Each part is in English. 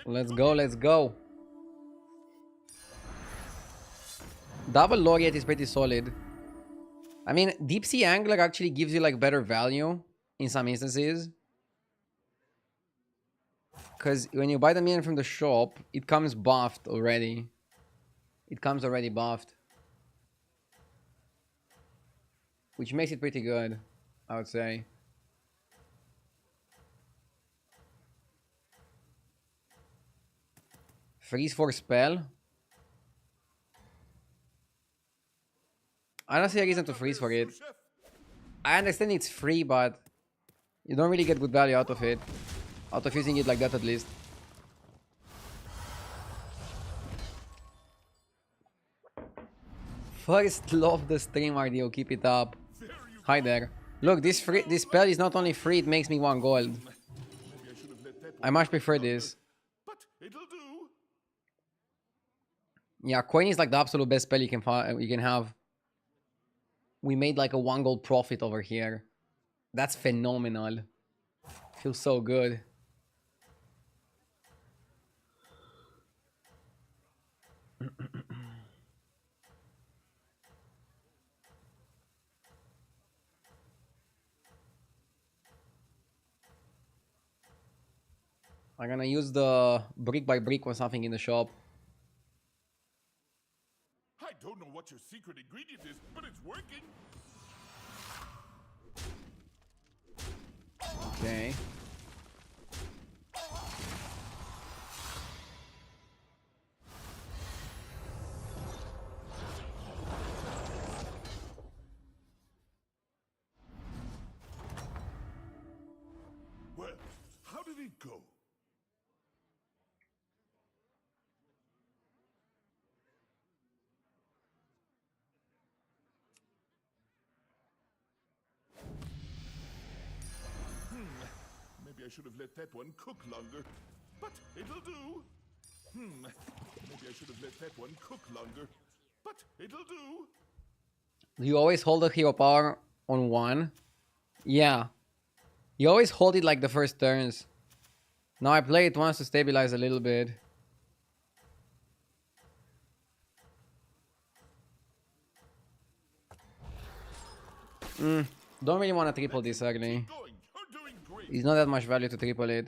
Let's go, let's go. Double Laureate is pretty solid. I mean, Deep Sea Angler actually gives you like better value in some instances. Because when you buy the minion from the shop, it comes buffed already. It comes already buffed. Which makes it pretty good, I would say. Freeze for spell. I don't see a reason to freeze for it. I understand it's free, but you don't really get good value out of it. Out of using it like that at least. First love the stream, RDO. Keep it up. Hi there. Look, this spell is not only free, it makes me 1 gold. I much prefer this. Yeah, coin is like the absolute best spell you can have. We made like a 1 gold profit over here. That's phenomenal. Feels so good. I'm gonna use the brick by brick or something in the shop. I don't know what your secret ingredient is, but it's working. Okay. Well, how did it go? Maybe I should have let that one cook longer, but it'll do. Maybe I should have let that one cook longer, but it'll do. Do you always hold the hero power on 1? Yeah. You always hold it like the first turns. Now I play it once to stabilize a little bit. Don't really want to triple this early. It's not that much value to triple it.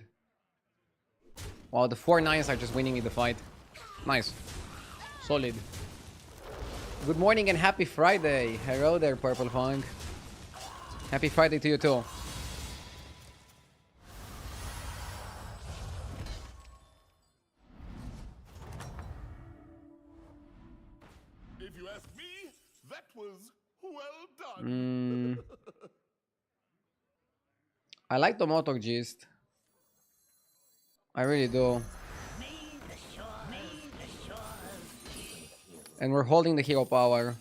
Wow, the 4-9s are just winning me the fight. Nice. Solid. Good morning and happy Friday. Hello there, Purple Funk. Happy Friday to you too. If you ask me, that was well done. I like the motor gist. I really do. And we're holding the hero power.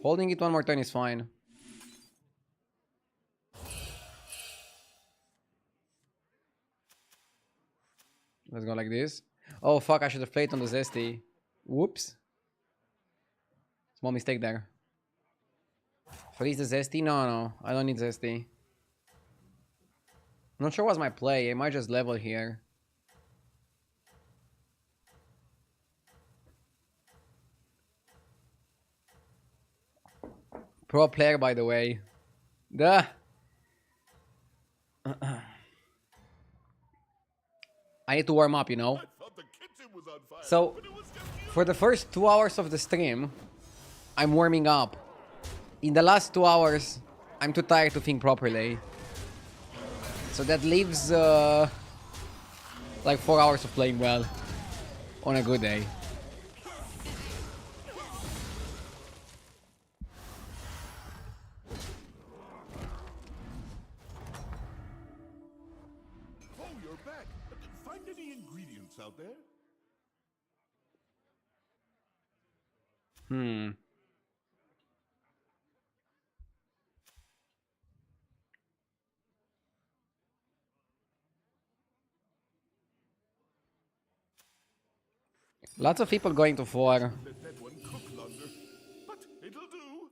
Holding it 1 more turn is fine. Let's go like this. Oh fuck, I should have played on the Zesty. Whoops. Small mistake there. Freeze the Zesty? No, I don't need Zesty. I'm not sure what's my play. I might just level here. Pro player, by the way. Duh. I need to warm up, you know. So, for the first 2 hours of the stream, I'm warming up. In the last 2 hours, I'm too tired to think properly. So that leaves like 4 hours of playing well on a good day. Oh, you're back. Find any ingredients out there? Lots of people going to 4. Let that one cook longer, but it'll do.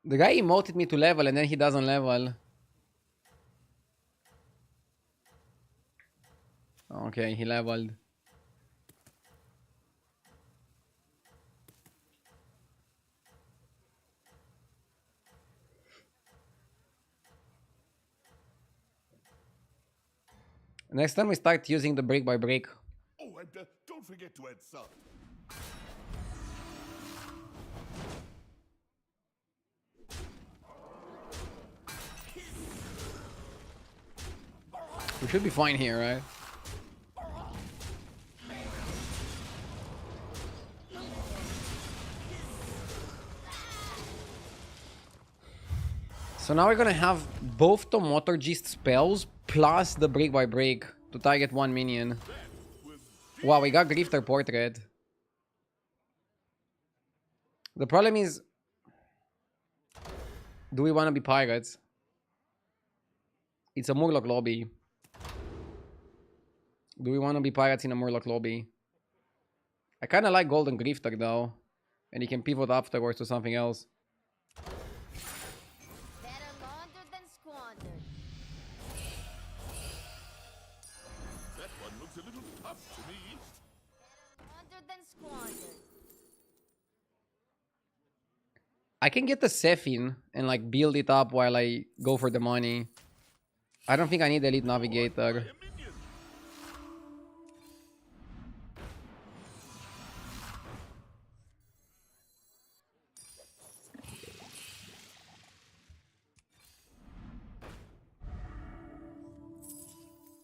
The guy emoted me to level and then he doesn't level. Okay, he leveled. Next time we start using the break by break. Oh, and don't forget to add salt. We should be fine here, right? So now we're gonna have both Thaumaturgist spells plus the break by break to target one minion. Wow, we got Grifter Portrait. The problem is, do we want to be pirates? It's a Murloc lobby. Do we want to be pirates in a Murloc lobby? I kind of like Golden Grifter though. And he can pivot afterwards to something else. Better laundered than squandered. That one looks a little tough to me. Better laundered than squandered. I can get the Sephine and like build it up while I go for the money. I don't think I need Elite Navigator. A minion.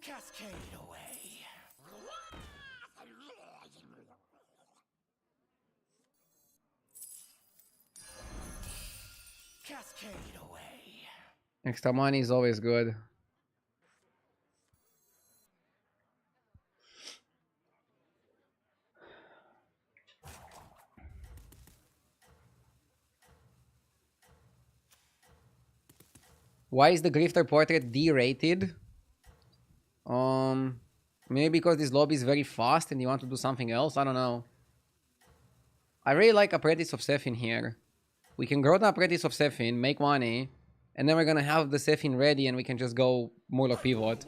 Cascade away. Cascade away. Extra money is always good. Why is the Grifter Portrait D-rated? Maybe because this lobby is very fast and you want to do something else? I don't know. I really like Apprentice of Sephine here. We can grow the Apprentice of Sephine, make money, and then we're gonna have the Sephine ready and we can just go Murloc Pivot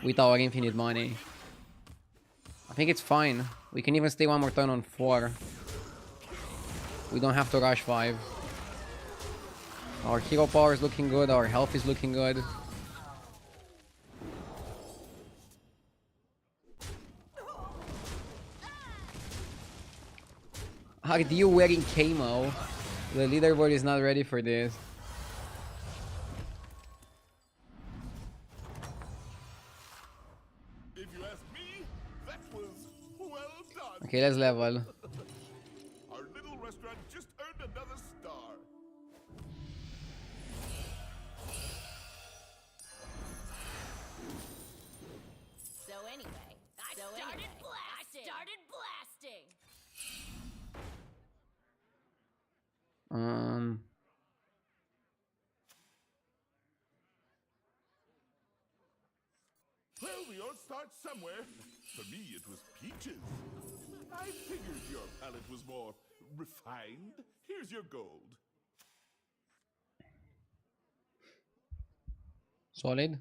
with our infinite money. I think it's fine. We can even stay one more turn on 4. We don't have to rush 5. Our hero power is looking good, our health is looking good. Are you wearing camo? The leaderboard is not ready for this. If you ask me, that was well done. Okay, let's level. Our little restaurant just earned another star. So anyway, I started blasting. Well, we all start somewhere. For me, it was peaches. I figured your palate was more refined. Here's your gold. Solid.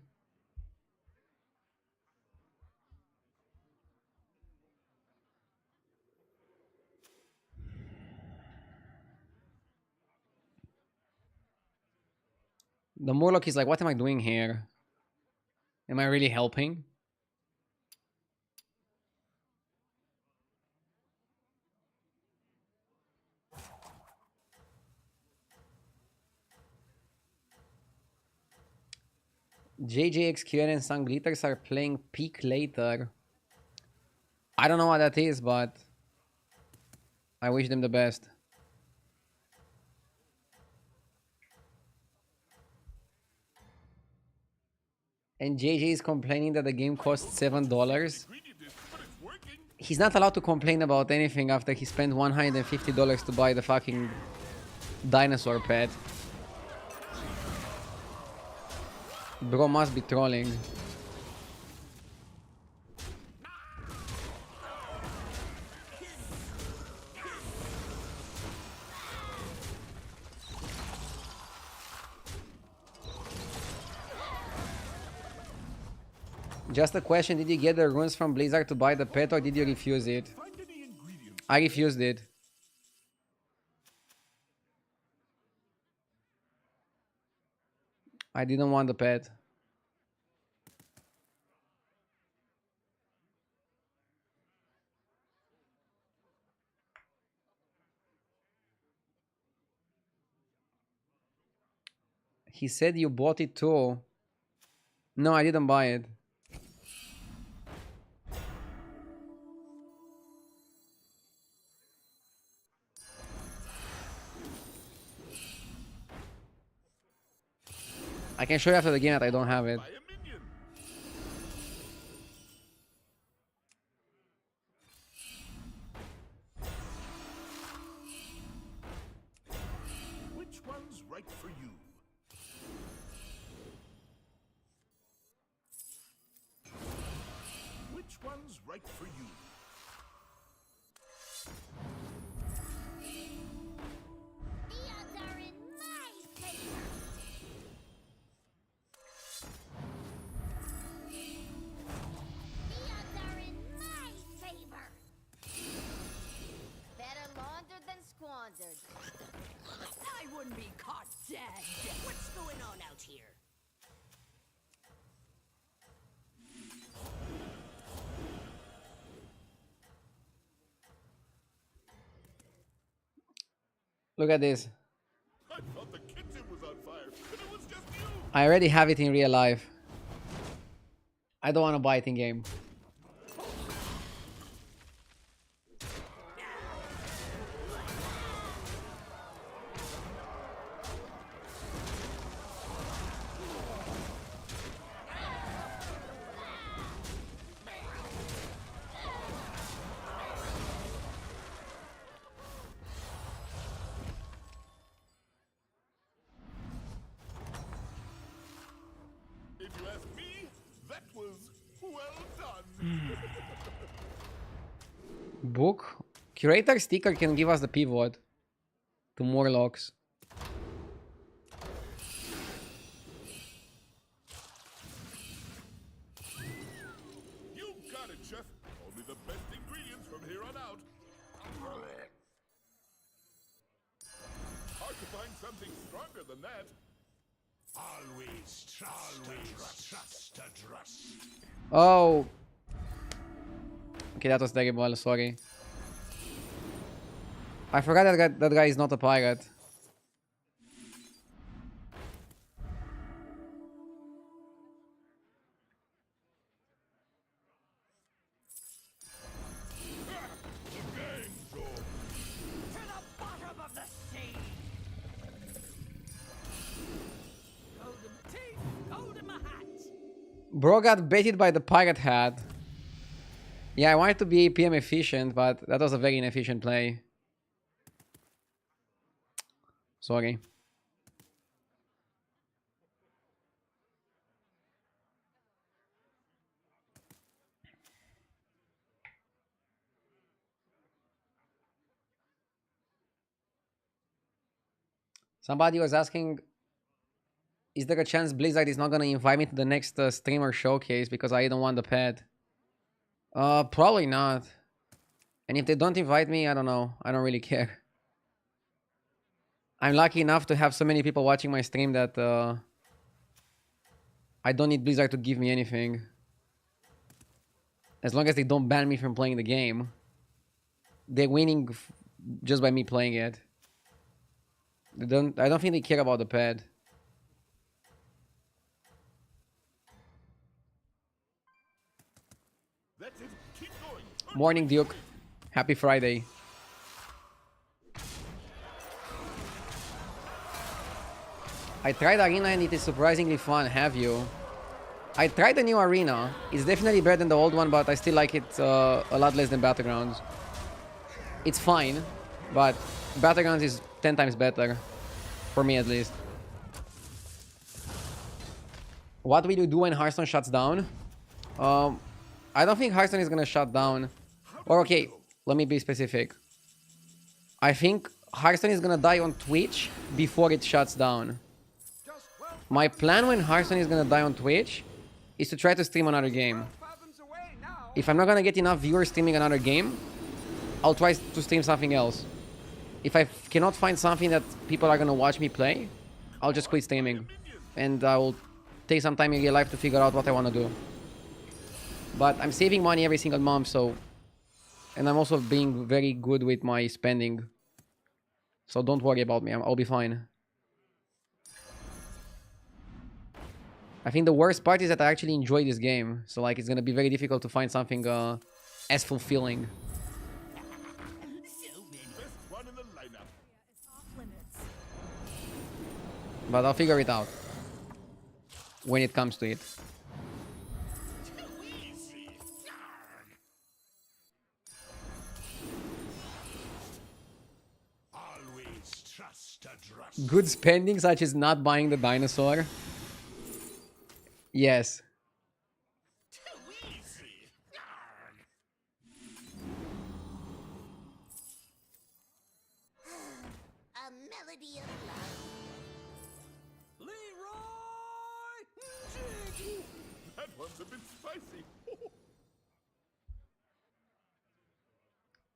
The Murloc is like, what am I doing here? Am I really helping? JJXQN and Sun Glitters are playing Peak later. I don't know what that is, but I wish them the best. And JJ is complaining that the game costs $7. Ingredient is, but it's working. He's not allowed to complain about anything after he spent $150 to buy the fucking dinosaur pet. Bro must be trolling. Just a question, did you get the runes from Blizzard to buy the pet or did you refuse it? Find any ingredients. I refused it. I didn't want the pet. He said you bought it too. No, I didn't buy it. I can show you after the game that I don't have it. Buy a minion. Which one's right for you? Which one's right for you? The odds are in my favor. The odds are in my favor. Better laundered than squandered. I wouldn't be caught dead. What's going on out here? Look at this. I thought the kitchen was on fire, but it was just you. I already have it in real life. I don't want to buy it in game. If you ask me, that was well done. Book? Curator sticker can give us the pivot to Murlocs. You got it, Chef. Only the best ingredients from here on out. Hard to find something stronger than that. Always trust a trust. Oh. Okay, that was terrible, sorry. I forgot that guy is not a pirate. To the bottom of the sea! Gold in my teeth, gold in my hat! Bro got baited by the pirate hat. Yeah, I wanted to be PM efficient, but that was a very inefficient play. Sorry. Somebody was asking, is there a chance Blizzard is not going to invite me to the next streamer showcase because I don't want the pet? Probably not. And if they don't invite me, I don't know. I don't really care. I'm lucky enough to have so many people watching my stream that I don't need Blizzard to give me anything. As long as they don't ban me from playing the game. They're winning just by me playing it. I don't think they care about the pet. That's it. Keep going. Morning, Duke. Happy Friday. I tried Arena and it is surprisingly fun. Have you? I tried the new Arena. It's definitely better than the old one, but I still like it a lot less than battlegrounds. It's fine, but battlegrounds is 10 times better. For me, at least. What will you do when Hearthstone shuts down? I don't think Hearthstone is gonna shut down. Or okay, let me be specific. I think Hearthstone is gonna die on Twitch before it shuts down. My plan when Hearthstone is gonna die on Twitch is to try to stream another game. If I'm not gonna get enough viewers streaming another game, I'll try to stream something else. If I cannot find something that people are gonna watch me play, I'll just quit streaming. And I will take some time in real life to figure out what I want to do. But I'm saving money every single month, so... And I'm also being very good with my spending. So don't worry about me, I'll be fine. I think the worst part is that I actually enjoy this game. So like, it's gonna be very difficult to find something as fulfilling. But I'll figure it out when it comes to it. Good spending, such as not buying the dinosaur. Yes. A melody of love. That one's a bit spicy.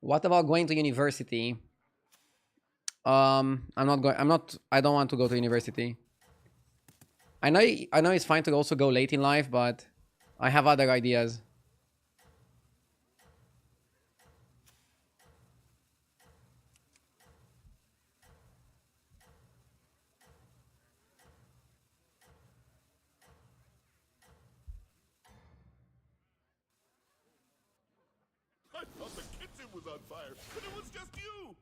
What about going to university? I'm not going. I don't want to go to university. I know it's fine to also go late in life, but I have other ideas. I thought the kitchen was on fire, but it was just you.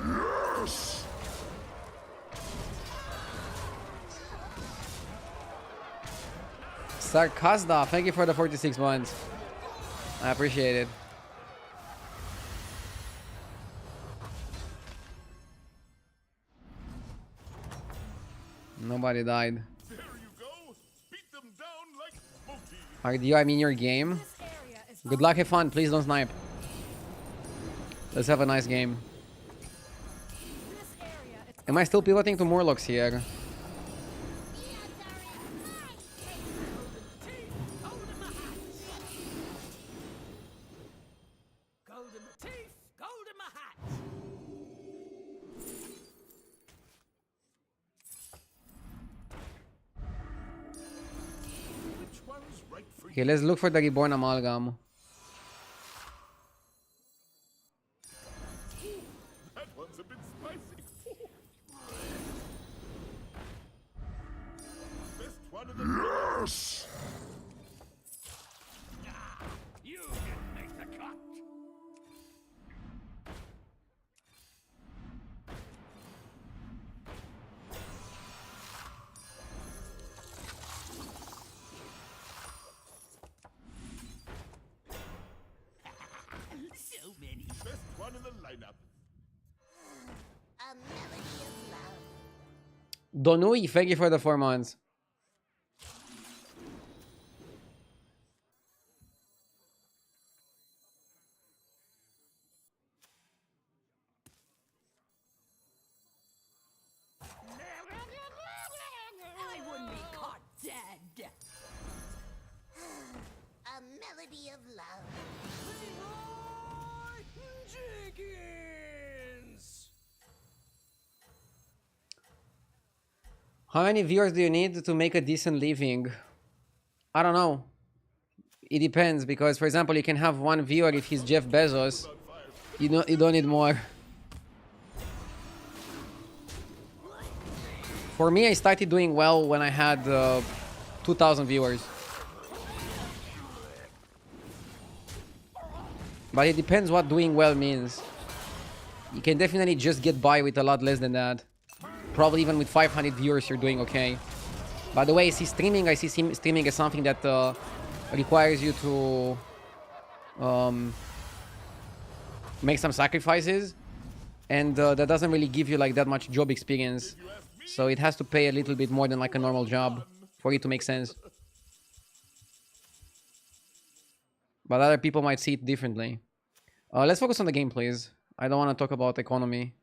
Yes! Sarkazda, thank you for the 46 months. I appreciate it. Nobody died. There you go. Beat them down like Moti. Are I'm in your game? Good luck, have fun. Please don't snipe. Let's have a nice game. Am I still pivoting to Murlocs here? Okay, let's look for the Reborn Amalgam. That one's a bit spicy. Best one of the yes! You didn't make the cut. Best one in the lineup. A melody of love. Donui, thank you for the 4 months. I wouldn't be caught dead. A melody of love. How many viewers do you need to make a decent living? I don't know. It depends, because for example, you can have one viewer if he's Jeff Bezos. You don't need more. For me, I started doing well when I had 2,000 viewers. But it depends what doing well means. You can definitely just get by with a lot less than that. Probably even with 500 viewers, you're doing okay. By the way, I see streaming as something that requires you to make some sacrifices. And that doesn't really give you like that much job experience. So it has to pay a little bit more than like a normal job for it to make sense. But other people might see it differently. Let's focus on the game, please. I don't want to talk about economy.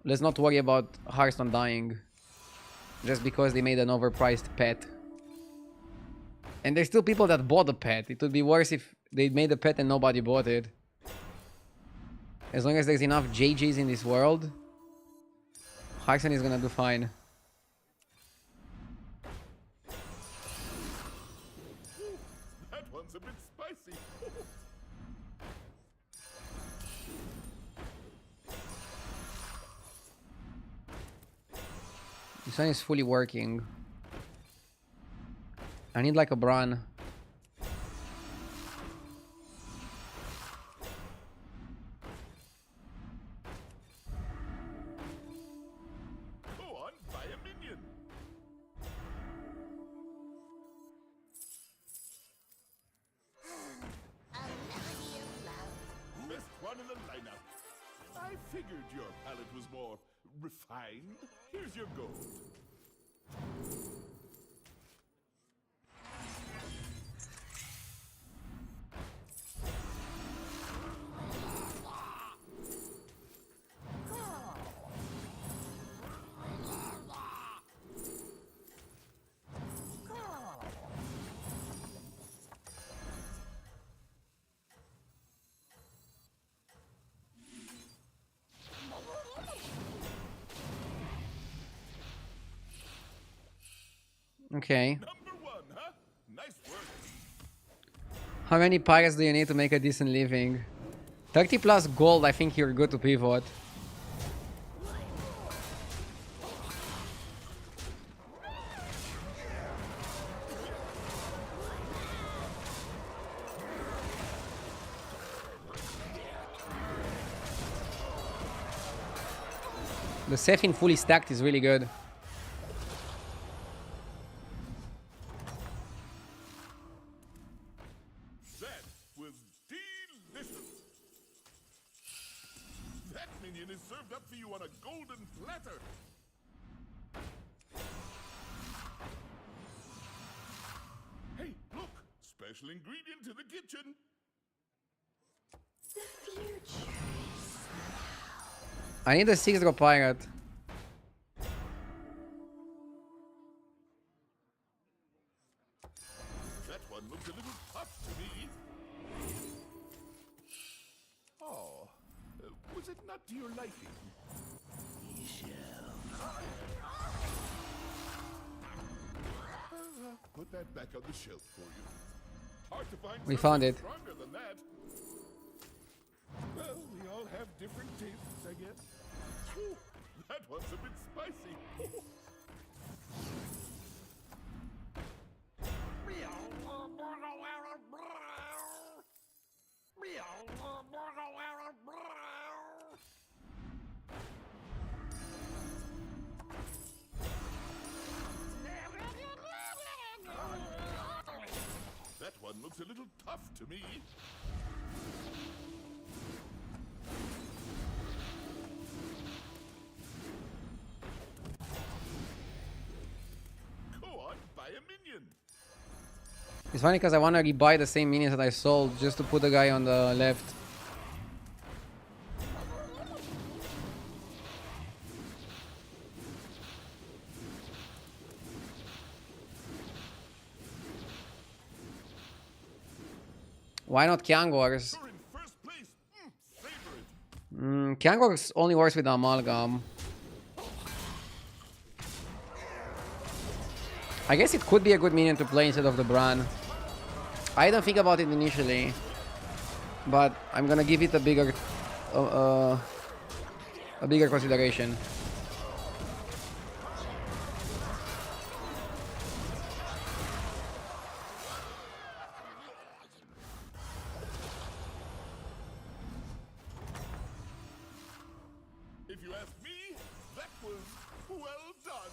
Let's not worry about Hearthstone dying just because they made an overpriced pet. And there's still people that bought the pet. It would be worse if they made a pet and nobody bought it. As long as there's enough JJs in this world, Hearthstone is gonna do fine. That one's a bit spicy. This one is fully working. I need like a Bran. Go on, buy a minion. A melody of love. Best one in the lineup. I figured your palate was more refined. Here's your gold. Okay. Number one, huh? Nice work. How many pirates do you need to make a decent living? 30 plus gold, I think you're good to pivot. The Sephin fully stacked is really good. That was delicious. That minion is served up for you on a golden platter. Hey, look! Special ingredient to the kitchen. The future. I need a 6-drop pirate. That one looks a little tough to me. Oh, was it not to your liking? Put that back on the shelf for you. Hard to find We something found it. stronger than that. Well, we all have different tastes, I guess. Phew, that one's a bit spicy. That one looks a little tough to me. Go on, buy a minion. It's funny because I want to rebuy the same minions that I sold just to put the guy on the left. Why not Kyangors? You're in first place. Favorite. Kyangors only works with the amalgam. I guess it could be a good minion to play instead of the Bran. I didn't think about it initially, but I'm gonna give it a bigger consideration. If you ask me, that was well done.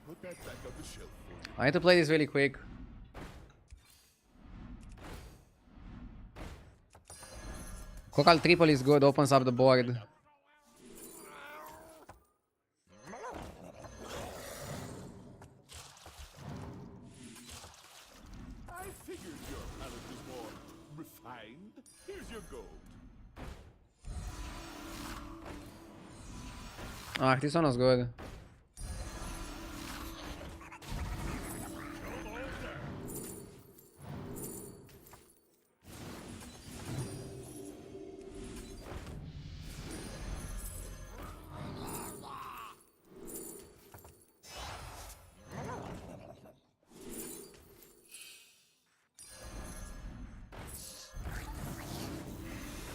Put that back on the shelf for you. I need to play this really quick. Cocal triple is good, opens up the board. mind? Here's your gold. Ah, this one was good.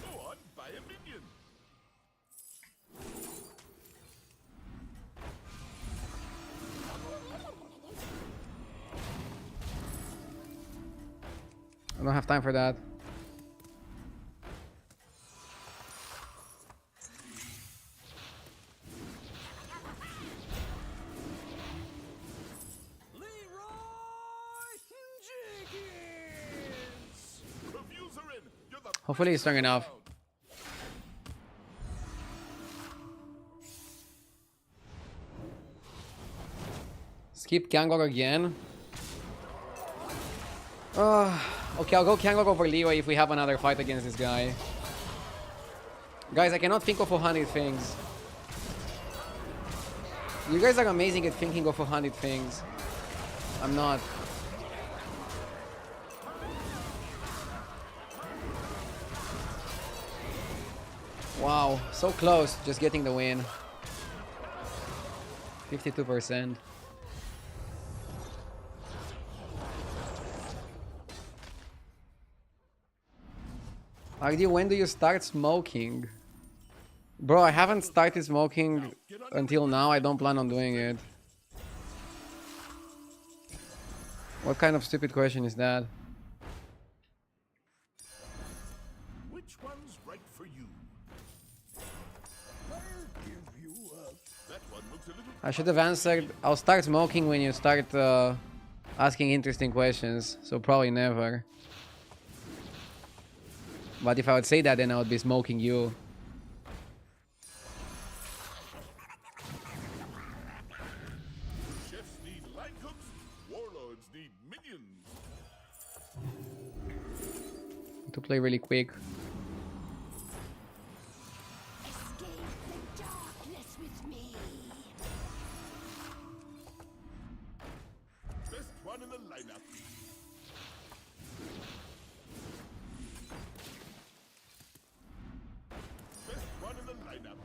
Go on, buy a minion. I don't have time for that. Reviews are in. You're the Hopefully he's strong enough. round. Skip Kangor again. Okay, I'll go Kangor over Leeway if we have another fight against this guy. Guys, I cannot think of 100 things. You guys are amazing at thinking of 100 things. I'm not. Wow, so close, just getting the win. 52%. Agdi, when do you start smoking? Bro, I haven't started smoking until now. I don't plan on doing it. What kind of stupid question is that? Which one's right for you? That one looks a little. I should have answered, I'll start smoking when you start asking interesting questions. So probably never. But if I would say that, then I would be smoking you. Chefs need line cooks. Warlords need minions. To play really quick. Escape the darkness with me. Best one in the lineup. Best one in the lineup.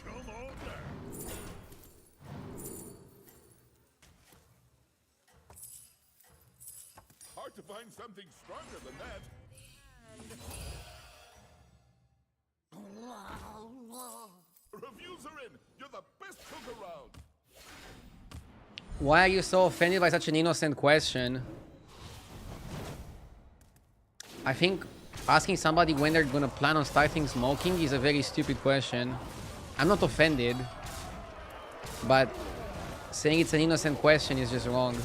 Come on down. Hard to find something stronger than that. Reviews are in. You're the best cook around. Why are you so offended by such an innocent question? I think asking somebody when they're gonna plan on starting smoking is a very stupid question. I'm not offended, but saying it's an innocent question is just wrong.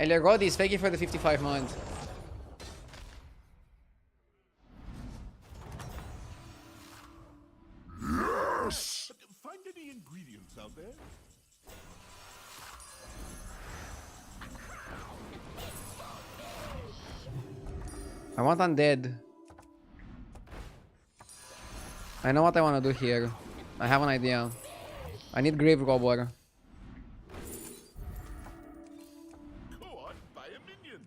Elergodi, thank you for the 55 months. Find any ingredients out there? I want undead. I know what I want to do here. I have an idea. I need grave robber. Go on, buy a minion.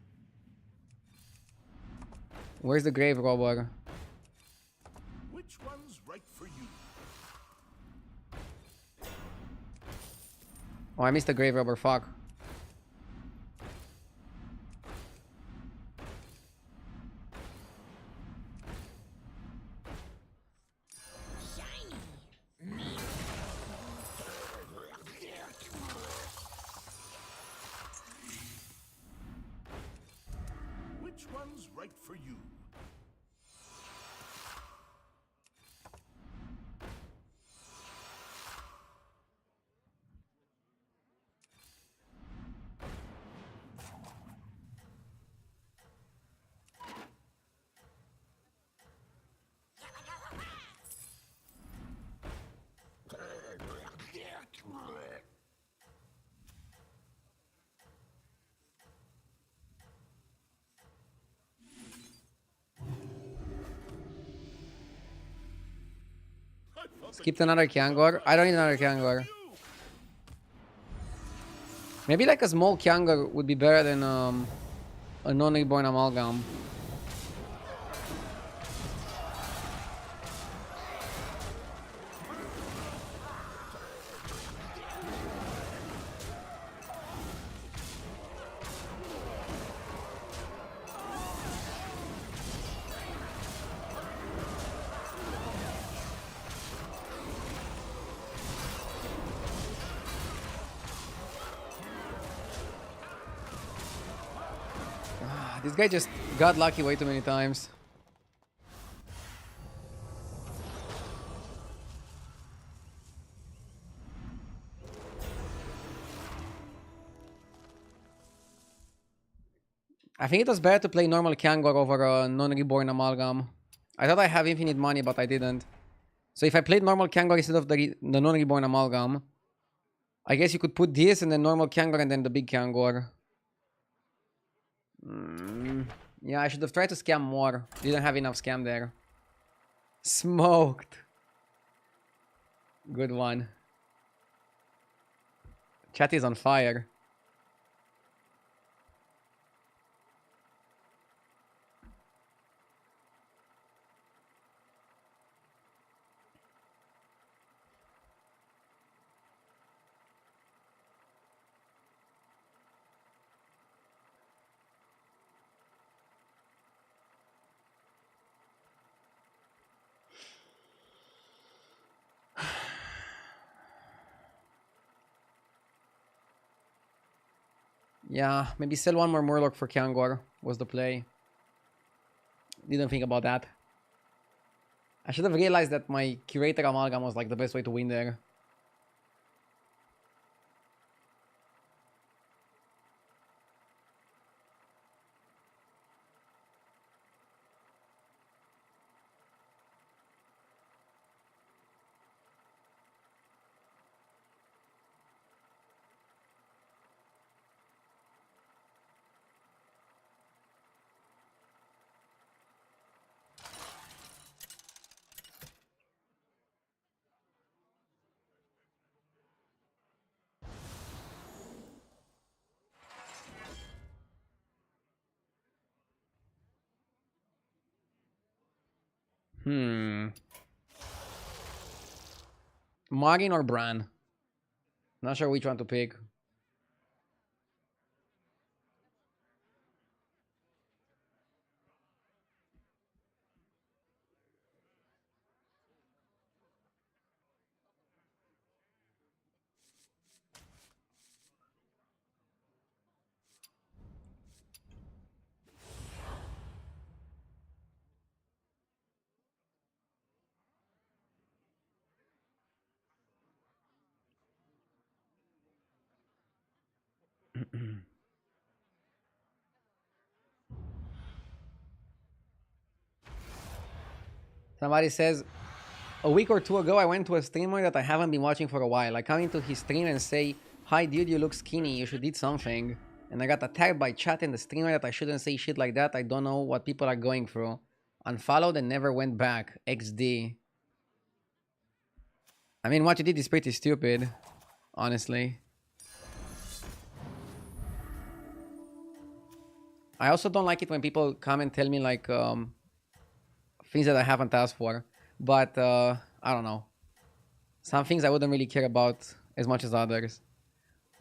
Where's the grave robber? Which one's right for you? Oh, I missed the grave robber. Fuck. which one's right for you. Skipped another Kyangor. I don't need another Kyangor. Maybe like a small Kyangor would be better than a non-reborn amalgam. This guy just got lucky way too many times. I think it was better to play normal Kyangor over a non-reborn amalgam. I thought I have infinite money, but I didn't. So if I played normal Kyangor instead of the non-reborn amalgam, I guess you could put this and then normal Kyangor and then the big Kyangor. Yeah, I should have tried to scam more. Didn't have enough scam there. Smoked. Good one. Chat is on fire. Yeah, maybe sell one more Murloc for Kyangor was the play. Didn't think about that. I should have realized that my Curator Amalgam was like the best way to win there. Marin or Bran? Not sure which one to pick. Somebody says, a week or two ago, I went to a streamer that I haven't been watching for a while. I come into his stream and say, hi dude, you look skinny, you should eat something. And I got attacked by chat and the streamer that I shouldn't say shit like that. I don't know what people are going through. Unfollowed and never went back. XD. I mean, what you did is pretty stupid, honestly. I also don't like it when people come and tell me like things that I haven't asked for. But I don't know. Some things I wouldn't really care about as much as others.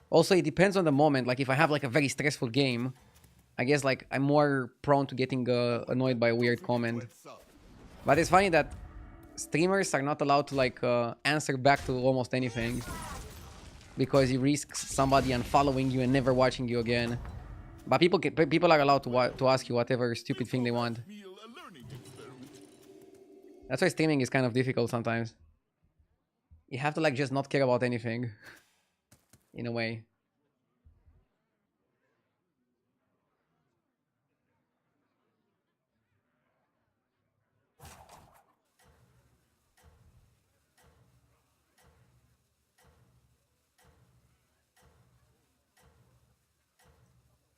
Also, it depends on the moment. Like if I have like a very stressful game, I guess like I'm more prone to getting annoyed by a weird comment. But it's funny that streamers are not allowed to like answer back to almost anything, because you risk somebody unfollowing you and never watching you again. But people are allowed to ask you whatever stupid thing they want. Meal a learning experiment. That's why streaming is kind of difficult sometimes. You have to like just not care about anything. In a way.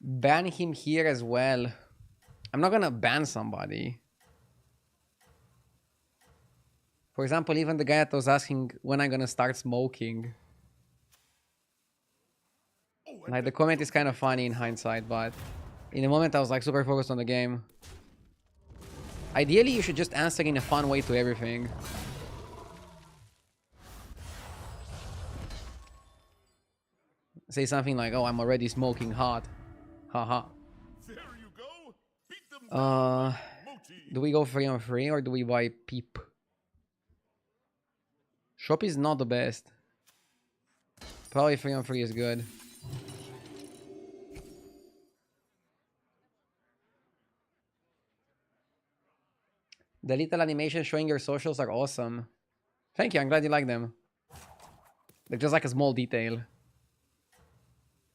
Ban him here as well. I'm not gonna ban somebody. For example, even the guy that was asking when I'm gonna start smoking. Like, the comment is kind of funny in hindsight, but in the moment I was like super focused on the game. Ideally, you should just answer in a fun way to everything. Say something like, oh, I'm already smoking hot. Haha. There you go. Beat them down, Moti. Do we go 3-on-3 or do we buy Peep? Shop is not the best. Probably 3-on-3 is good. The little animations showing your socials are awesome. Thank you, I'm glad you like them. They're just like a small detail.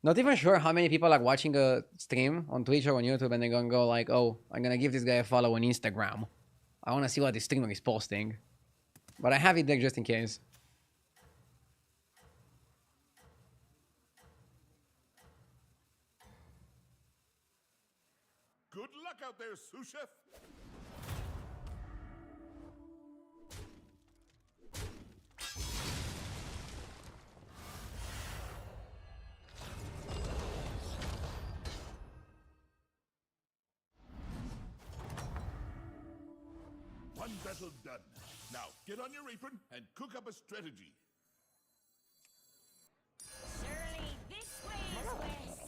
Not even sure how many people are watching a stream on Twitch or on YouTube and they're gonna go like, oh, I'm gonna give this guy a follow on Instagram. I wanna see what this streamer is posting. But I have it there just in case. Good luck out there, sous chef. One battle done. Now get on your apron and cook up a strategy. Surely this way is west.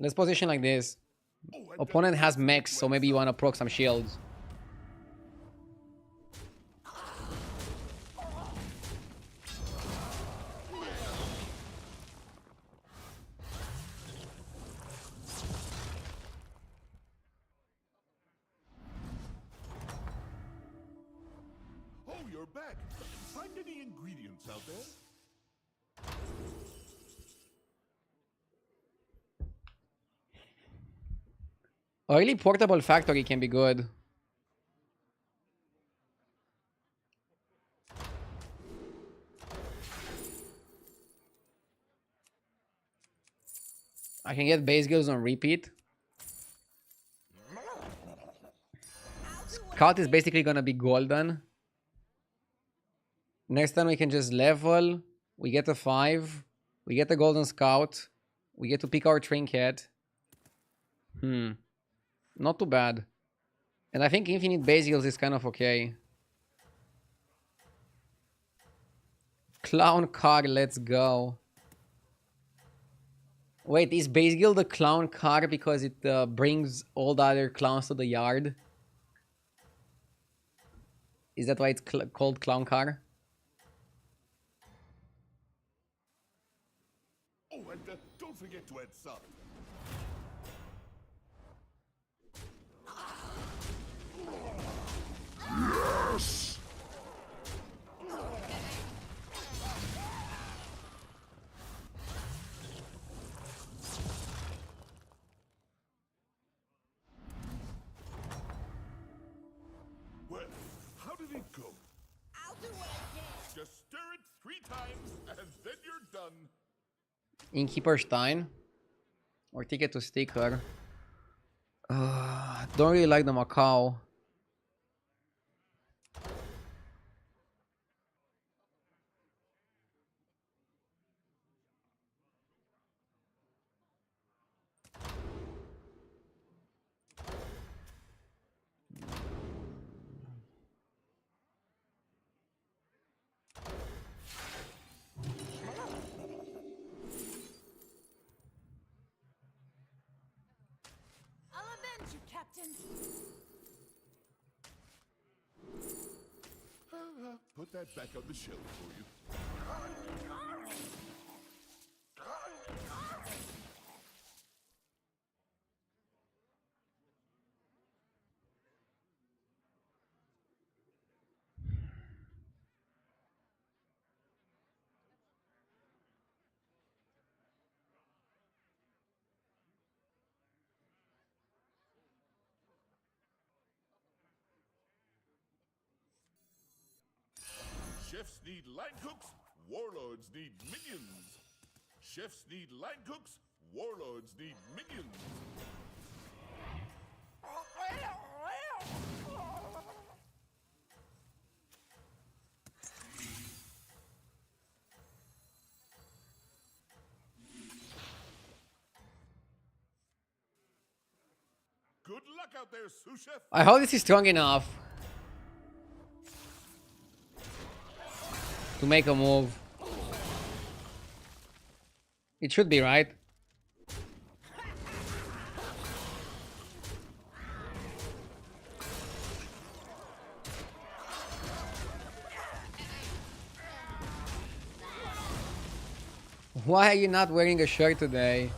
Let's position like this. Opponent has mechs, so maybe you wanna proc some shields. Oh, you're back. Find any ingredients out there? A really portable factory can be good. I can get base skills on repeat. Scout is basically gonna be golden. Next time we can just level. We get a 5. We get the golden scout. We get to pick our trinket. Not too bad. And I think infinite base skills is kind of okay. Clown car, let's go. Wait, is base guild the clown car because it brings all the other clowns to the yard? Is that why it's called clown car? Oh, and don't forget to add salt. Yes! Well, how did it go? I'll do what I can. Just stir it 3 times and then you're done. Innkeeper Stein. Or ticket to sticker. Don't really like the Macau. I'll avenge you, Captain. Put that back on the shelf for you. Chefs need line cooks, warlords need minions. Chefs need line cooks, warlords need minions. Good luck out there, sous chef. I hope this is strong enough to make a move. It should be, right? Why are you not wearing a shirt today?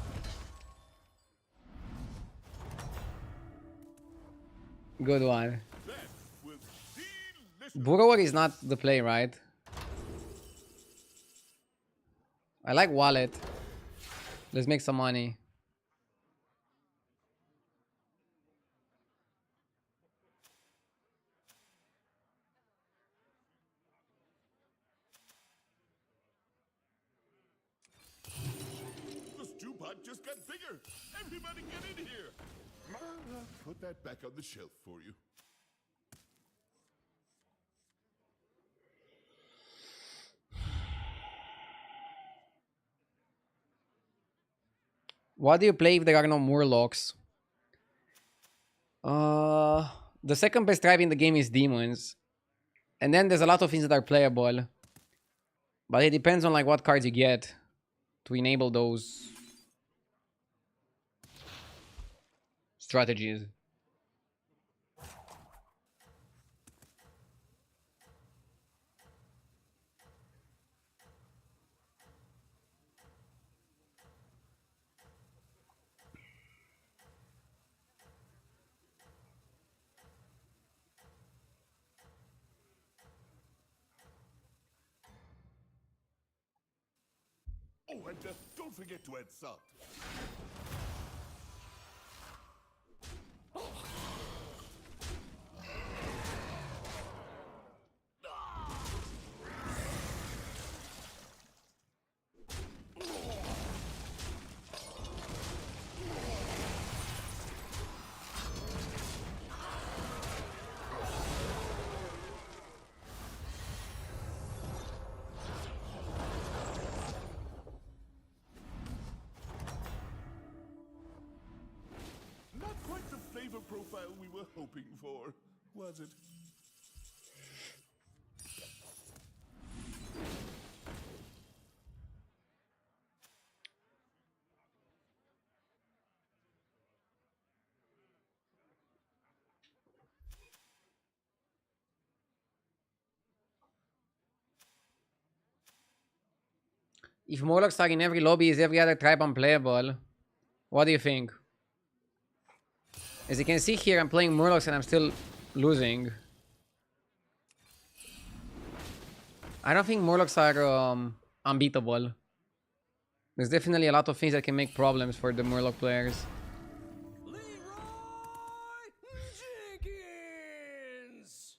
Good one. That was delicious. Burrower is not the play, right? I like wallet. Let's make some money. The stew pot just got bigger. Everybody get in here. Put that back on the shelf for you. What do you play if there are no Murlocs? The second best tribe in the game is demons. And then there's a lot of things that are playable. But it depends on like what cards you get to enable those strategies. Oh, and don't forget to add salt. Not quite the flavor profile we were hoping for, was it? If Murlocs are in every lobby, is every other tribe unplayable? What do you think? As you can see here, I'm playing Murlocs and I'm still losing. I don't think Murlocs are unbeatable. There's definitely a lot of things that can make problems for the Murloc players. Jenkins!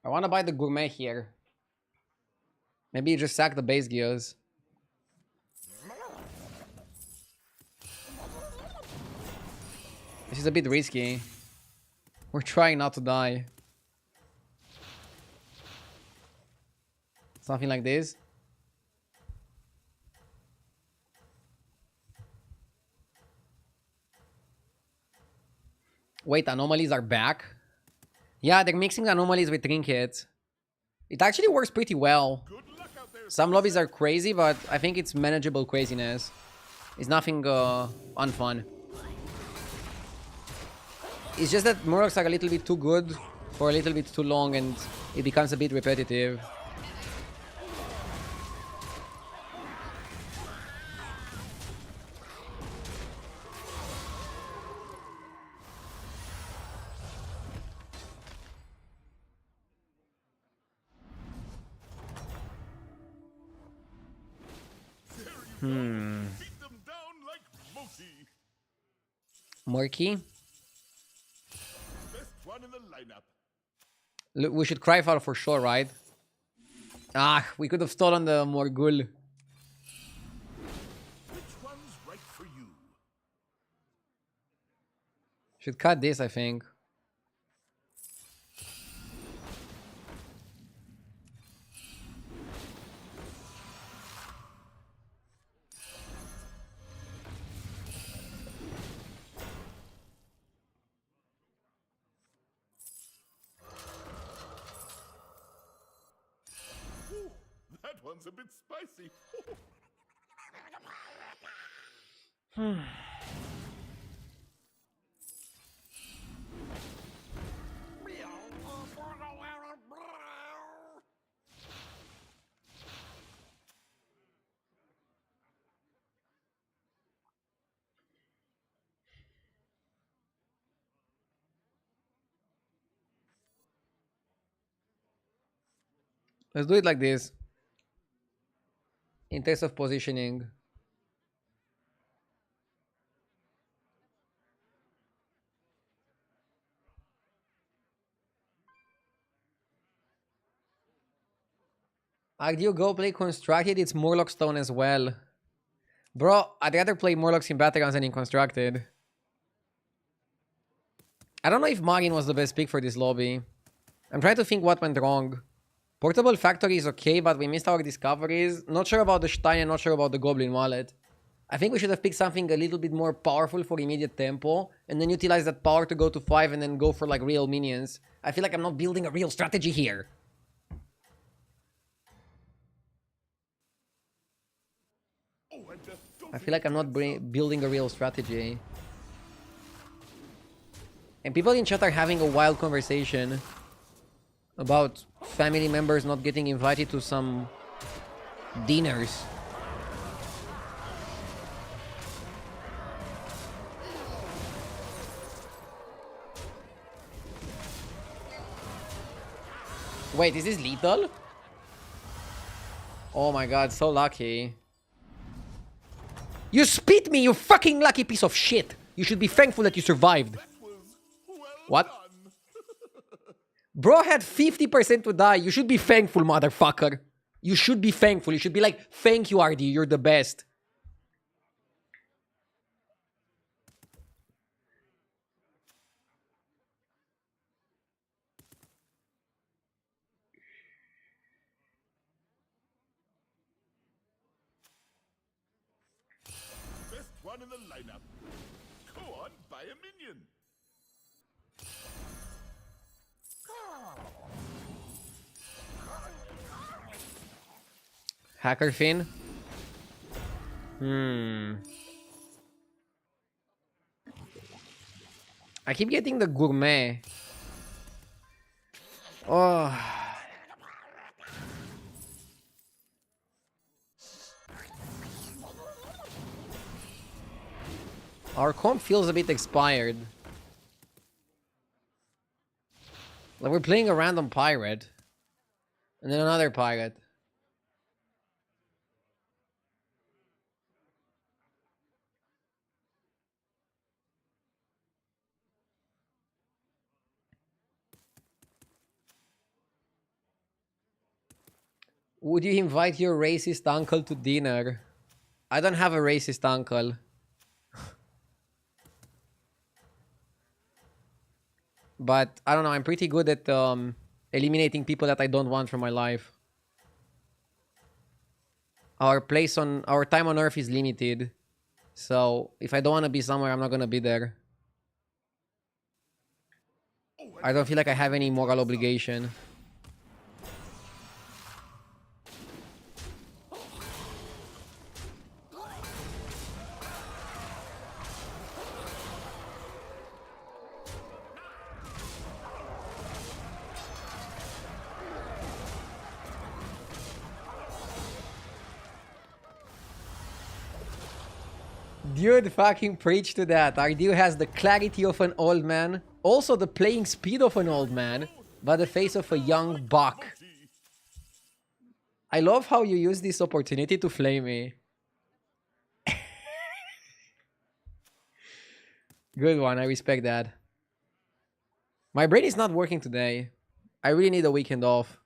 I want to buy the gourmet here. Maybe you just sack the base gears. This is a bit risky. We're trying not to die. Something like this. Wait, anomalies are back? Yeah, they're mixing anomalies with Trinket. It actually works pretty well. Some lobbies are crazy, but I think it's manageable craziness. It's nothing unfun. It's just that Murlocs are a little bit too good for a little bit too long and it becomes a bit repetitive. Beat them down like Mosi. Murky? Best one in the lineup. Look, we should cry foul for sure, right? Ah, we could have stolen the Morgul. Which one's right for you? Should cut this, I think. Ooh, that one's a bit spicy. Let's do it like this. In terms of positioning. I'd you go play Constructed? It's Murloc as well. Bro, I'd rather play Murlocs in battlegrounds than in Constructed. I don't know if Minion was the best pick for this lobby. I'm trying to think what went wrong. Portable Factory is okay, but we missed our discoveries. Not sure about the Stein and not sure about the Goblin Wallet. I think we should have picked something a little bit more powerful for immediate tempo, and then utilize that power to go to 5 and then go for like real minions. I feel like I'm not building a real strategy here. Oh, and don't I feel like I'm not building a real strategy. And people in chat are having a wild conversation about family members not getting invited to some dinners. Wait, is this lethal? Oh my god, so lucky. You spit me, you fucking lucky piece of shit! You should be thankful that you survived. What? Bro had 50% to die. You should be thankful, motherfucker. You should be thankful. You should be like, thank you, RD. You're the best. Best one in the lineup. Go on, buy a minion. Hacker Finn. I keep getting the gourmet. Oh. Our comp feels a bit expired. Like we're playing a random pirate. And then another pirate. Would you invite your racist uncle to dinner? I don't have a racist uncle. But I don't know, I'm pretty good at eliminating people that I don't want from my life. Our time on Earth is limited. So if I don't want to be somewhere, I'm not gonna be there. I don't feel like I have any moral obligation. Dude, fucking preach to that. Ardew has the clarity of an old man, also the playing speed of an old man, but the face of a young buck. I love how you use this opportunity to flame me. Good one, I respect that. My brain is not working today. I really need a weekend off.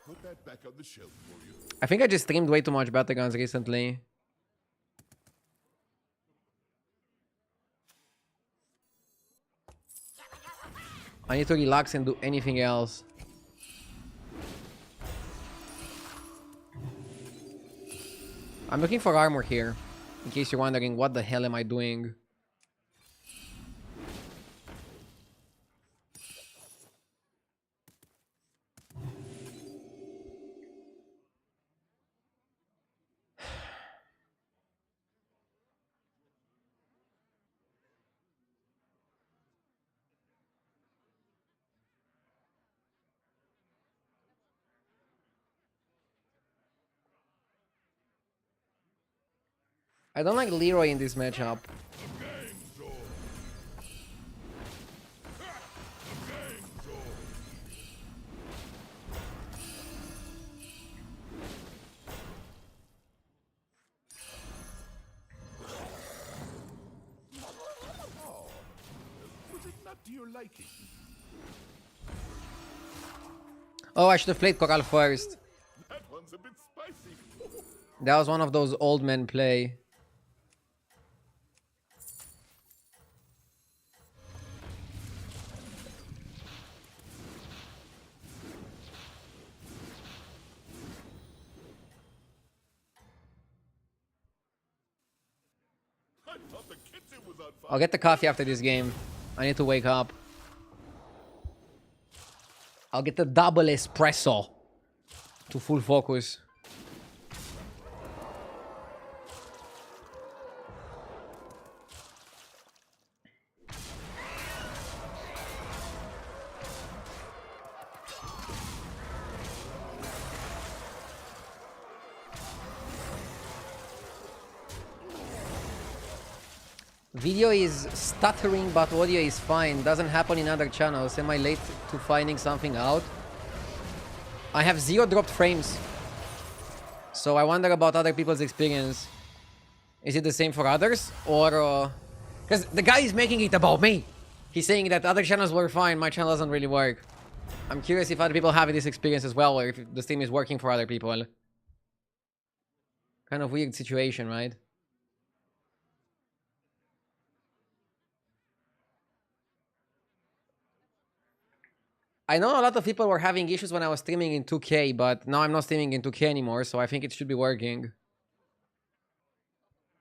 Put that back on the shelf for you. I think I just streamed way too much battlegrounds recently. I need to relax and do anything else. I'm looking for armor here, in case you're wondering what the hell am I doing. I don't like Leroy in this matchup. Was it not to your liking? Oh, I should have played Coral first. That one's a bit spicy. That was one of those old men play. I thought the kitchen was on fire. I'll get the coffee after this game. I need to wake up. I'll get the double espresso to full focus. Video is stuttering, but audio is fine. Doesn't happen in other channels. Am I late to finding something out? I have 0 dropped frames. So I wonder about other people's experience. Is it the same for others? Or... Because the guy is making it about me. He's saying that other channels were fine. My channel doesn't really work. I'm curious if other people have this experience as well, or if the stream is working for other people. Kind of weird situation, right? I know a lot of people were having issues when I was streaming in 2K, but now I'm not streaming in 2K anymore, so I think it should be working.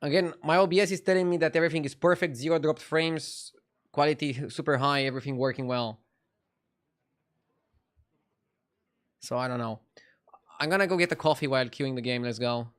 Again, my OBS is telling me that everything is perfect, 0 dropped frames, quality super high, everything working well. So I don't know. I'm gonna go get the coffee while queuing the game, let's go.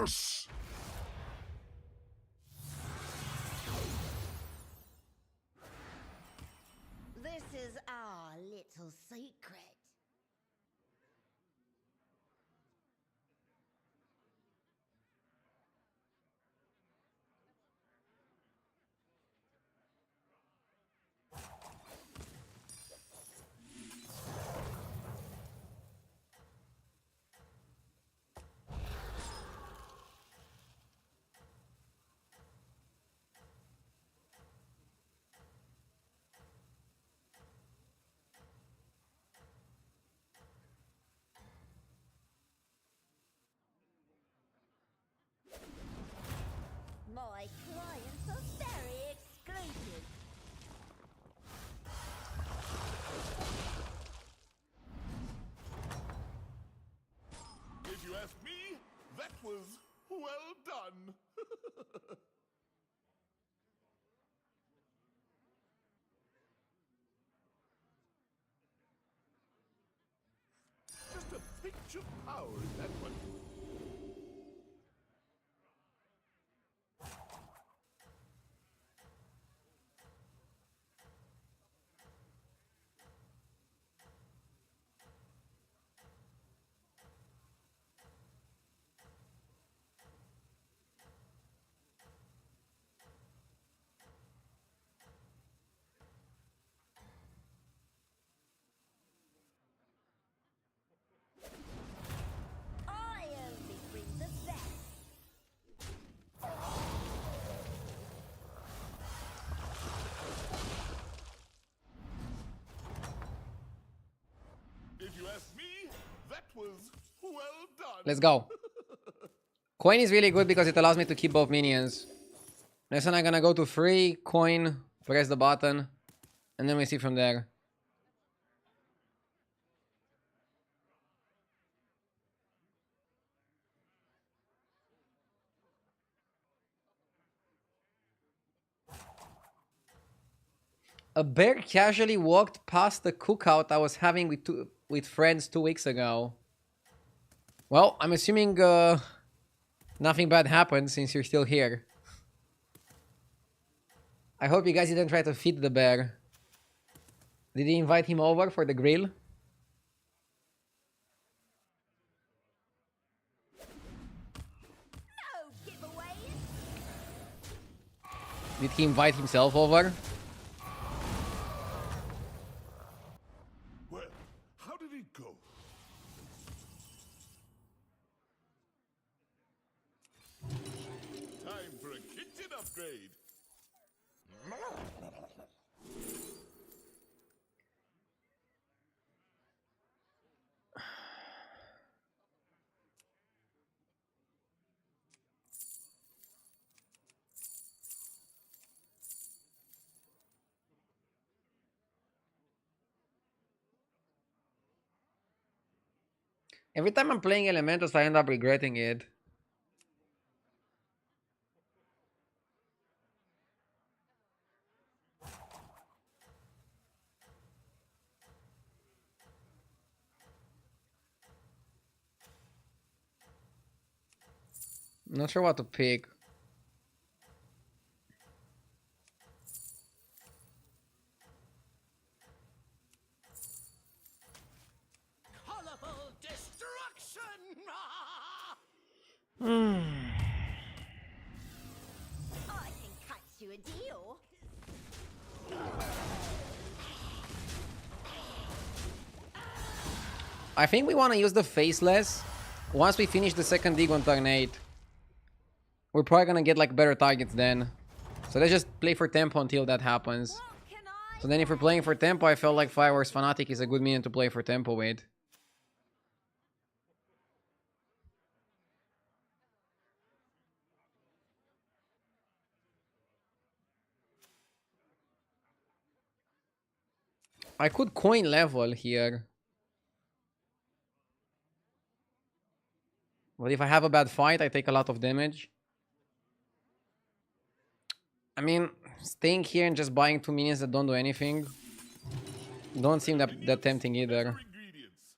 Yes! This is our little secret. My clients are very exclusive. If you ask me, that was well done. Just a pinch of power in that one. I only bring the best. If you ask me, that was well done. Let's go. Coin is really good because it allows me to keep both minions. Next time I'm gonna go to free, coin, press the button, and then we see from there. A bear casually walked past the cookout I was having with friends 2 weeks ago. Well, I'm assuming nothing bad happened since you're still here. I hope you guys didn't try to feed the bear. Did you invite him over for the grill? No giveaways. Did he invite himself over? Well, how did it go? Time for a kitchen upgrade. Every time I'm playing Elementals, I end up regretting it. Not sure what to pick. Colorful destruction! I can cut you a deal. I think we want to use the Faceless once we finish the second dig on turn 8. We're probably gonna get like better targets then. So let's just play for tempo until that happens. What can I So then if we're playing for tempo, I felt like Fireworks Fanatic is a good minion to play for tempo with. I could coin level here. But if I have a bad fight, I take a lot of damage. I mean, staying here and just buying 2 minions that don't do anything don't seem that tempting either. Better ingredients.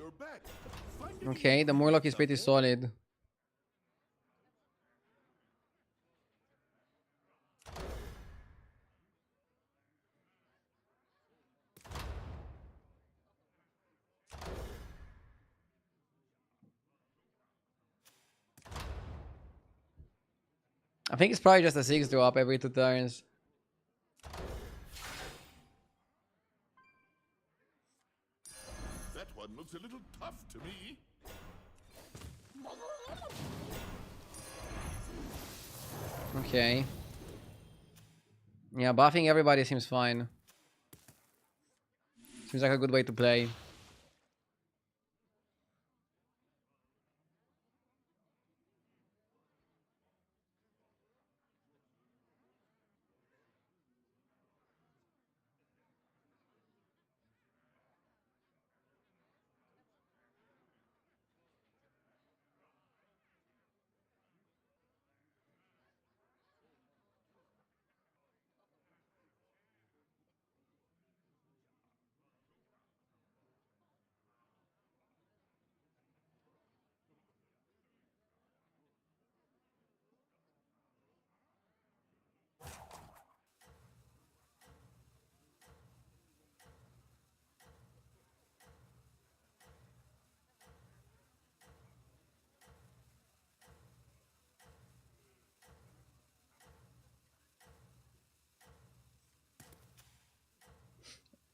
your back. Finding Okay, the Murloc is pretty solid. I think it's probably just a 6 drop every 2 turns. that one looks a little tough to me. Okay. Yeah, buffing everybody seems fine. Seems like a good way to play.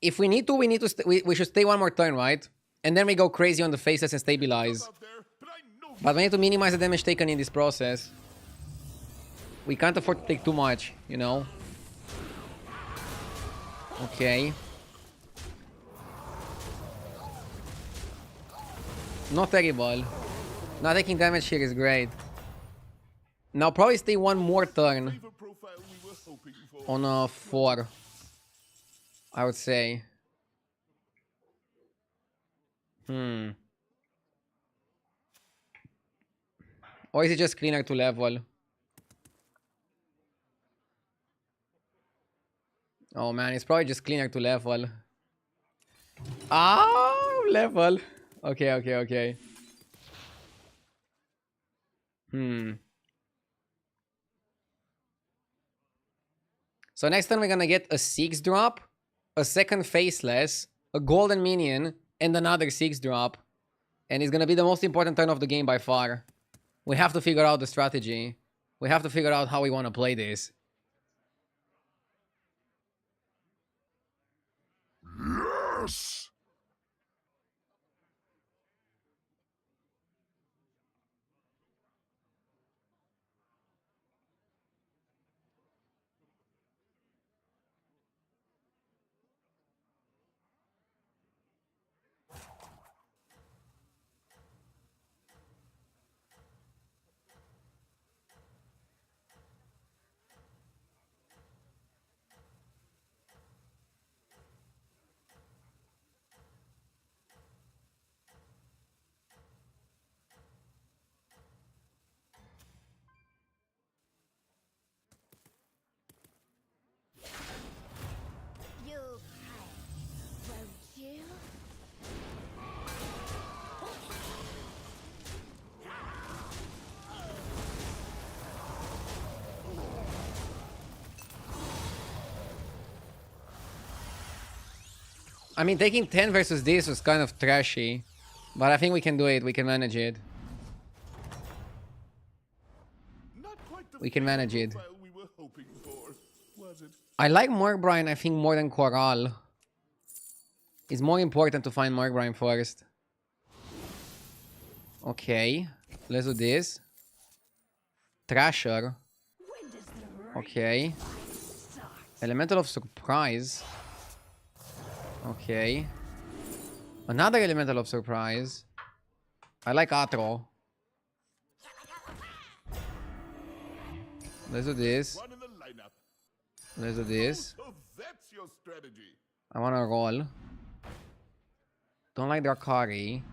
If we need to, we should stay one more turn, right? And then we go crazy on the faces and stabilize. Out there, but I know But we need to minimize the damage taken in this process. We can't afford to take too much, you know? Okay. Not terrible. Not taking damage here is great. Now probably stay one more turn flavor profile we were hoping for. on a 4. I would say. Or is it just cleaner to level? Oh man, it's probably just cleaner to level. Ah, level. Okay, okay, okay. So next turn we're gonna get a 6 drop, a second faceless, a golden minion, and another 6 drop. And it's gonna be the most important turn of the game by far. We have to figure out the strategy. We have to figure out how we want to play this. Yes! You'll pay, won't you? I mean, taking 10 versus this was kind of trashy. But I think we can do it. We can manage it. Not quite the We can flavor manage it. profile we were hoping for, was it? I like Murkbrine, I think, more than Coral. It's more important to find Murkbrine first. Okay. Let's do this. Thrasher. When does the Okay. start? Elemental of Surprise. Okay. Another Elemental of Surprise. I like Atro. Let's do this. One in the lineup. Let's do this. So that's your strategy. I wanna roll. Don't like Drakari.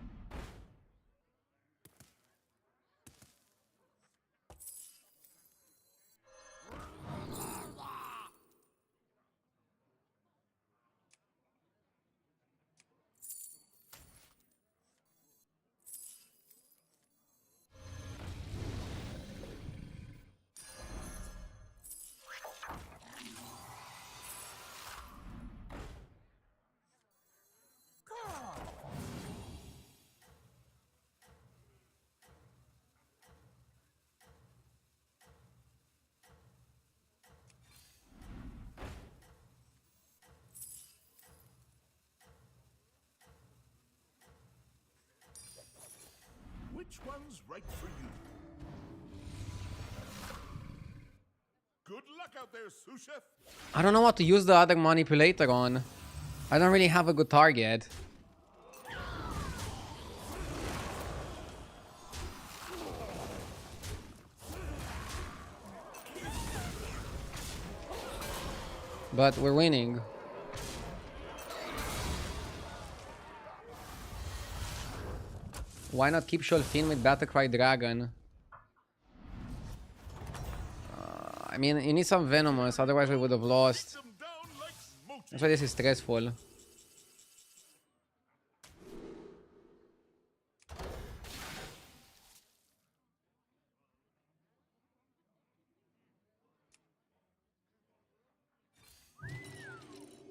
one's right for you. Good luck out there, sous chef. I don't know what to use the other manipulator on. I don't really have a good target. But we're winning. Why not keep Sholfin with Battlecry Dragon? I mean, you need some Venomous, otherwise we would have lost. Them down like smoke. That's why this is stressful.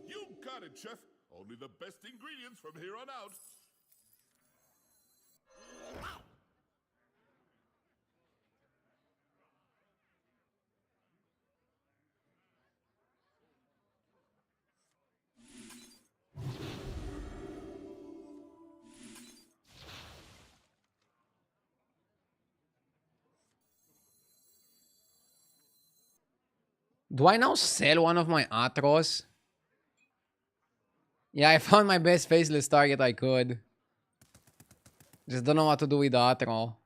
You got it, chef. Only the best ingredients from here on out. Do I now sell one of my Atros? Yeah, I found my best faceless target I could. Just don't know what to do with the Atro.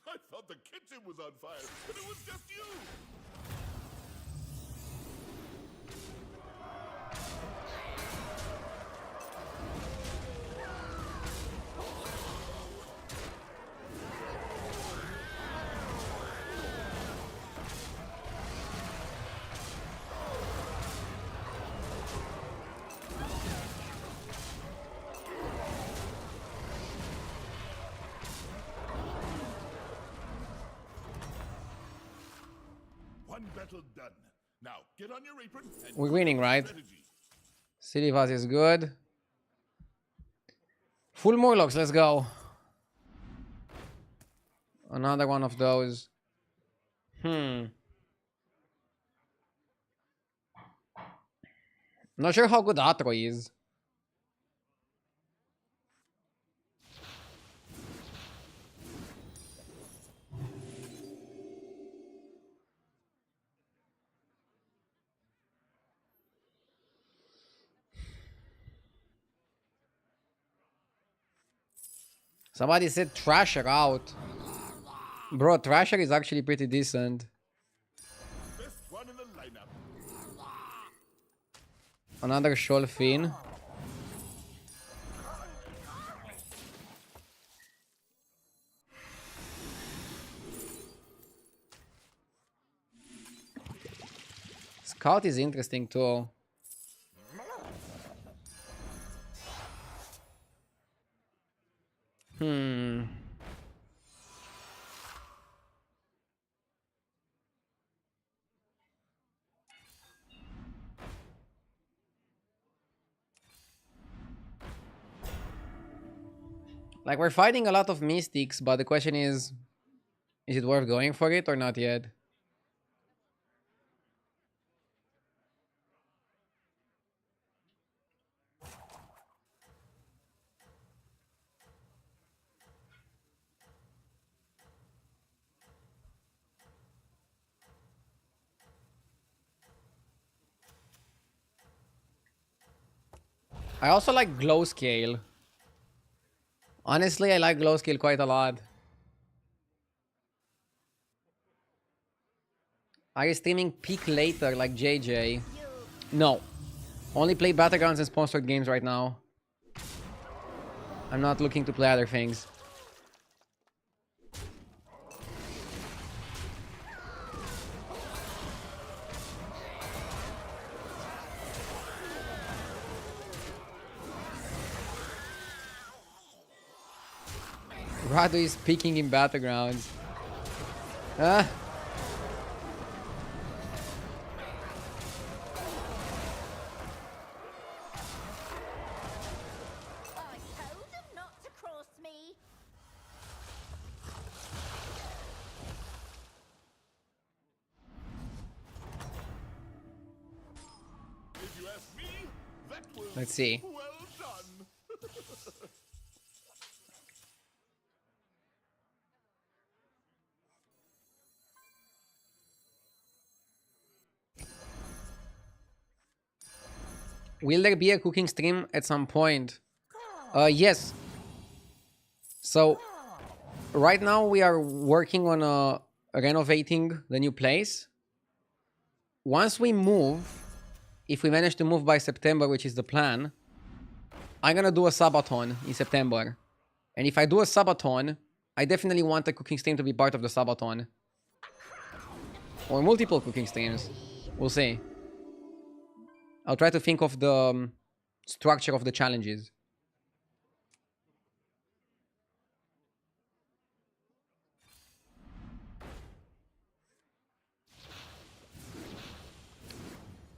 I thought the kitchen was on fire, and it was just you. One battle done. Now get on your apron and We're winning, right? strategy. City Pass is good. Full Murlocs, let's go. Another one of those. Not sure how good Atro is. Somebody said Trasher out. Bro, Trasher is actually pretty decent. Best one in the lineup. Another Sholfin. Scout is interesting too. Like, we're fighting a lot of mystics, but the question is it worth going for it or not yet? I also like glow scale. Honestly, I like glow scale quite a lot. Are you streaming peak later like JJ? No. Only play battlegrounds and sponsored games right now. I'm not looking to play other things. Radu is peaking in battlegrounds. Ah. I told him not to cross me. If you ask me, that was Let's see. well done. Will there be a cooking stream at some point? Yes. So right now we are working on renovating the new place. Once we move, if we manage to move by September, which is the plan, I'm gonna do a subathon in September. And if I do a subathon, I definitely want the cooking stream to be part of the subathon. Or multiple cooking streams. We'll see. I'll try to think of the structure of the challenges.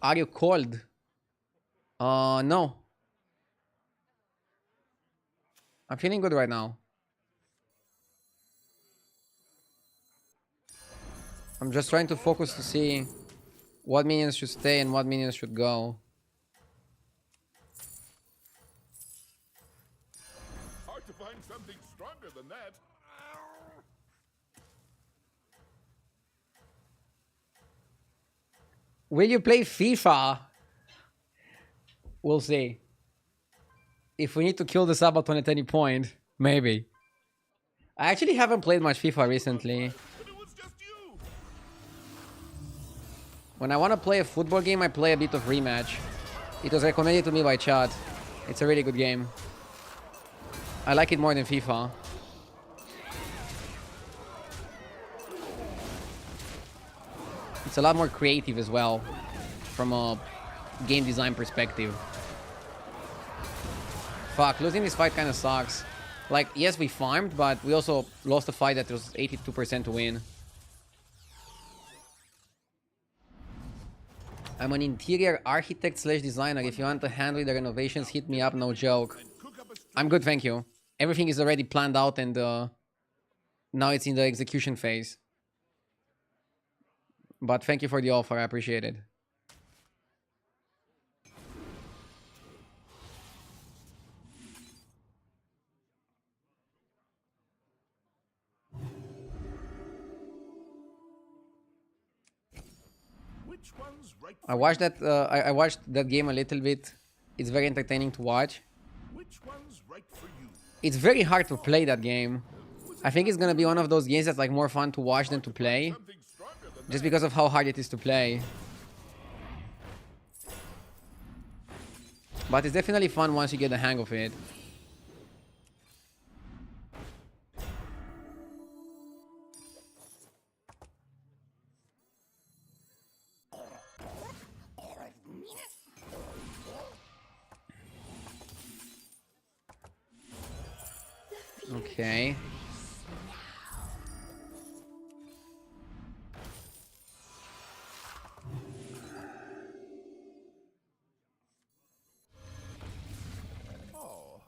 Are you cold? No. I'm feeling good right now. I'm just trying to focus to see what minions should stay and what minions should go. Hard to find something stronger than that. Will you play FIFA? We'll see. If we need to kill the Sabaton at any point, maybe. I actually haven't played much FIFA recently. But it was just you. When I want to play a football game, I play a bit of Rematch. It was recommended to me by chat. It's a really good game. I like it more than FIFA. It's a lot more creative as well, from a game design perspective. Fuck, losing this fight kind of sucks. Like, yes, we farmed, but we also lost a fight that was 82% to win. I'm an interior architect slash designer. If you want to handle the renovations, hit me up, no joke. I'm good, thank you. Everything is already planned out and now it's in the execution phase. But thank you for the offer, I appreciate it. Which one's right for I watched that. I watched that game a little bit. It's very entertaining to watch. Which one's right for you? It's very hard to play that game. I think it's gonna be one of those games that's like more fun to watch than to play, Something stronger than just because of how hard it is to play. But it's definitely fun once you get the hang of it. Okay. Oh,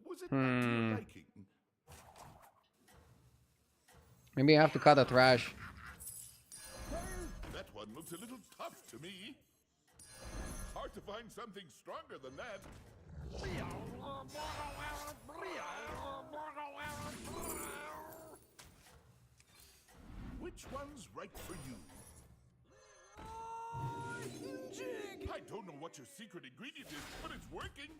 was it not to your liking? Maybe I have to cut the trash. That one looks a little tough to me. Hard to find something stronger than that. Which one's right for you? I don't know what your secret ingredient is, but it's working.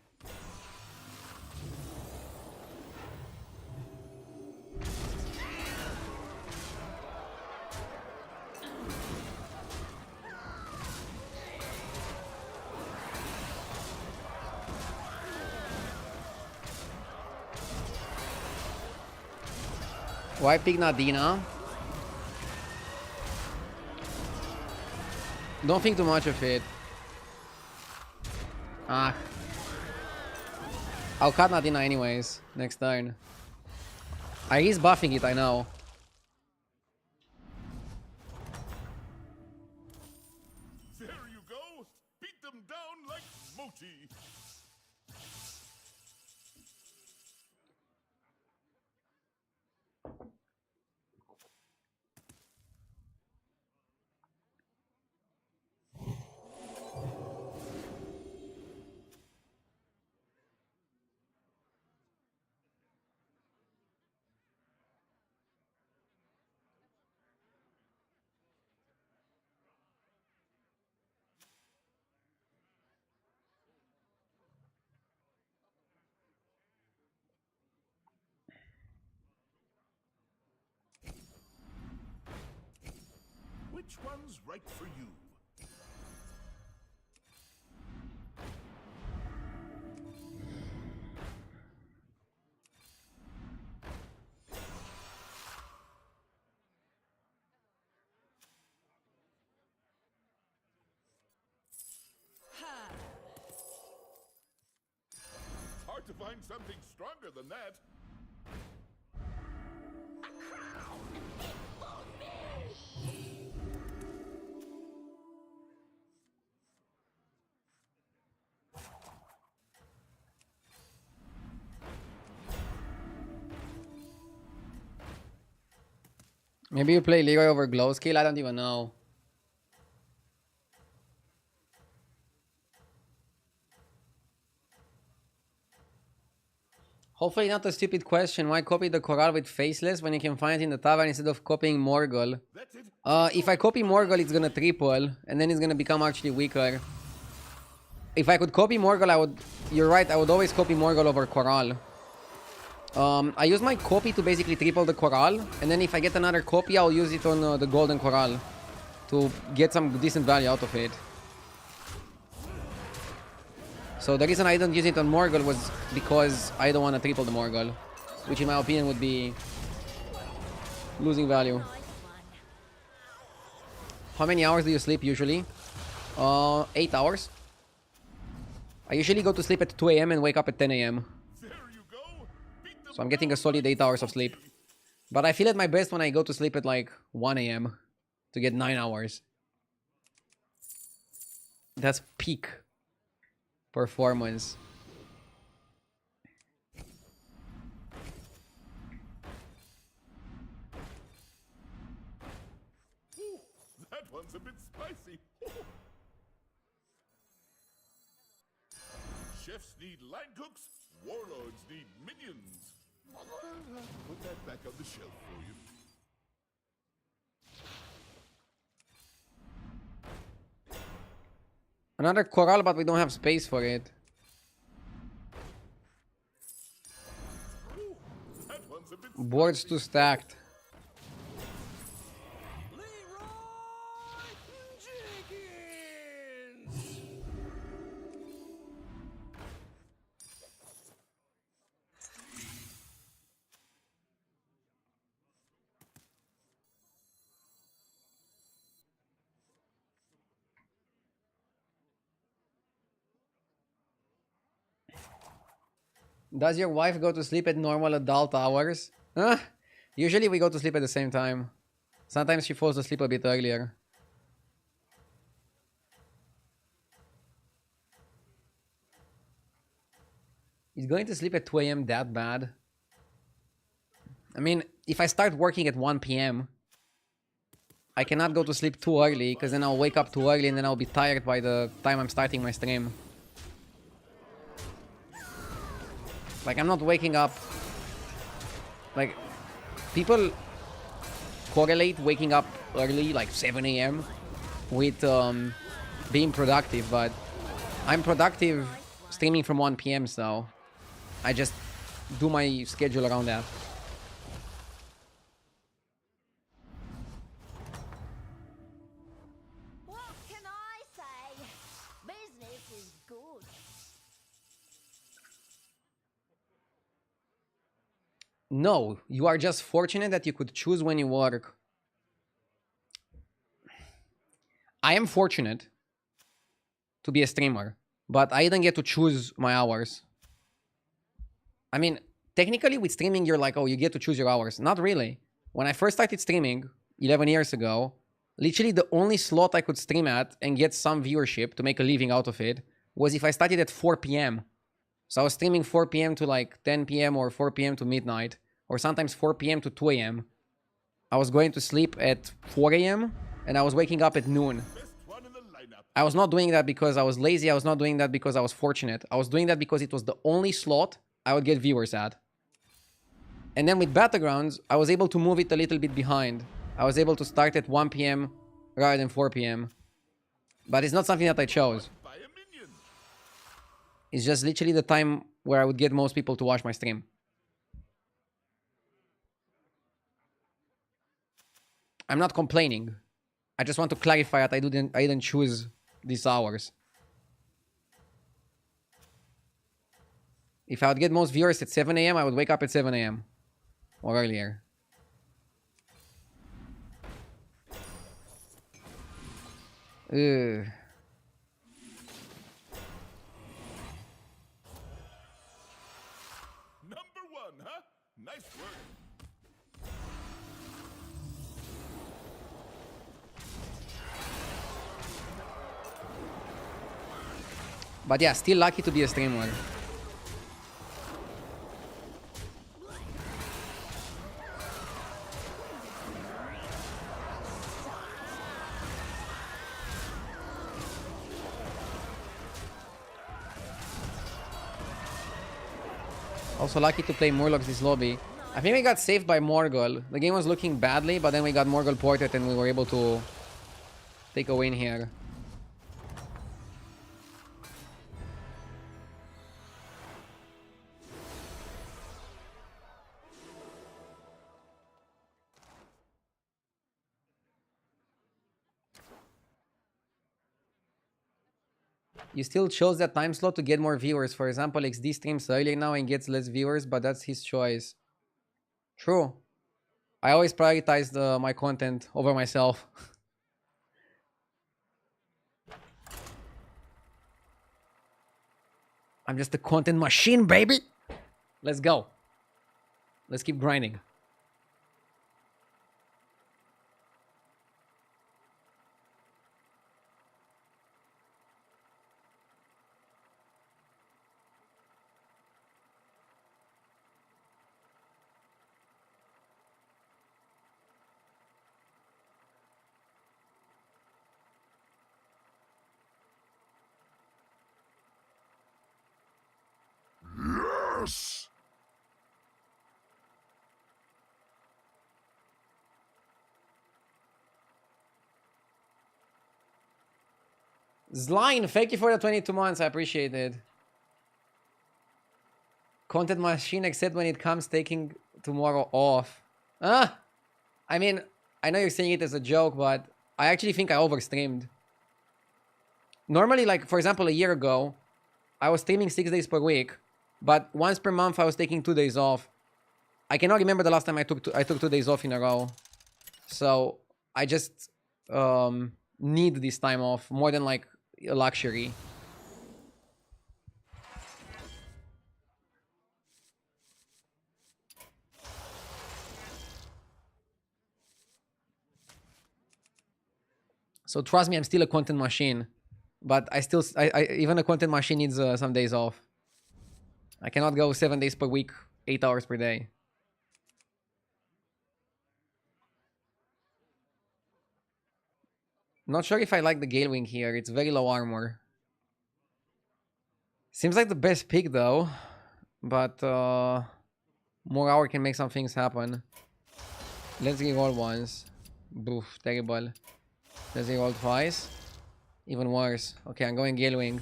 Why pick Nadina? Don't think too much of it. Ah. I'll cut Nadina anyways, next turn. He's buffing it, I know. There you go. Beat them down like Moti. Which one's right for you? Hard to find something stronger than that. Maybe you play Leroy over Glow Skill? I don't even know. Hopefully not a stupid question. Why copy the Corral with Faceless when you can find it in the tavern instead of copying Morgul? That's it. If I copy Morgul, it's gonna triple, and then it's gonna become actually weaker. If I could copy Morgul, I would... You're right, I would always copy Morgul over Corral. I use my copy to basically triple the Corral, and then if I get another copy, I'll use it on the Golden Corral to get some decent value out of it. So the reason I don't use it on Morgul was because I don't want to triple the Morgul, which in my opinion would be losing value. How many hours do you sleep usually? 8 hours. I usually go to sleep at 2 AM and wake up at 10 AM. There you go. Beat them So I'm getting a solid 8 hours of sleep. But I feel at my best when I go to sleep at like 1 AM to get 9 hours. That's peak performance. Ooh, that one's a bit spicy. Chefs need line cooks, warlords need minions. Put that back on the shelf for you. Another Corral, but we don't have space for it. Ooh, that one's a bit Board's too stacked. Does your wife go to sleep at normal adult hours? Huh? Usually we go to sleep at the same time. Sometimes she falls asleep a bit earlier. Is going to sleep at 2 AM that bad? I mean, if I start working at 1 PM, I cannot go to sleep too early, because then I'll wake up too early and then I'll be tired by the time I'm starting my stream. Like, I'm not waking up... Like, people correlate waking up early, like 7 AM, with being productive, but I'm productive streaming from 1 p.m. so I just do my schedule around that. What can I say? Business is good. No, you are just fortunate that you could choose when you work. I am fortunate to be a streamer, but I didn't get to choose my hours. I mean, technically with streaming, you're like, oh, you get to choose your hours. Not really. When I first started streaming 11 years ago, literally the only slot I could stream at and get some viewership to make a living out of it was if I started at 4 p.m. So I was streaming 4 p.m. to like 10 p.m. or 4 p.m. to midnight, or sometimes 4 p.m. to 2 a.m. I was going to sleep at 4 a.m. and I was waking up at noon. I was not doing that because I was lazy. I was not doing that because I was fortunate. I was doing that because it was the only slot I would get viewers at. And then with battlegrounds, I was able to move it a little bit behind. I was able to start at 1 p.m. rather than 4 p.m. But it's not something that I chose. Buy a minion. It's just literally the time where I would get most people to watch my stream. I'm not complaining. I just want to clarify that I didn't choose these hours. If I would get most viewers at 7 a.m., I would wake up at 7 a.m. or earlier. Ugh. Number one, huh? Nice work. But yeah, still lucky to be a streamer. Also lucky to play Murlocs this lobby. I think we got saved by Morgul. The game was looking badly, but then we got Morgul ported and we were able to take a win here. You still chose that time slot to get more viewers. For example, XD streams earlier now and gets less viewers, but that's his choice. True. I always prioritized my content over myself. I'm just a content machine, baby. Let's go. Let's keep grinding. Yes! Zline, thank you for the 22 months. I appreciate it. Content machine, except when it comes taking tomorrow off. I mean, I know you're saying it as a joke, but I actually think I overstreamed. Normally, like, for example, a year ago, I was streaming 6 days per week, but once per month I was taking 2 days off. I cannot remember the last time I took 2 days off in a row. So I just need this time off more than like a luxury. So trust me, I'm still a content machine, but even a content machine needs some days off. I cannot go 7 days per week, 8 hours per day. Not sure if I like the Gale Wing here. It's very low armor. Seems like the best pick though, but more hour can make some things happen. Let's reroll once. Boof, terrible. Let's reroll twice. Even worse. Okay, I'm going Galewing.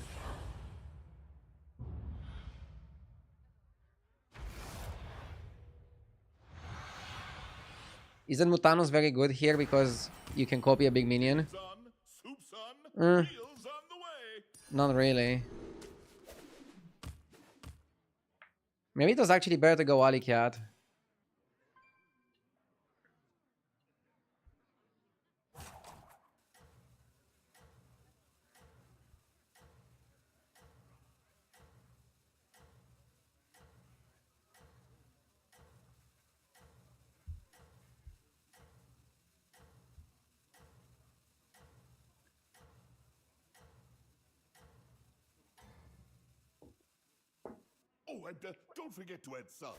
Isn't Mutanus very good here because you can copy a big minion? Soup's on, Mm, meal's on the way. not really. Maybe it was actually better to go Alicat. Oh, and don't forget to add salt.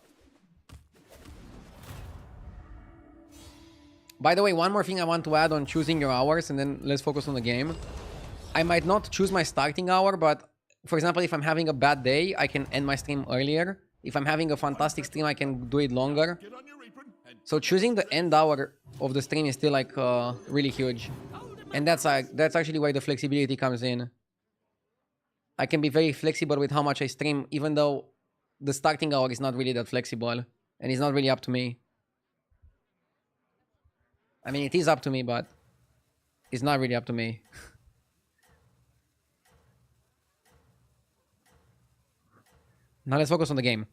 By the way, one more thing I want to add on choosing your hours, and then let's focus on the game. I might not choose my starting hour, but for example, if I'm having a bad day, I can end my stream earlier. If I'm having a fantastic stream, I can do it longer. Get on your apron and So choosing the end hour of the stream is still like really huge. And that's actually where the flexibility comes in. I can be very flexible with how much I stream, even though the starting hour is not really that flexible. And it's not really up to me. I mean, it is up to me, but it's not really up to me. Now let's focus on the game.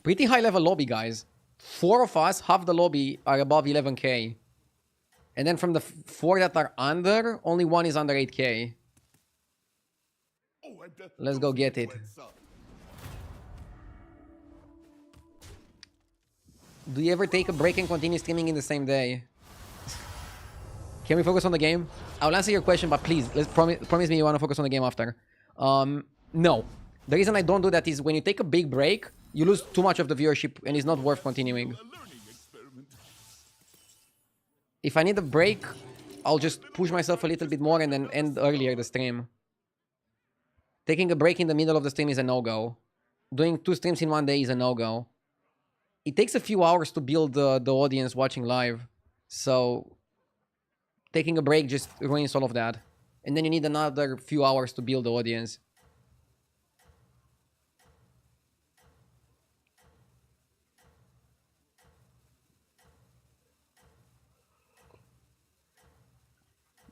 Pretty high level lobby, guys. 4 of us, half the lobby, are above 11k. And then from the 4 that are under, only 1 is under 8k. oh, and Let's don't go get forget it. to add salt. Do you ever take a break and continue streaming in the same day? Can we focus on the game? I'll answer your question, but please, let's promise me you want to focus on the game after. No. The reason I don't do that is when you take a big break, you lose too much of the viewership and it's not worth continuing. A learning experiment. If I need a break, I'll just push myself a little bit more and then end earlier the stream. Taking a break in the middle of the stream is a no-go. Doing 2 streams in one day is a no-go. It takes a few hours to build the audience watching live. So taking a break just ruins all of that. And then you need another few hours to build the audience.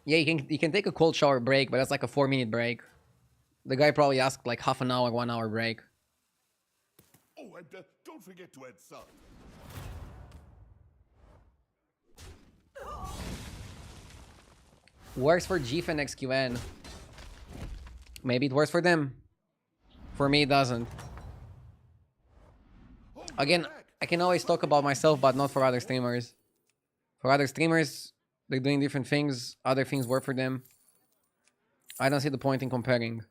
Yeah, you can take a cold shower break, but that's like a 4-minute break. The guy probably asked like half an hour, 1 hour break. Oh, and don't forget to add salt. Works for GIF and XQN. Maybe it works for them. For me, it doesn't. Oh, Again, I can always talk about myself, but not for other streamers. For other streamers, they're doing different things. Other things work for them. I don't see the point in comparing.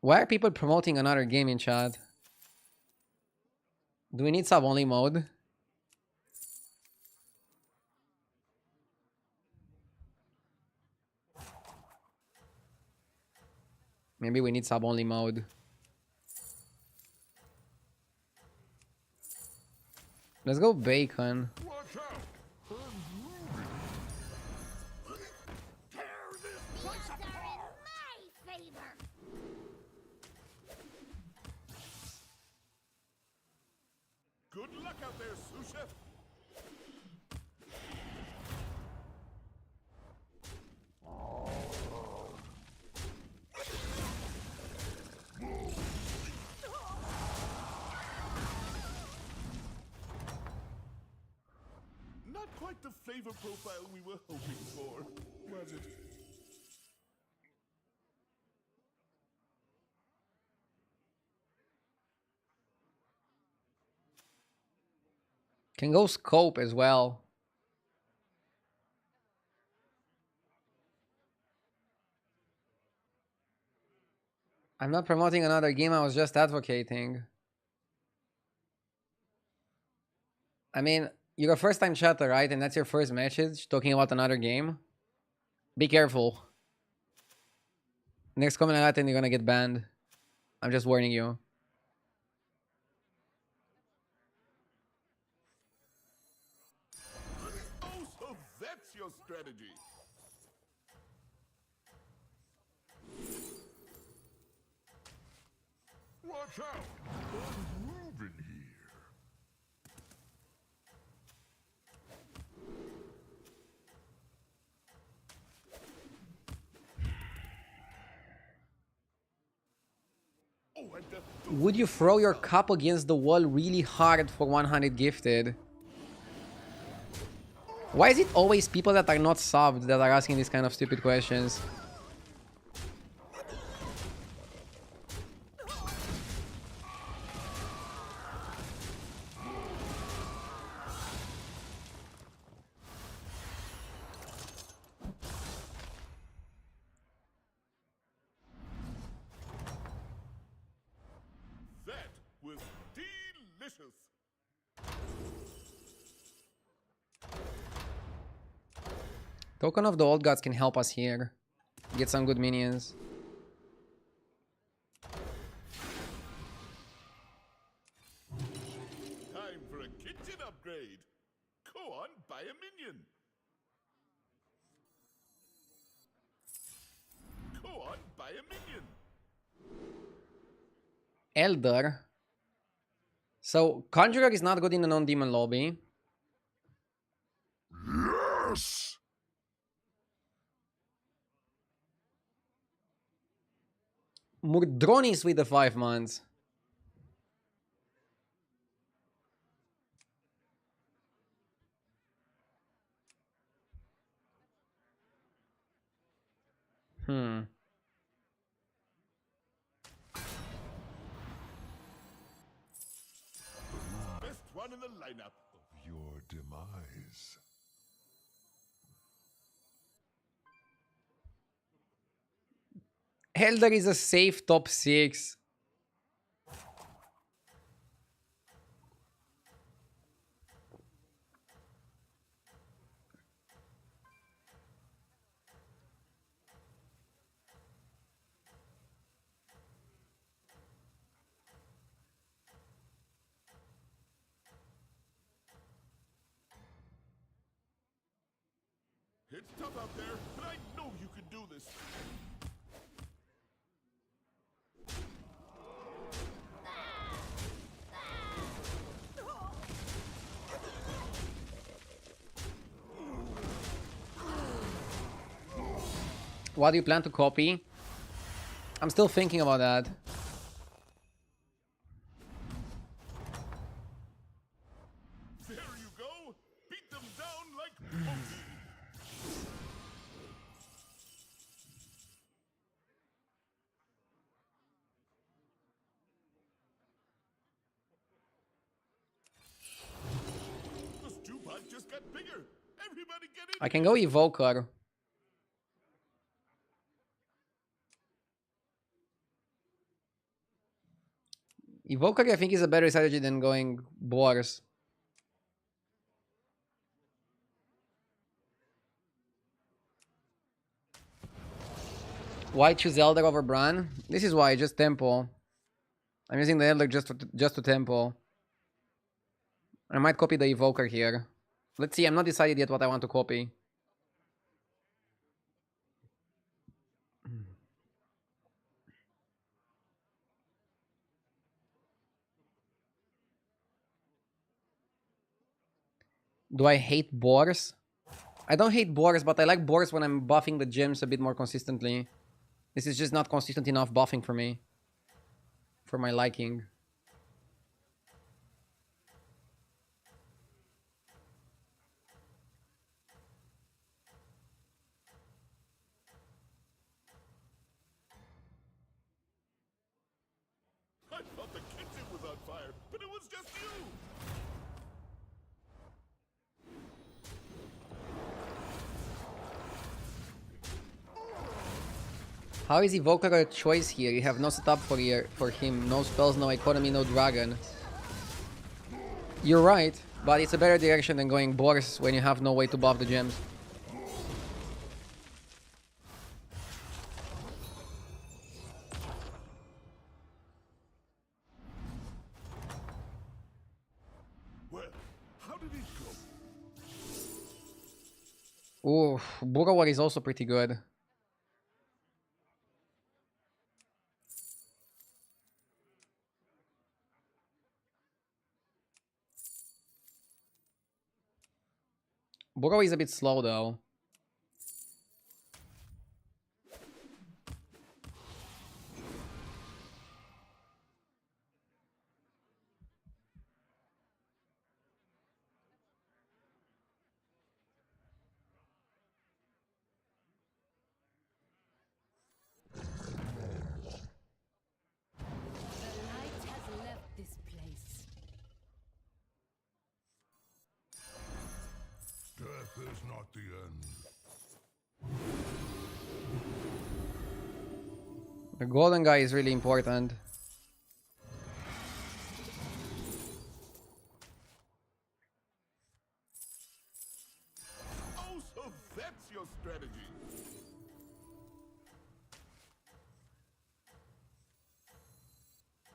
Why are people promoting another game in chat? Do we need sub-only mode? Maybe we need sub-only mode. Let's go bacon. Watch out! The odds are in my favor. Good luck out there, sous chef. Not quite the flavor profile we were hoping for, was it? Can go scope as well. I'm not promoting another game, I was just advocating. I mean, you're a first-time chatter, right? And that's your first message talking about another game? Be careful. Next comment like that and you're gonna get banned. I'm just warning you. Oh, so that's your strategy. Watch out! I'm moving here. Oh, and Would you throw your cup against the wall really hard for 100 gifted? Why is it always people that are not subbed that are asking these kind of stupid questions? that was delicious. Token of the Old Gods can help us here. Get some good minions. Time for a kitchen upgrade. Go on, buy a minion. Go on, buy a minion. Elder. So, Conjurer is not good in a non-demon lobby. Yes. Murdronis with the 5 months. Best one in the lineup. Of your demise. Elder is a safe top 6. It's tough out there, but I know you can do this. What do you plan to copy? I'm still thinking about that. There you go. Beat them down like monkey. The stew pot just got bigger. Everybody get in. I can go Evoker. Evoker, I think, is a better strategy than going Boars. Why choose Elder over Bran? This is why, just Tempo. I'm using the Elder just to Tempo. I might copy the Evoker here. Let's see, I'm not decided yet what I want to copy. Do I hate Boars? I don't hate Boars, but I like Boars when I'm buffing the gems a bit more consistently. This is just not consistent enough buffing for me. For my liking. I thought the kitchen was on fire, but it was just you. How is Evoker a choice here? You have no setup for him. No spells, no economy, no dragon. You're right, but it's a better direction than going Boars when you have no way to buff the gems. Ooh, Burrower is also pretty good. Burrow is a bit slow though. The light has left this place. Death is not the end. The golden guy is really important. Oh, so that's your strategy.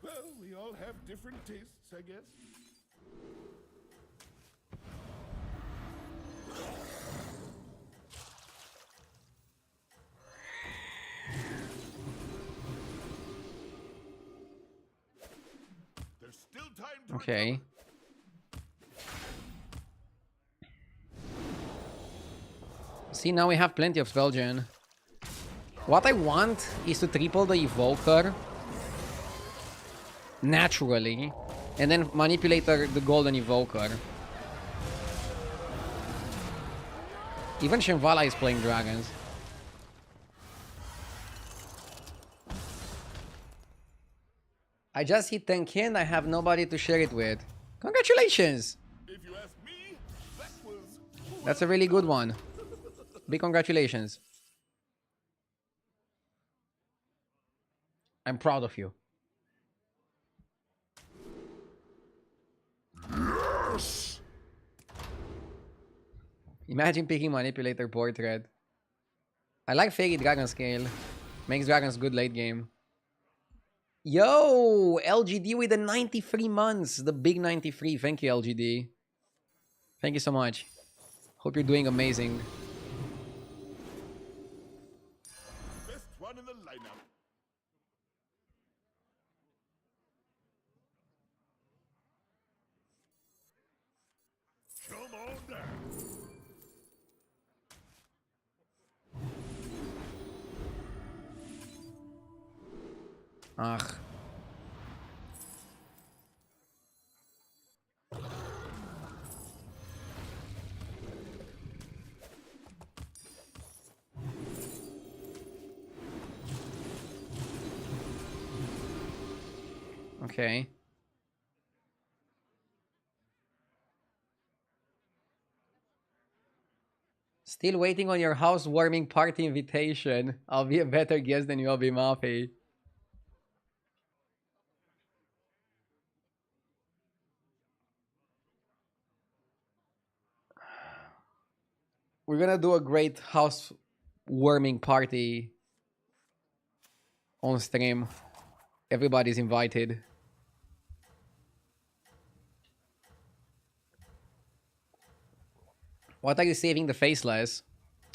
Well, we all have different tastes, I guess. There's still time to Okay. recover. See, now we have plenty of spellgen. What I want is to triple the Evoker naturally, and then manipulate the golden Evoker. Even Shimvala is playing dragons. I just hit 10k and I have nobody to share it with. Congratulations! If you ask me, that was That's a really good one. Big congratulations. I'm proud of you. Imagine picking Manipulator Portrait. I like Fairy Dragon Scale. Makes dragons good late game. Yo! LGD with the 93 months. The big 93. Thank you, LGD. Thank you so much. Hope you're doing amazing. best one in the lineup. Come on down. Ugh. Okay. Still waiting on your housewarming party invitation. I'll be a better guest than you'll be, Mafi. We're gonna do a great housewarming party on stream. Everybody's invited. What are you saving the faceless?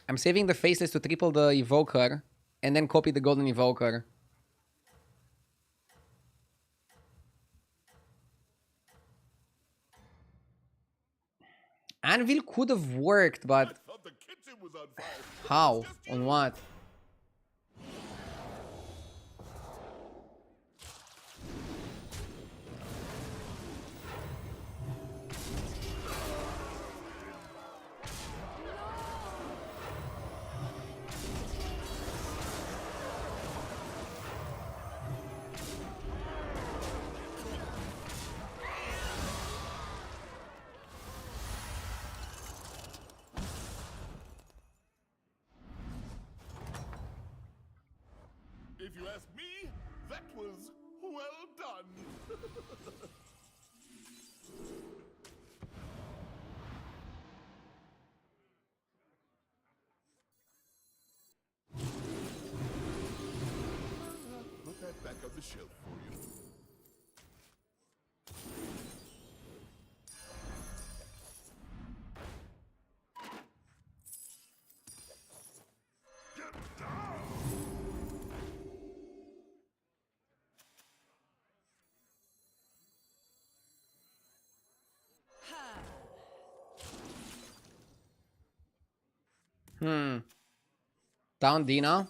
I'm saving the faceless to triple the evoker and then copy the golden evoker. Anvil could have worked, I but thought the kitchen was on fire. how? On what? If you ask me, that was well done. Put that back on the shelf for you. Down Dina.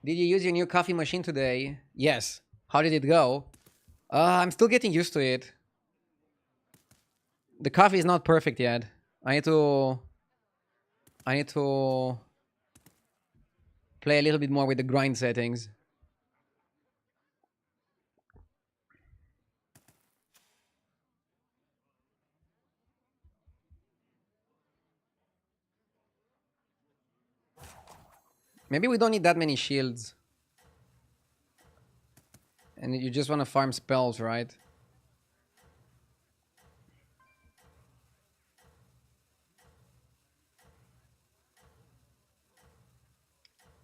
Did you use your new coffee machine today? Yes. How did it go? I'm still getting used to it. The coffee is not perfect yet. I need to play a little bit more with the grind settings. Maybe we don't need that many shields. And you just want to farm spells, right?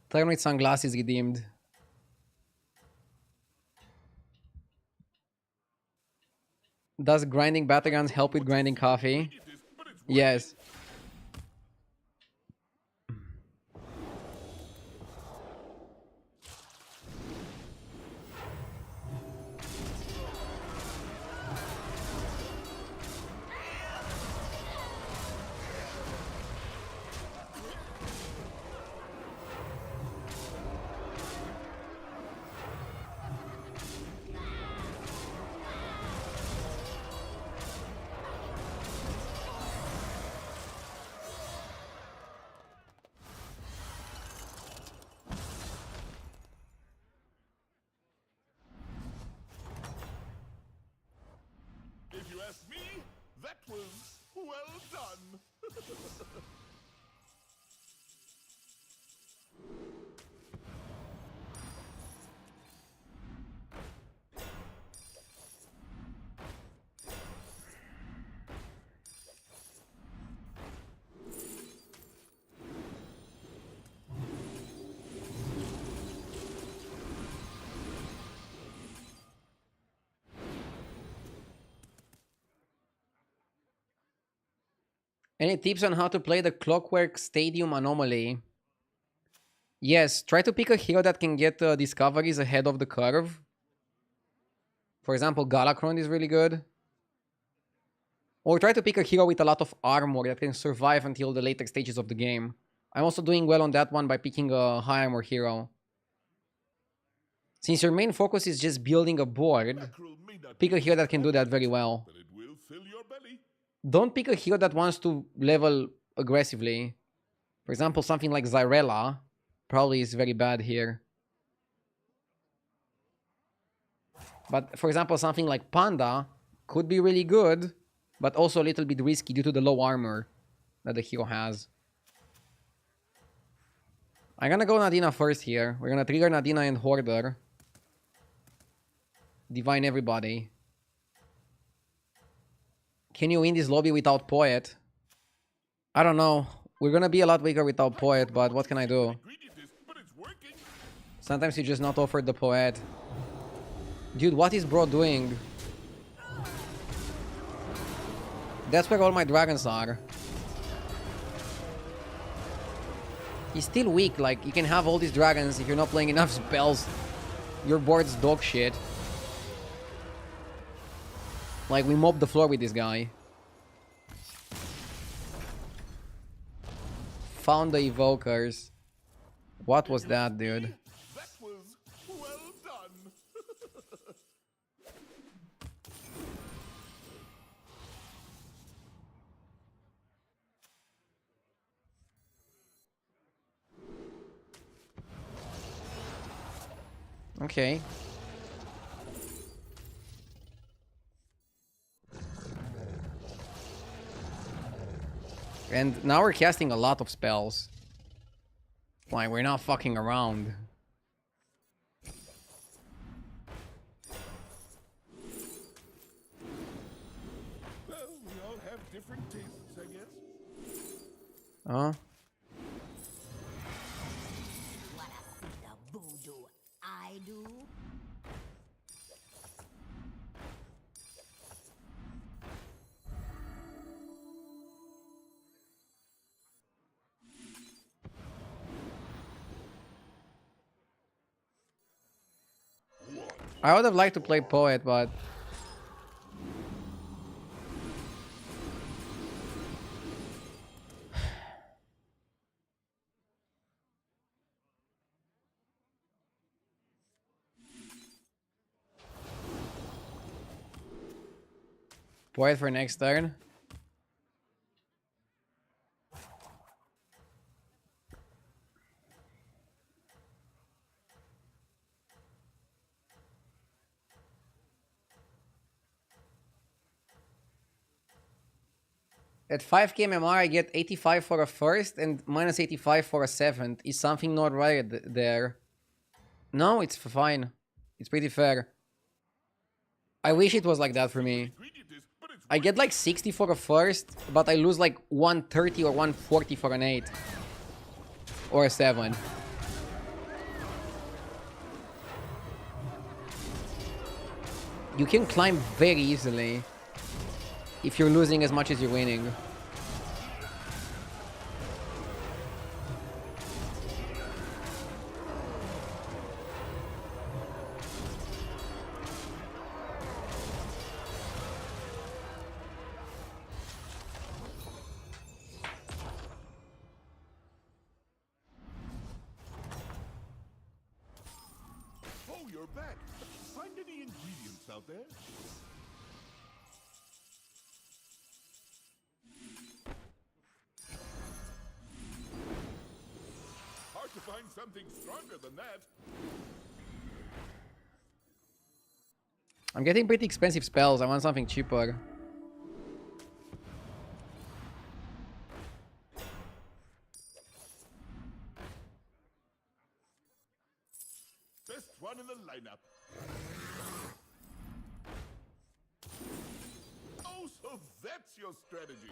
Thermite sunglasses redeemed. Does grinding battlegrounds help with grinding coffee? Yes. If you ask me, that was well done. Any tips on how to play the Clockwork Stadium Anomaly? Yes, try to pick a hero that can get discoveries ahead of the curve. For example, Galakron is really good. Or try to pick a hero with a lot of armor that can survive until the later stages of the game. I'm also doing well on that one by picking a high armor hero. Since your main focus is just building a board, Mackerel may not pick be a hero that can do that extravagant, very well. but it will fill your belly. Don't pick a hero that wants to level aggressively. For example, something like Zyrella probably is very bad here. But for example, something like Panda could be really good, but also a little bit risky due to the low armor that the hero has. I'm gonna go Nadina first here. We're gonna trigger Nadina and Hoarder. Divine everybody. Can you win this lobby without Poet? I don't know. We're gonna be a lot weaker without Poet, but what can I do? Ingredient is, but it's working. Sometimes you just not offered the Poet. Dude, what is bro doing? That's where all my dragons are. He's still weak, like, you can have all these dragons if you're not playing enough spells. Your board's dog shit. Like, we mopped the floor with this guy. Found the evokers. What was that, dude? That was well done. Okay. And now we're casting a lot of spells. Like, we're not fucking around. Well, we all have different tastes, I guess. Huh? Wanna see the voodoo I do? I would have liked to play Poet, but... Poet for next turn. At 5k MMR, I get 85 for a first and minus 85 for a seventh. Is something not right there? No, it's fine. It's pretty fair. I wish it was like that for me. I get like 60 for a first, but I lose like 130 or 140 for an 8. Or a 7. You can climb very easily if you're losing as much as you're winning. Oh, you're back. Find any ingredients out there? Hard to find something stronger than that. I'm getting pretty expensive spells. I want something cheaper. Best one in the lineup. Oh, so that's your strategy.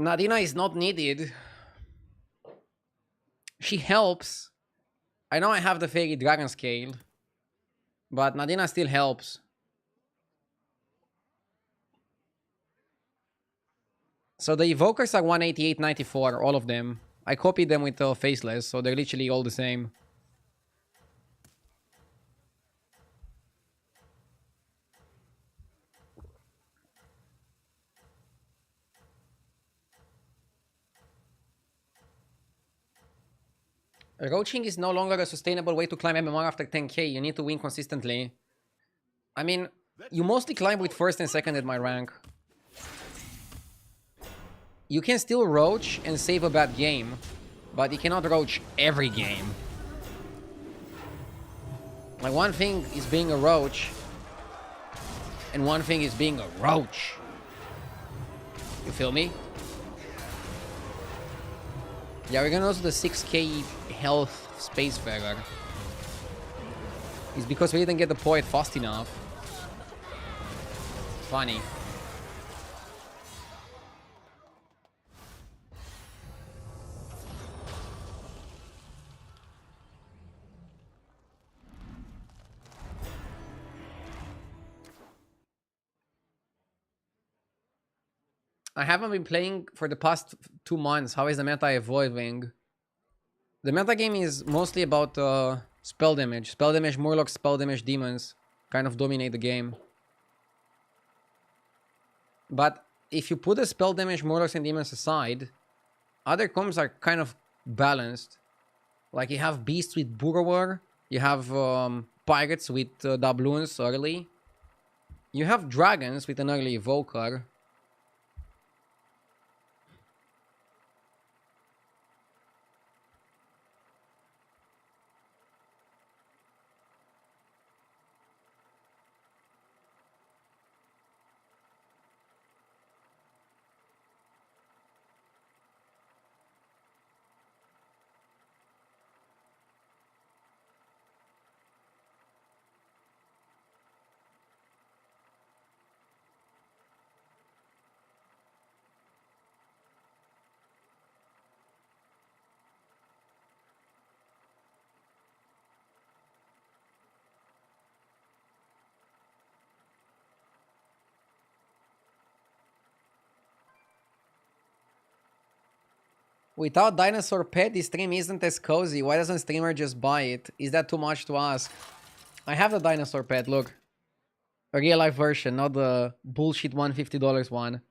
Nadina is not needed. She helps. I know I have the Fairy Dragon Scale, but Nadina still helps. So the Evokers are 188.94, all of them. I copied them with Faceless, so they're literally all the same. Roaching is no longer a sustainable way to climb MMR after 10k. You need to win consistently. I mean, you mostly climb with first and second at my rank. You can still roach and save a bad game, but you cannot roach every game. Like, one thing is being a roach, and one thing is being a roach. You feel me? Yeah, we're gonna also the 6k health Spacefarer. It's because we didn't get the poet fast enough. Funny. I haven't been playing for the past 2 months. How is the meta evolving? The meta game is mostly about spell damage. Spell damage Murlocs, spell damage demons kind of dominate the game. But if you put the spell damage Murlocs and demons aside, other comps are kind of balanced. Like, you have beasts with Burrower, you have pirates with doubloons early, you have dragons with an early evoker. Without Dinosaur Pet, this stream isn't as cozy. Why doesn't streamer just buy it? Is that too much to ask? I have the dinosaur pet, look. A real life version, not the bullshit $150 one.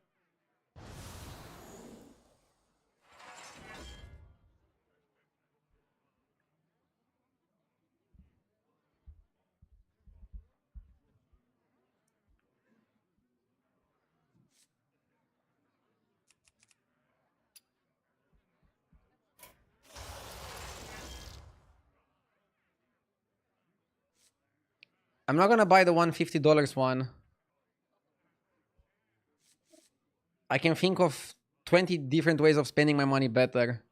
I'm not gonna buy the $150 one. I can think of 20 different ways of spending my money better.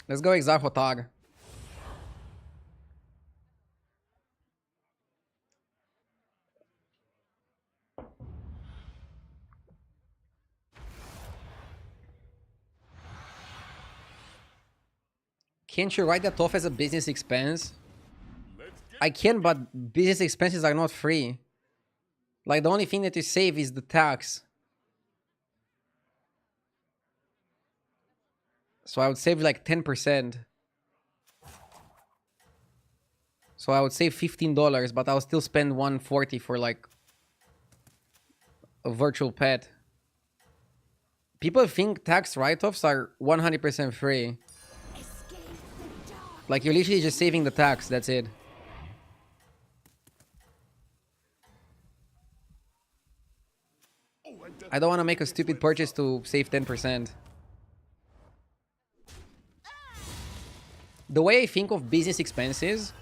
Let's go Exarchotag. Can't you write that off as a business expense? I can, but business expenses are not free. Like, the only thing that you save is the tax. So I would save like 10%. So I would save $15, but I'll still spend $140 for like a virtual pet. People think tax write-offs are 100% free. Like, you're literally just saving the tax, that's it. I don't want to make a stupid purchase to save 10%. The way I think of business expenses,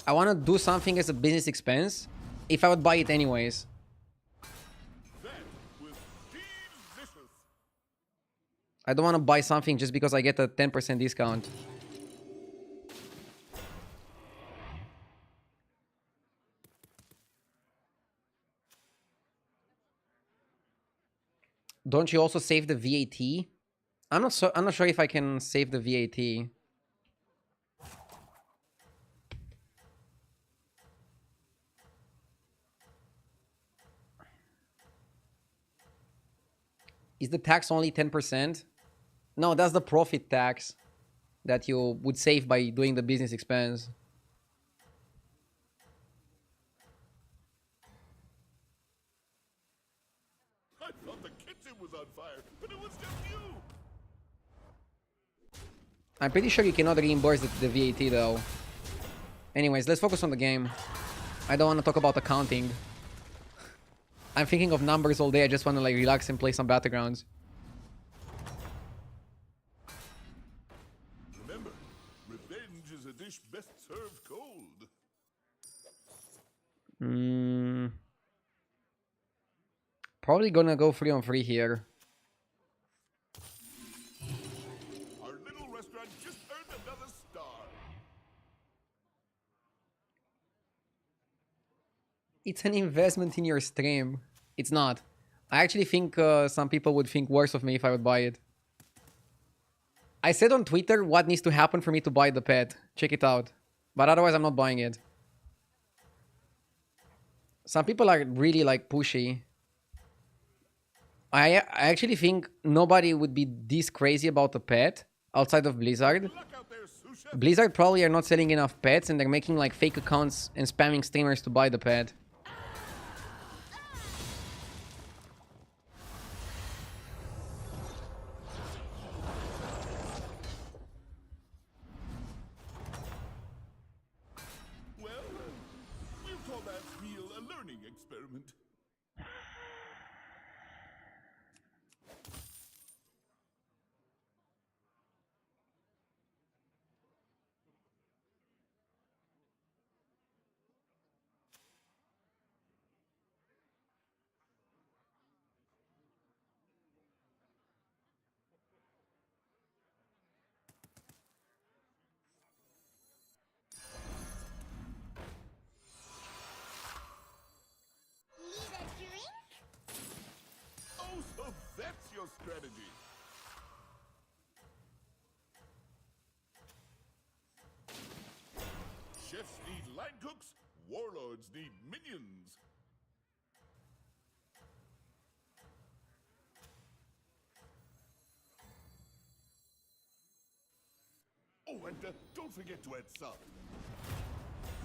I want to do something as a business expense if I would buy it anyways. I don't want to buy something just because I get a 10% discount. Don't you also save the VAT? I'm not sure if I can save the VAT. Is the tax only 10%? No, that's the profit tax that you would save by doing the business expense. I thought the kitchen was on fire, but it was just you. I'm pretty sure you cannot reimburse the VAT though. Anyways, let's focus on the game. I don't want to talk about accounting. I'm thinking of numbers all day. I just want to like relax and play some battlegrounds. Remember, revenge is a dish best served cold. Probably gonna go 3-on-3 here. Our little restaurant just earned another star. It's an investment in your stream. It's not. I actually think some people would think worse of me if I would buy it. I said on Twitter what needs to happen for me to buy the pet. Check it out. But otherwise, I'm not buying it. Some people are really like pushy. I actually think nobody would be this crazy about a pet outside of Blizzard. Luck out there, sous chef. Blizzard probably are not selling enough pets and they're making like fake accounts and spamming streamers to buy the pet. Well, we'll call that meal a learning experiment. Need a drink? Oh, so that's your strategy. Chefs need line cooks, warlords need minions. Oh, and don't forget to add salt.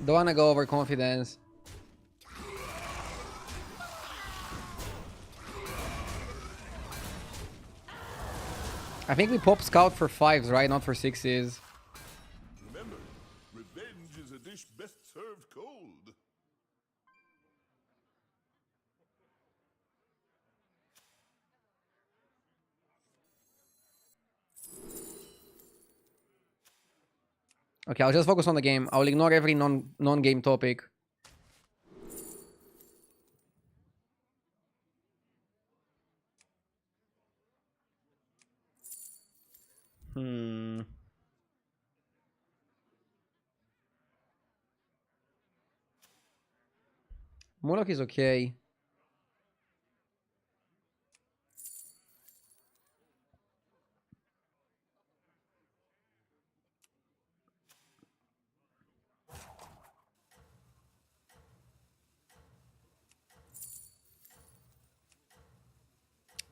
Don't wanna go over confidence. I think we pop scout for 5s, right? Not for 6s. Remember, revenge is a dish best served cold. Okay, I'll just focus on the game. I'll ignore every non-game topic. Murloc is okay.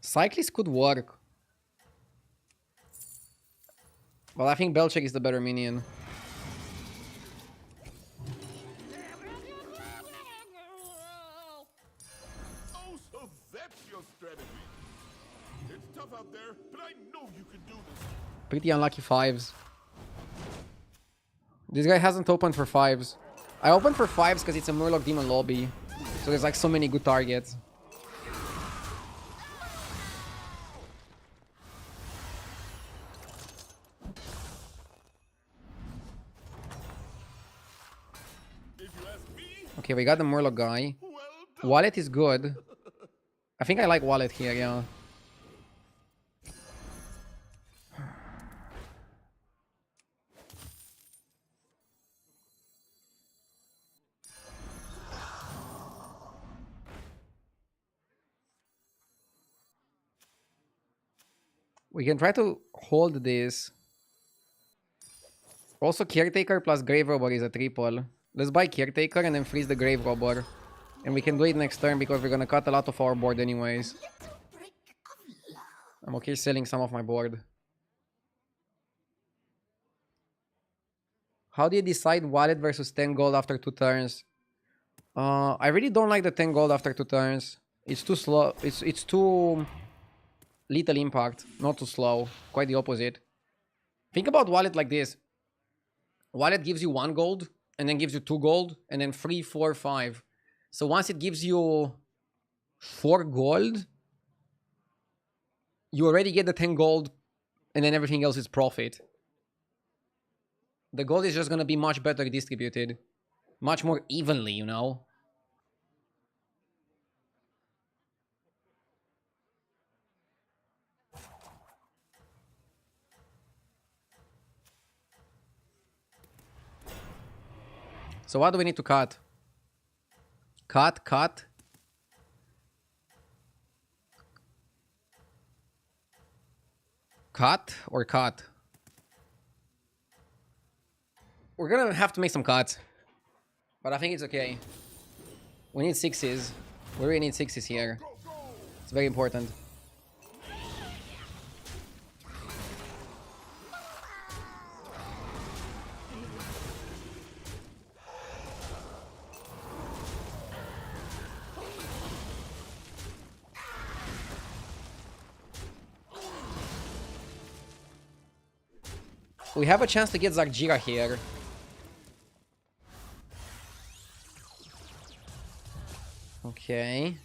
Cyclist could work. Well, I think Belichick is the better minion. Oh, so that's your strategy. It's tough out there, but I know you can do this. Pretty unlucky 5s. This guy hasn't opened for 5s. I opened for 5s because it's a Murloc Demon lobby. So there's like so many good targets. If you ask me, Okay, we got the Murloc guy. well done. Wallet is good. I think I like Wallet here, yeah. We can try to hold this. Also, Caretaker plus Grave Robber is a triple. Let's buy Caretaker and then freeze the Grave Robber. And we can do it next turn because we're gonna cut a lot of our board anyways. I'm okay selling some of my board. How do you decide wallet versus 10 gold after 2 turns? I really don't like the 10 gold after 2 turns. It's too slow. It's too little impact, not too slow. Quite the opposite. Think about wallet like this. Wallet gives you 1 gold, and then gives you 2 gold, and then 3, 4, 5. So once it gives you 4 gold, you already get the 10 gold, and then everything else is profit. The gold is just gonna be much better distributed. Much more evenly, you know? So what do we need to cut? Cut, cut. Cut or cut? We're gonna have to make some cuts. But I think it's okay. We need 6s. We really need 6s here. It's very important. We have a chance to get Zarjira here. Okay.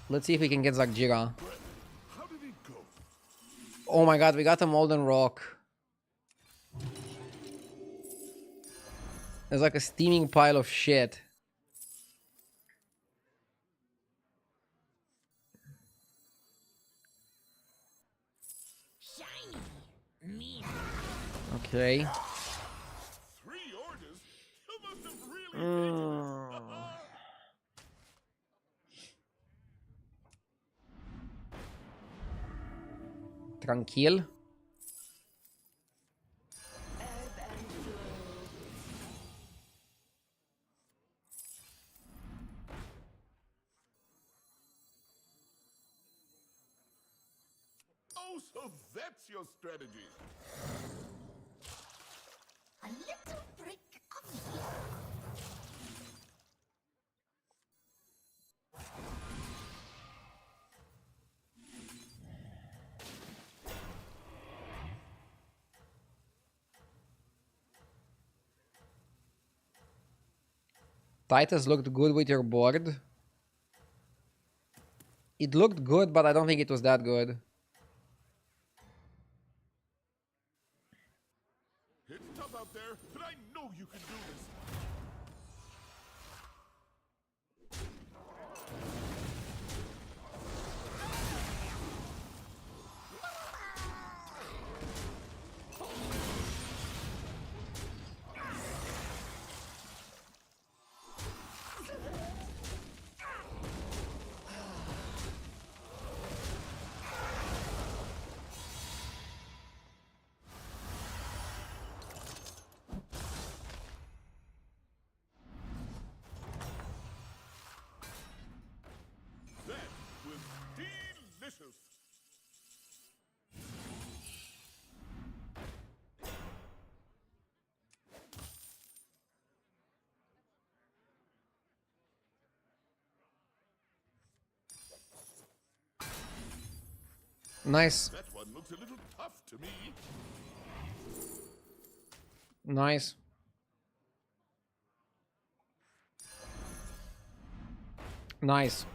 Let's see if we can get Zarjira. How did it go? Oh my god, we got a Molten Rock. There's like a steaming pile of shit. Shiny. Me. Okay. 3 orders? You must have really Tranquil. Oh, so that's your strategy. A little brick of you. Titus looked good with your board. It looked good, but I don't think it was that good. It's tough out there, but I know you can do this. That was delicious. Nice. That one looks a little tough to me. Nice. Nice.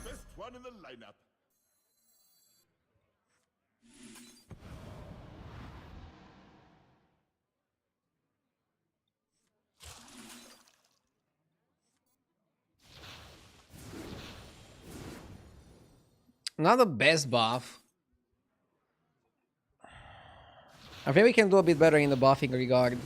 Best one in the lineup. Not the best buff. I think we can do a bit better in the buffing regard.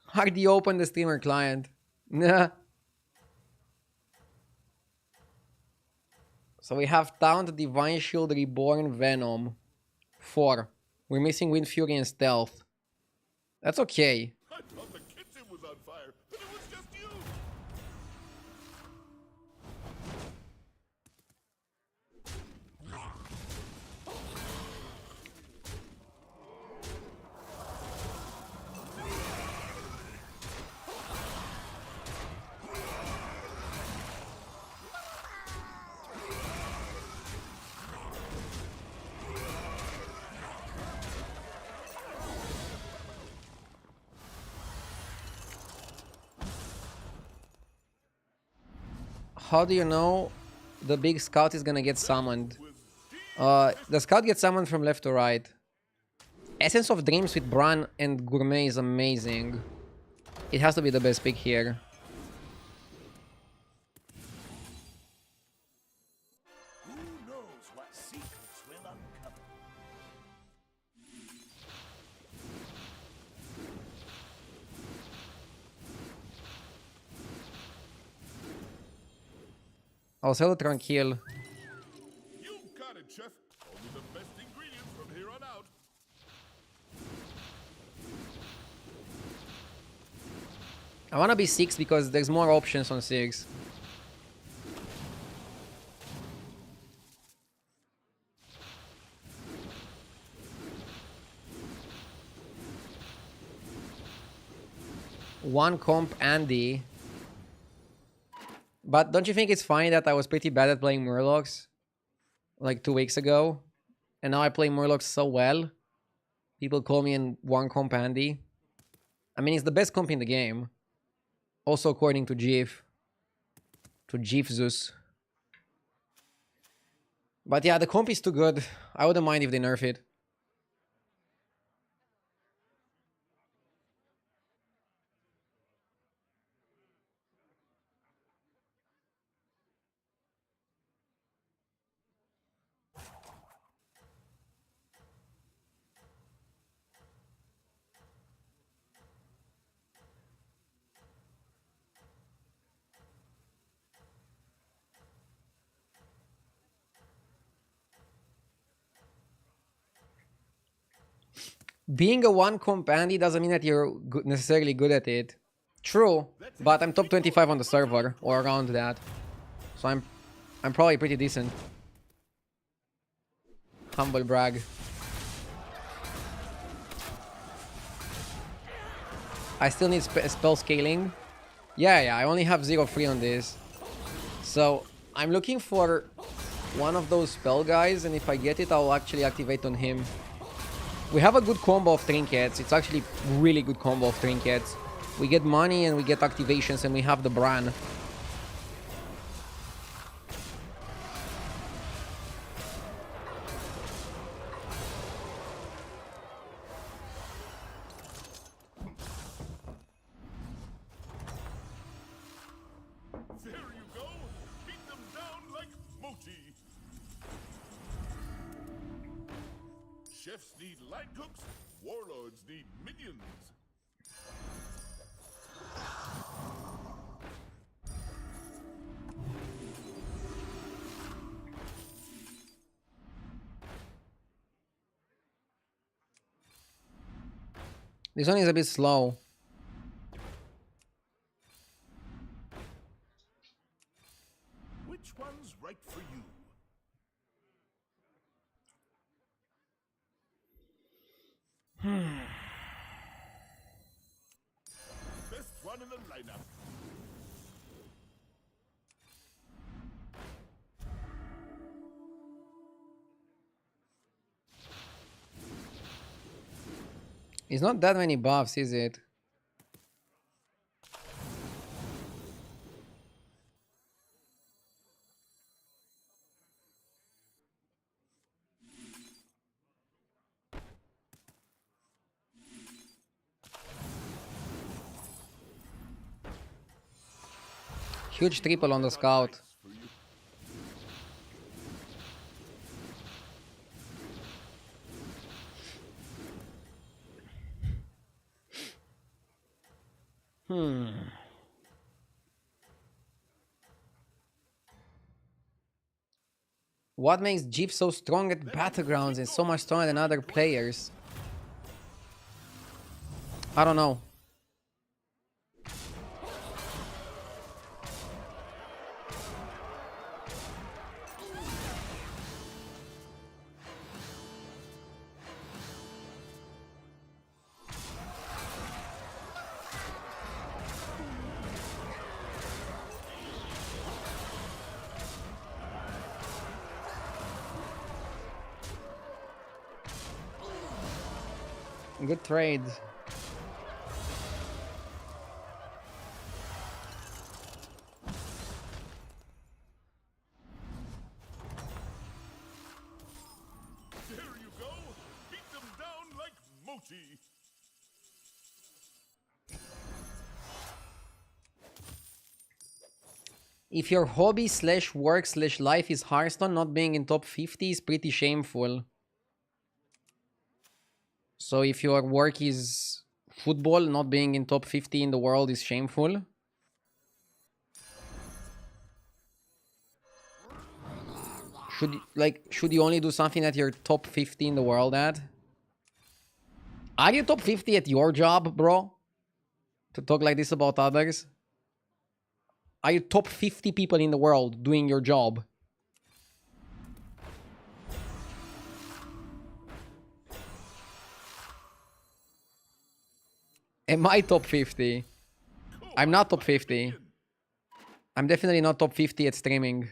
Hardly open the streamer client. Nah. So we have Taunt, Divine Shield, Reborn, Venom. 4. We're missing Wind Fury and Stealth. That's okay. I thought the kitchen was on fire, but it was just you. How do you know the big scout is gonna get summoned? The scout gets summoned from left to right. Essence of Dreams with Bran and Gourmet is amazing. It has to be the best pick here. Who knows what secrets will uncover? I'll sell the Tranquil. You got it, Chef. Only the best ingredients from here on out. I wanna be 6 because there's more options on 6. One comp Andy. But don't you think it's funny that I was pretty bad at playing Murlocs like 2 weeks ago? And now I play Murlocs so well. People call me in one comp Andy. I mean, it's the best comp in the game. Also according to Jeff. To Jeff Zeus. But yeah, the comp is too good. I wouldn't mind if they nerf it. being a one comp Andy doesn't mean that you're necessarily good at it. True, but I'm top 25 on the server or around that, so I'm probably pretty decent. Humble brag. I still need spell scaling. Yeah, I only have 0 free on this, so I'm looking for one of those spell guys, and if I get it, I'll actually activate on him. We have a good combo of trinkets. It's actually really good combo of trinkets. We get money and we get activations and we have the Bran. There you go. Beat them down like Moti. Chefs need line cooks. Warlords need minions. This one is a bit slow. Which one's right for you? Best one in the lineup. It's not that many buffs, is it? Huge triple on the scout. For you. What makes Jeep so strong at battlegrounds and so much stronger than other players? I don't know. Good trade. There you go. Beat them down like Moti. If your hobby slash work slash life is Hearthstone, not being in top 50 is pretty shameful. So if your work is football, not being in top 50 in the world is shameful. Should you only do something that you're top 50 in the world at? Are you top 50 at your job, bro? To talk like this about others? Are you top 50 people in the world doing your job? Am I top 50? I'm not top 50. I'm definitely not top 50 at streaming.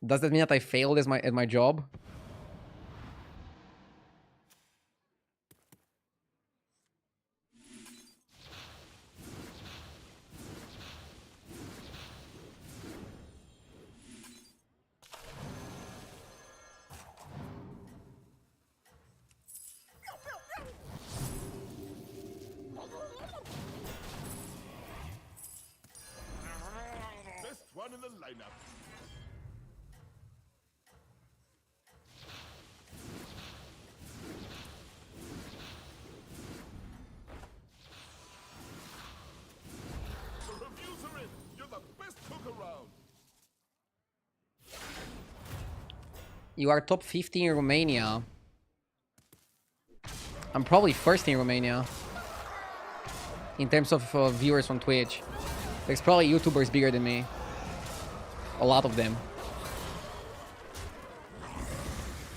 Does that mean that I failed at my job? Best one in the lineup. The reviews are in. You're the best cook around. You are top 50 in Romania. I'm probably first in Romania. In terms of viewers on Twitch. There's probably YouTubers bigger than me. A lot of them.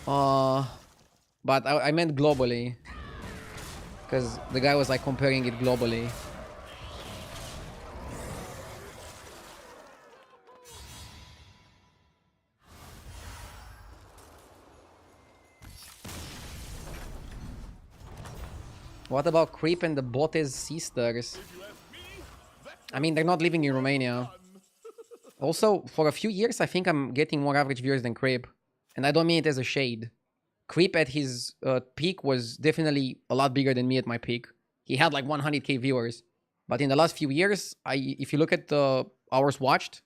But I meant globally. Because the guy was like comparing it globally. What about Creep and the Botes sisters? I mean, they're not living in Romania. Also, for a few years, I think I'm getting more average viewers than Creep. And I don't mean it as a shade. Creep at his peak was definitely a lot bigger than me at my peak. He had like 100k viewers. But in the last few years, if you look at the hours watched,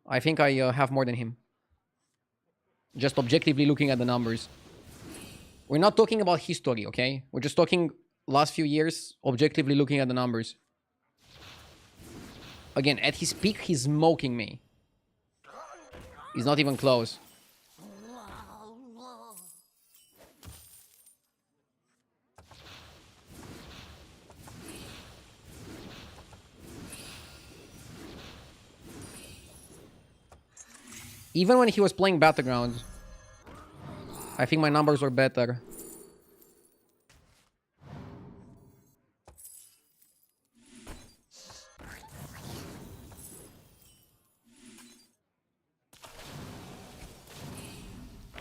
I think I have more than him. Just objectively looking at the numbers. We're not talking about history, okay? We're just talking last few years, objectively looking at the numbers. Again, at his peak, he's smoking me. He's not even close. Even when he was playing battlegrounds, I think my numbers were better.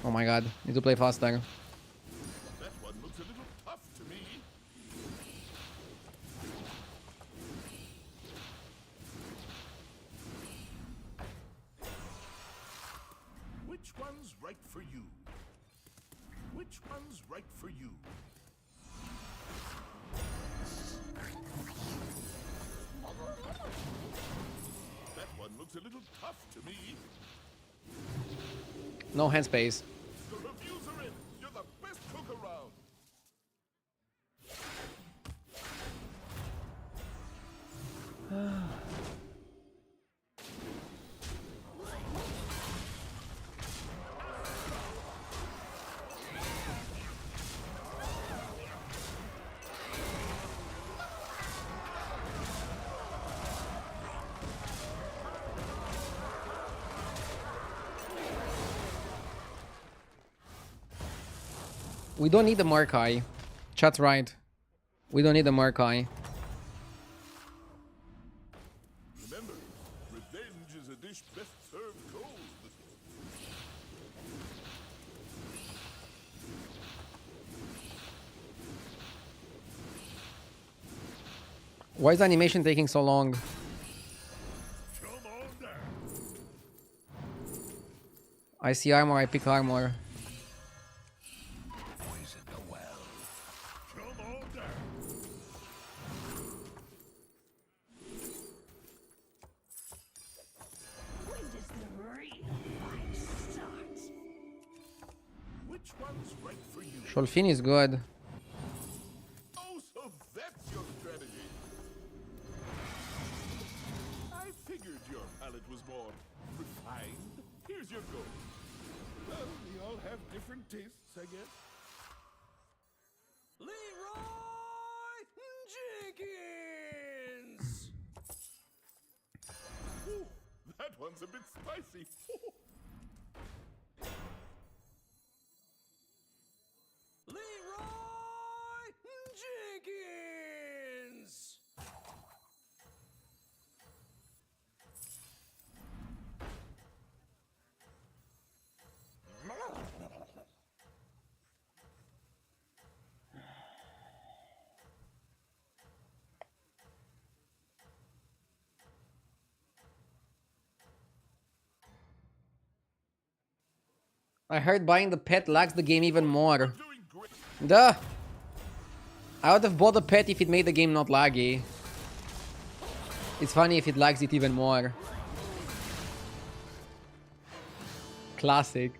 Oh my god, need to play faster. That one looks a little tough to me. Which one's right for you? Which one's right for you? That one looks a little tough to me. No hand space. The reviews are in. You're the best cook around. We don't need the Markai. Chat's right. We don't need the Markai. Remember, revenge is a dish best served cold. Why is the animation taking so long? Come on down. I see armor, I pick armor. Poison the well. Come on down. When does the real fight start? Which one's right for you? Sholfin is good. Oh, so that's your strategy. I figured your palate was more refined. Here's your goal. Well, we all have different tastes, I guess. Leroy Jenkins. Ooh, that one's a bit spicy. Leroy Jenkins. I heard buying the pet lags the game even more. Doing great. Duh! I would have bought the pet if it made the game not laggy. It's funny if it lags it even more. Classic.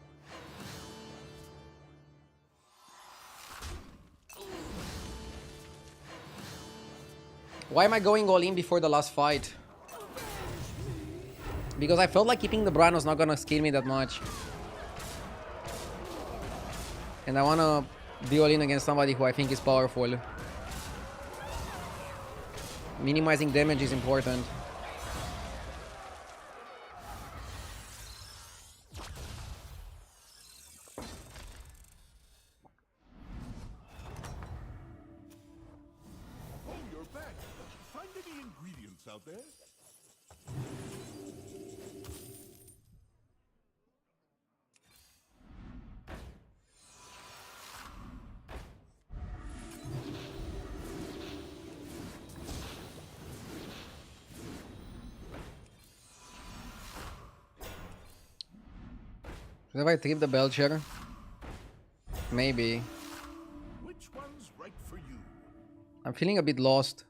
Why am I going all in before the last fight? Because I felt like keeping the Bran was not gonna scale me that much. And I wanna be all in against somebody who I think is powerful. Minimizing damage is important. Oh, you're back. Find any ingredients out there? Should I trip the Belcher? Maybe. Which one's right for you? I'm feeling a bit lost.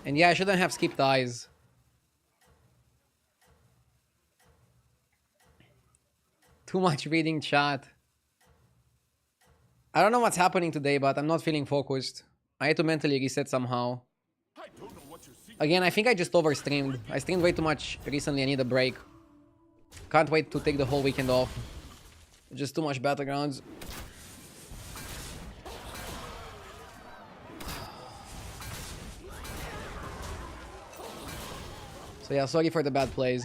And yeah, I shouldn't have skipped eyes. Too much reading chat. I don't know what's happening today, but I'm not feeling focused. I had to mentally reset somehow. I don't know what you're seeking. Again, I think I just overstreamed. I streamed way too much recently. I need a break. Can't wait to take the whole weekend off. Just too much battlegrounds. So yeah, sorry for the bad plays.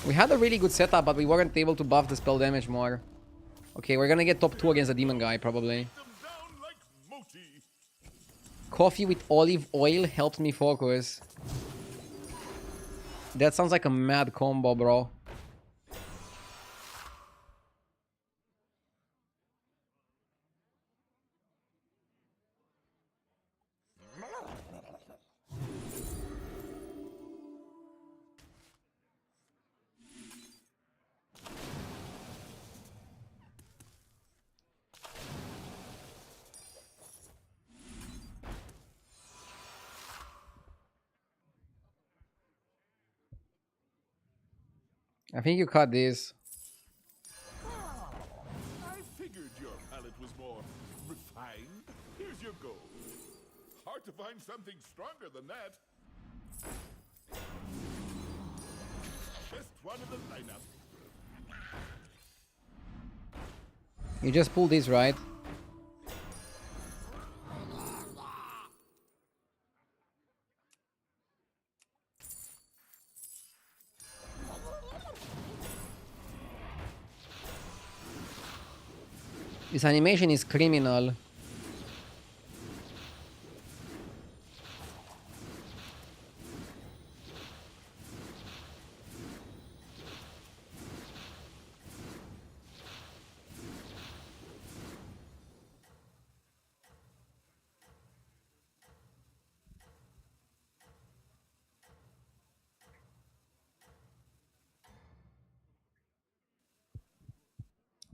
We had a really good setup, but we weren't able to buff the spell damage more. Okay, we're gonna get top 2 against the demon guy, probably. Them down like Moti. Coffee with olive oil helped me focus. That sounds like a mad combo, bro. I think you cut this. I figured your palate was more refined. Here's your goal. Hard to find something stronger than that. Best one in the lineup. You just pull this, right? This animation is criminal.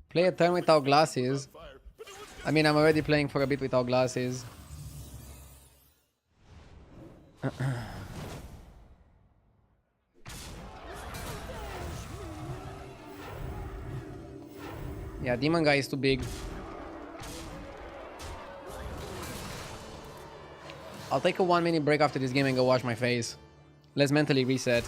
Play a turn without glasses. I mean, I'm already playing for a bit without glasses. Yeah, demon guy is too big. I'll take a 1-minute break after this game and go wash my face. Let's mentally reset.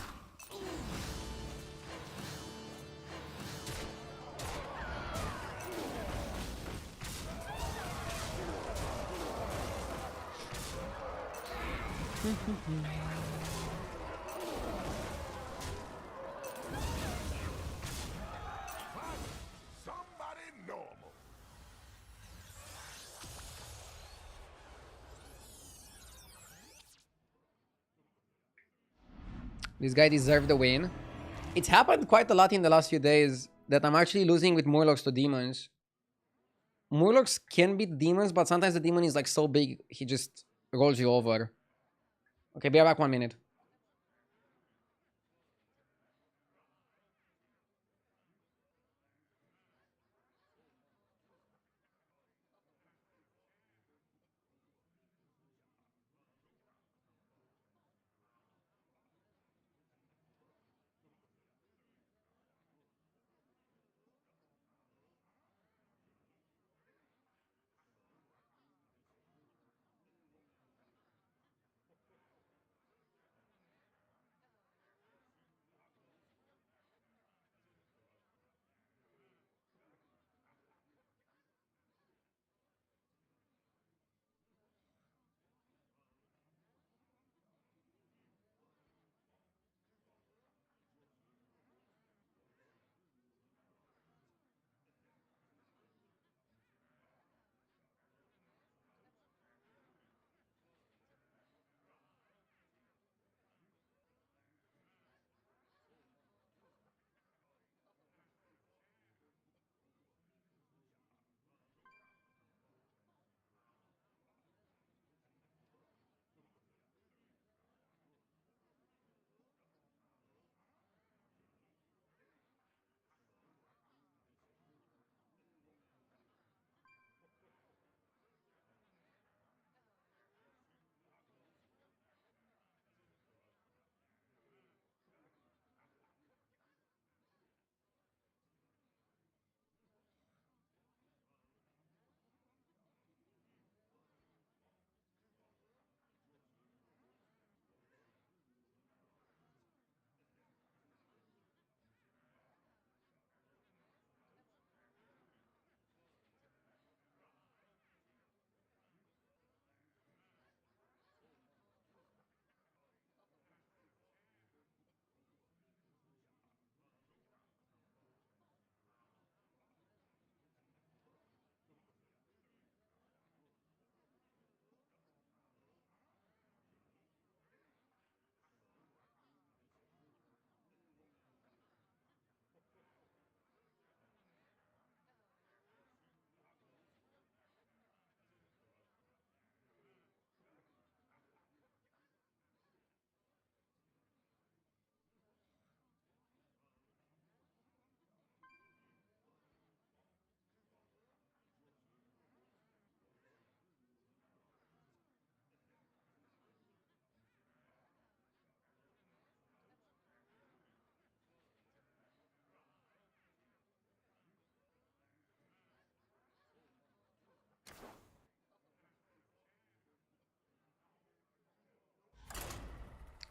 Somebody normal. This guy deserved the win. It's happened quite a lot in the last few days that I'm actually losing with Murlocs to demons. Murlocs can beat demons, but sometimes the demon is like so big, he just rolls you over. Okay, be right back 1 minute.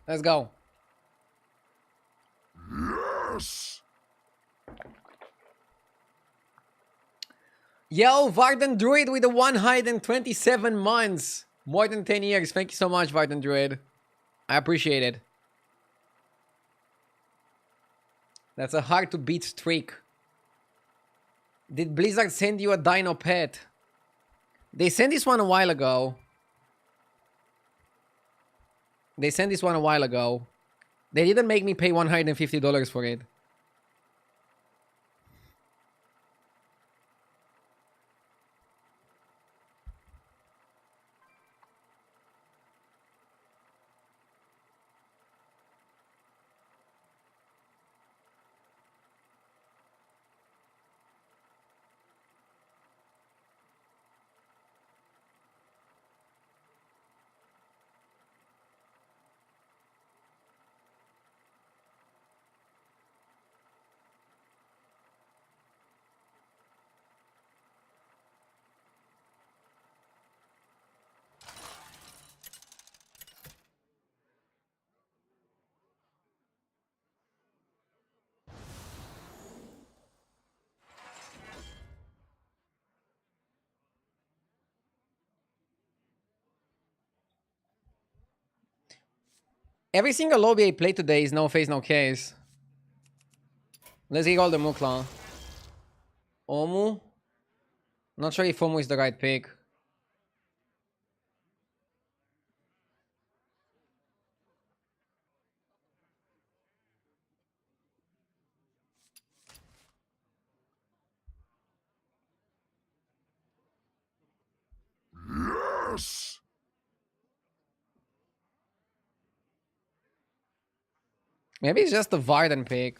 Let's go. Yes! Yo, Varden Druid with the 127 months. More than 10 years. Thank you so much, Varden Druid. I appreciate it. That's a hard to beat streak. Did Blizzard send you a dino pet? They sent this one a while ago. They sent this one a while ago. They didn't make me pay $150 for it. Every single lobby I played today is no face, no case. Let's get all the Mukla. Omu? Not sure if Omu is the right pick. Yes! Maybe it's just a Varden pick.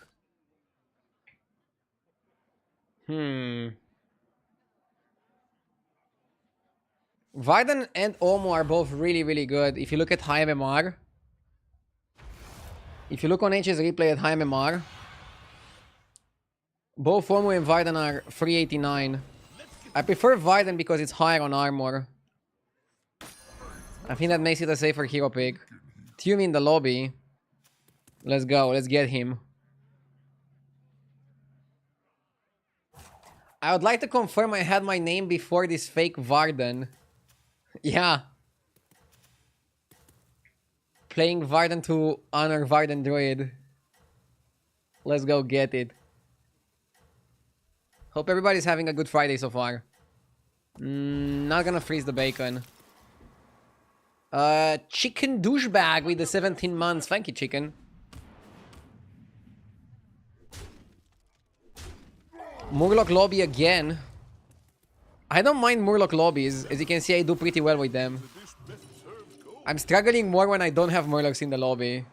Varden and Omo are both really, really good. If you look at high MMR. If you look on H's replay at high MMR. Both Omo and Varden are 389. I prefer Varden because it's higher on armor. I think that makes it a safer hero pick. Tune in the lobby. Let's go. Let's get him. I would like to confirm I had my name before this fake Varden. Yeah. Playing Varden to honor Varden Druid. Let's go get it. Hope everybody's having a good Friday so far. Not gonna freeze the bacon. Chicken douchebag with the 17 months. Thank you, chicken. Murloc lobby again. I don't mind Murloc lobbies. As you can see, I do pretty well with them. I'm struggling more when I don't have Murlocs in the lobby.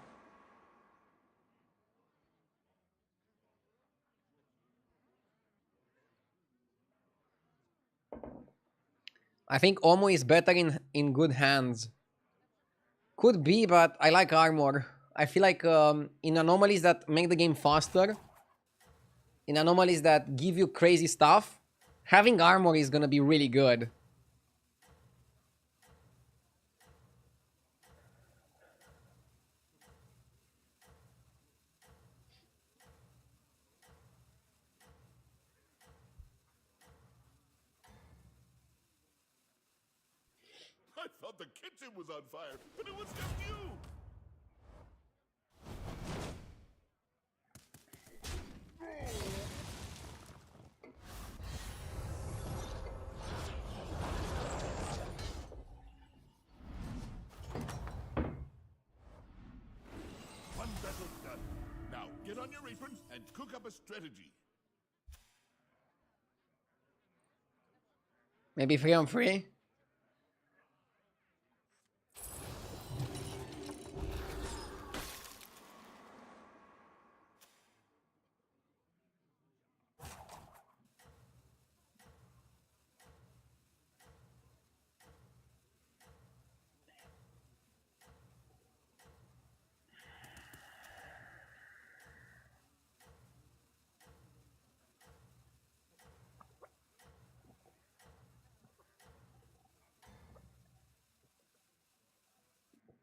I think Omo is better in good hands. Could be, but I like armor. I feel like in anomalies that make the game faster, in anomalies that give you crazy stuff, having armor is gonna be really good. I thought the kitchen was on fire, but it was just you! One battle done. Now, get on your apron and cook up a strategy. Maybe 3-on-3?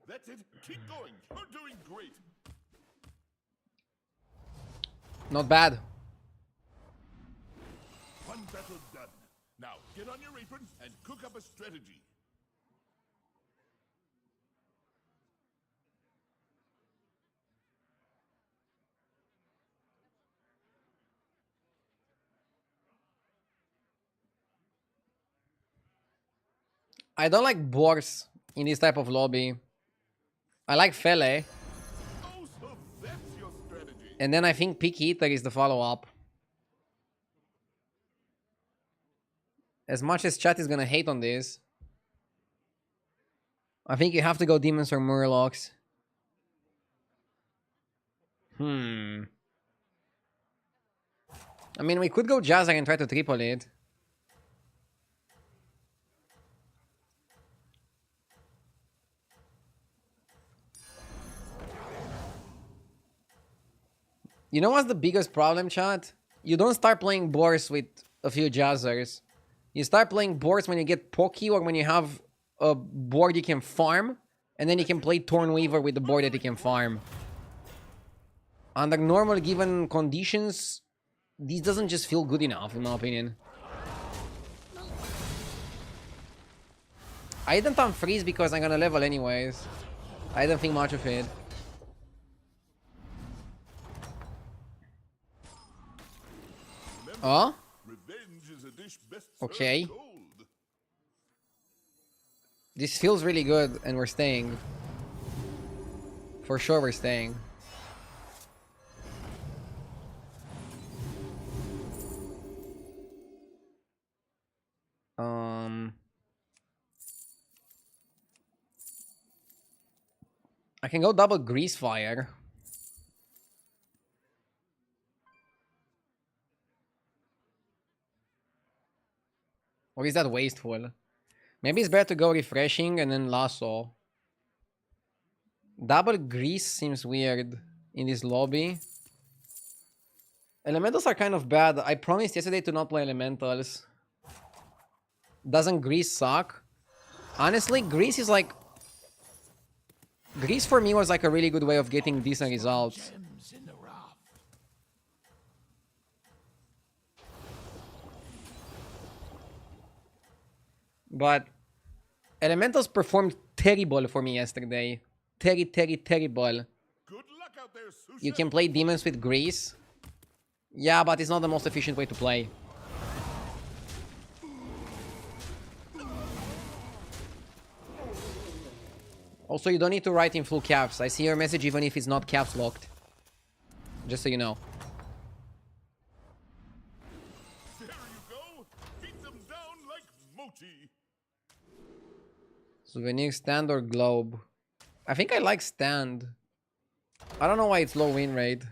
That's it. Keep going. You're doing great. Not bad. One battle done. Now, get on your apron and cook up a strategy. I don't like boars in this type of lobby. I like Fele. Oh, so that's your strategy. And then I think Picky Eater is the follow-up. As much as chat is gonna hate on this, I think you have to go Demons or Murlocs. I mean, we could go Jazzar and try to triple it. You know what's the biggest problem, chat? You don't start playing boars with a few Jazzars. You start playing boards when you get Pokey or when you have a board you can farm, and then you can play Thornweaver with the board that you can farm. Under normal given conditions, this doesn't just feel good enough, in my opinion. I didn't unfreeze because I'm gonna level anyways. I don't think much of it. Oh? Revenge is a dish best Okay. served cold. This feels really good, and we're staying. For sure we're staying. I can go double grease fire. Or is that wasteful? Maybe it's better to go refreshing and then lasso. Double grease seems weird in this lobby. Elementals are kind of bad. I promised yesterday to not play elementals. Doesn't grease suck? Honestly, grease is like... Grease for me was like a really good way of getting decent results. Gems in the rough. But elementals performed terrible for me yesterday. Terrible. Good luck out there, Susha. You can play demons with grease. Yeah, but it's not the most efficient way to play. Also, you don't need to write in full caps. I see your message even if it's not caps locked. Just so you know. There you go. Beat them down like Moti. Souvenir, stand, or globe? I think I like stand. I don't know why it's low win rate.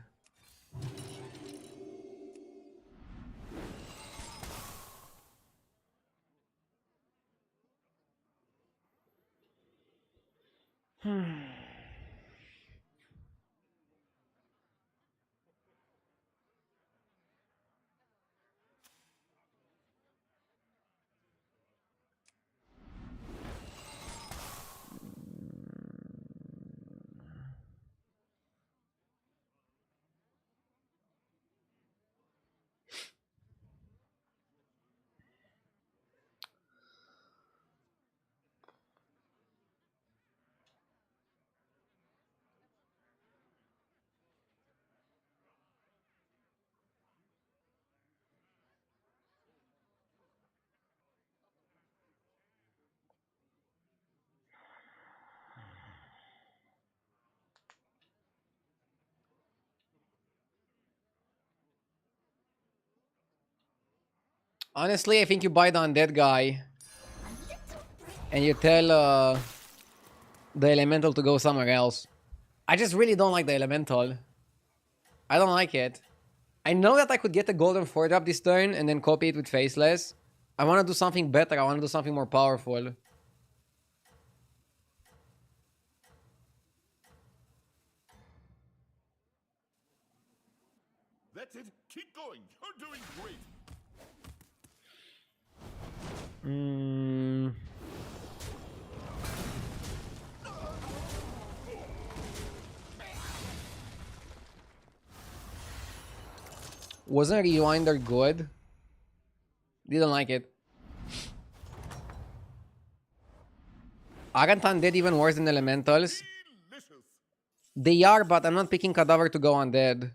Honestly, I think you buy the undead guy and you tell the elemental to go somewhere else. I just really don't like the elemental. I don't like it. I know that I could get a golden 4-drop this turn and then copy it with faceless. I want to do something better. I want to do something more powerful. That's it. Keep going. You're doing great. Wasn't Rewinder good? Didn't like it. Aren't undead even worse than elementals? Delicious. They are, but I'm not picking Cadaver to go undead.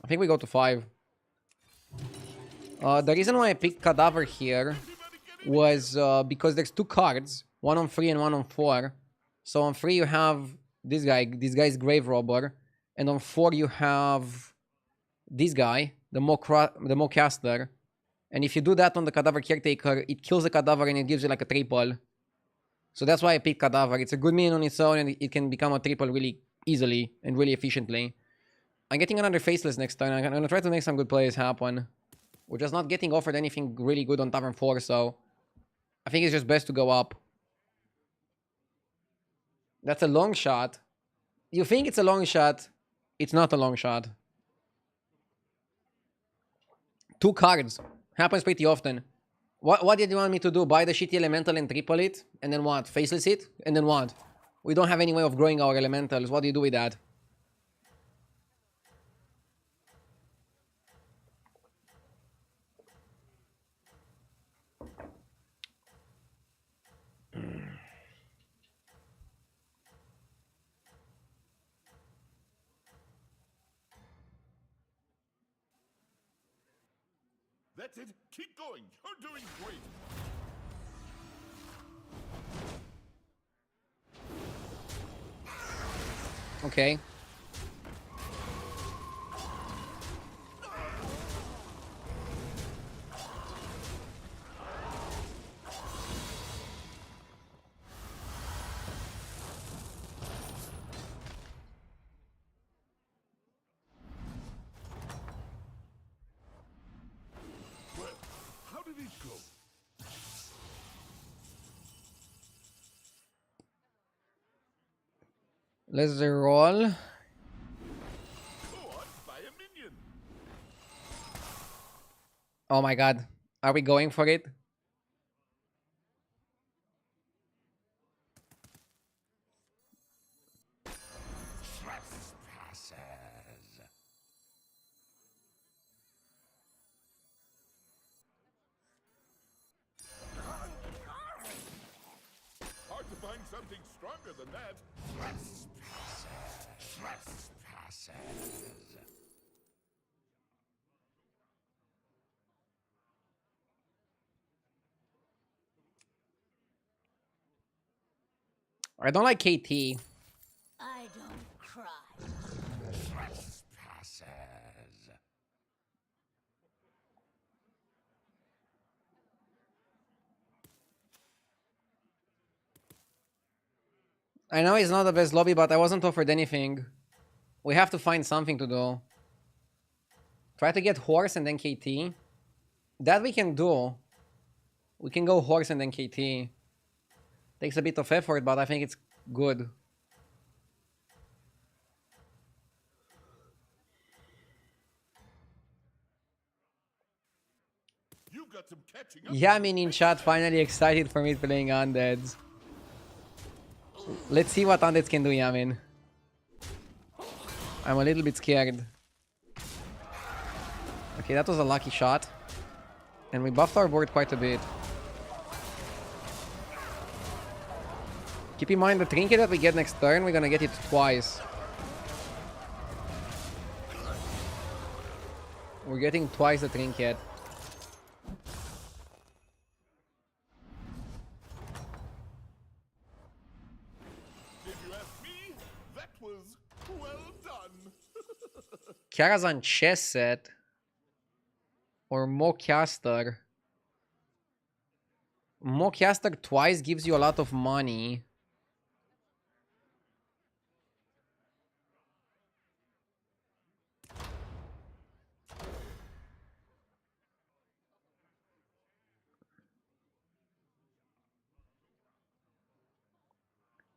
I think we go to 5. The reason why I picked Cadaver here was because there's 2 cards. One on 3 and one on 4. So on 3 you have this guy. This guy is Grave Robber. And on 4 you have this guy, the Mo Caster. And if you do that on the Cadaver Caretaker, it kills the Cadaver and it gives you like a triple. So that's why I picked Cadaver. It's a good minion on its own and it can become a triple really easily and really efficiently. I'm getting another Faceless next turn. I'm gonna try to make some good plays happen. We're just not getting offered anything really good on Tavern 4, so I think it's just best to go up. That's a long shot. You think it's a long shot. It's not a long shot. 2 cards. Happens pretty often. What did you want me to do? Buy the shitty elemental and triple it? And then what? Faceless it? And then what? We don't have any way of growing our elementals. What do you do with that? That's it. Keep going. You're doing great. Okay. Let's roll. Go on, buy a minion. Oh my god. Are we going for it? Hard to find something stronger than that. I don't like KT. I don't cry. I know it's not the best lobby, but I wasn't offered anything. We have to find something to do. Try to get horse and then KT. That we can do. We can go horse and then KT. Takes a bit of effort, but I think it's good. You've got some catching up. Yamin in chat finally excited for me playing undeads. Let's see what undeads can do, Yamin. I'm a little bit scared. Okay, that was a lucky shot. And we buffed our board quite a bit. Keep in mind the trinket that we get next turn, we're gonna get it twice. We're getting twice the trinket. If you ask me, that was well done. Karazhan chess set. Or Mocaster. Mocaster twice gives you a lot of money.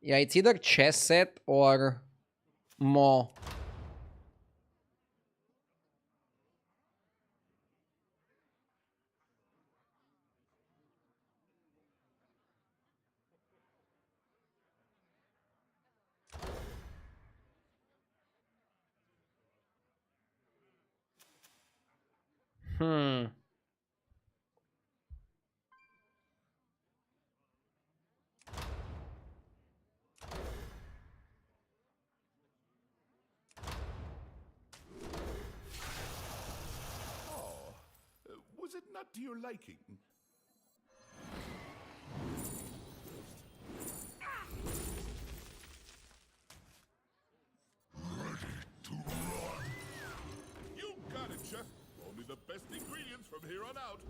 Yeah, it's either chess set or Mo. Hmm. Was it not to your liking? You got it, Chef. Only the best ingredients from here on out.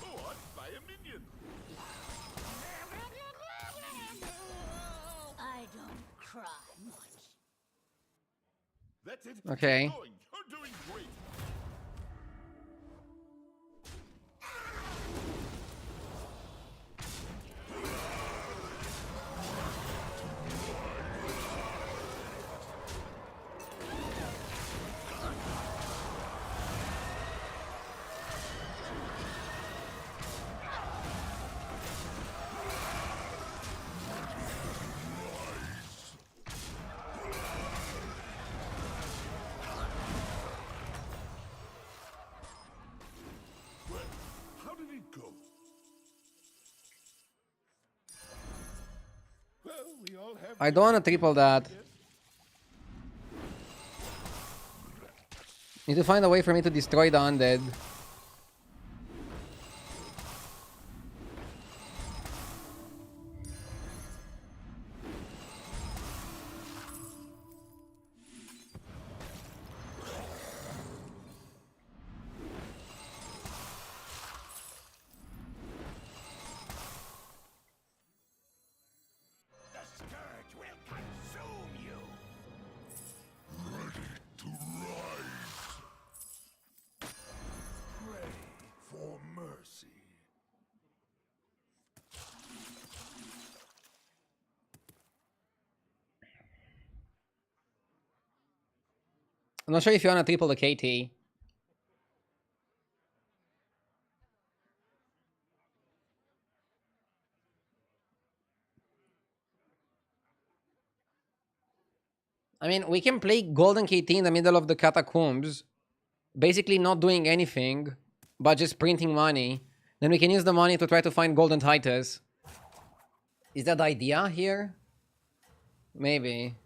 Go on, buy a minion. I don't cry much. That's it. Okay. Keep going. You're doing great. Well, how did it go? Well, we all have. I don't want to triple that. Need to find a way for me to destroy the undead. for mercy. I'm not sure if you want to triple the KT. I mean, we can play Golden KT in the middle of the catacombs, basically not doing anything, but just printing money. Then we can use the money to try to find Golden Titus. Is that the idea here? Maybe.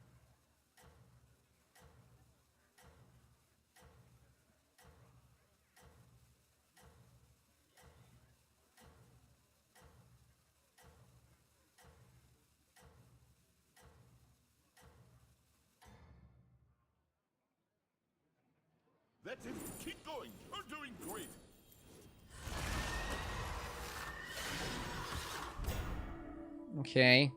That's it. Keep going. You're doing great. Okay.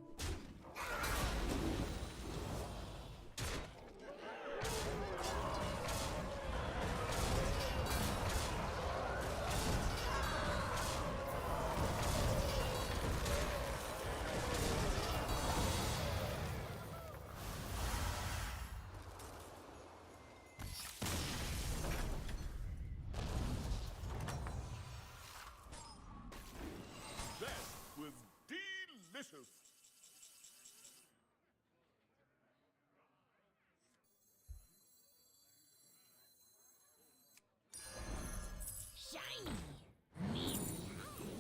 That was delicious. Shiny. Me like.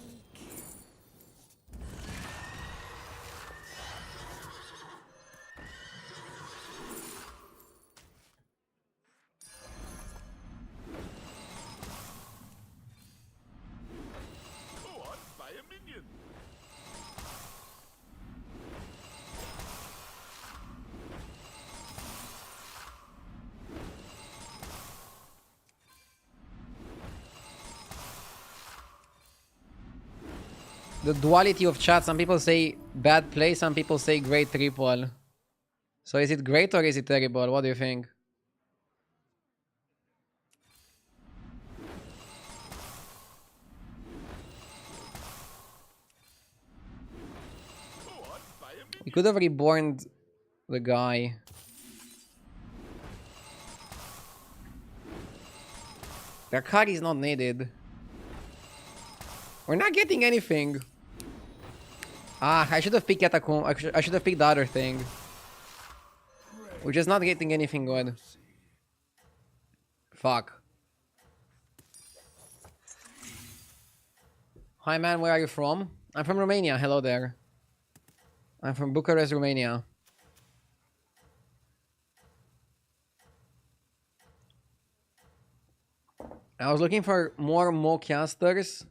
Go on, buy a minion. The duality of chat. Some people say bad play, some people say great triple. So is it great or is it terrible? What do you think? Go on, buy a minion. We could have reborn the guy. Their card is not needed. We're not getting anything. Ah, I should have picked Catacomb. I should have picked the other thing. We're just not getting anything good. Fuck. Hi man, where are you from? I'm from Romania. Hello there. I'm from Bucharest, Romania. I was looking for more Mo casters.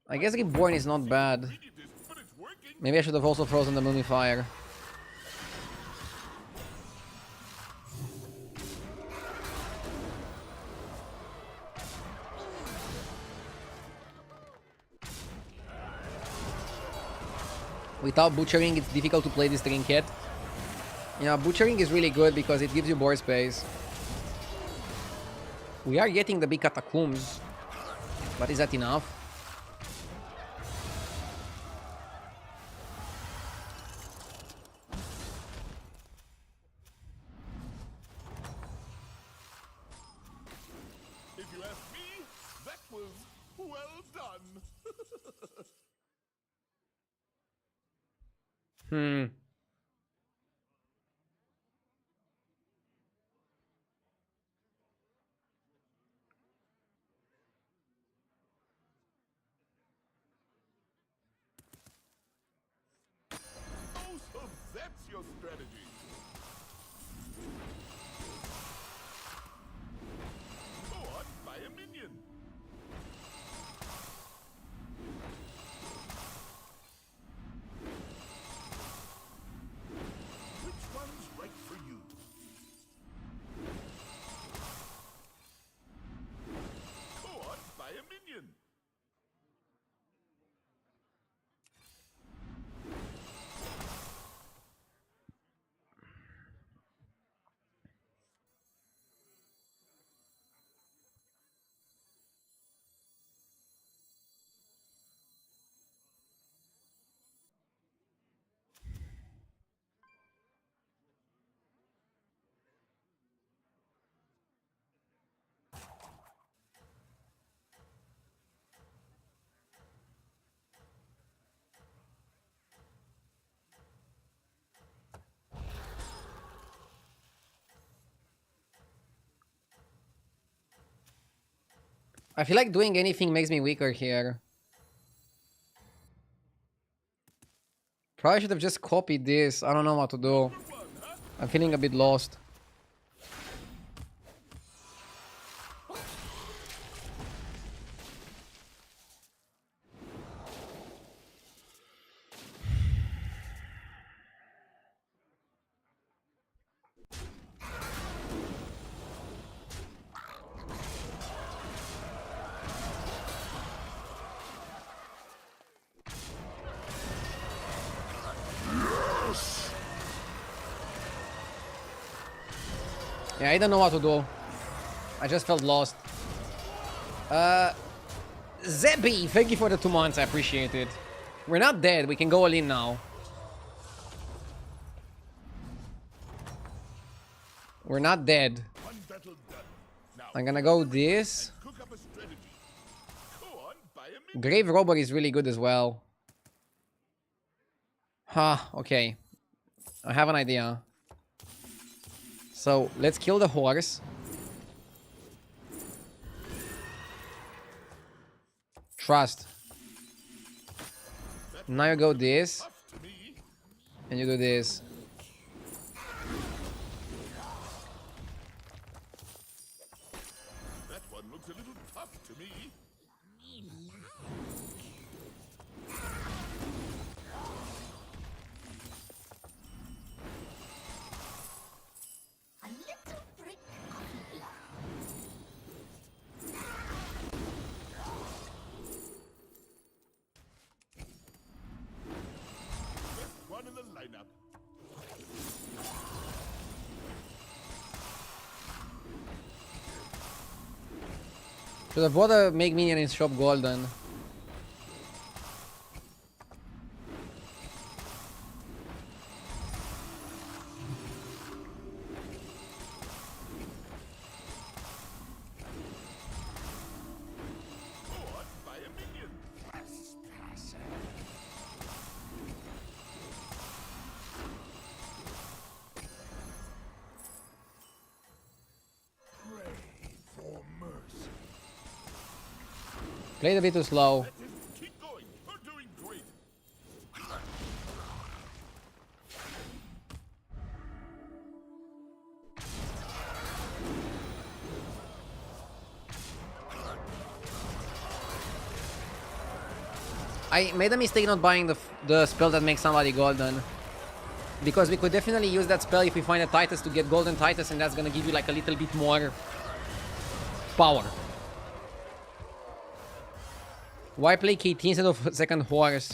I guess Reborn is not bad. But it's working. Maybe I should have also frozen the Mumifier. Without butchering, it's difficult to play this Trinket. Yeah, butchering is really good because it gives you board space. We are getting the big catacombs, but is that enough? If you ask me, that was well done. Hmm. Oh, so that's your strategy. Go on, buy a minion. Which one's right for you? Go on, buy a minion. I feel like doing anything makes me weaker here. Probably should have just copied this. I don't know what to do. I'm feeling a bit lost. Yeah, I don't know what to do. I just felt lost. Zebby, thank you for the 2 months. I appreciate it. We're not dead. We can go all in now. We're not dead. One battle done. Now I'm gonna go this. cook up a strategy. Go on, buy a minion. Grave Robber is really good as well. Okay. I have an idea. So, let's kill the horse. Trust. Now you go this. Tough to me. And you do this. That one looks a little tough to me. A little brick of love. Best one in the lineup. Should have bought a make minion in shop golden. Go on, buy a minion. Pray for mercy. Played a bit too slow. Keep going. You're doing great. I made a mistake not buying the spell that makes somebody golden. Because we could definitely use that spell if we find a Titus to get golden Titus, and that's gonna give you like a little bit more power. Why play KT instead of second horse?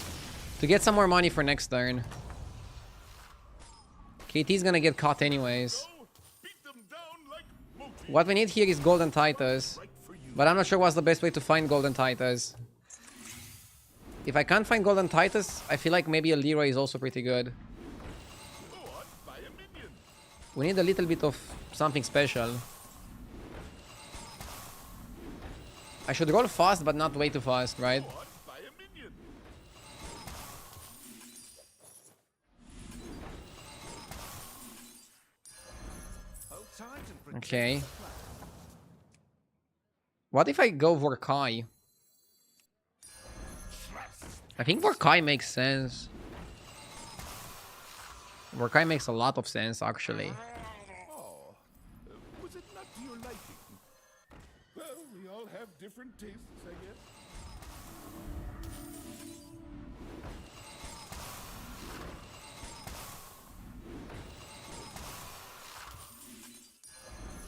To get some more money for next turn. KT is gonna get caught anyways. Go, beat them down like Mookie. What we need here is golden Titus. Right for you. But I'm not sure what's the best way to find golden Titus. If I can't find golden Titus, I feel like maybe a Leroy is also pretty good. Go on, buy a minion. We need a little bit of something special. I should roll fast, but not way too fast, right? Go on, buy a minion. Hold tight and protect Okay. the flag. What if I go Vorkai? I think Vorkai makes sense. Vorkai makes a lot of sense, actually. Oh, was it not to your liking? Well, we all have different tastes, I guess.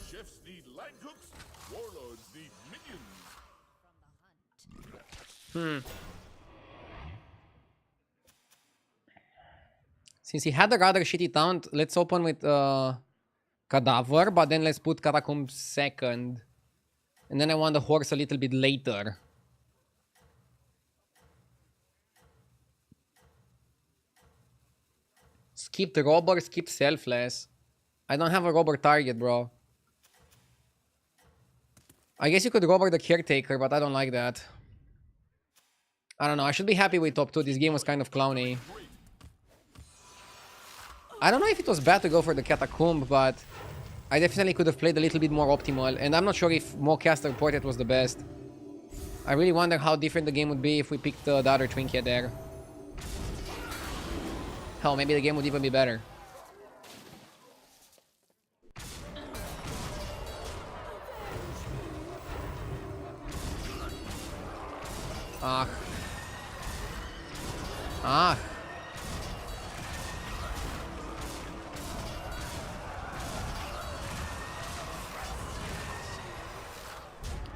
Chefs need line cooks, warlords need minions. Since he had a rather shitty taunt, let's open with Cadaver, but then let's put Catacomb second. And then I want the horse a little bit later. Skip the robber, skip selfless. I don't have a robber target, bro. I guess you could robber the caretaker, but I don't like that. I don't know, I should be happy with top 2. This game was kind of clowny. I don't know if it was bad to go for the Catacomb, but I definitely could have played a little bit more optimal. And I'm not sure if Mocaster Portrait was the best. I really wonder how different the game would be if we picked the other Trinket there. Hell, maybe the game would even be better. Ah. Ah.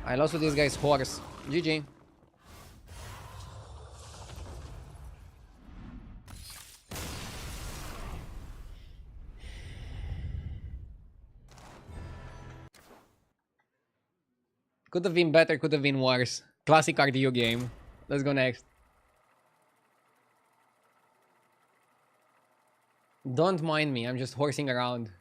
I lost to this guy's horse. GG. Could have been better, could have been worse. Classic RDU game. Let's go next. Don't mind me, I'm just horsing around.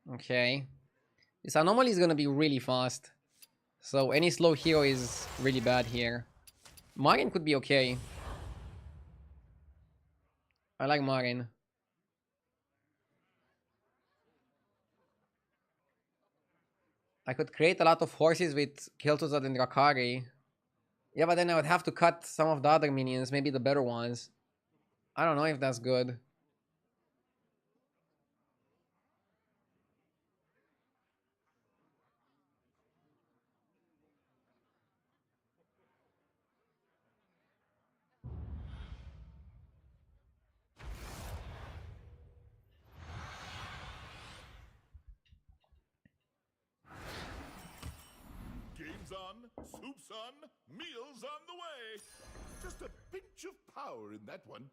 Okay. This Anomaly is gonna be really fast. So any slow hero is really bad here. Marin could be okay. I like Marin. I could create a lot of horses with Kel'Thuzad and Drakari. Yeah, but then I would have to cut some of the other minions, maybe the better ones. I don't know if that's good. Game's on, soup's on, meals on the way. Just a pinch of power in that one.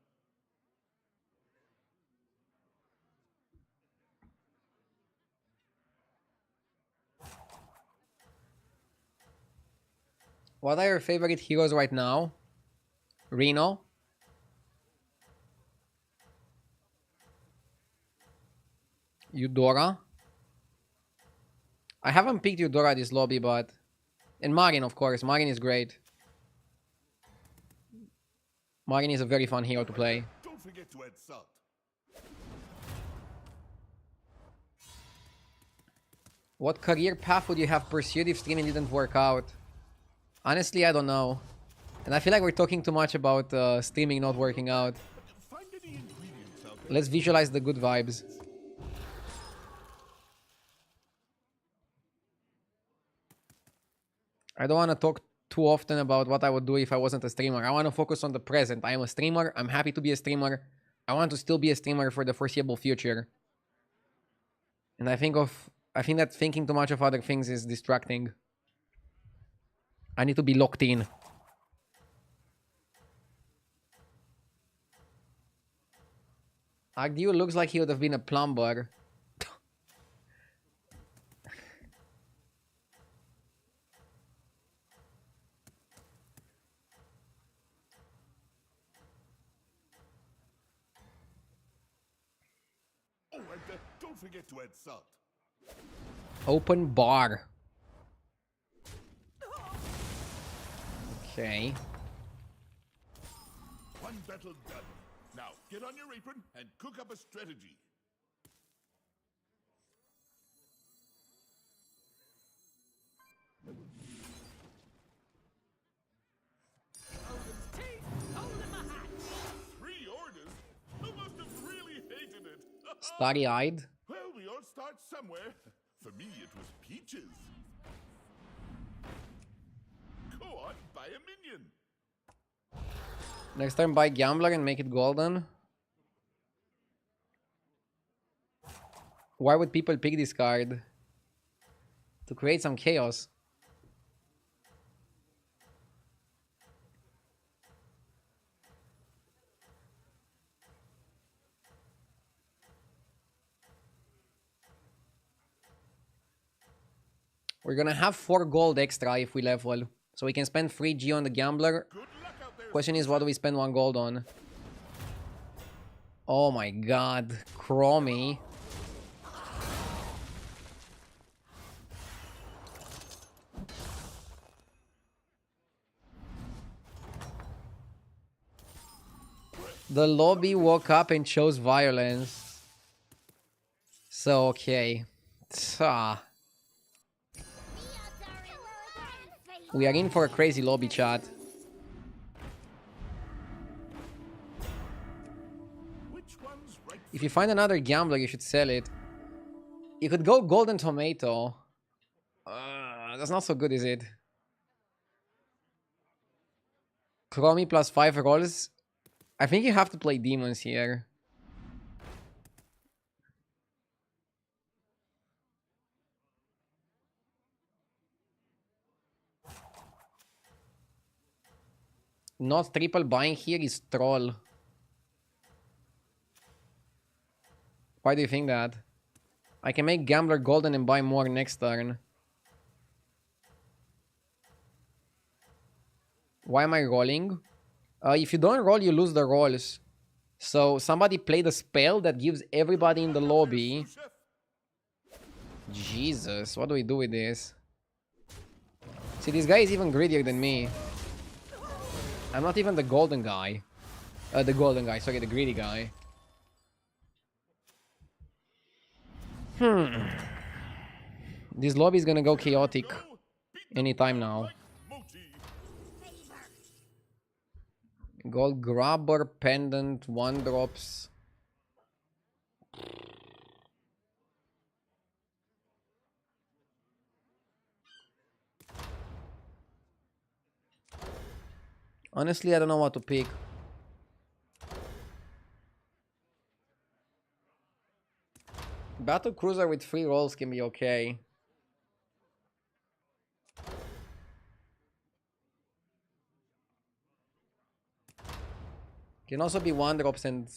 What are your favorite heroes right now? Reno? Eudora? I haven't picked Eudora this lobby, but... And Marin, of course. Marin is great. Marin is a very fun hero to play. Don't forget to add salt. What career path would you have pursued if streaming didn't work out? Honestly, I don't know. And I feel like we're talking too much about streaming not working out. Find any ingredients out there. Let's visualize the good vibes. I don't want to talk too often about what I would do if I wasn't a streamer. I want to focus on the present. I am a streamer. I'm happy to be a streamer. I want to still be a streamer for the foreseeable future. And I think that thinking too much of other things is distracting. I need to be locked in. Agdio looks like he would have been a plumber. Oh, and don't forget to add salt. Open bar. Okay. One battle done. Now, get on your apron and cook up a strategy. Odin's teeth, holding my hat. 3 orders? I must have really hated it. Starry-eyed. Well, we all start somewhere. For me, it was peaches. Go on, buy a minion. Next time buy Gambler and make it golden. Why would people pick this card? To create some chaos. We're gonna have 4 gold extra if we level. So we can spend 3G on the Gambler. Good luck out there. Question is, what do we spend 1 gold on? Oh my god. Chromie. The lobby woke up and chose violence. So, okay. Ah. The odds are in my favor. We are in for a crazy lobby, chat. Which one's right? If you find another gambler, you should sell it. You could go golden tomato. That's not so good, is it? Chromie plus 5 rolls. I think you have to play demons here. Not triple buying here is troll. Why do you think that? I can make gambler golden and buy more next turn. Why am I rolling? If you don't roll, you lose the rolls. So somebody played a spell that gives everybody in the lobby. Chef. Jesus, what do we do with this? See, this guy is even greedier than me. I'm not even the golden guy. Sorry, the greedy guy. This lobby is gonna go chaotic Go. Beat them anytime down now. like Moti. Gold grabber, pendant, 1-drops. Honestly, I don't know what to pick. Battle cruiser with 3 rolls can be okay. Can also be 1-drops and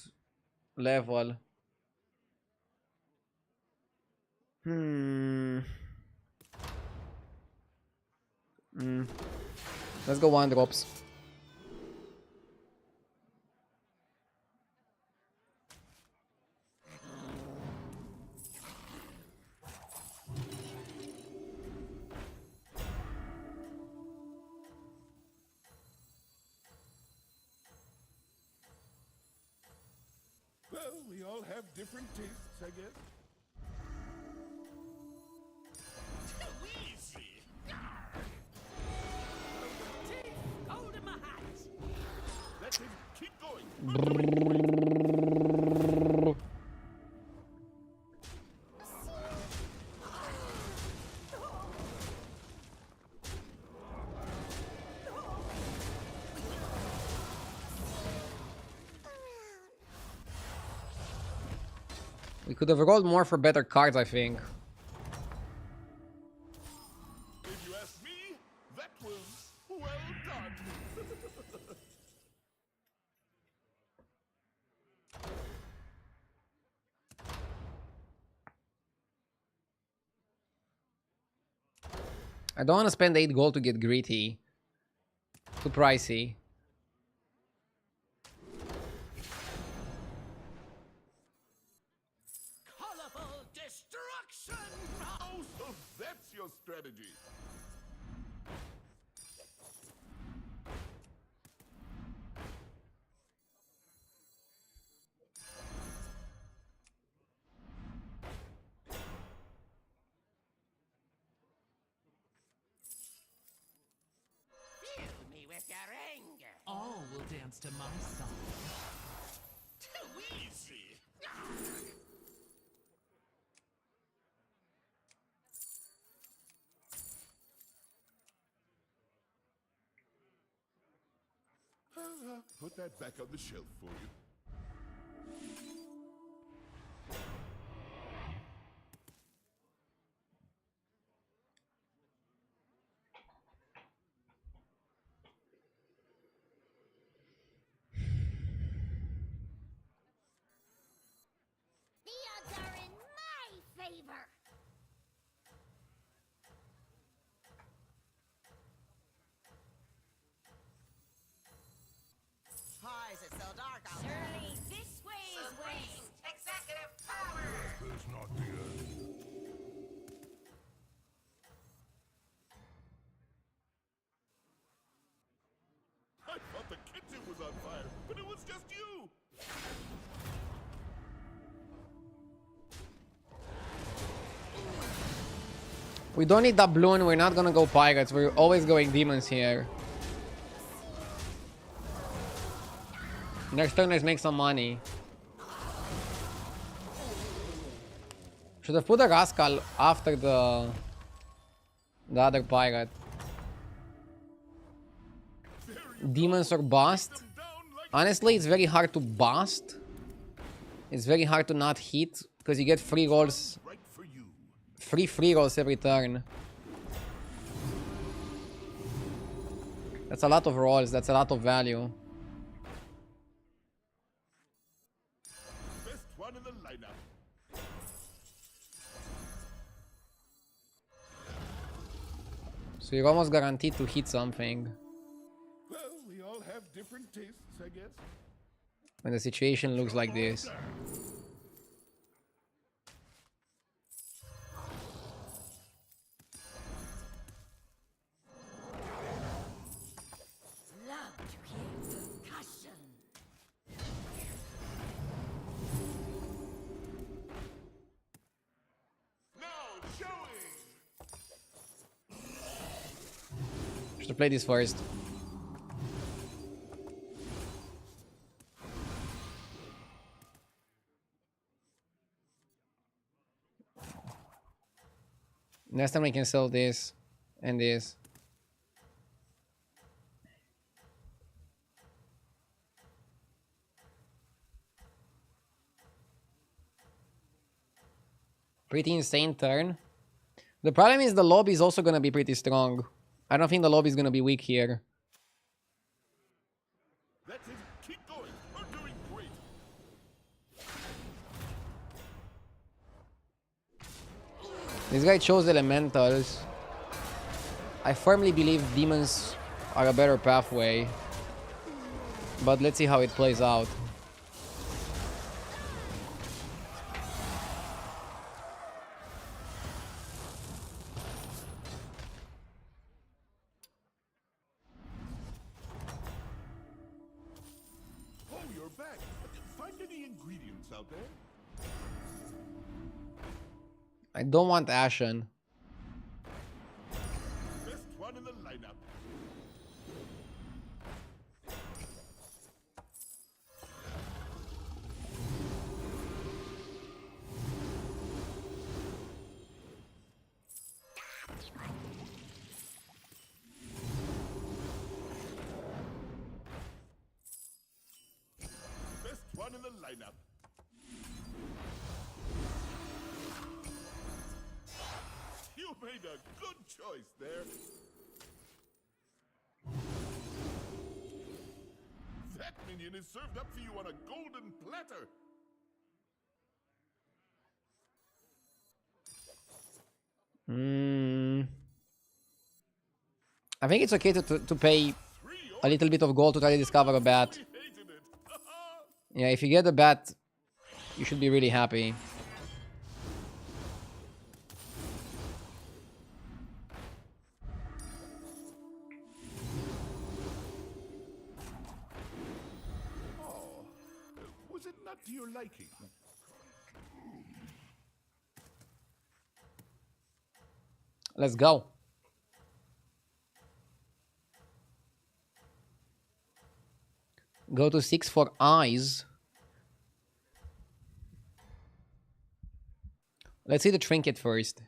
level. Let's go 1-drops. Well, we all have different tastes, I guess. Too easy. Teeth, gold in my hat. That's it. Keep going. We could have rolled more for better cards, I think. If you ask me, that was well done. I don't want to spend 8 gold to get gritty. Too pricey. Colorful destruction. Oh, so that's your strategy. Fill me with your anger. All will dance to my song. Too easy. Put that back on the shelf for you. The odds are in my favor. Why is it so dark out there? Surely this way is where just you. We don't need that balloon. We're not gonna go pirates. We're always going demons here. Next turn, let's make some money. Should have put a Rascal after the other pirate. Demons or bust. Honestly, it's very hard to bust. It's very hard to not hit because you get free rolls. Right for you. Free rolls every turn. That's a lot of rolls. That's a lot of value. Best one in the lineup. So you're almost guaranteed to hit something Well, we all have different tastes, I guess. when the situation looks like this. Love to hear percussion. Now showing. Should play this first. Next time I can sell this and this. Pretty insane turn. The problem is the lobby is also gonna be pretty strong. I don't think the lobby is gonna be weak here. That's it. Keep going. We're doing great. This guy chose elementals. I firmly believe demons are a better pathway. But let's see how it plays out. Oh, you're back. Find any ingredients out there? I don't want Ashen. Best one in the lineup. Best one in the lineup. You made a good choice there. That minion is served up for you on a golden platter. I think it's okay to pay a little bit of gold to try to discover a bat. Hated it. Yeah, if you get a bat, you should be really happy. Oh, was it not to your liking? Let's go. Go to 6 for eyes. Let's see the trinket first.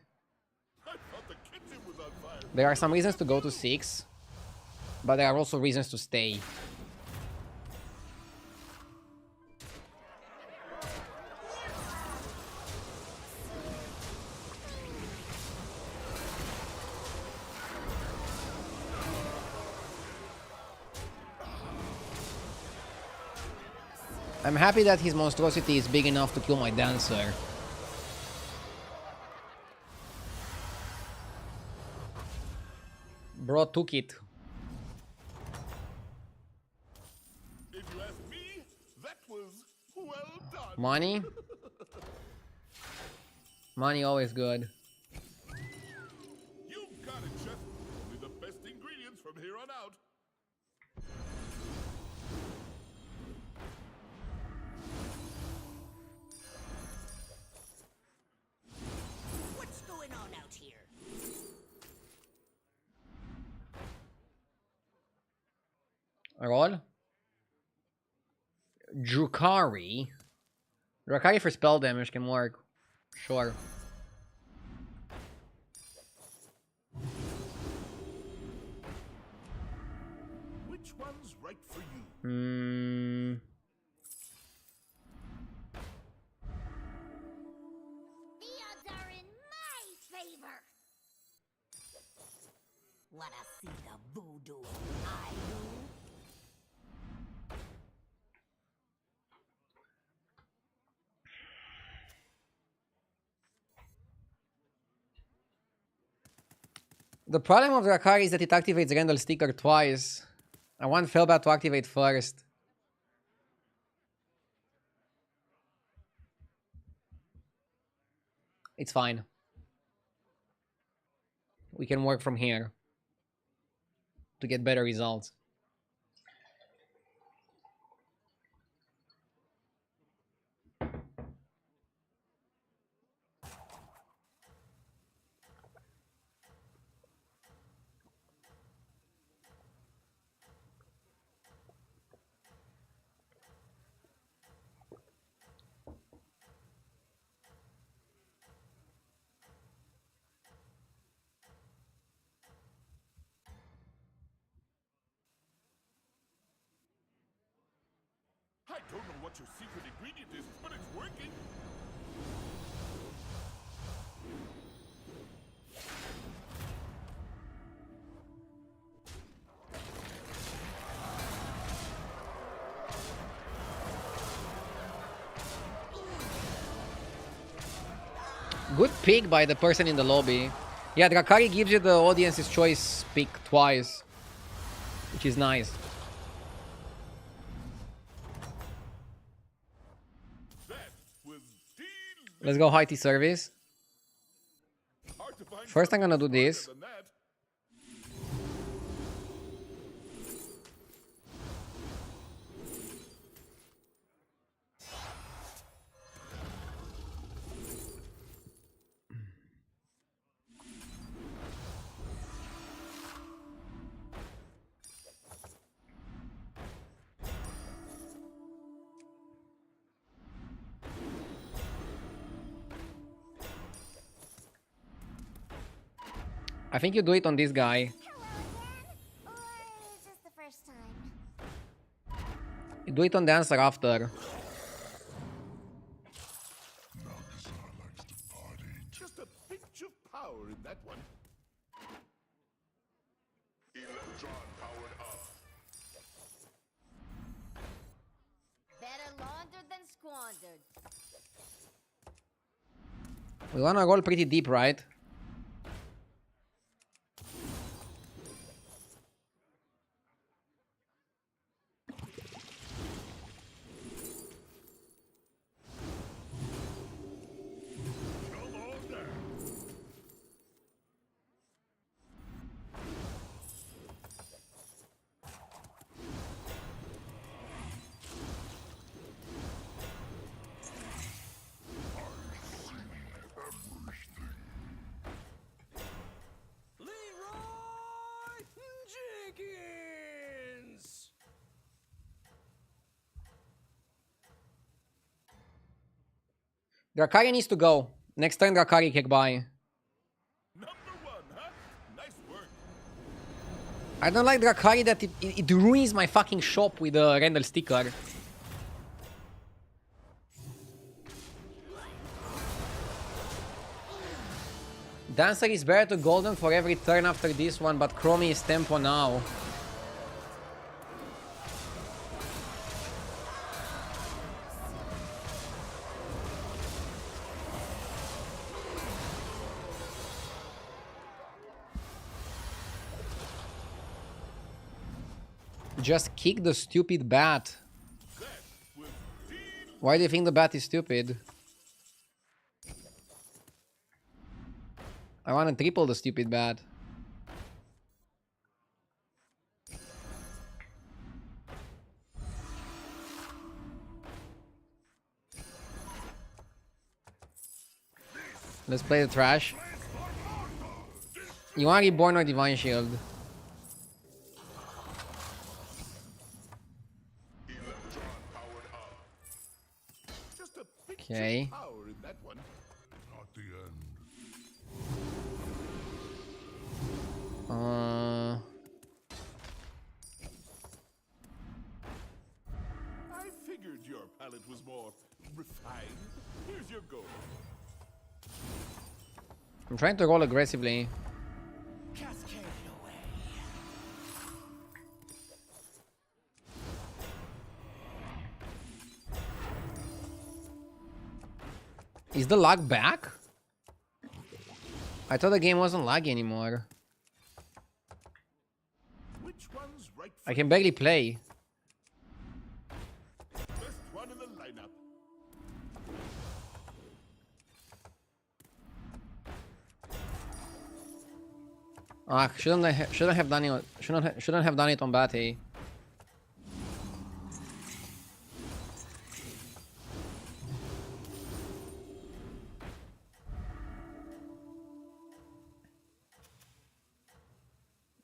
I thought the kitchen was on fire. There are some reasons to go to 6, but there are also reasons to stay. I'm happy that his monstrosity is big enough to kill my dancer. Bro took it. If you ask me, that was well done. Money? Money always good. You got it, chef. Only the best ingredients from here on out. Roll. Drukari. Drukari for spell damage can work. Sure. Which one's right for you? The odds are in my favor. Wanna see the voodoo I do? The problem of Drukari is that it activates Randall Sticker twice. I want Felbat to activate first. It's fine. We can work from here to get better results. I don't know what your secret ingredient is, but it's working. Good pick by the person in the lobby. Yeah, Drukari gives you the audience's choice pick twice, which is nice. That was Let's go high tea service. hard to find. First, I'm gonna do something this. smarter than that. I think you do it on this guy. Hello again? Or is this the first time? You do it on Dancer after. Just a pinch of power in that one. Electron powered up. Better laundered than squandered. We wanna roll pretty deep, right? Leroy Jenkins! Drukari needs to go. Next turn, Drukari kick by. Number one, huh? Nice work. I don't like Drukari that it ruins my fucking shop with a Randall sticker. Dancer is better to golden for every turn after this one, but Chromie is tempo now. Just kick the stupid bat. Why do you think the bat is stupid? I want to triple the stupid bat. Let's play the trash. You want Reborn or Divine Shield? a picture Okay. power in that one. Not the end. I figured your palate was more refined. Here's your goal. I'm trying to roll aggressively. Cascade away. Is the lag back? I thought the game wasn't laggy anymore. Which one's right I for can barely play. best one in the lineup? Ah, shouldn't have done it. Shouldn't have done it on Batty.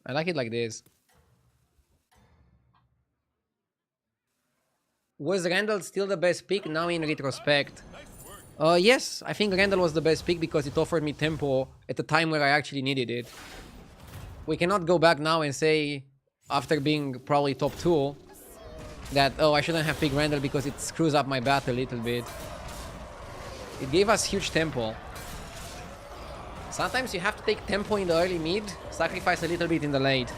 I like it like this. Was Randall still the best pick now in retrospect? Yes, I think Randall was the best pick because it offered me tempo at the time where I actually needed it. We cannot go back now and say, after being probably top 2, that, oh, I shouldn't have picked Randall because it screws up my bat a little bit. It gave us huge tempo. Sometimes you have to take tempo in the early mid, sacrifice a little bit in the late.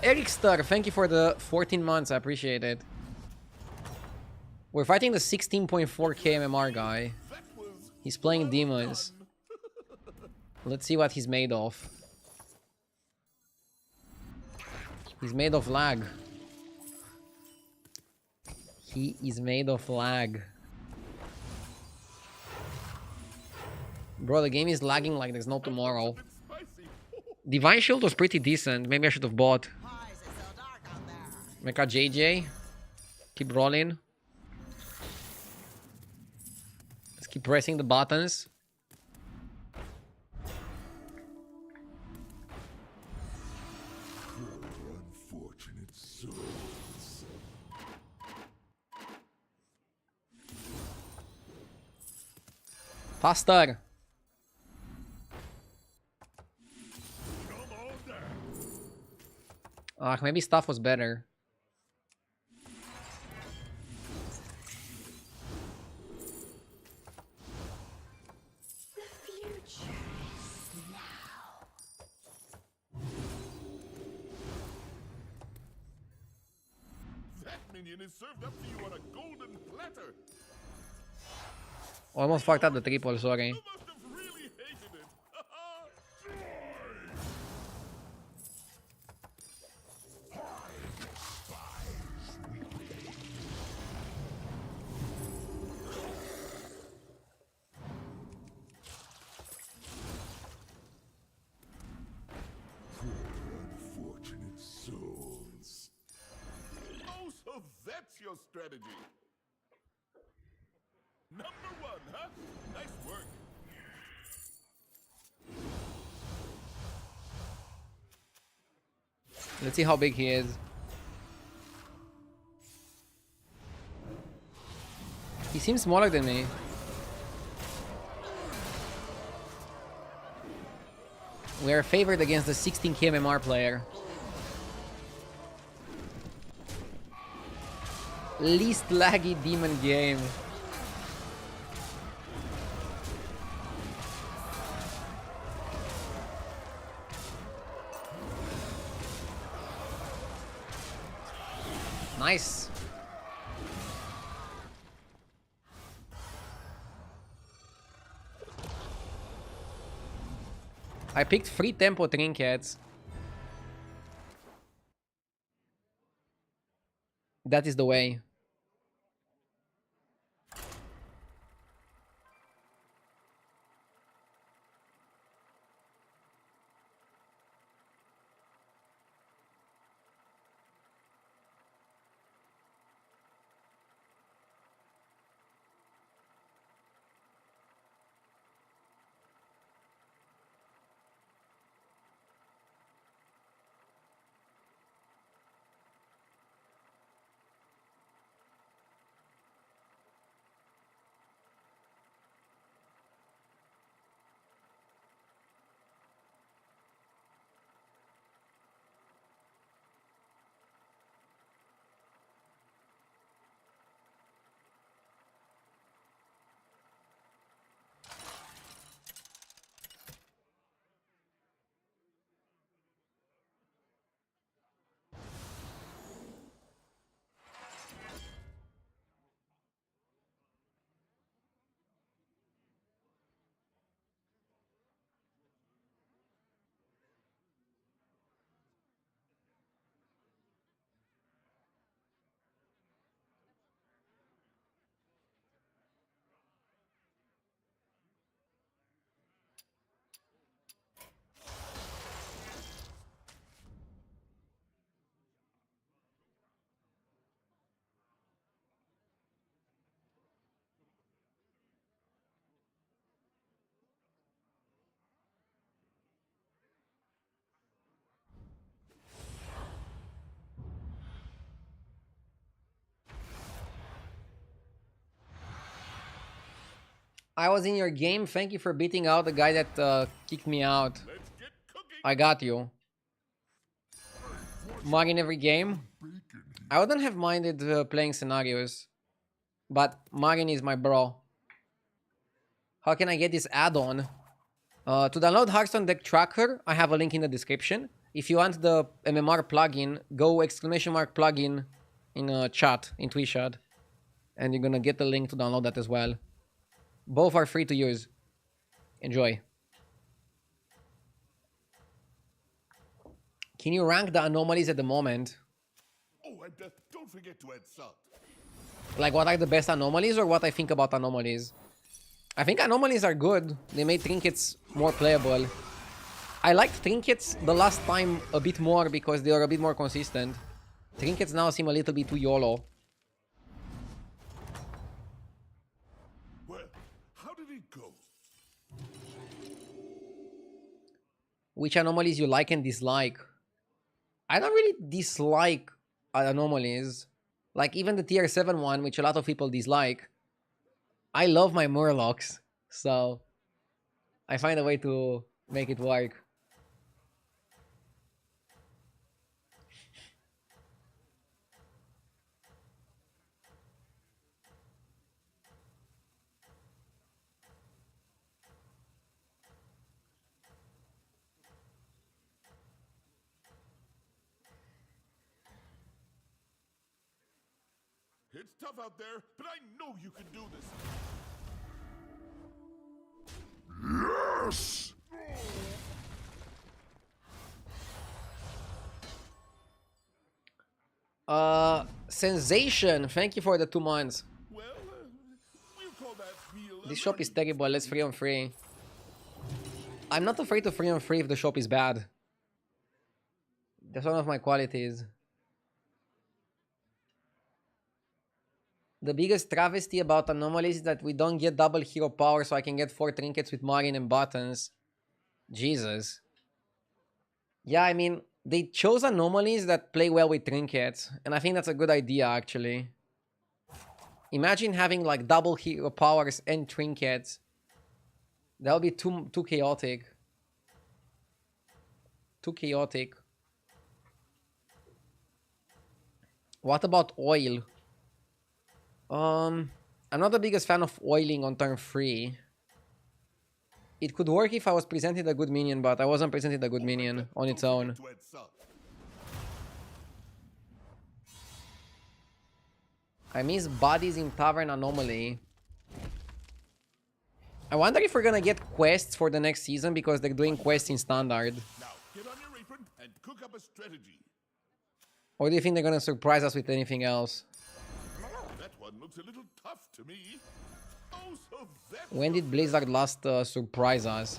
Ericster, thank you for the 14 months, I appreciate it. We're fighting the 16.4k MMR guy. He's playing demons. Let's see what he's made of. He's made of lag. He is made of lag. Bro, the game is lagging like there's no tomorrow. Divine Shield was pretty decent. Maybe I should have bought. Mecha JJ. Keep rolling. Let's keep pressing the buttons. Unfortunate souls. Faster. Ah, maybe stuff was better. The future is now. That minion is served up to you on a golden platter. Almost fucked up the triple, sorry. You must have really hated it. Unfortunate souls. Oh, so that's your strategy. Number 1, huh? Nice work. Let's see how big he is. He seems smaller than me. We are favored against the 16k MMR player. Least laggy demon game. Nice. I picked free tempo trinkets. That is the way. I was in your game. Thank you for beating out the guy that kicked me out. Let's get cooking. I got you. Mug in every game. I wouldn't have minded playing scenarios, but Marin is my bro. How can I get this add-on? To download Hearthstone Deck Tracker, I have a link in the description. If you want the MMR plugin, go !plugin in chat, in Twitchat, and you're gonna get the link to download that as well. Both are free to use. Enjoy. Can you rank the anomalies at the moment? Oh, and don't forget to add salt. Like, what are the best anomalies or what I think about anomalies? I think anomalies are good. They made Trinkets more playable. I liked Trinkets the last time a bit more because they are a bit more consistent. Trinkets now seem a little bit too YOLO. Well, how did it go? Which anomalies you like and dislike? I don't really dislike anomalies. Like, even the tier 7 one, which a lot of people dislike. I love my Murlocs, so I find a way to make it work. It's tough out there, but I know you can do this. Yes! Sensation, thank you for the 2 months. Well, we'll call that real. This shop is terrible, let's free on free. I'm not afraid to free on free if the shop is bad. That's one of my qualities. The biggest travesty about anomalies is that we don't get double hero power, so I can get 4 trinkets with Marin and buttons. Jesus. Yeah, I mean, they chose anomalies that play well with trinkets, and I think that's a good idea, actually. Imagine having like double hero powers and trinkets. That would be too chaotic. Too chaotic. What about oil? I'm not the biggest fan of oiling on turn 3. It could work if I was presented a good minion, but I wasn't presented a good minion on its own. I miss bodies in Tavern Anomaly. I wonder if we're gonna get quests for the next season because they're doing quests in Standard. Now, get on your apron and cook up a strategy. Or do you think they're gonna surprise us with anything else? That one looks a little tough to me. Oh, so that's When did Blizzard last surprise us?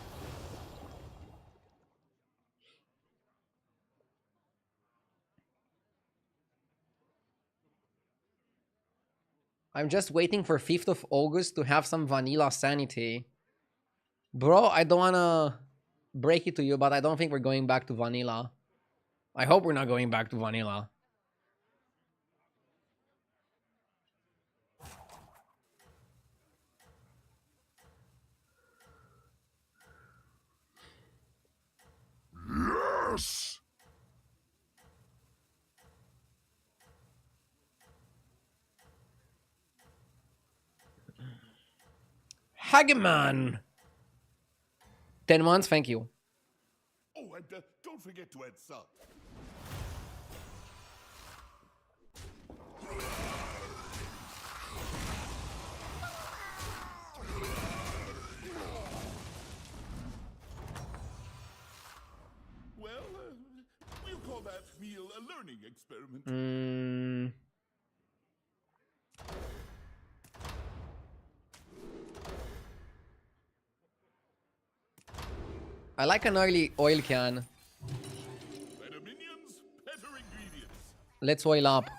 I'm just waiting for 5th of August to have some vanilla sanity. Bro, I don't wanna break it to you, but I don't think we're going back to vanilla. I hope we're not going back to vanilla. Yes! Hageman! 10 months, thank you. Oh, and don't forget to add salt. Well, we'll call that meal a learning experiment. I like an early oil can. Better minions, better ingredients. Let's oil up.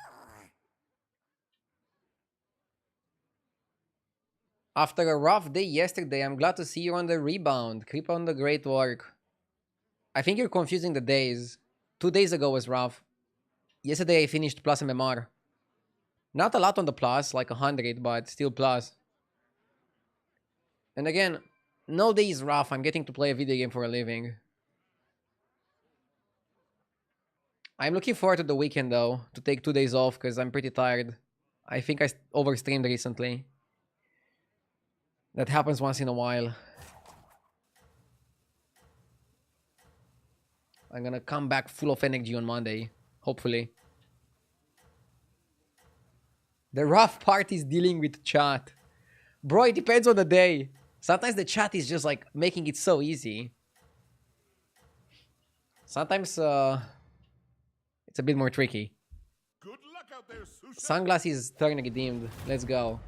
After a rough day yesterday, I'm glad to see you on the rebound. Keep on the great work. I think you're confusing the days. 2 days ago was rough. Yesterday I finished plus MMR. Not a lot on the plus, like 100, but still plus. And again, no day is rough. I'm getting to play a video game for a living. I'm looking forward to the weekend though, to take 2 days off because I'm pretty tired. I think I overstreamed recently. That happens once in a while. I'm gonna come back full of energy on Monday, hopefully. The rough part is dealing with chat. Bro, it depends on the day. Sometimes the chat is just like making it so easy. Sometimes it's a bit more tricky. Good luck out there, Susha. Sunglasses turn redeemed. Let's go.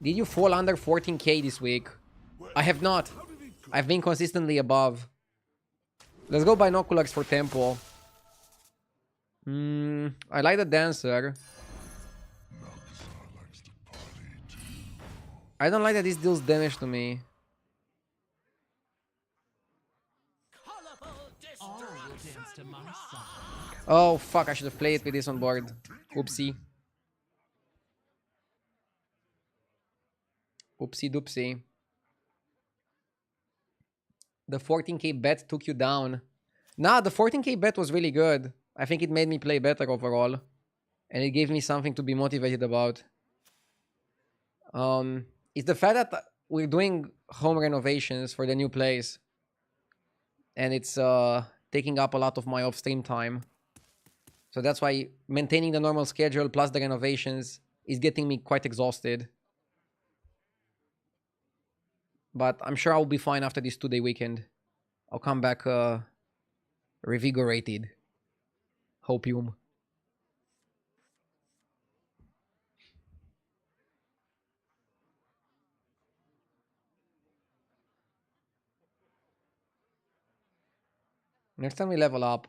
Did you fall under 14k this week? I have not. I've been consistently above. Let's go binoculars for tempo. I like the dancer. I don't like that this deals damage to me. All will dance to my song. Oh fuck, I should have played with this on board. Oopsie. Oopsie doopsie. The 14k bet took you down. Nah, the 14k bet was really good. I think it made me play better overall. And it gave me something to be motivated about. It's the fact that we're doing home renovations for the new place. And it's taking up a lot of my off-stream time. So that's why maintaining the normal schedule plus the renovations is getting me quite exhausted. But I'm sure I'll be fine after this 2-day weekend. I'll come back revigorated. Hopium. Next time we level up.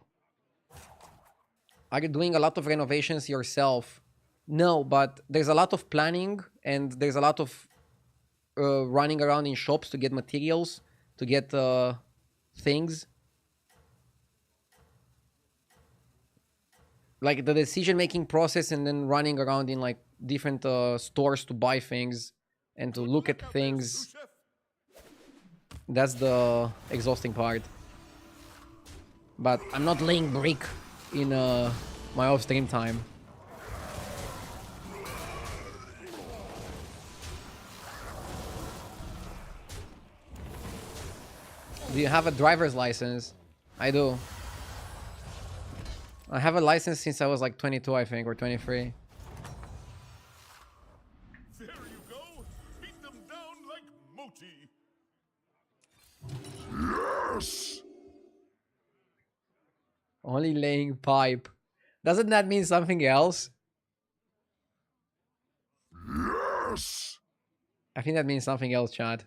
Are you doing a lot of renovations yourself? No, but there's a lot of planning and there's a lot of running around in shops to get materials, to get things. Like the decision-making process and then running around in like different stores to buy things and to look at things. That's the exhausting part. But I'm not laying brick in my off-stream time. Do you have a driver's license? I do. I have a license since I was like 22, I think, or 23. There you go. Beat them down like Moti. Yes! Only laying pipe. Doesn't that mean something else? Yes! I think that means something else, Chad.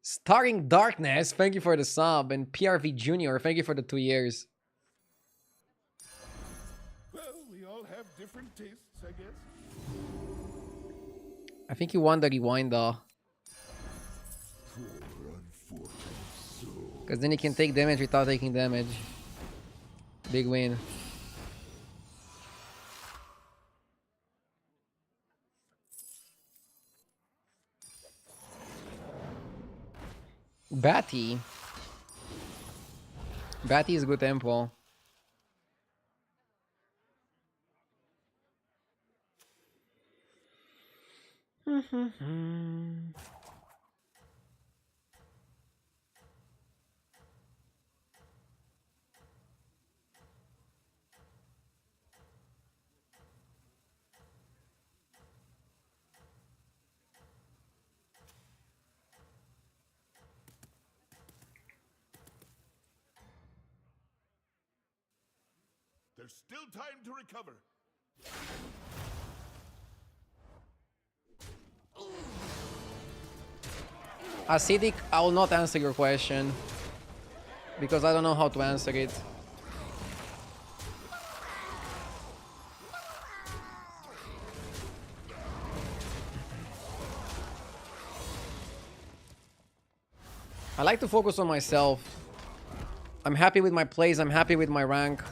Starring Darkness, thank you for the sub. And PRV Junior, thank you for the 2 years. Well, we all have different tastes, I guess. I think you won the rewind though. Because then he can take damage without taking damage. Big win. Batty. Batty is good tempo. There's still time to recover. Acidic, I will not answer your question. Because I don't know how to answer it. I like to focus on myself. I'm happy with my plays. I'm happy with my rank.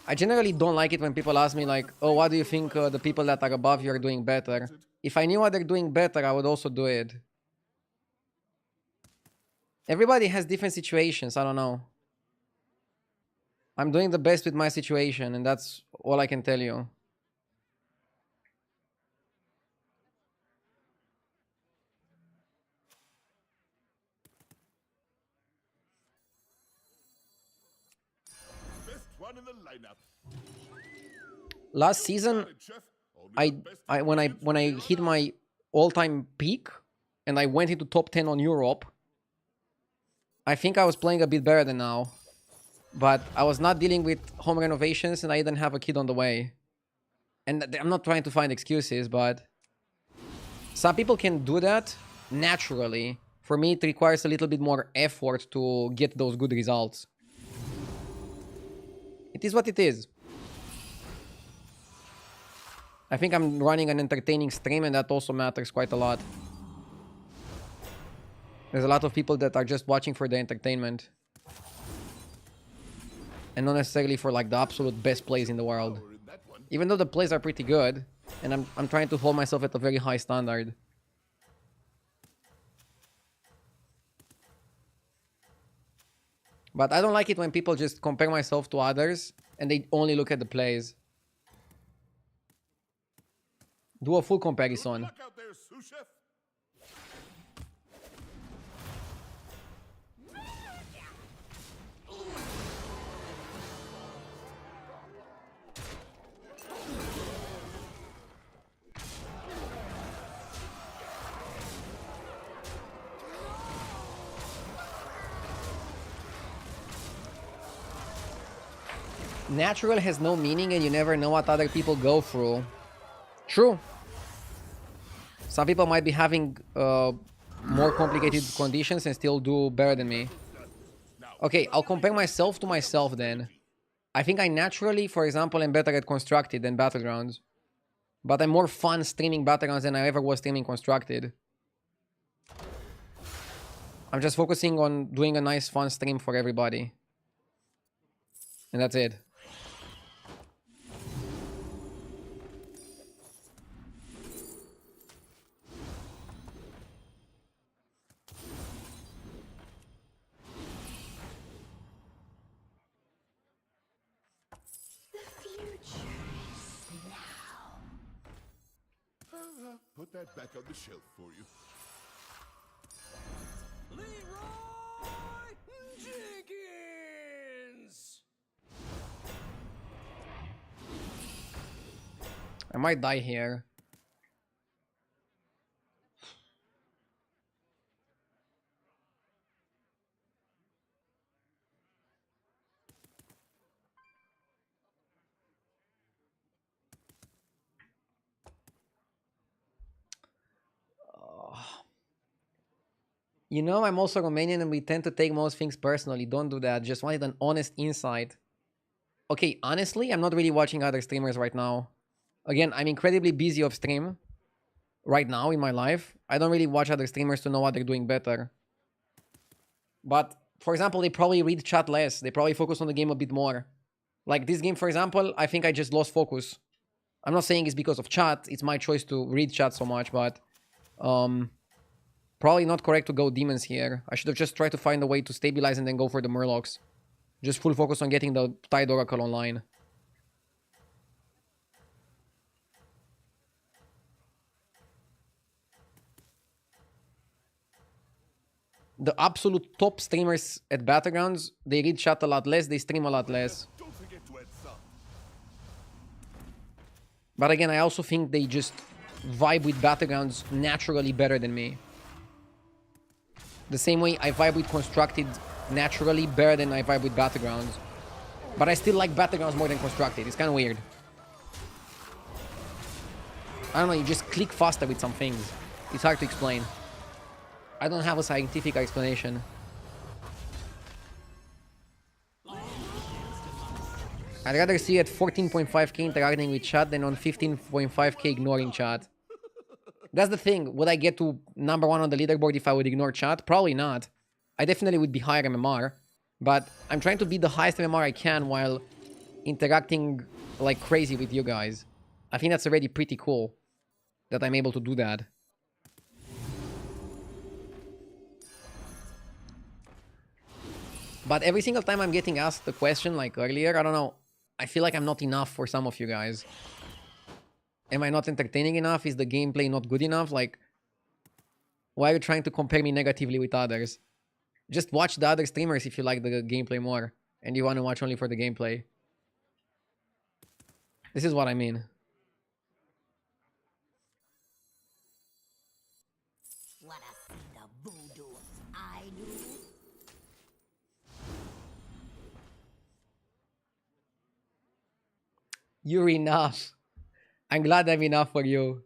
I generally don't like it when people ask me like, oh, what do you think the people that are above you are doing better? If I knew what they're doing better, I would also do it. Everybody has different situations. I don't know. I'm doing the best with my situation, and that's all I can tell you. Best one in the lineup. Last season, Chef, only I, the best when I hit my all-time peak, and I went into top 10 on Europe, I think I was playing a bit better than now. But I was not dealing with home renovations, and I didn't have a kid on the way. And I'm not trying to find excuses, but some people can do that naturally. For me, it requires a little bit more effort to get those good results. It is what it is. I think I'm running an entertaining stream, and that also matters quite a lot. There's a lot of people that are just watching for the entertainment. And not necessarily for like the absolute best plays in the world. Even though the plays are pretty good, and I'm trying to hold myself at a very high standard. But I don't like it when people just compare myself to others and they only look at the plays. Do a full comparison. luck out there, sous chef. Natural has no meaning and you never know what other people go through. True. Some people might be having more complicated conditions and still do better than me. Okay, I'll compare myself to myself then. I think I naturally, for example, am better at Constructed than Battlegrounds. But I'm more fun streaming Battlegrounds than I ever was streaming Constructed. I'm just focusing on doing a nice fun stream for everybody. And that's it. Put that back on the shelf for you. Leroy Jenkins! I might die here. You know, I'm also Romanian and we tend to take most things personally. Don't do that. Just wanted an honest insight. Okay, honestly, I'm not really watching other streamers right now. Again, I'm incredibly busy off stream right now in my life. I don't really watch other streamers to know what they're doing better. But, for example, they probably read chat less. They probably focus on the game a bit more. Like this game, for example, I think I just lost focus. I'm not saying it's because of chat. It's my choice to read chat so much, but... probably not correct to go demons here. I should have just tried to find a way to stabilize and then go for the Murlocs. Just full focus on getting the Tide Oracle online. The absolute top streamers at Battlegrounds, they read chat a lot less, they stream a lot less. Don't forget to add some. But again, I also think they just vibe with Battlegrounds naturally better than me. The same way I vibe with Constructed naturally better than I vibe with Battlegrounds. But I still like Battlegrounds more than Constructed. It's kind of weird. I don't know, you just click faster with some things. It's hard to explain. I don't have a scientific explanation. I'd rather see at 14.5k interacting with chat than on 15.5k ignoring chat. That's the thing. Would I get to #1 on the leaderboard if I would ignore chat? Probably not. I definitely would be higher MMR, but I'm trying to be the highest MMR I can while interacting like crazy with you guys. I think that's already pretty cool that I'm able to do that. But every single time I'm getting asked the question, like earlier, I don't know, I feel like I'm not enough for some of you guys. Am I not entertaining enough? Is the gameplay not good enough? Like, why are you trying to compare me negatively with others? Just watch the other streamers if you like the gameplay more and you want to watch only for the gameplay. This is what I mean. Wanna see the voodoo I do? You're enough. I'm glad I'm enough for you.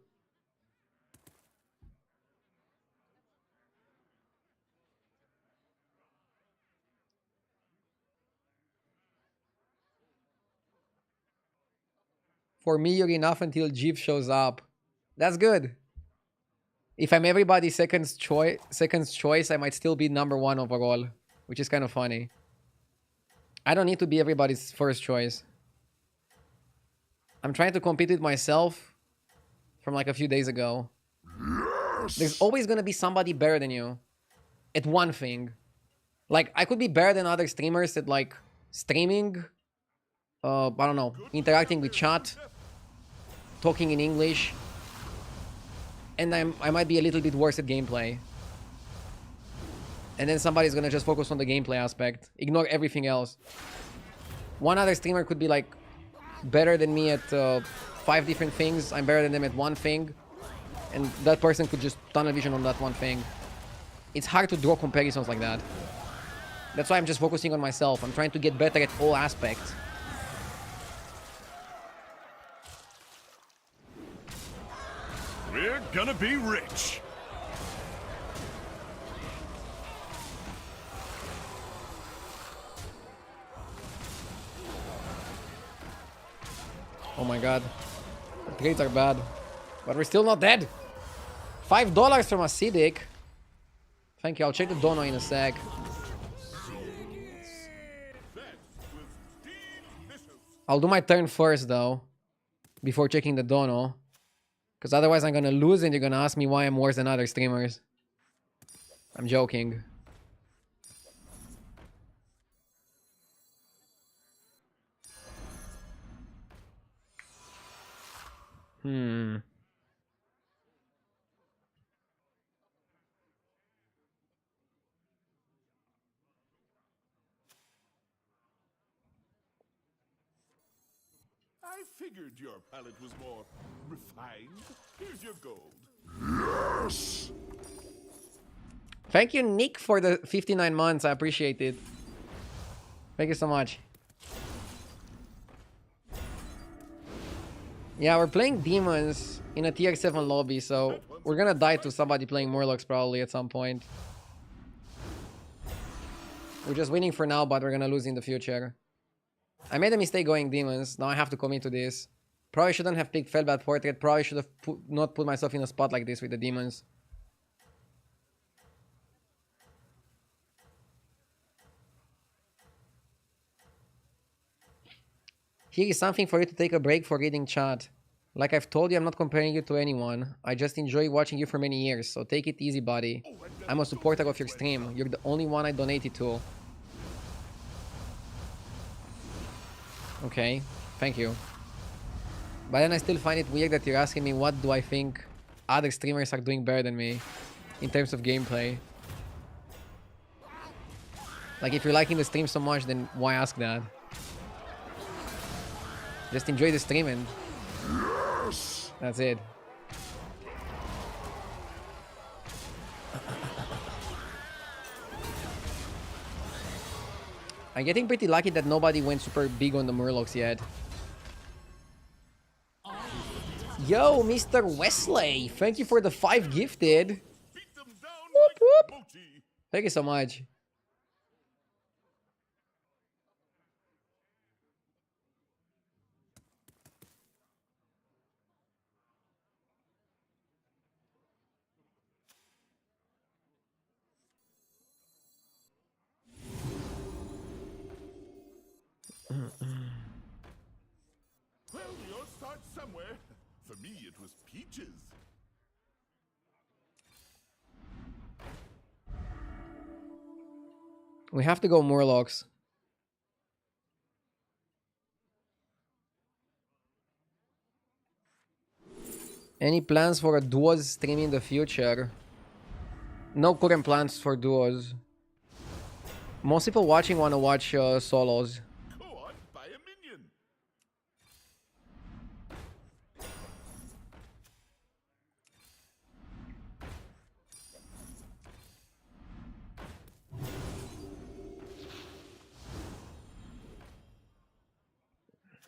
For me, you're enough until Jeep shows up. That's good. If I'm everybody's second choice, I might still be number one overall, which is kind of funny. I don't need to be everybody's first choice. I'm trying to compete with myself from like a few days ago. There's always gonna be somebody better than you at one thing. Like, I could be better than other streamers at like streaming, I don't know, interacting with chat, talking in English, and I might be a little bit worse at gameplay. And then somebody's gonna just focus on the gameplay aspect, ignore everything else. One other streamer could be like better than me at 5 different things. I'm better than them at one thing, and that person could just tunnel vision on that one thing. It's hard to draw comparisons like that. That's why I'm just focusing on myself. I'm trying to get better at all aspects. We're gonna be rich. Oh my god. The trades are bad. But we're still not dead. $5 from Acidic. Thank you. I'll check the dono in a sec. I'll do my turn first, though. Before checking the dono. Because otherwise I'm gonna lose and you're gonna ask me why I'm worse than other streamers. I'm joking. I figured your palate was more refined. Here's your gold. Yes! Thank you, Nick, for the 59 months. I appreciate it. Thank you so much. Yeah, we're playing demons in a tier 7 lobby, so we're gonna die to somebody playing Murlocs probably at some point. We're just winning for now, but we're gonna lose in the future. I made a mistake going demons. Now I have to commit to this. Probably shouldn't have picked Felbat Portrait. Probably should have not put myself in a spot like this with the demons. Here is something for you to take a break for reading chat. Like I've told you, I'm not comparing you to anyone. I just enjoy watching you for many years, so take it easy, buddy. I'm a supporter of your stream. You're the only one I donated to. Okay, thank you. But then I still find it weird that you're asking me what do I think other streamers are doing better than me in terms of gameplay. Like, if you're liking the stream so much, then why ask that? Just enjoy the stream and that's it. I'm getting pretty lucky that nobody went super big on the Murlocs yet. Yo, Mr. Wesley, thank you for the 5 gifted. Beat them down Whoop, whoop. like Moti. Thank you so much. Well, we all start somewhere. For me, it was peaches. We have to go Murlocs. Any plans for a duos stream in the future? No current plans for duos. Most people watching want to watch solos. Go on, buy a minion.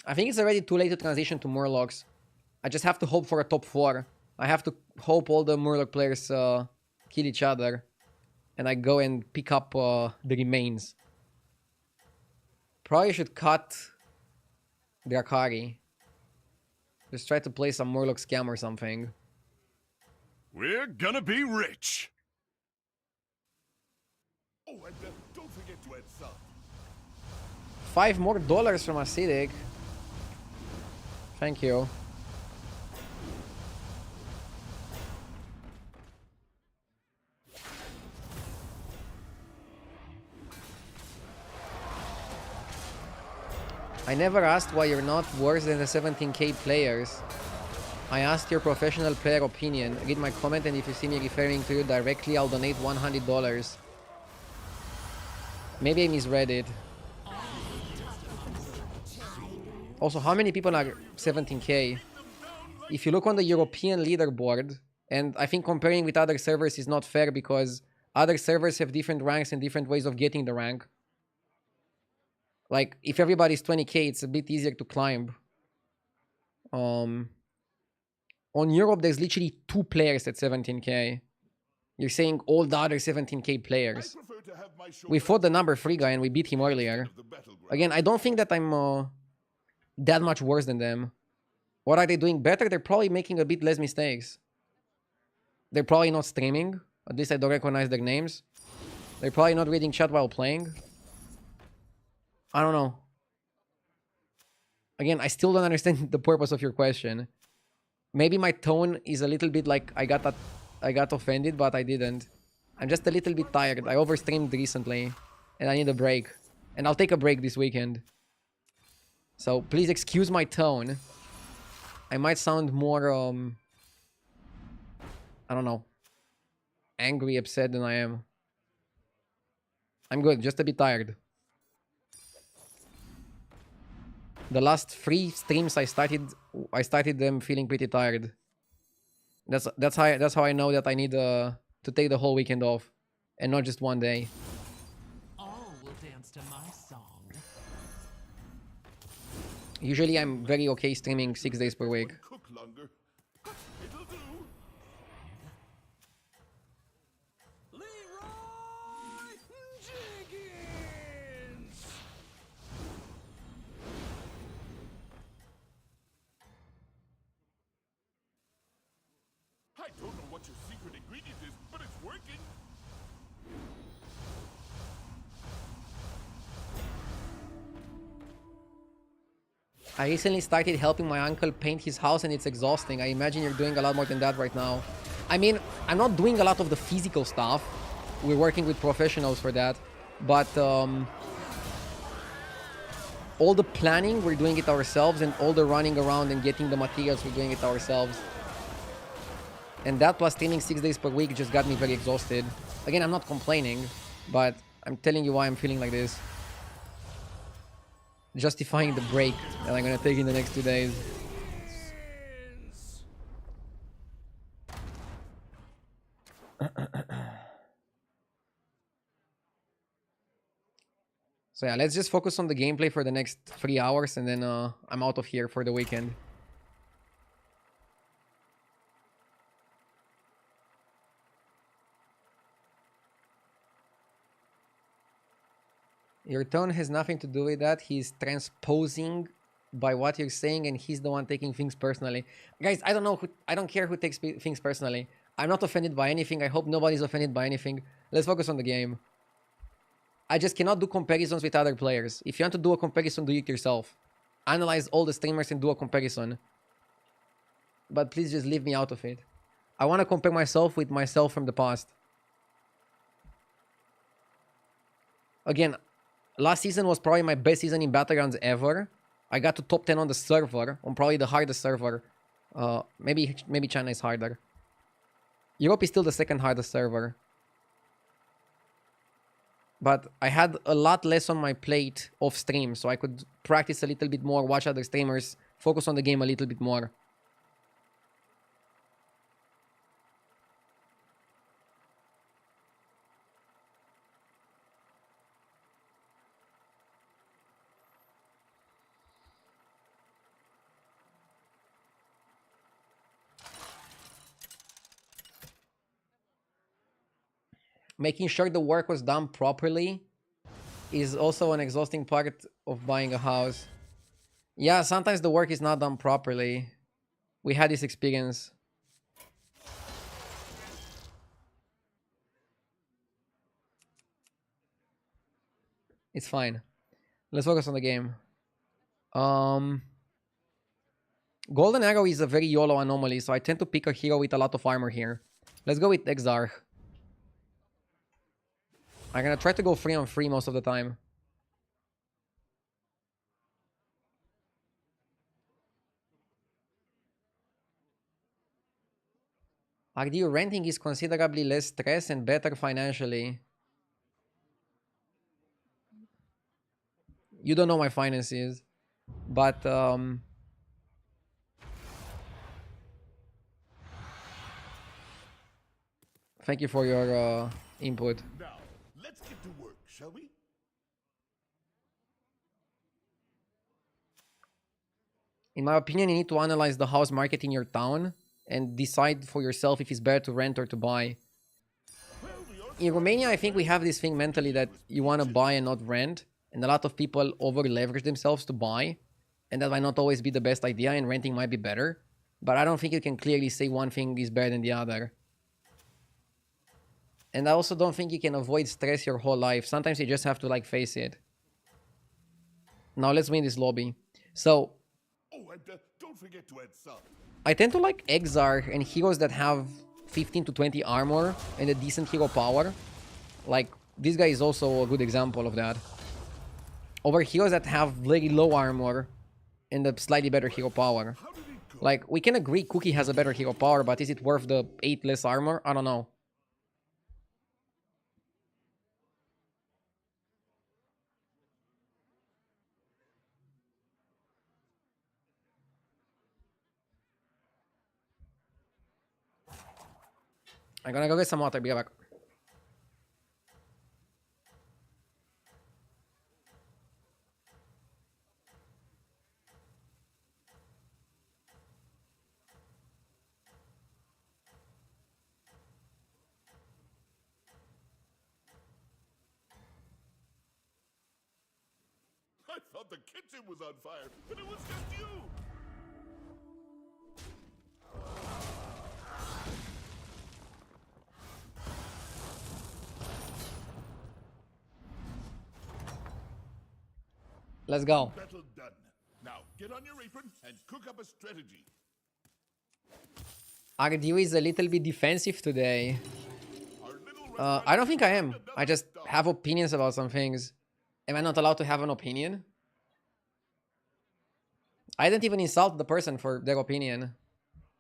I think it's already too late to transition to Murlocs. I just have to hope for a top 4. I have to hope all the Murloc players kill each other. And I go and pick up the remains. Probably should cut Drakari. Just try to play some Murloc scam or something. We're gonna be rich. Oh, and don't forget to add salt. $5 more from Acidic. Thank you. I never asked why you're not worse than the 17k players. I asked your professional player opinion. Read my comment, and if you see me referring to you directly, I'll donate $100. Maybe I misread it. Also, how many people are 17k? If you look on the European leaderboard, and I think comparing with other servers is not fair because other servers have different ranks and different ways of getting the rank. Like, if everybody's 20k, it's a bit easier to climb. On Europe, there's literally 2 players at 17k. You're saying all the other 17k players. We fought the number 3 guy and we beat him earlier. Again, I don't think that I'm that much worse than them. What are they doing better? They're probably making a bit less mistakes. They're probably not streaming. At least I don't recognize their names. They're probably not reading chat while playing. I don't know. Again, I still don't understand the purpose of your question. Maybe my tone is a little bit like I got offended, but I didn't. I'm just a little bit tired. I overstreamed recently, and I need a break. And I'll take a break this weekend. So please excuse my tone. I might sound more, I don't know, angry, upset than I am. I'm good, just a bit tired. The last 3 streams I started them feeling pretty tired. That's how I know that I need to take the whole weekend off, and not just one day. All will dance to my song. Usually I'm very okay streaming 6 days per week. Cook longer, but it'll do. Leroy Jenkins. I don't know what your secret ingredient is, but it's working. I recently started helping my uncle paint his house and it's exhausting. I imagine you're doing a lot more than that right now. I mean, I'm not doing a lot of the physical stuff. We're working with professionals for that. But all the planning, we're doing it ourselves, and all the running around and getting the materials, we're doing it ourselves. And that plus streaming 6 days per week just got me very exhausted. Again, I'm not complaining, but I'm telling you why I'm feeling like this. Justifying the break that I'm gonna take in the next 2 days. So yeah, let's just focus on the gameplay for the next 3 hours, and then I'm out of here for the weekend. Your tone has nothing to do with that. He's transposing by what you're saying, and he's the one taking things personally. Guys, I don't care who takes things personally. I'm not offended by anything. I hope nobody's offended by anything. Let's focus on the game. I just cannot do comparisons with other players. If you want to do a comparison, do it yourself. Analyze all the streamers and do a comparison. But please just leave me out of it. I want to compare myself with myself from the past. Again, last season was probably my best season in battlegrounds ever. I got to top 10 on the server, on probably the hardest server. Maybe China is harder. Europe is still the second hardest server. But I had a lot less on my plate off stream, so I could practice a little bit more, watch other streamers, focus on the game a little bit more. Making sure the work was done properly is also an exhausting part of buying a house. Yeah, sometimes the work is not done properly. We had this experience. It's fine. Let's focus on the game. Golden Arrow is a very YOLO anomaly, so I tend to pick a hero with a lot of armor here. Let's go with Exarch. I'm gonna try to go 3-on-3 most of the time. RDU renting is considerably less stress and better financially. You don't know my finances, but thank you for your input. Now, let's get to work, shall we? In my opinion, you need to analyze the house market in your town and decide for yourself if it's better to rent or to buy. In Romania, I think we have this thing mentally that you want to buy and not rent, and a lot of people over-leverage themselves to buy, and that might not always be the best idea, and renting might be better. But I don't think you can clearly say one thing is better than the other. And I also don't think you can avoid stress your whole life. Sometimes you just have to, like, face it. Now let's win this lobby. So, Oh, and don't forget to add salt. I tend to like Exarch and heroes that have 15 to 20 armor and a decent hero power. Like, this guy is also a good example of that. Over heroes that have very low armor and a slightly better hero power. Like, we can agree Cookie has a better hero power, but is it worth the 8 less armor? I don't know. I'm gonna go get some water, be right back. I thought the kitchen was on fire, but it was just you! Let's go. Battle done. Now, get on your apron and cook up a strategy. RDU is a little bit defensive today. Our little I don't think I am. I just have opinions about some things. Am I not allowed to have an opinion? I didn't even insult the person for their opinion.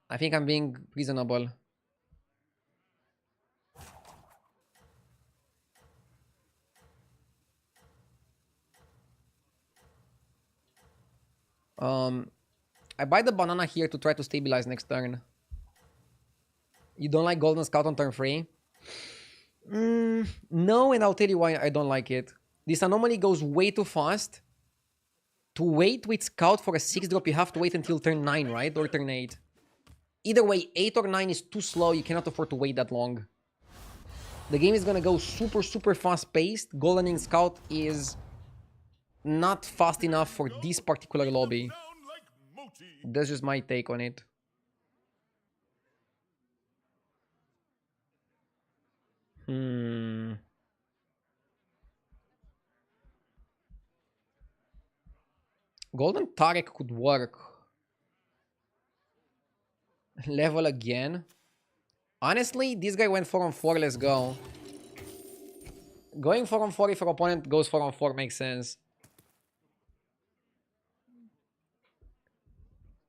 I think I'm being reasonable. I buy the banana here to try to stabilize next turn. You don't like Golden Scout on turn 3? No, and I'll tell you why I don't like it. This anomaly goes way too fast. To wait with Scout for a 6-drop, you have to wait until turn 9, right? Or turn 8. Either way, 8 or 9 is too slow. You cannot afford to wait that long. The game is gonna go super, super fast-paced. Golden Ink Scout is not fast enough for this particular lobby. Down like mochi. That's just my take on it. Golden Tarek could work. Level again. Honestly, this guy went 4 on 4. Let's go. Going 4 on 4 if your opponent goes 4 on 4 makes sense.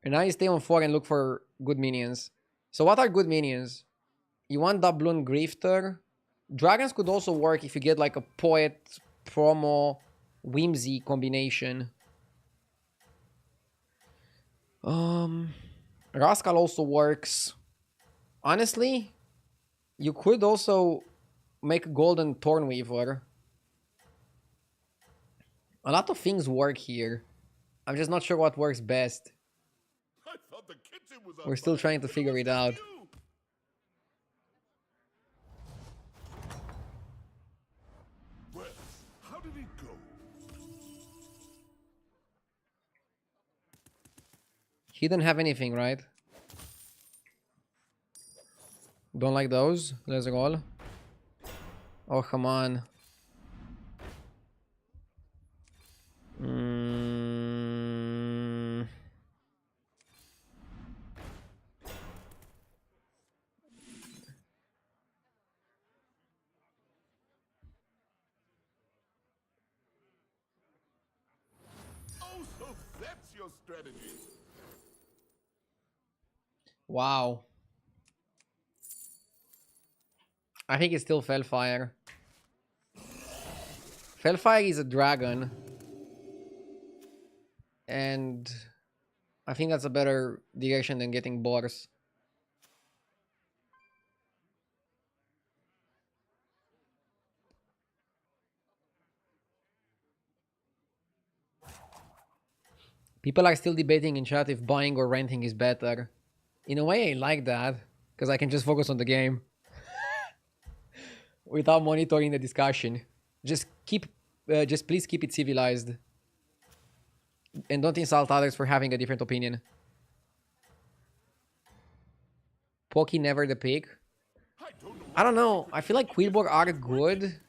And now you stay on 4 and look for good minions. So what are good minions? You want Doubloon Grifter. Dragons could also work if you get like a Poet, Promo, Whimsy combination. Rascal also works. Honestly, you could also make Golden Thornweaver. A lot of things work here. I'm just not sure what works best. I thought the kitchen was on We're still fire, trying to but figure was it just out. you. Well, how did it go? He didn't have anything, right? Don't like those. Let's roll. Oh, come on. Oh, so that's your strategy. Wow. I think it's still Fellfire. Fellfire is a dragon. And I think that's a better direction than getting Boars. People are still debating in chat if buying or renting is better. In a way, I like that. Because I can just focus on the game. Without monitoring the discussion. Just please keep it civilized. And don't insult others for having a different opinion. Pokey never the pick. I don't know. I feel like Quillbor are good.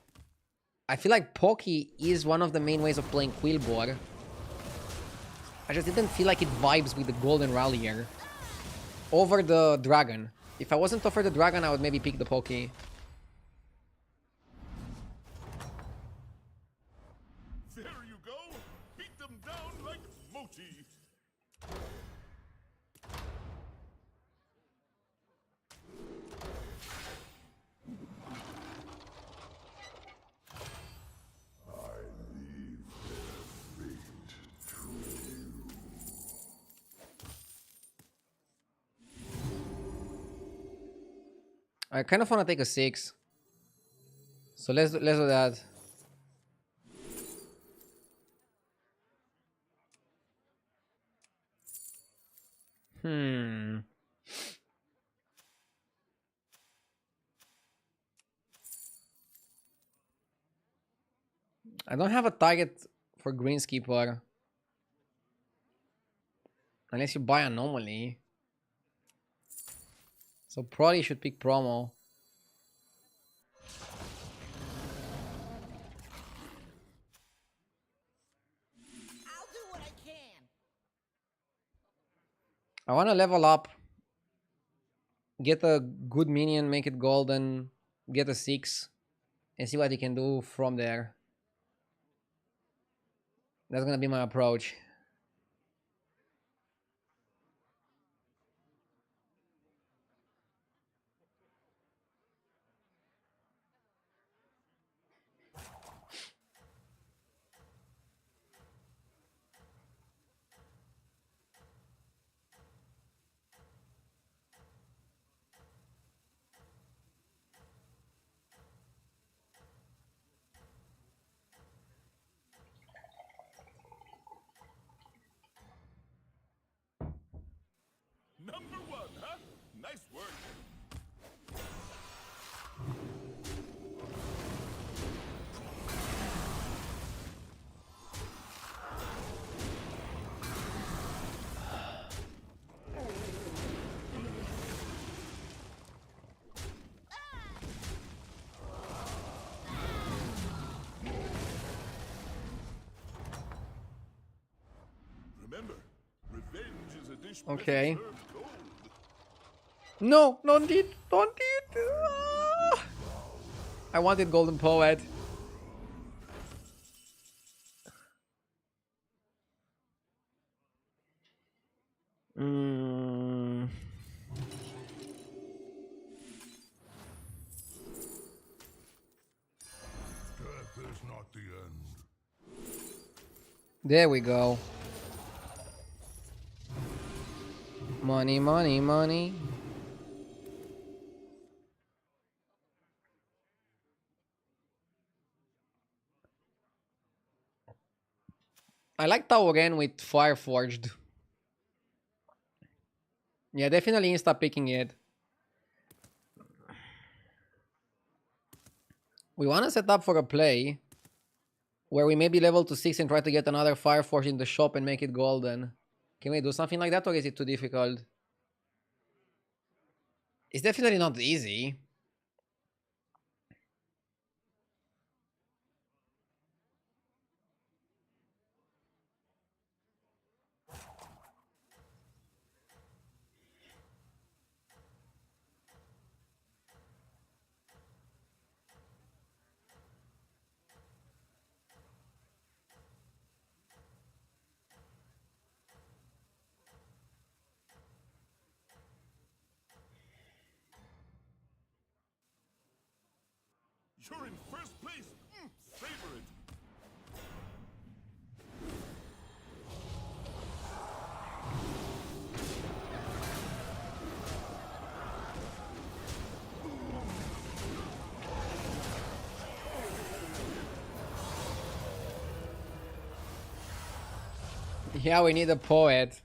I feel like Pokey is one of the main ways of playing Quillbor. I just didn't feel like it vibes with the Golden Rallier. Over the Dragon. If I wasn't offered the Dragon, I would maybe pick the Pokey. There you go. Beat them down like Moti. I kind of want to take a 6. So let's do that. I don't have a target for Greenskeeper. Unless you buy Anomaly. So probably should pick Promo. I'll do what I can. I want to level up. Get a good minion, make it golden. Get a 6. And see what you can do from there. That's gonna be my approach. Number 1, huh? Nice work. fish Okay. peasant served cold. No, don't eat, don't eat. Ah! I wanted Golden Poet. Mm. Death is not the end. There we go. Money, money, money. I like Tauren with Fireforged. Yeah, definitely insta picking it. We want to set up for a play where we maybe level to 6 and try to get another Fireforge in the shop and make it golden. Can we do something like that, or is it too difficult? It's definitely not easy. You're in first place. Favorite. Yeah, we need a poet.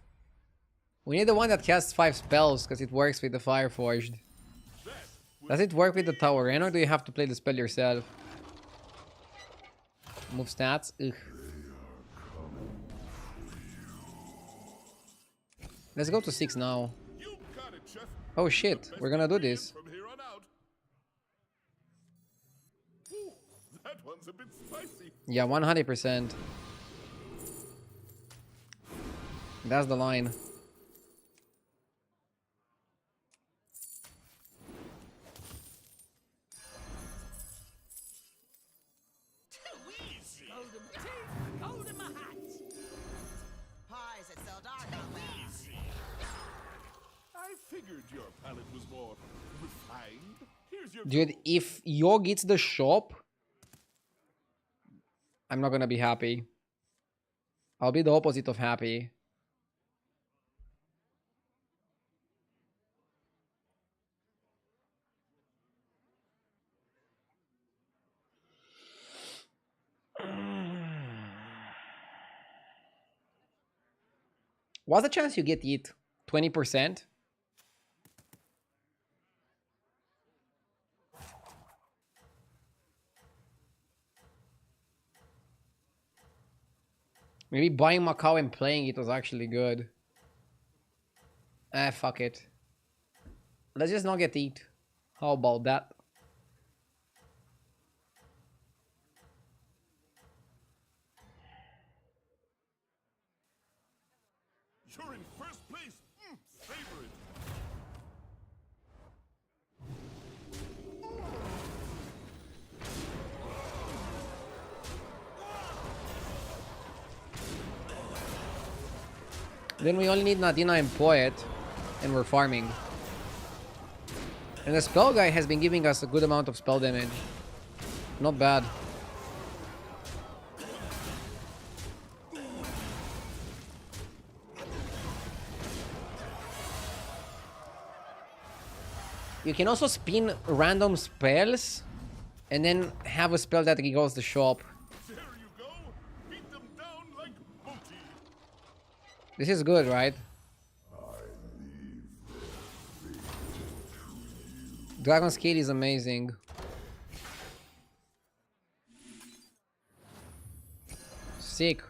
We need the one that casts 5 spells because it works with the Fireforged. Does it work with the Tauren, or do you have to play the spell yourself? Move stats? Ugh. Let's go to 6 now. You got it, Chef. Oh shit, Best we're gonna do ingredient this. from here on out. Ooh, that one's a bit spicy. Yeah, 100%. That's the line. Easy. Gold in my teeth, gold in my hat. Why is it so dark out there? Easy. I figured your palate was more refined. Here's your Dude, gold. if Yo gets the shop, I'm not gonna be happy. I'll be the opposite of happy. What's the chance you get it? 20%? Maybe buying Macau and playing it was actually good. Ah, fuck it. Let's just not get eat. How about that? You're in first place. Favorite. Then we only need Nadina and Poet, and we're farming. And the spell guy has been giving us a good amount of spell damage. Not bad. You can also spin random spells and then have a spell that regals the shop. There you go. Beat them down like booty. This is good, right? Dragon Scale is amazing. Sick.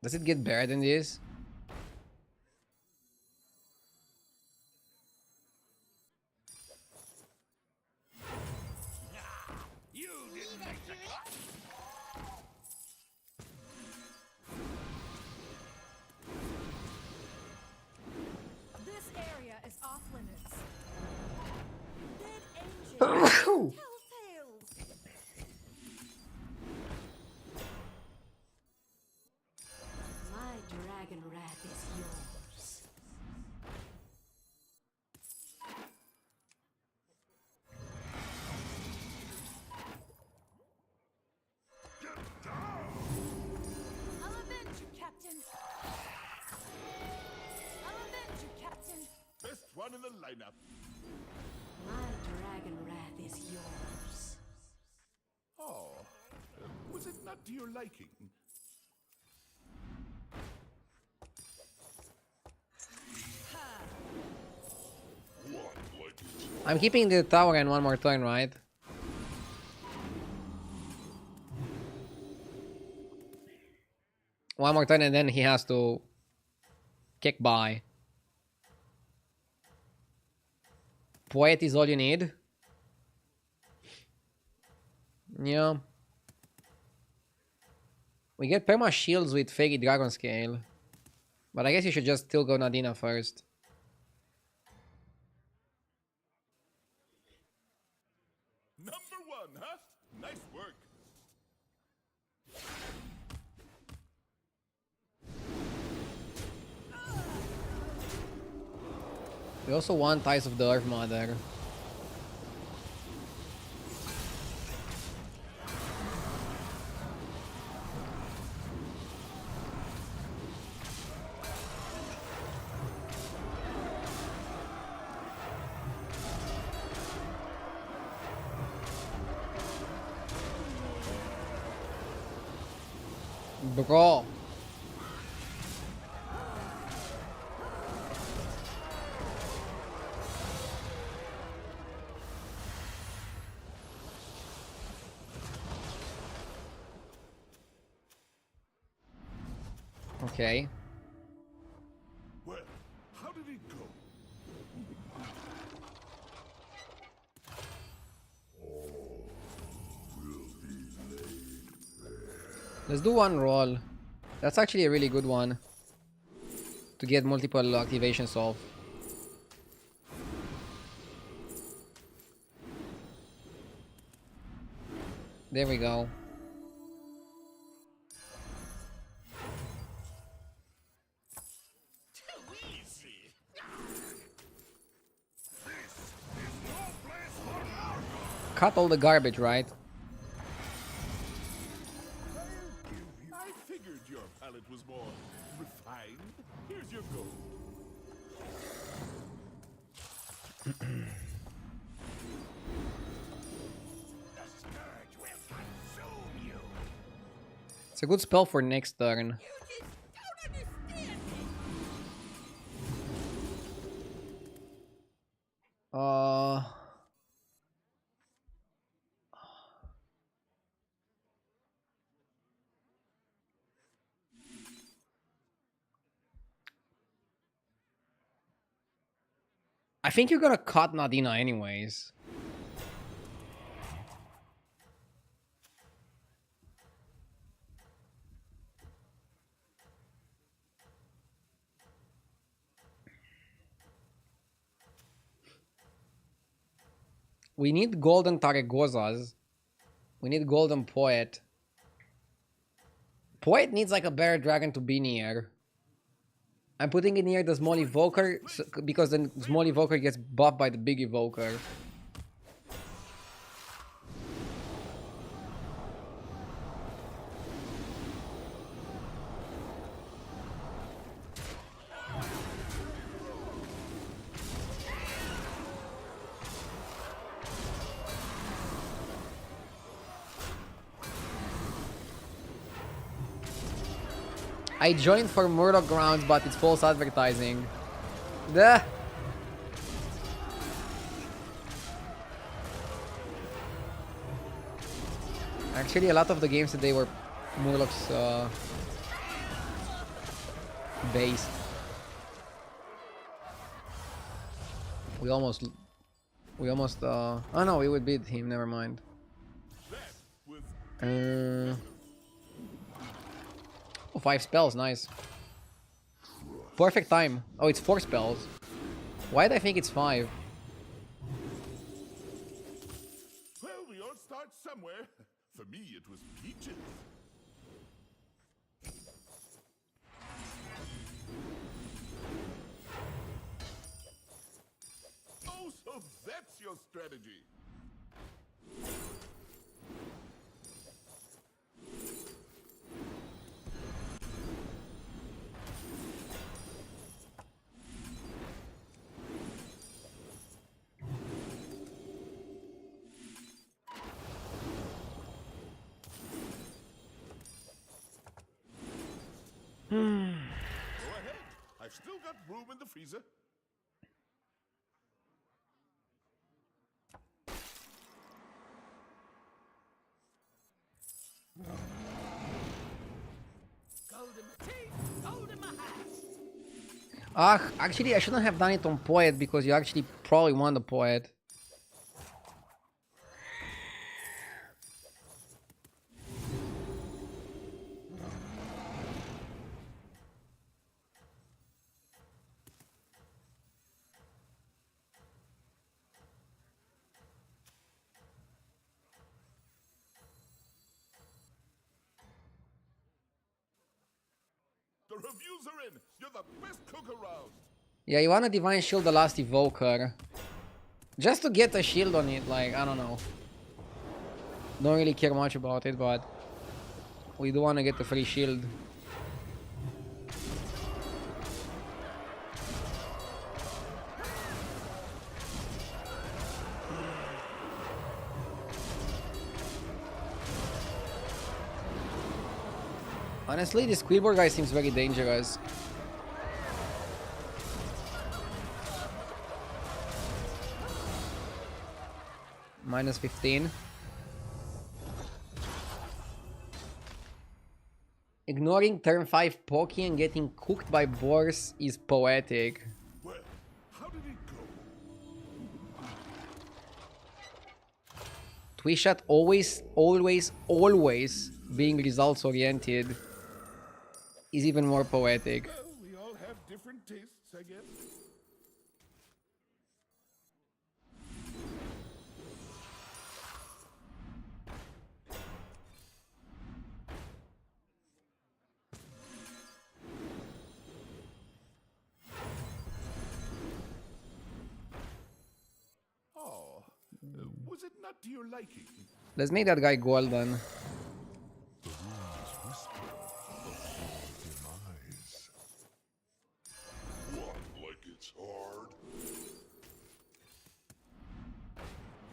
Does it get better than this? lineup. My dragon wrath is yours. Oh, was it not to your liking? I'm keeping the tower and one more turn, right? One more turn and then he has to kick by. Poet is all you need. Yeah. We get perma shields with Fairy Dragon Scale. But I guess you should just still go Nadina first. Number one, huh? Nice work. We also want Ties of the Earth Mother. Bro. Okay. Well, how did it go? Let's do one roll. That's actually a really good one. To get multiple activations off. There we go. Cut all the garbage, right? I figured your palate was more refined. Here's your gold. It's a good spell for next turn. You just don't understand me. I think you're gonna cut Nadina anyways. We need golden Taregozas. We need golden Poet. Poet needs like a better dragon to be near. I'm putting it near the small evoker because the small evoker gets buffed by the big evoker. I joined for Murlocgrounds, but it's false advertising. Duh. Actually, a lot of the games today were Murloc's based. We almost, oh no, we would beat him, never mind. Oh, 5 spells, nice. Perfect time. Oh, it's 4 spells. Why did I think it's 5? Well, we all start somewhere. For me, it was peaches. Oh, so that's your strategy. Go ahead. I've still got room in the freezer. Gold in my teeth, gold in my hat. Actually, I shouldn't have done it on Poet because you actually probably won the Poet. The reviews are in. You're the best cook around. Yeah, you want to Divine Shield the last Evoker. Just to get a shield on it, like, I don't know. Don't really care much about it, but we do want to get the free shield. Honestly, this Quillboard guy seems very dangerous. Minus 15. Ignoring turn 5 Poke and getting cooked by boars is poetic. Well, how did it go? Twishat always being results oriented is even more poetic. Well, we all have different tastes, I guess. Oh, was it not to your liking? Let's make that guy golden. What, like it's hard?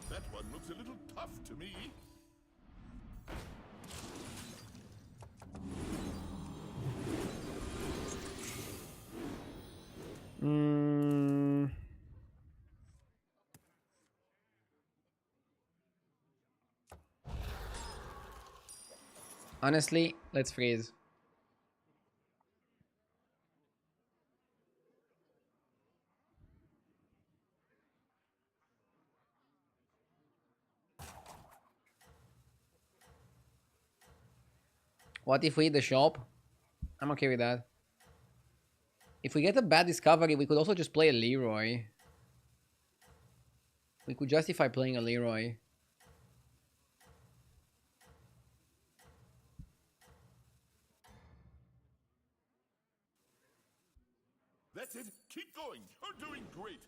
That one looks a little tough to me. Honestly, let's freeze. What if we hit the shop? I'm okay with that. If we get a bad discovery, we could also just play a Leroy. We could justify playing a Leroy. That's it. Keep going. You're doing great.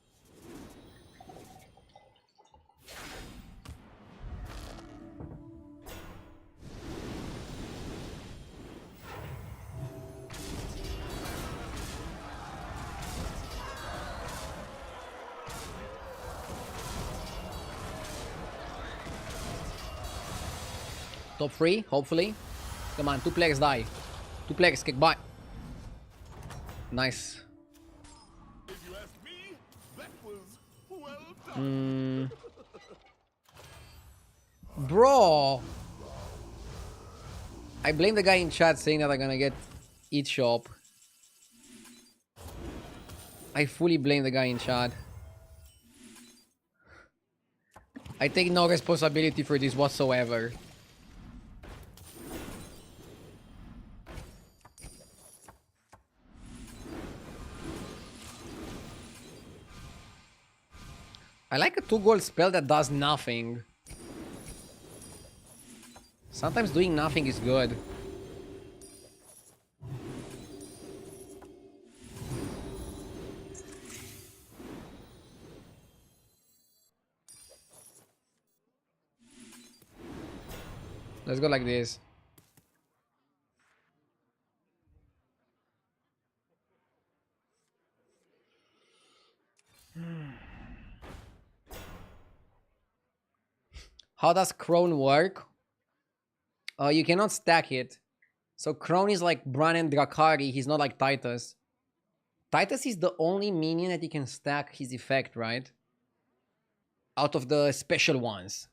Top 3, hopefully. Come on, 2 players die. 2 players kick by. Nice. If you ask me, that was well done. Bro! I blame the guy in chat saying that I'm gonna get eat shop. I fully blame the guy in chat. I take no responsibility for this whatsoever. I like a 2-gold spell that does nothing. Sometimes doing nothing is good. Let's go like this. How does Crone work? You cannot stack it. So Crone is like Bran and Drakari, he's not like Titus. Titus is the only minion that he can stack his effect, right? Out of the special ones.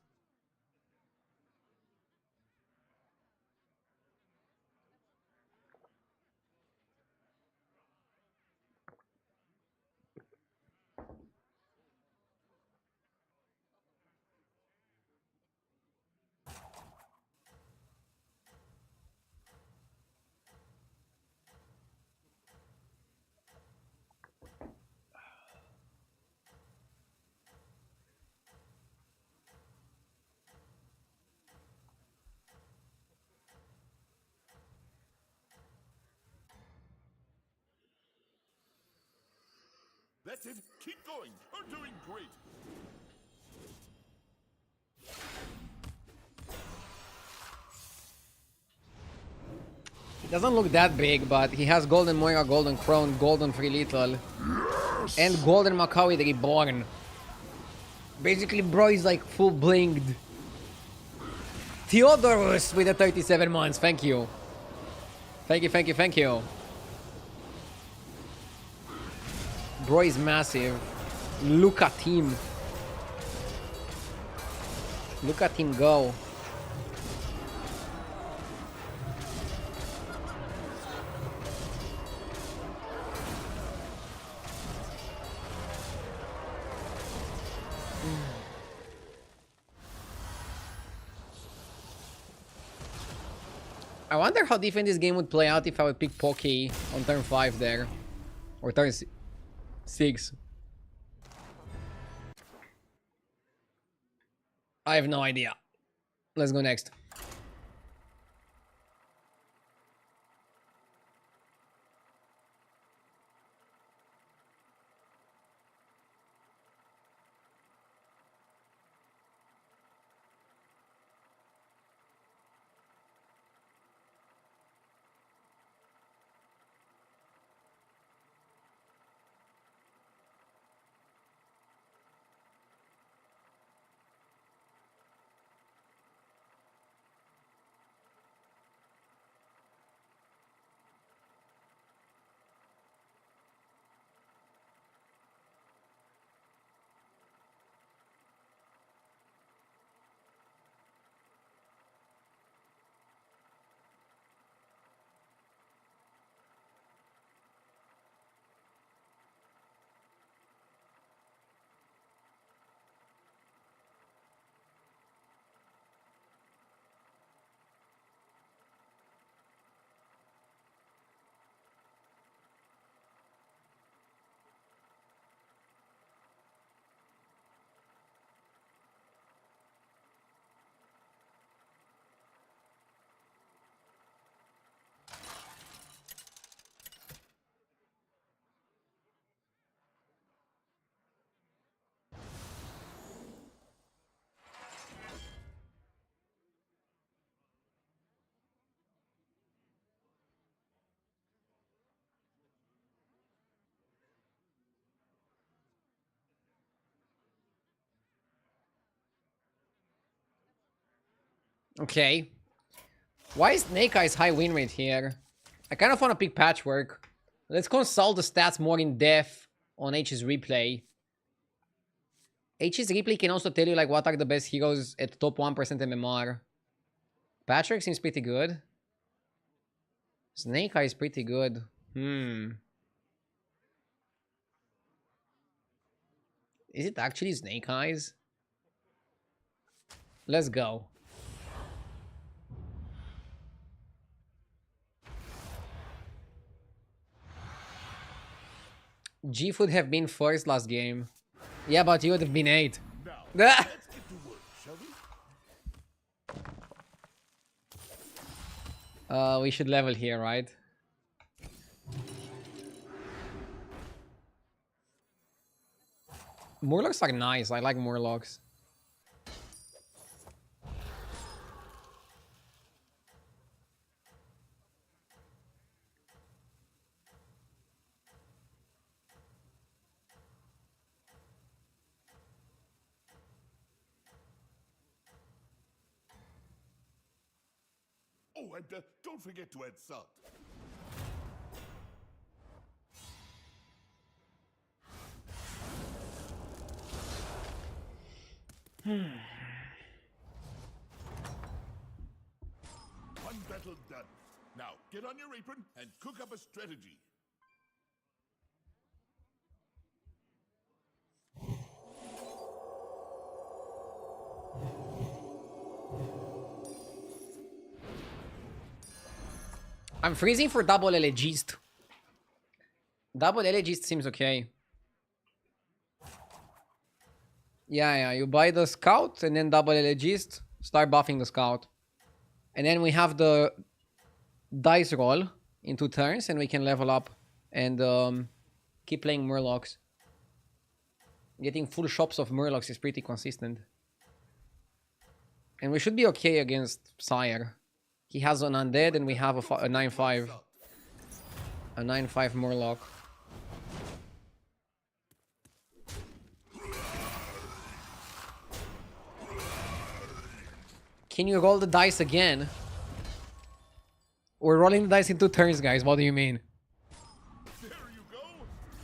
That's it. Keep going. You're doing great. He doesn't look that big, but he has Golden Moira, Golden Crown, Golden Free Little, and Golden Macawi the Reborn. Basically, bro is like full blinged. Theodorus with the 37 months, thank you. Thank you, thank you, thank you. Bro is massive. Look at him. Look at him go. I wonder how different this game would play out if I would pick Poki on turn 5 there. Or turn 6. I have no idea. Let's go next. Okay. Why is Snake Eyes high win rate here? I kind of want to pick Patchwork. Let's consult the stats more in depth on H's replay. H's replay can also tell you like what are the best heroes at top 1% MMR. Patchwork seems pretty good. Snake Eye is pretty good. Is it actually Snake Eyes? Let's go. G would have been first last game. Yeah, but you would have been 8. Now, let's get to work, shall we? We should level here, right? Murlocs are nice. I like Murlocs. Oh, and don't forget to add salt. One battle done. Now, get on your apron and cook up a strategy. I'm freezing for double Elegist. Double Elegist seems okay. Yeah, you buy the scout and then double Elegist. Start buffing the scout. And then we have the dice roll in 2 turns and we can level up and keep playing Murlocs. Getting full shops of Murlocs is pretty consistent. And we should be okay against Sire. He has an undead and we have a 9-5. A 9-5 Murloc. Can you roll the dice again? We're rolling the dice in 2 turns, guys. What do you mean? There you go.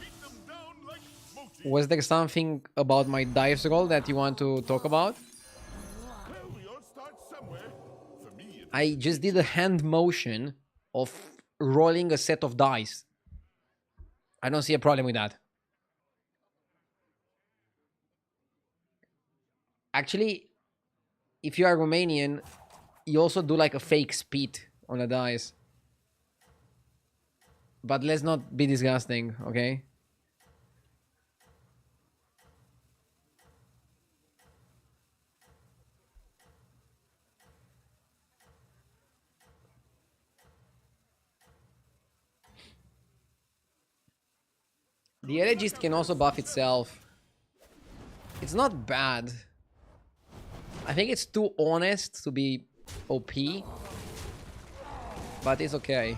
Beat them down like mochi. Was there something about my dice roll that you want to talk about? Well, we all start somewhere. For me, it I just did a hand motion of rolling a set of dice. I don't see a problem with that. Actually, if you are Romanian, you also do like a fake spit on the dice. But let's not be disgusting, okay? The Elegist can also buff itself. It's not bad. I think it's too honest to be OP. But it's okay.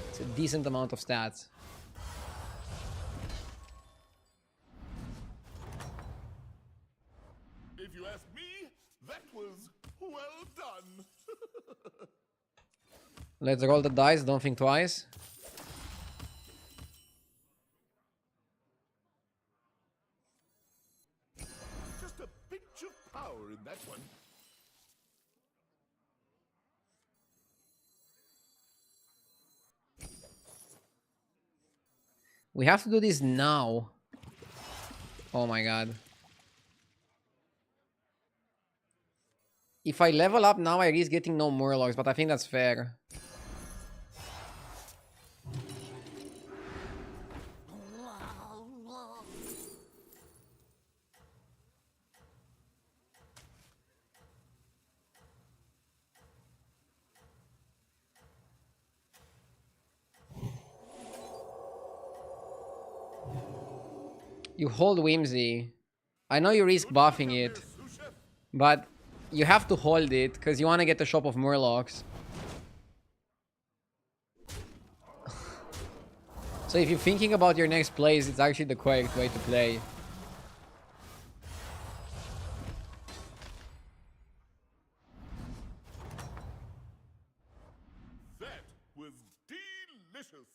It's a decent amount of stats. If you ask me, that was well done. Let's roll the dice, don't think twice. Just a pinch of power in that one. We have to do this now. Oh my god. If I level up now, I risk getting no Murlocs, but I think that's fair. You hold Whimsy. I know you risk buffing it, but you have to hold it because you want to get the shop of Murlocs. So if you're thinking about your next plays, it's actually the correct way to play. That was delicious.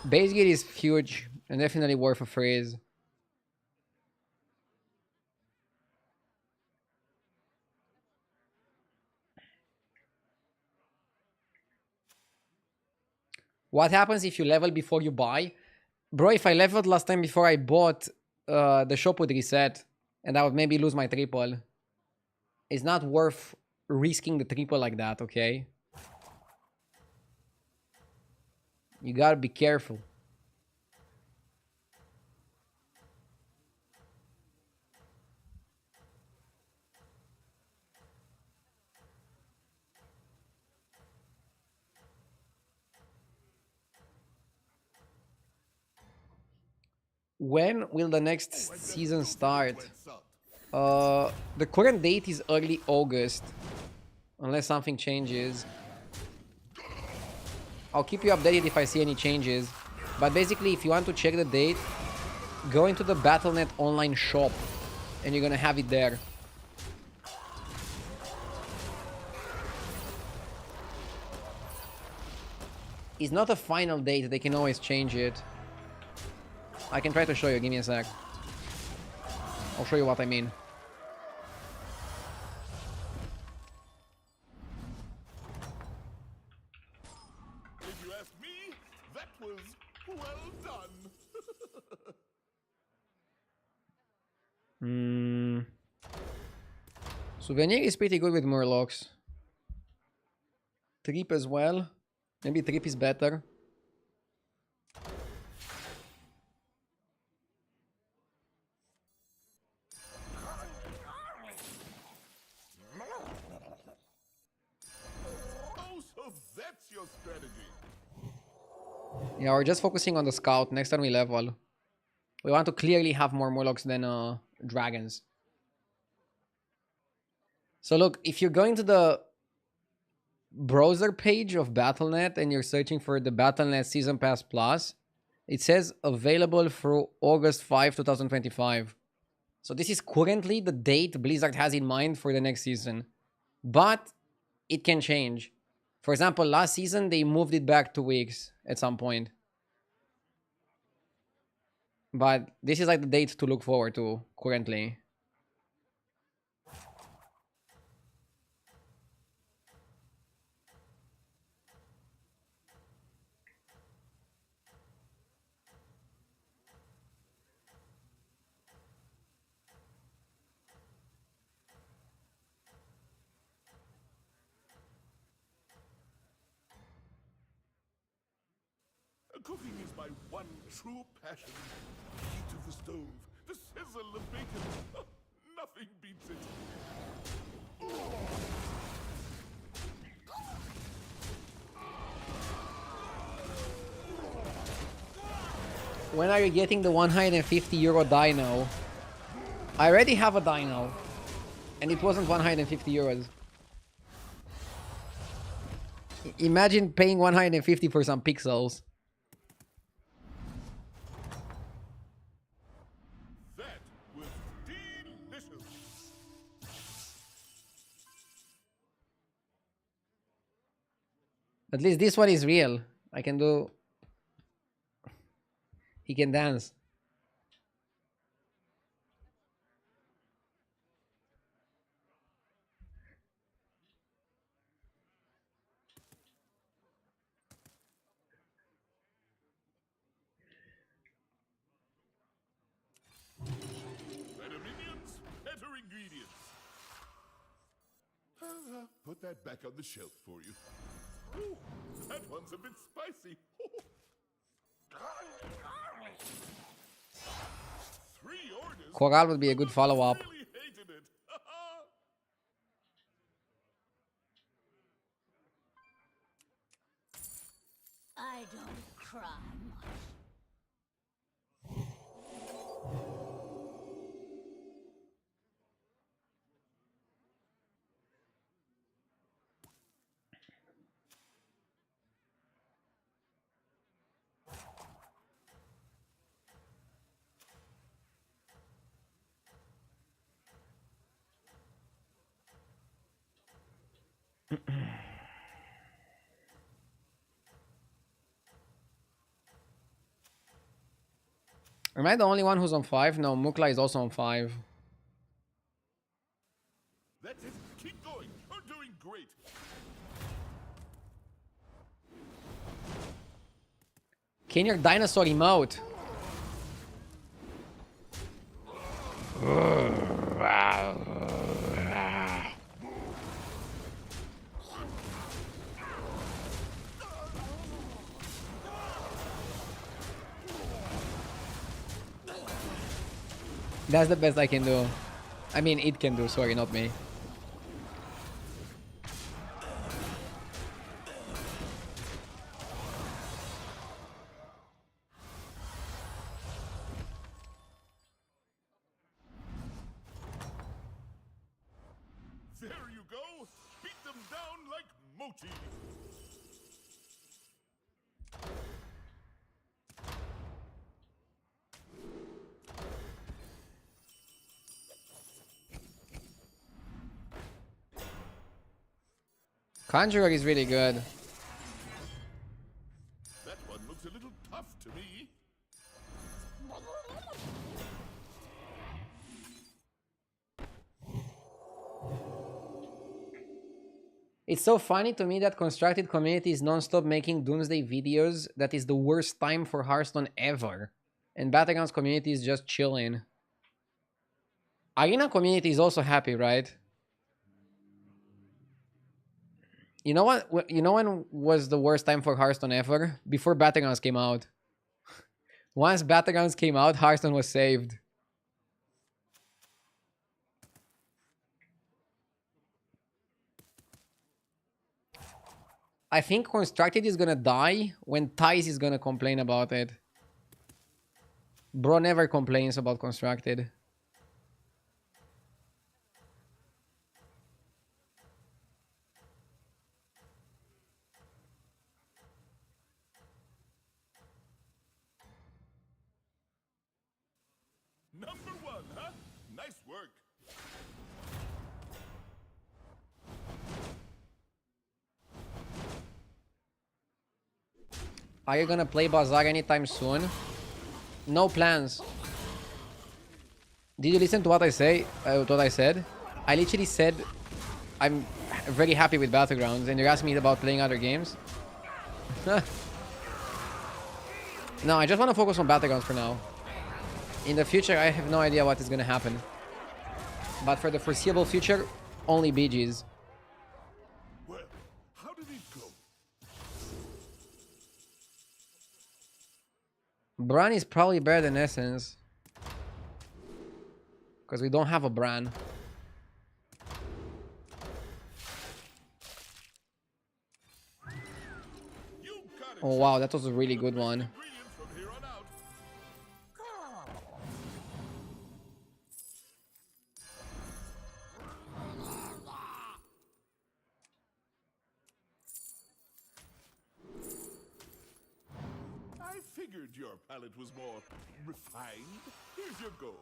Base gear is huge and definitely worth a freeze. What happens if you level before you buy? Bro, if I leveled last time before I bought, the shop would reset and I would maybe lose my triple. It's not worth risking the triple like that, okay? You gotta be careful. When will the next season start? Salt. The current date is early August. Unless something changes. I'll keep you updated if I see any changes. But basically, if you want to check the date, go into the Battle.net online shop. And you're gonna have it there. It's not a final date, they can always change it. I can try to show you, give me a sec. I'll show you what I mean. If you ask me, that was well done. Souvenir is pretty good with Murlocs. Trip as well. Maybe Trip is better. Oh, so that's your strategy. Yeah, we're just focusing on the scout. Next time we level. We want to clearly have more Murlocs than dragons. So look, if you're going to the browser page of Battle.net and you're searching for the Battle.net Season Pass Plus, it says available through August 5, 2025. So this is currently the date Blizzard has in mind for the next season. But it can change. For example, last season, they moved it back 2 weeks at some point. But this is like the date to look forward to currently. Cooking is my one true passion. The heat of the stove, the sizzle of bacon. Nothing beats it. When are you getting the 150 euro dino? I already have a dino. And it wasn't 150 euros. Imagine paying 150 for some pixels. That was delicious. At least this one is real. I can do... He can dance. Better minions, better ingredients. Put that back on the shelf for you. Ooh, that one's a bit spicy. 3 orders. Corral would be a good follow-up. Really hated it. I don't cry much. Am I the only one who's on 5? No, Mukla is also on 5. That's it. Keep going. You're doing great. Can your dinosaur emote? That's the best I can do. I mean, it can do, sorry, not me. down like mochi. Conjurer is really good. That one looks a little tough to me. It's so funny to me that Constructed Community is non-stop making Doomsday videos. That is the worst time for Hearthstone ever. And Battlegrounds community is just chilling. Arena community is also happy, right? You know what? You know when was the worst time for Hearthstone ever? Before Battlegrounds came out. Once Battlegrounds came out, Hearthstone was saved. I think Constructed is gonna die when Thais is gonna complain about it. Bro never complains about Constructed. Number one, huh? Nice work. Are you gonna play Bazaar anytime soon? No plans. Did you listen to what I say? What I said? I literally said I'm very happy with Battlegrounds, and you're asking me about playing other games. No, I just want to focus on Battlegrounds for now. In the future, I have no idea what is gonna happen. But for the foreseeable future, only BGs. Well, how did it go? Bran is probably better than Essence. Because we don't have a Bran. You got it. Oh wow, that was a really good one. Ingredients from here on out. I figured your palate was more refined. Here's your gold.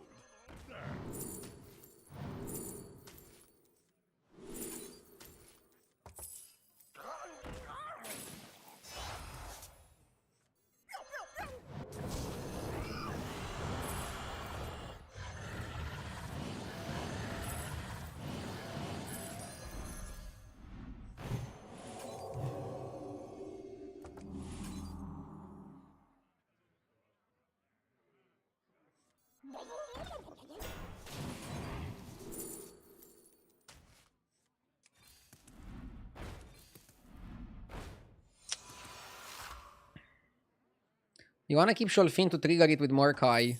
You wanna keep Sholfin to trigger it with Murkai.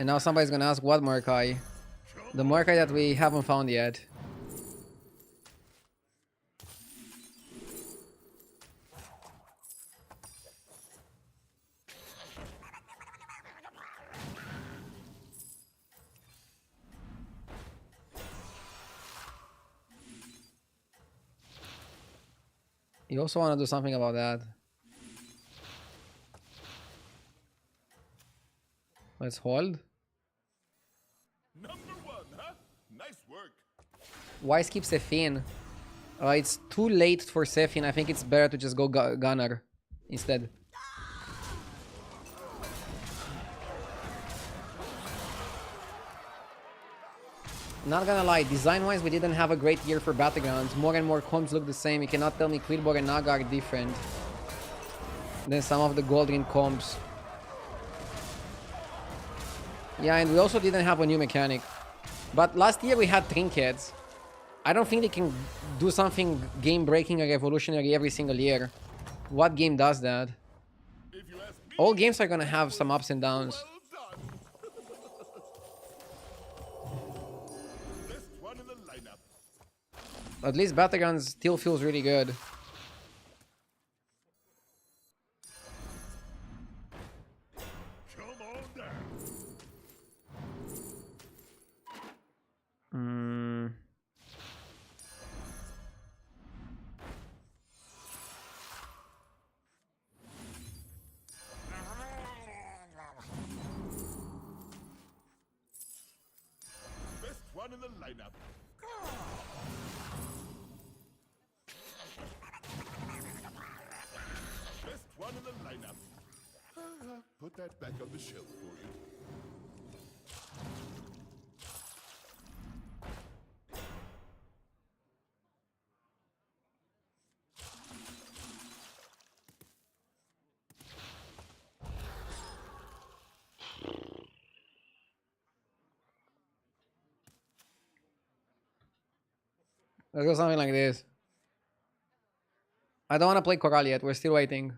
And now somebody's gonna ask what Murkai. The Murkai that we haven't found yet. You also want to do something about that. Let's hold. Number one, huh? Nice work. Why skip Sephine? It's too late for Sephine. I think it's better to just go Gunner instead. Not gonna lie, design-wise, we didn't have a great year for Battlegrounds. More and more comps look the same. You cannot tell me Quillbor and Naga are different than some of the Goldring comps. Yeah, and we also didn't have a new mechanic. But last year we had Trinkets. I don't think they can do something game-breaking or revolutionary every single year. What game does that? If you ask me, All games are gonna have some ups and downs. well done. Best one in the lineup. At least Battlegrounds still feels really good. Come on down. in the lineup. Best one in the lineup. Put that back on the shelf for you. Let's go something like this. I don't want to play Coral yet. We're still waiting.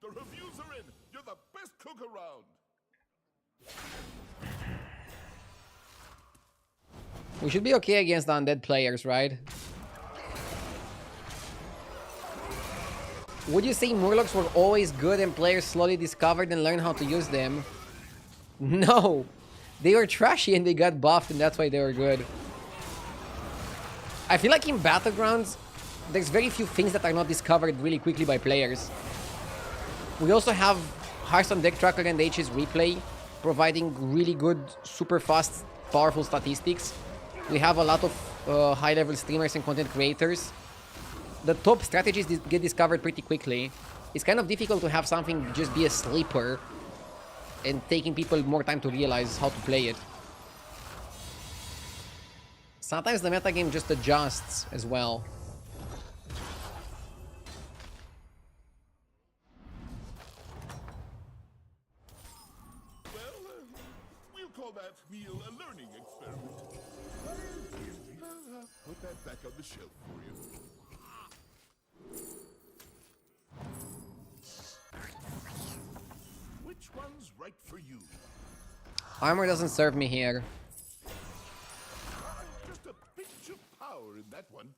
The reviews are in. You're the best cook around. We should be okay against the undead players, right? Would you say Murlocs were always good and players slowly discovered and learned how to use them? No! They were trashy and they got buffed and that's why they were good. I feel like in battlegrounds, there's very few things that are not discovered really quickly by players. We also have Hearthstone Deck Tracker and HS Replay, providing really good, super fast, powerful statistics. We have a lot of high-level streamers and content creators. The top strategies get discovered pretty quickly. It's kind of difficult to have something just be a sleeper and taking people more time to realize how to play it. Sometimes the metagame just adjusts as well. We'll call that meal a learning experiment. Put that back on the shelf for you. Which one's right for you? Armor doesn't serve me here. Just a pinch of power in that one.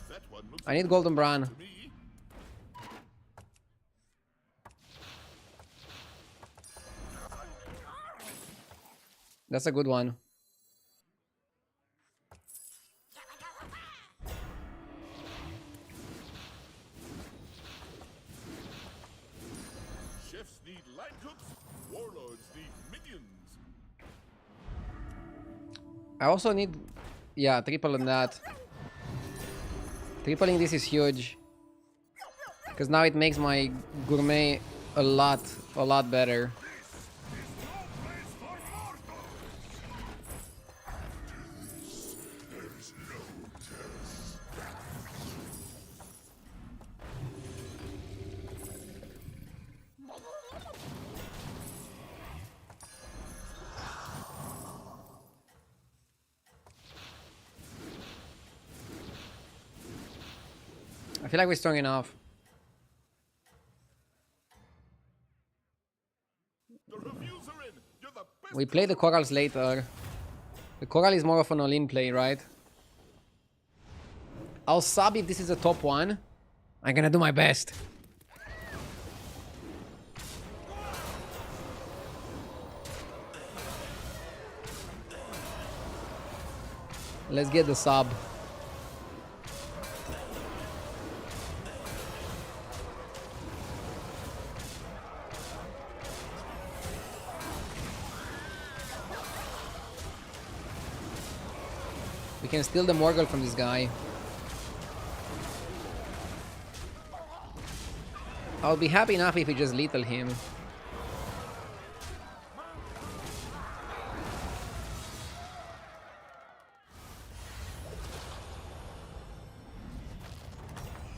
That one looks I need Golden Bran. to me. That's a good one. Chefs need line cooks, warlords need minions. I also need... Yeah, triple on that. Tripling this is huge. Because now it makes my gourmet a lot better. I feel like we're strong enough. The reviews are in. You're the best. We play the corals later. The coral is more of an all-in play, right? I'll sub if this is a top one. I'm gonna do my best. Let's get the sub. We can steal the Morgul from this guy. I'll be happy enough if we just lethal him.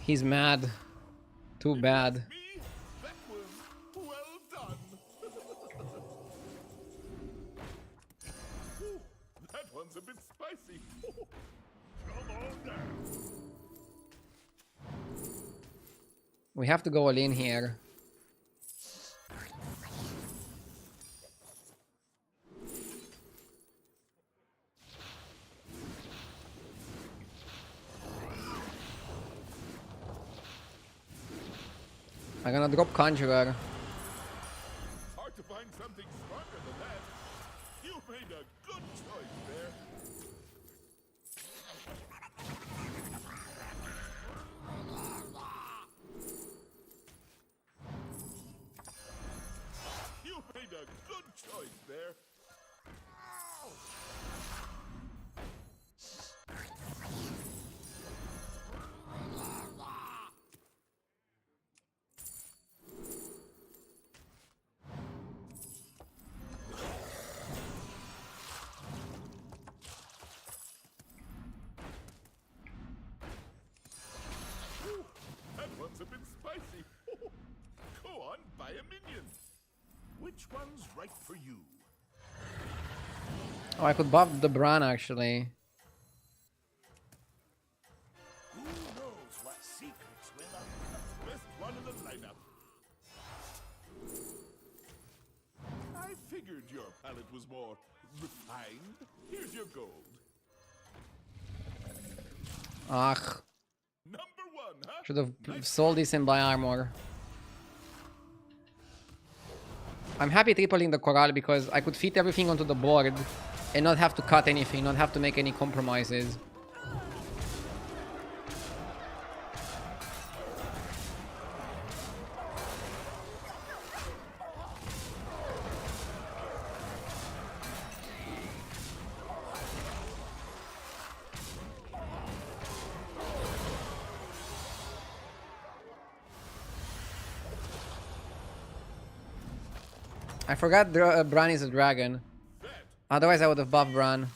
He's mad. Too bad. Me? That was well done. Ooh, that one's a bit spicy. Come on down. We have to go all in here. I'm gonna drop Conjurer. Hard to find something stronger than that. You made a good choice there. You made a good choice there. Ooh, that one's a bit spicy. Go on, buy a minion. Which one's right for you? Oh, I could buff the Bran actually. Who knows what secrets will uncover? Best one in the lineup. I figured your palate was more refined. Here's your gold. Ugh. Number one, huh? Should have sold this and buy armor. I'm happy tripling the Corral because I could fit everything onto the board and not have to cut anything, not have to make any compromises. I forgot Bran is a dragon. Otherwise I would have buffed Bran.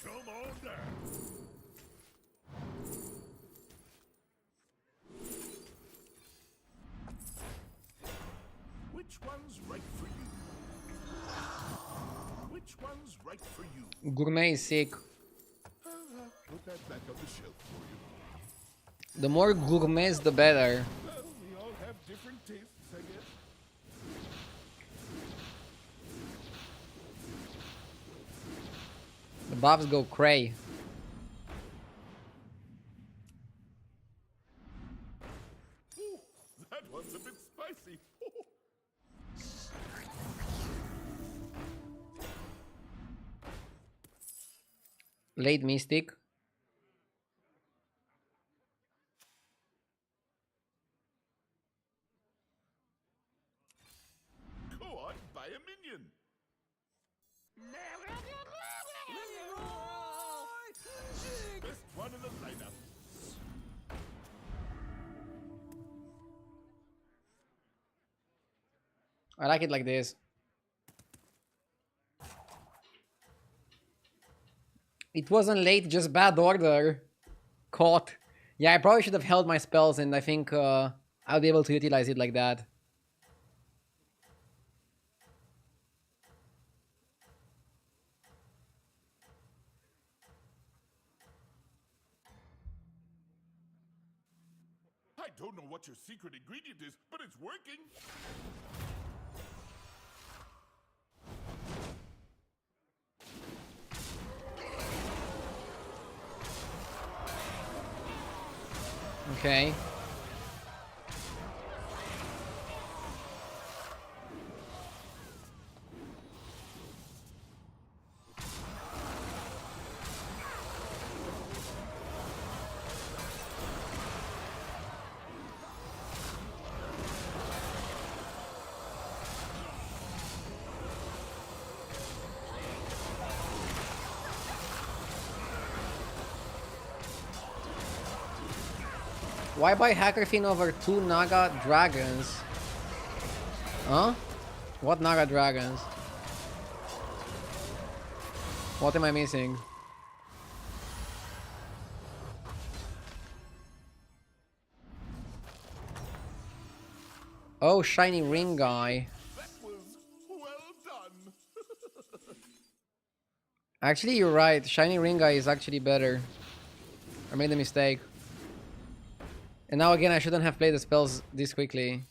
Come on down. Which one's right for you? Which one's right for you? Gourmet is sick. Put that back on the shelf for you. The more gourmets, the better. Well, we all have different tastes, I guess. The buffs go cray. Ooh, that one's a bit spicy. Late Mystic. Go on, buy a minion. Best one in the lineup. I like it like this. It wasn't late, just bad order. Caught. Yeah, I probably should have held my spells and I think I'll be able to utilize it like that. I don't know what your secret ingredient is, but it's working. Okay. Why buy Hackerfin over 2 Naga dragons? Huh? What Naga dragons? What am I missing? Oh, shiny ring guy. That was well done. Actually, you're right. Shiny Ringa is actually better. I made a mistake. And now again, I shouldn't have played the spells this quickly.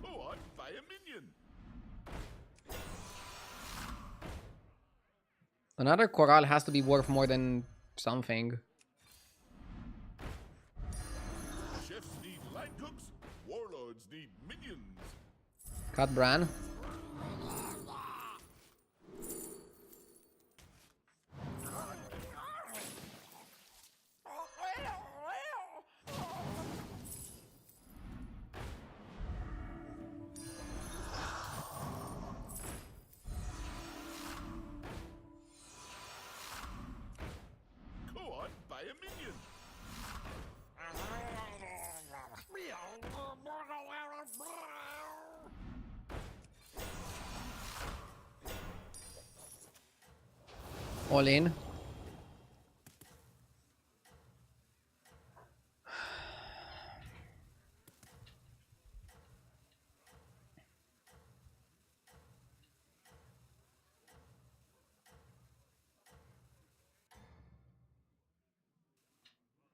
Go on, buy a minion. Another Coral has to be worth more than something. Chefs need line cooks. Warlords need minions. Cut Bran. Go on, buy a minion. All in.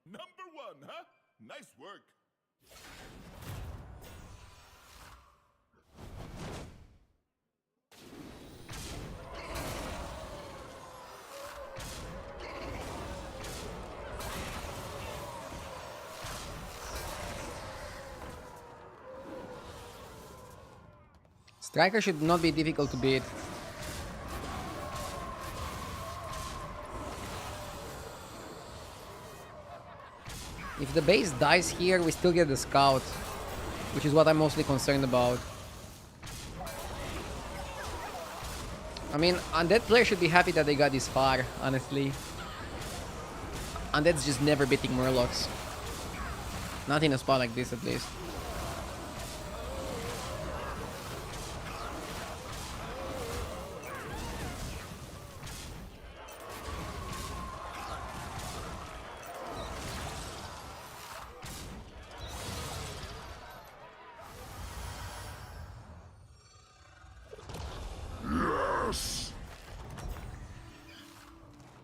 Number one, huh? Nice work. Striker should not be difficult to beat. If the base dies here, we still get the scout, which is what I'm mostly concerned about. I mean, Undead players should be happy that they got this far, honestly. Undead's just never beating Murlocs. Not in a spot like this, at least.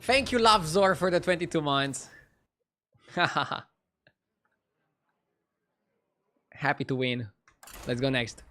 Thank you, Lavzor, for the 22 months. Happy to win. Let's go next.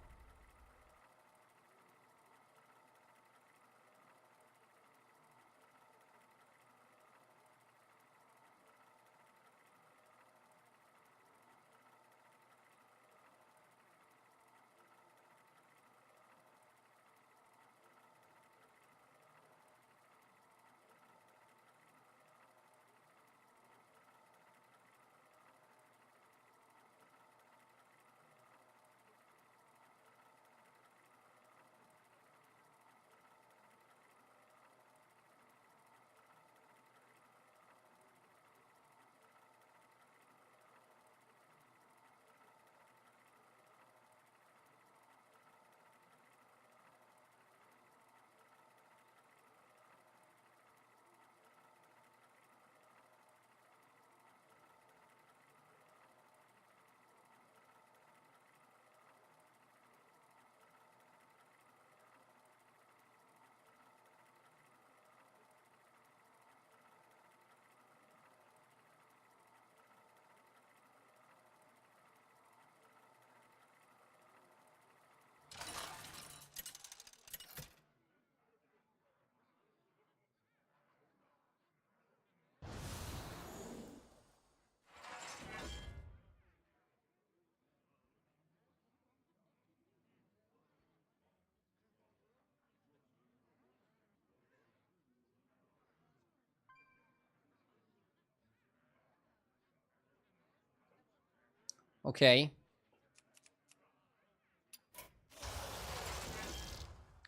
Okay.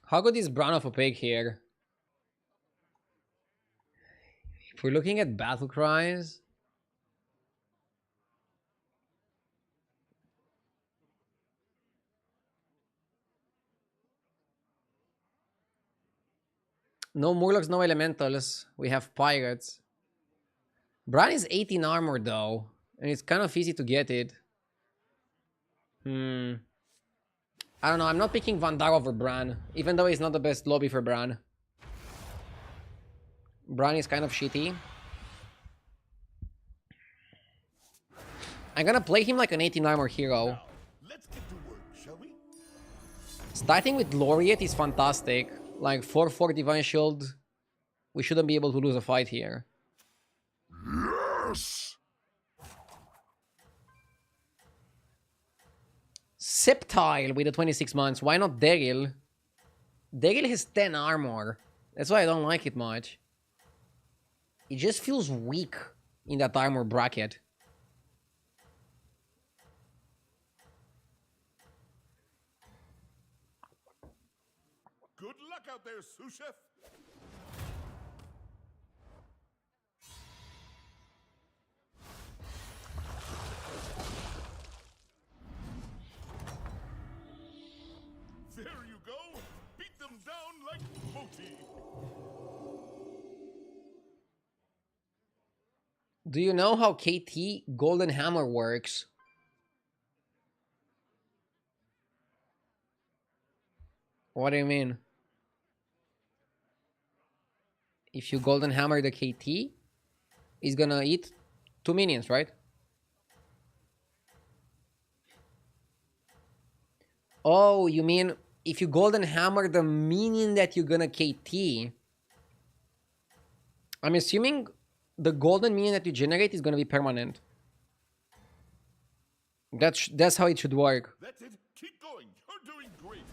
How good is Brown of Opaque here? If we're looking at battle cries, no Murlocs, no Elementals. We have Pirates. Bran is 18 armor though, and it's kind of easy to get it. I don't know, I'm not picking Vandar over Bran, even though he's not the best lobby for Bran. Bran is kind of shitty. I'm gonna play him like an 18 armor hero. Now, let's get to work, shall we? Starting with Laureate is fantastic. Like 4-4 Divine Shield. We shouldn't be able to lose a fight here. Yes! Septile with the 26 months. Why not Daryl? Daryl has 10 armor. That's why I don't like it much. It just feels weak in that armor bracket. Good luck out there, sous chef. There you go. Beat them down like Moti. Do you know how KT Golden Hammer works? What do you mean? If you Golden Hammer the KT, he's gonna eat 2 minions, right? Oh, you mean if you Golden Hammer the minion that you're gonna KT? I'm assuming the golden minion that you generate is gonna be permanent. That's how it should work. That's it. Keep going. You're doing great.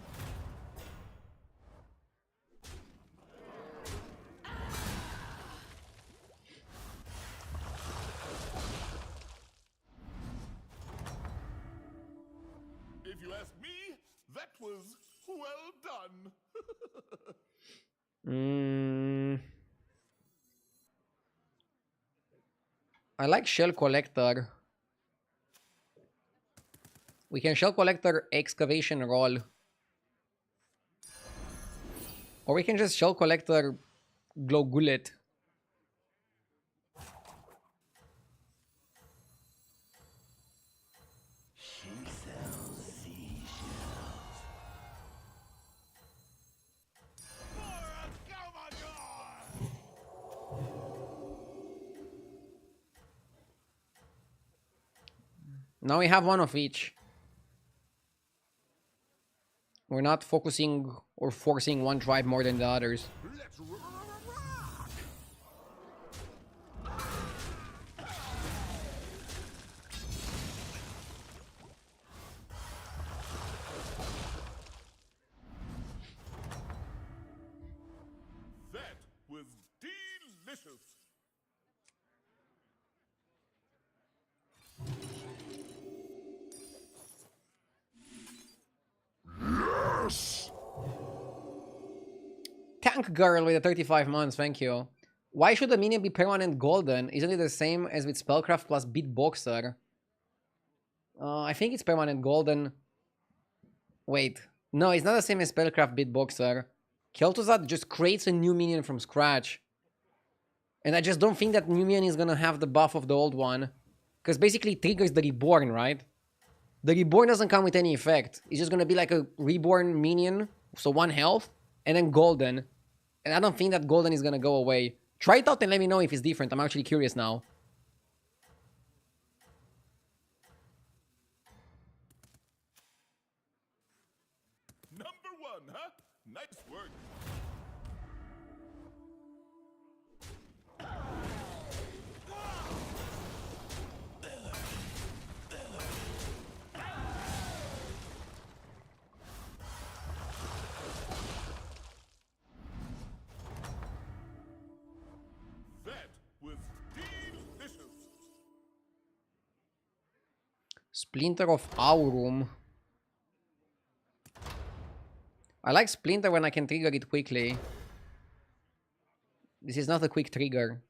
If you ask me, that was well done. I like Shell Collector. We can Shell Collector Excavation Roll. Or we can just Shell Collector Glow Gullet. Now we have one of each. We're not focusing or forcing one tribe more than the others. Let's rock. That was delicious. Tank Girl with the 35 months, thank you. Why should the minion be permanent golden? Isn't it the same as with Spellcraft plus Beatboxer? I think it's permanent golden. Wait. No, it's not the same as Spellcraft Beatboxer. Kel'Thuzad just creates a new minion from scratch. And I just don't think that new minion is gonna have the buff of the old one. Because basically it triggers the Reborn, right? The Reborn doesn't come with any effect. It's just gonna be like a Reborn minion, so 1 health, and then golden. And I don't think that golden is gonna go away. Try it out and let me know if it's different. I'm actually curious now. Number 1, huh? Nice work. That was delicious. Splinter of Aurum. I like Splinter when I can trigger it quickly. This is not a quick trigger.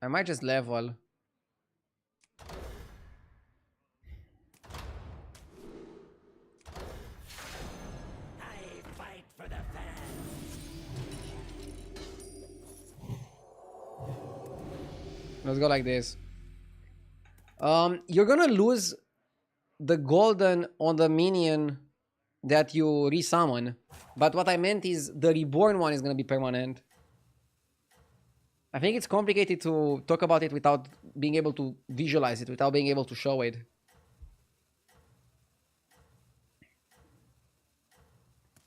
I might just level. I fight for the fans. Let's go like this. You're gonna lose the golden on the minion that you resummon. But what I meant is the reborn one is gonna be permanent. I think it's complicated to talk about it without being able to visualize it, without being able to show it.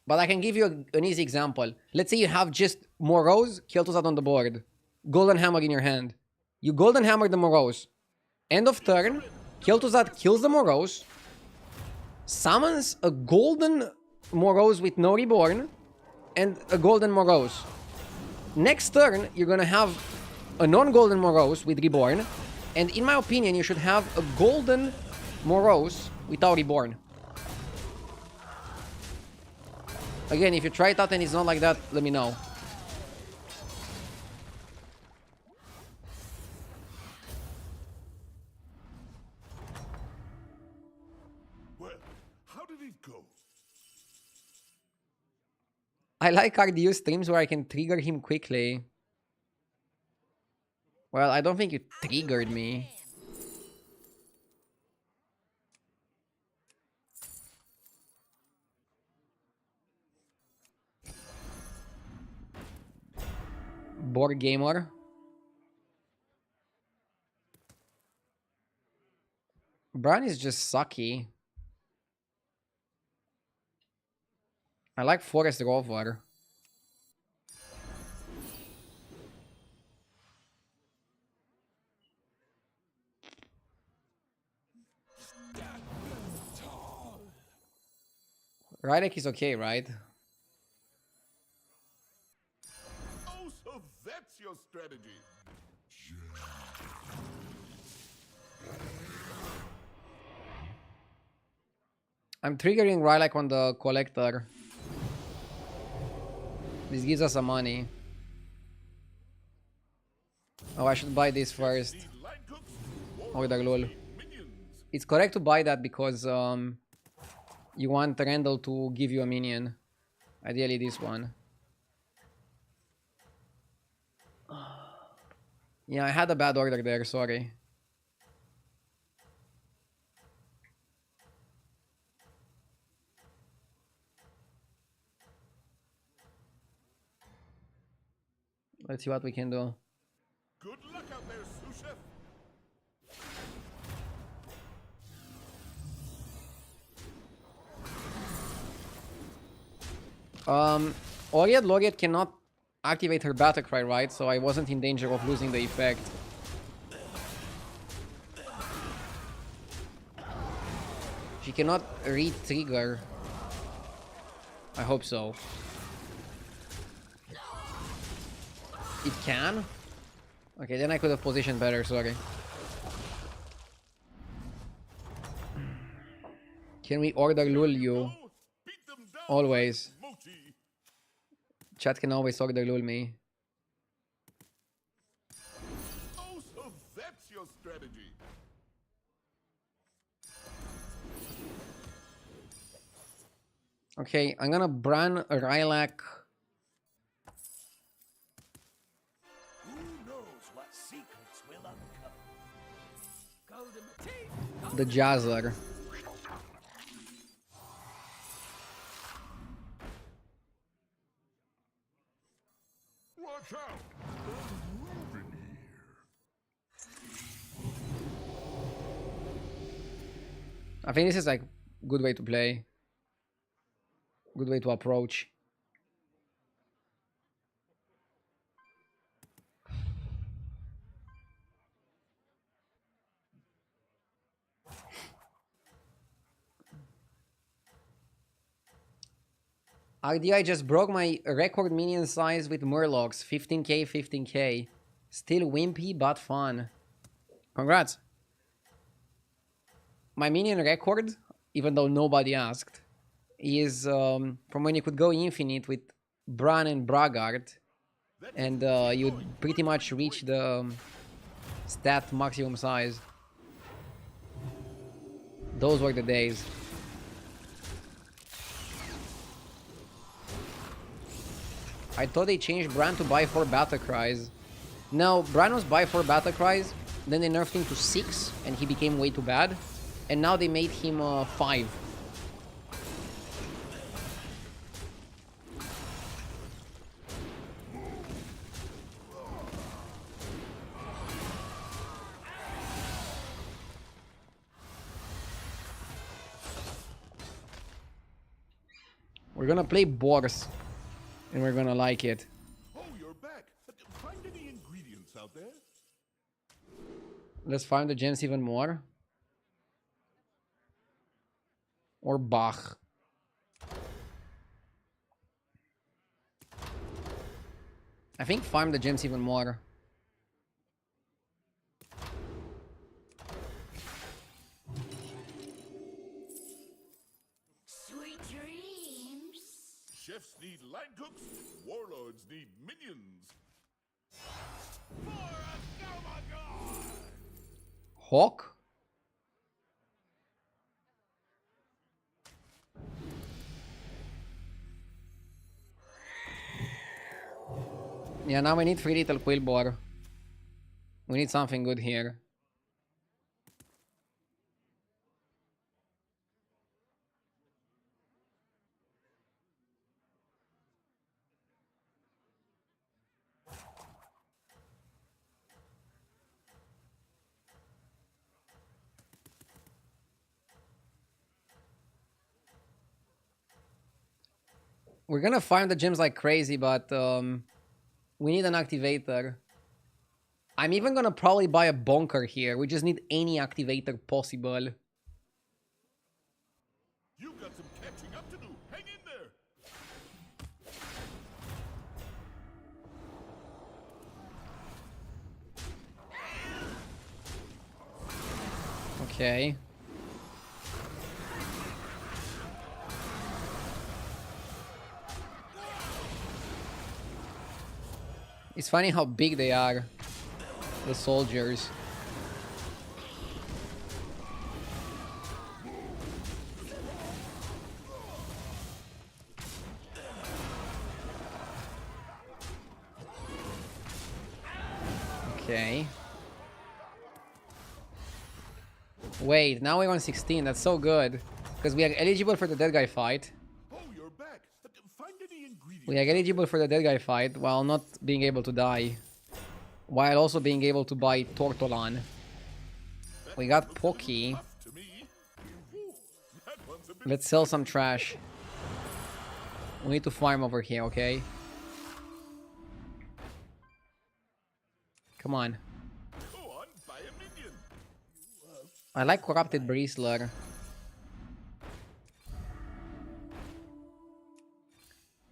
But I can give you an easy example. Let's say you have just Morose, Kel'Thuzad on the board. Golden Hammer in your hand. You Golden Hammer the Morose. End of turn, Kel'Thuzad kills the Morose. Summons a Golden Morose with no Reborn. And a Golden Morose. Next turn, you're gonna have a non-Golden Morose with Reborn. And in my opinion, you should have a Golden Morose without Reborn. Again, if you try it out and it's not like that, let me know. Well, how did it go? I like RDU streams where I can trigger him quickly. Well, I don't think you triggered me. Board gamer. Bran is just sucky. I like Forest Rover. Rydek is okay, right? Oh, so that's your strategy. I'm triggering Rylak on the collector. This gives us some money. Oh, I should buy this first. Need line cooks, Oh, the lol. minions. It's correct to buy that because you want Randall to give you a minion. Ideally this one. Yeah, I had a bad order there, sorry. Let's see what we can do. Good luck out there, sous chef. Oriad Laureate cannot activate her battle cry, right? So I wasn't in danger of losing the effect. She cannot re-trigger. I hope so. It can? Okay, then I could have positioned better, sorry. Can we order Lul you? Beat them down. Always. Mochi. Chat can always order Lul me. Oh, so that's your strategy. Okay, I'm gonna Bran Rylak. Who knows what secrets will uncover? Golden teeth. The Jazzer. Watch out. I think this is like good way to play. Good way to approach. RDI just broke my record minion size with Murlocs. 15k, 15k. Still wimpy, but fun. Congrats. My minion record, even though nobody asked, is from when you could go infinite with Bran and Braggart. And you'd pretty much reach the stat maximum size. Those were the days. I thought they changed Bran to buy 4 battle cries. No, Bran was buy 4 battle cries, then they nerfed him to 6, and he became way too bad. And now they made him 5. We're gonna play Boars, and we're gonna like it. Oh, you're back. Find any ingredients out there? Let's farm the gems even more. Or Bach. I think farm the gems even more. Sweet dreams. Chefs need line cooks. Warlords need minions. For Anomaly! Hawk? Yeah, now we need 3 little Quillboar. We need something good here. We're gonna farm the gems like crazy, but we need an activator. I'm even gonna probably buy a bunker here. We just need any activator possible. You got some catching up to do. Hang in there. Okay. It's funny how big they are, the soldiers. Okay. Wait, now we're on 16. That's so good. Because we are eligible for the dead guy fight. Oh, you're back. Find any ingredients. We are eligible for the dead guy fight while not being able to die. While also being able to buy Tortolan. We got Pocky. To me. Ooh, that one's a bit. Let's sell some trash. We need to farm over here, okay? Come on. Go on, buy a minion. I like Corrupted Bristler.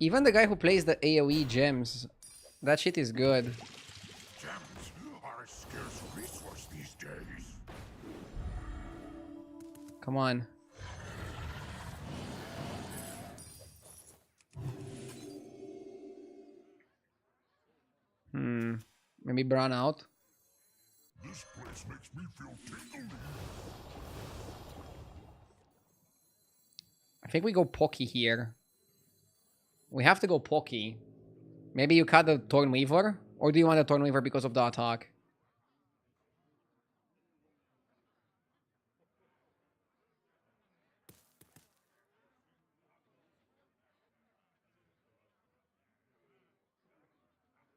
Even the guy who plays the AoE gems, that shit is good. Gems are a scarce resource these days. Come on. Maybe Brown out. This place makes me feel tingly. I think we go Pocky here. We have to go Pocky. Maybe you cut the Thornweaver? Or do you want the Thornweaver because of the attack?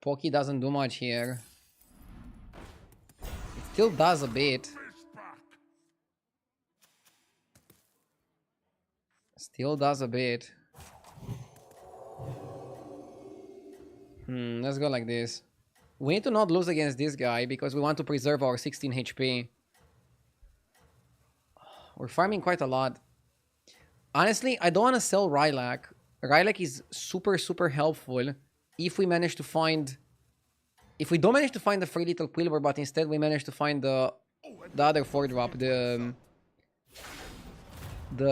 Pocky doesn't do much here. It still does a bit. Still does a bit. Let's go like this. We need to not lose against this guy because we want to preserve our 16 HP. We're farming quite a lot. Honestly, I don't want to sell Rylak. Rylak is super, super helpful if we manage to find... If we don't manage to find the 3 little Quillboar, but instead we manage to find the other 4-drop, the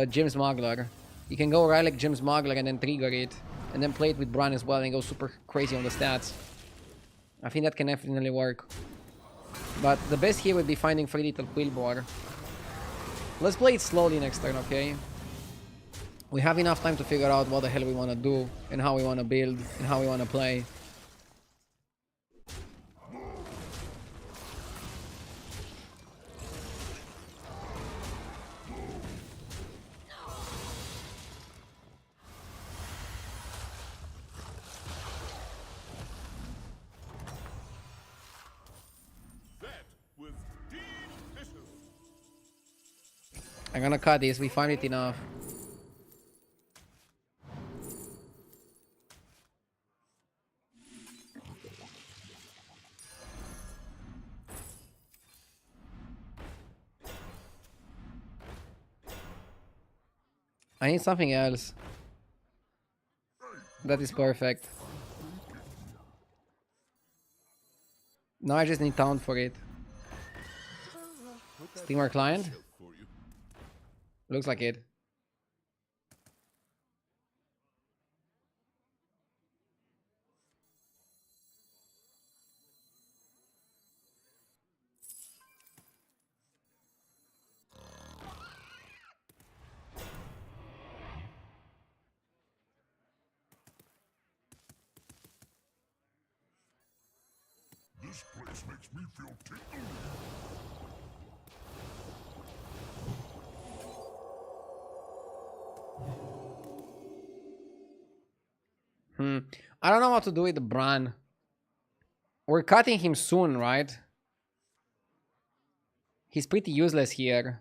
Gem Smuggler. You can go Rylak Gem Smuggler and then trigger it. And then play it with Bran as well and go super crazy on the stats. I think that can definitely work. But the best here would be finding 3 little Quillboar. Let's play it slowly next turn, okay? We have enough time to figure out what the hell we want to do. And how we want to build. And how we want to play. I'm gonna cut this. We farmed it enough. I need something else. That is perfect. Now I just need taunt for it. Steamer client? For you. Looks like it. This place makes me feel tingly. I don't know what to do with the Bran. We're cutting him soon, right? He's pretty useless here.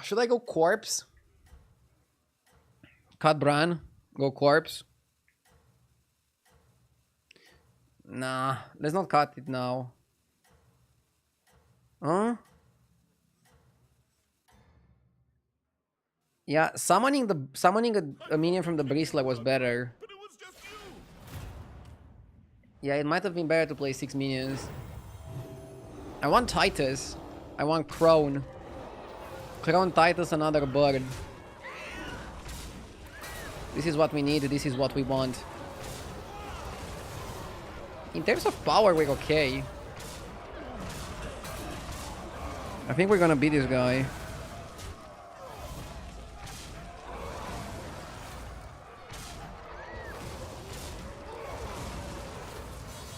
Should I go corpse? Cut Bran. Go corpse. Nah, let's not cut it now. Huh? Yeah, summoning a minion from the Bristler was better. But it was just you. Yeah, it might have been better to play 6 minions. I want Titus. I want Crone. Crone, Titus, another bird. This is what we need. This is what we want. In terms of power, we're okay. I think we're gonna beat this guy.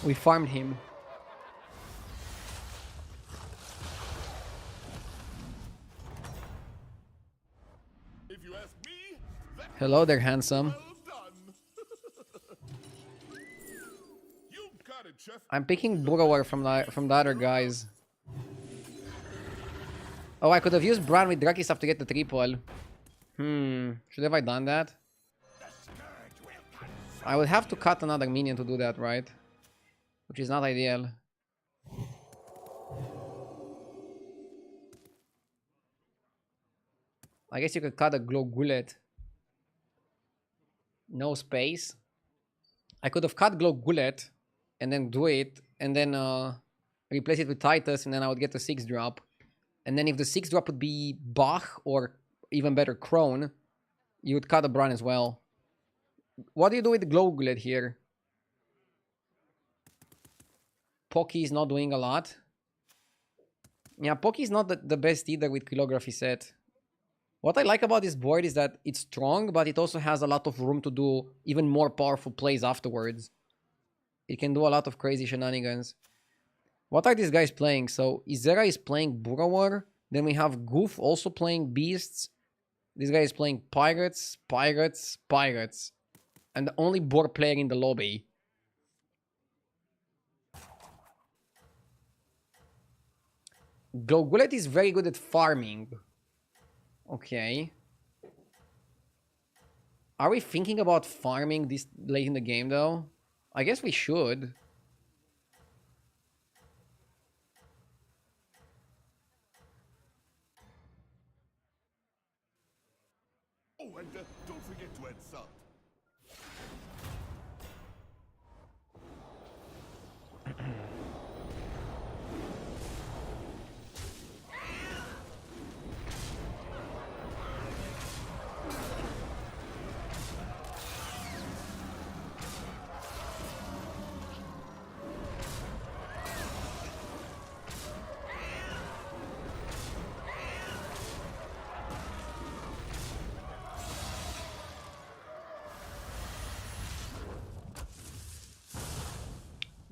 We farmed him. If you ask me, that's Hello there, handsome. well done. You got it, Chef. I'm picking Burrower from the other guys. Oh, I could have used Bran with Draki stuff to get the triple. Should have I done that? I would have to cut another minion to do that, right? Which is not ideal. I guess you could cut a glow gullet. No space. I could have cut glow gullet and then do it and then replace it with Titus, and then I would get a 6-drop. And then if the 6-drop would be Bach or even better Crone, you would cut a Bran as well. What do you do with the glow gullet here? Pocky is not doing a lot. Yeah, Pocky is not the best either with Kilography set. What I like about this board is that it's strong, but it also has a lot of room to do even more powerful plays afterwards. It can do a lot of crazy shenanigans. What are these guys playing? So, Izera is playing Burrower. Then we have Goof also playing Beasts. This guy is playing Pirates, Pirates, Pirates. And the only board player in the lobby. Glowgullet is very good at farming. Okay. Are we thinking about farming this late in the game, though? I guess we should. Oh, and don't forget to add salt.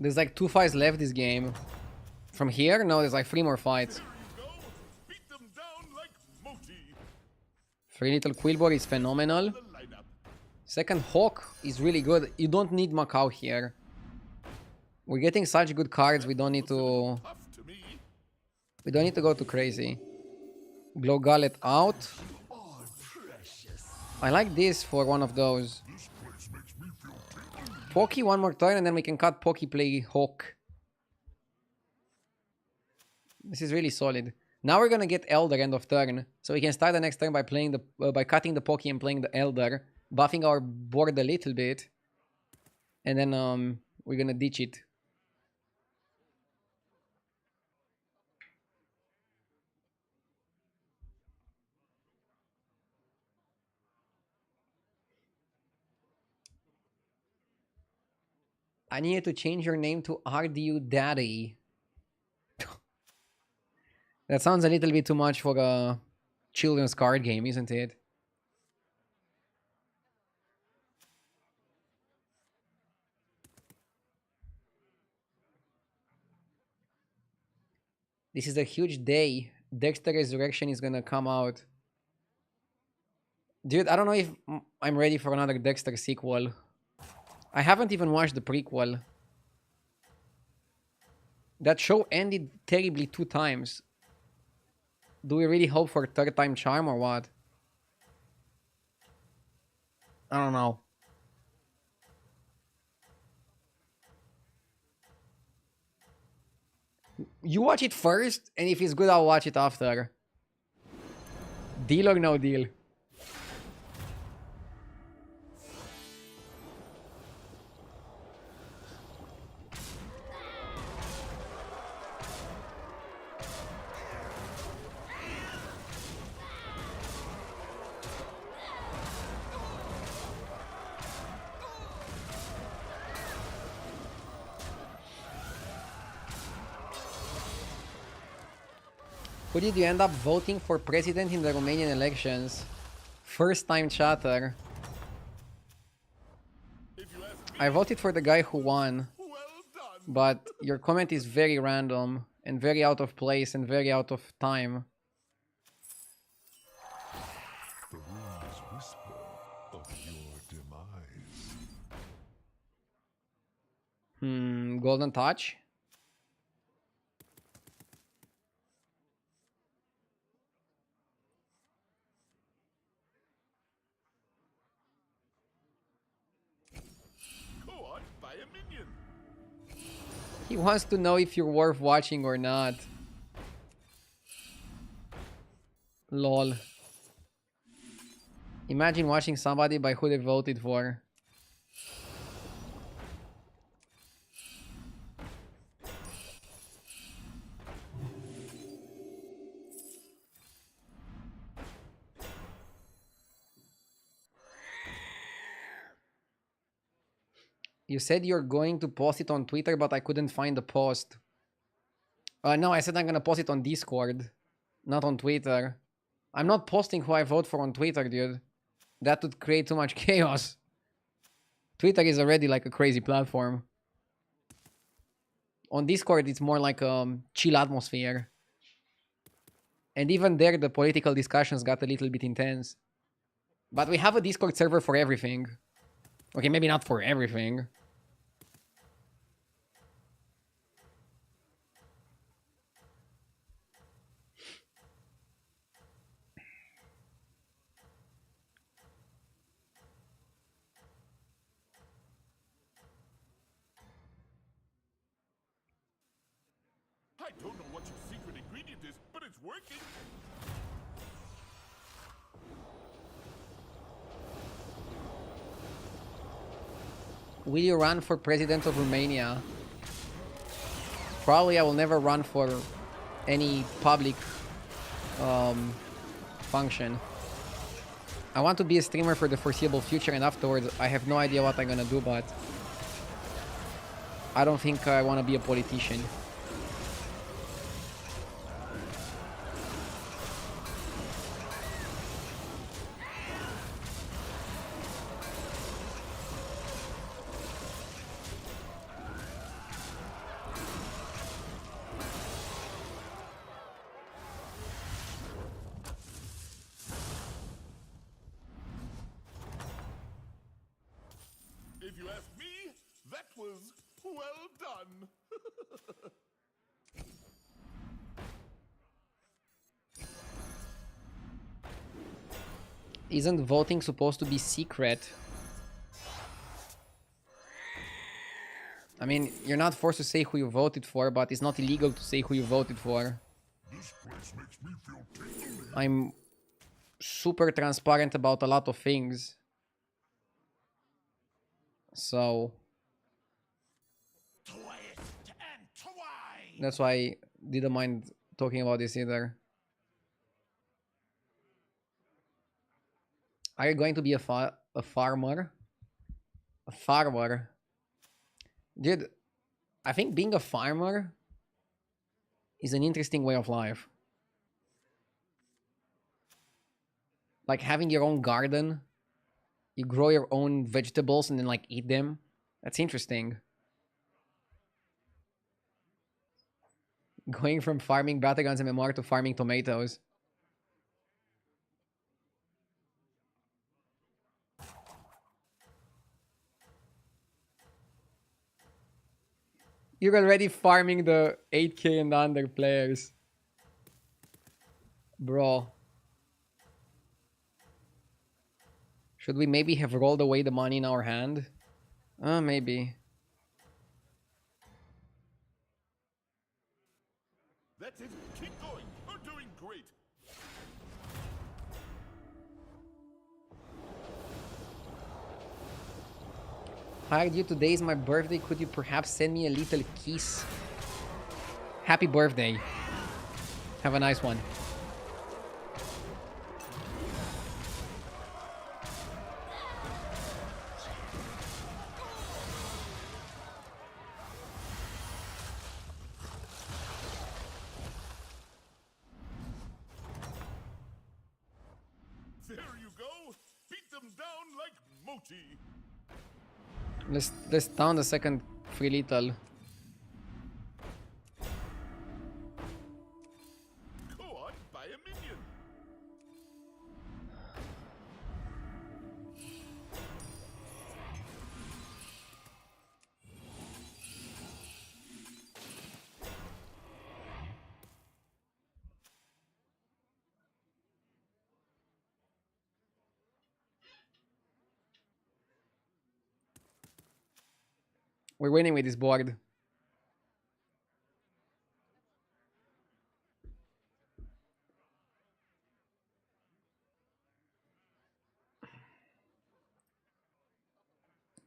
There's like 2 fights left this game. From here? No, there's like 3 more fights. There you go. Beat them down like Moti. 3 little Quillbor is phenomenal. The lineup. Second Hawk is really good. You don't need Macau here. We're getting such good cards. We don't need to. Tough to me. We don't need to go too crazy. Glow Gullet out. I like this for one of those. Pokey one more turn and then we can cut Pokey, play Hawk. This is really solid. Now we're gonna get Elder end of turn, so we can start the next turn by playing the by cutting the Pokey and playing the Elder, buffing our board a little bit, and then we're gonna ditch it. I needed to change your name to RDU Daddy. That sounds a little bit too much for a children's card game, isn't it? This is a huge day. Dexter Resurrection is gonna come out. Dude, I don't know if I'm ready for another Dexter sequel. I haven't even watched the prequel. That show ended terribly 2 times. Do we really hope for a 3rd time charm or what? I don't know. You watch it first, and if it's good, I'll watch it after. Deal or no deal? Who did you end up voting for president in the Romanian elections? First time chatter. I voted for the guy who won. But your comment is very random and very out of place and very out of time. The winds whisper of your demise. Golden Touch? By a minion. He wants to know if you're worth watching or not. Lol. Imagine watching somebody by who they voted for. You said you're going to post it on Twitter, but I couldn't find the post. No, I said I'm gonna post it on Discord, not on Twitter. I'm not posting who I vote for on Twitter, dude. That would create too much chaos. Twitter is already like a crazy platform. On Discord, it's more like a chill atmosphere. And even there, the political discussions got a little bit intense. But we have a Discord server for everything. Okay, maybe not for everything. I don't know what your secret ingredient is, but it's working. Will you run for president of Romania? Probably I will never run for any public function. I want to be a streamer for the foreseeable future, and afterwards I have no idea what I'm gonna do, but I don't think I want to be a politician. If you ask me, that was well done. Isn't voting supposed to be secret? I mean, you're not forced to say who you voted for, but it's not illegal to say who you voted for. This place makes me feel tingly. I'm super transparent about a lot of things. So Twist and twine. that's why I didn't mind talking about this either. Are you going to be a farmer? A farmer? Dude, I think being a farmer is an interesting way of life. Like having your own garden, you grow your own vegetables and then like eat them. That's interesting. Going from farming battlegrounds MMR to farming tomatoes. You're already farming the 8k and under players. Bro. Should we maybe have rolled away the money in our hand? Maybe. That's it. Keep going. You're doing great. Hi, dude, today is my birthday. Could you perhaps send me a little kiss? Happy birthday. Have a nice one. There you go. Beat them down like Moti. Let's down the second free little. Go on, buy a minion. We're winning with this board.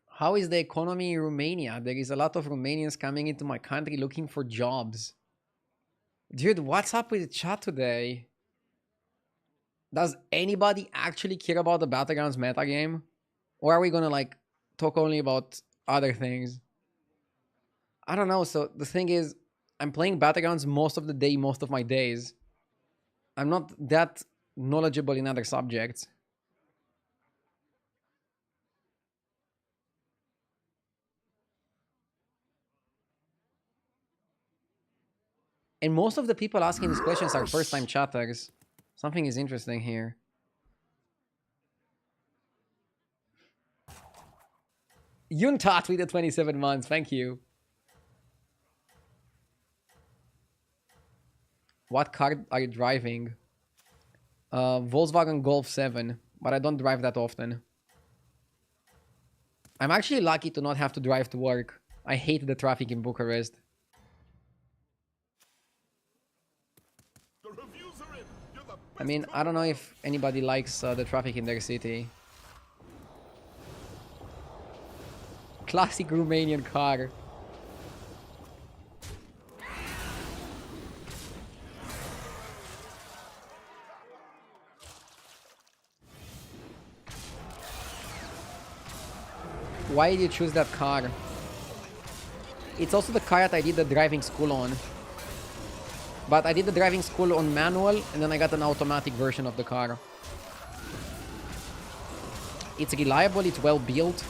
How is the economy in Romania? There is a lot of Romanians coming into my country looking for jobs. Dude, what's up with the chat today? Does anybody actually care about the Battlegrounds metagame? Or are we gonna like talk only about other things? I don't know. So the thing is, I'm playing Battlegrounds most of the day, most of my days. I'm not that knowledgeable in other subjects. And most of the people asking these questions are first-time chatters. Something is interesting here. Yuntat with the 27 months. Thank you. What car are you driving? Volkswagen Golf 7, but I don't drive that often. I'm actually lucky to not have to drive to work. I hate the traffic in Bucharest. The reviews are in. You're the I mean, I don't know if anybody likes the traffic in their city. Classic Romanian car. Why did you choose that car? It's also the car that I did the driving school on. But I did the driving school on manual, and then I got an automatic version of the car. It's reliable, it's well built.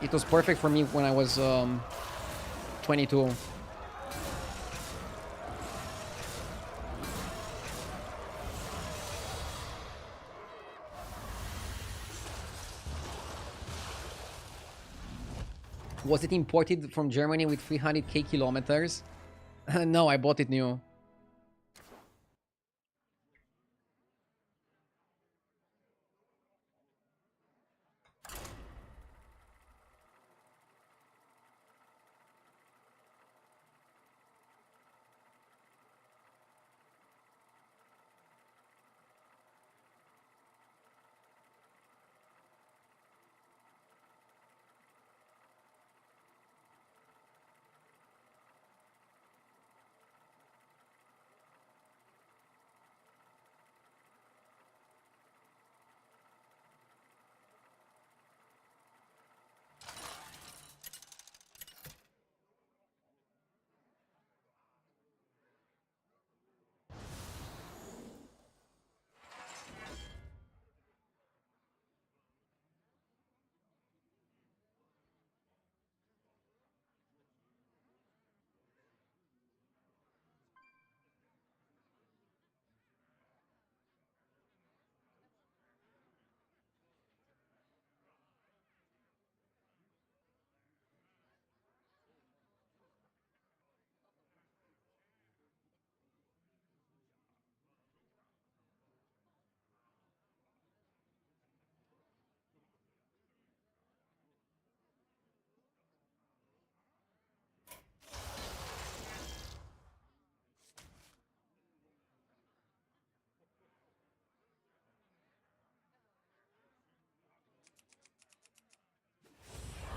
It was perfect for me when I was 22. Was it imported from Germany with 300k kilometers? No, I bought it new.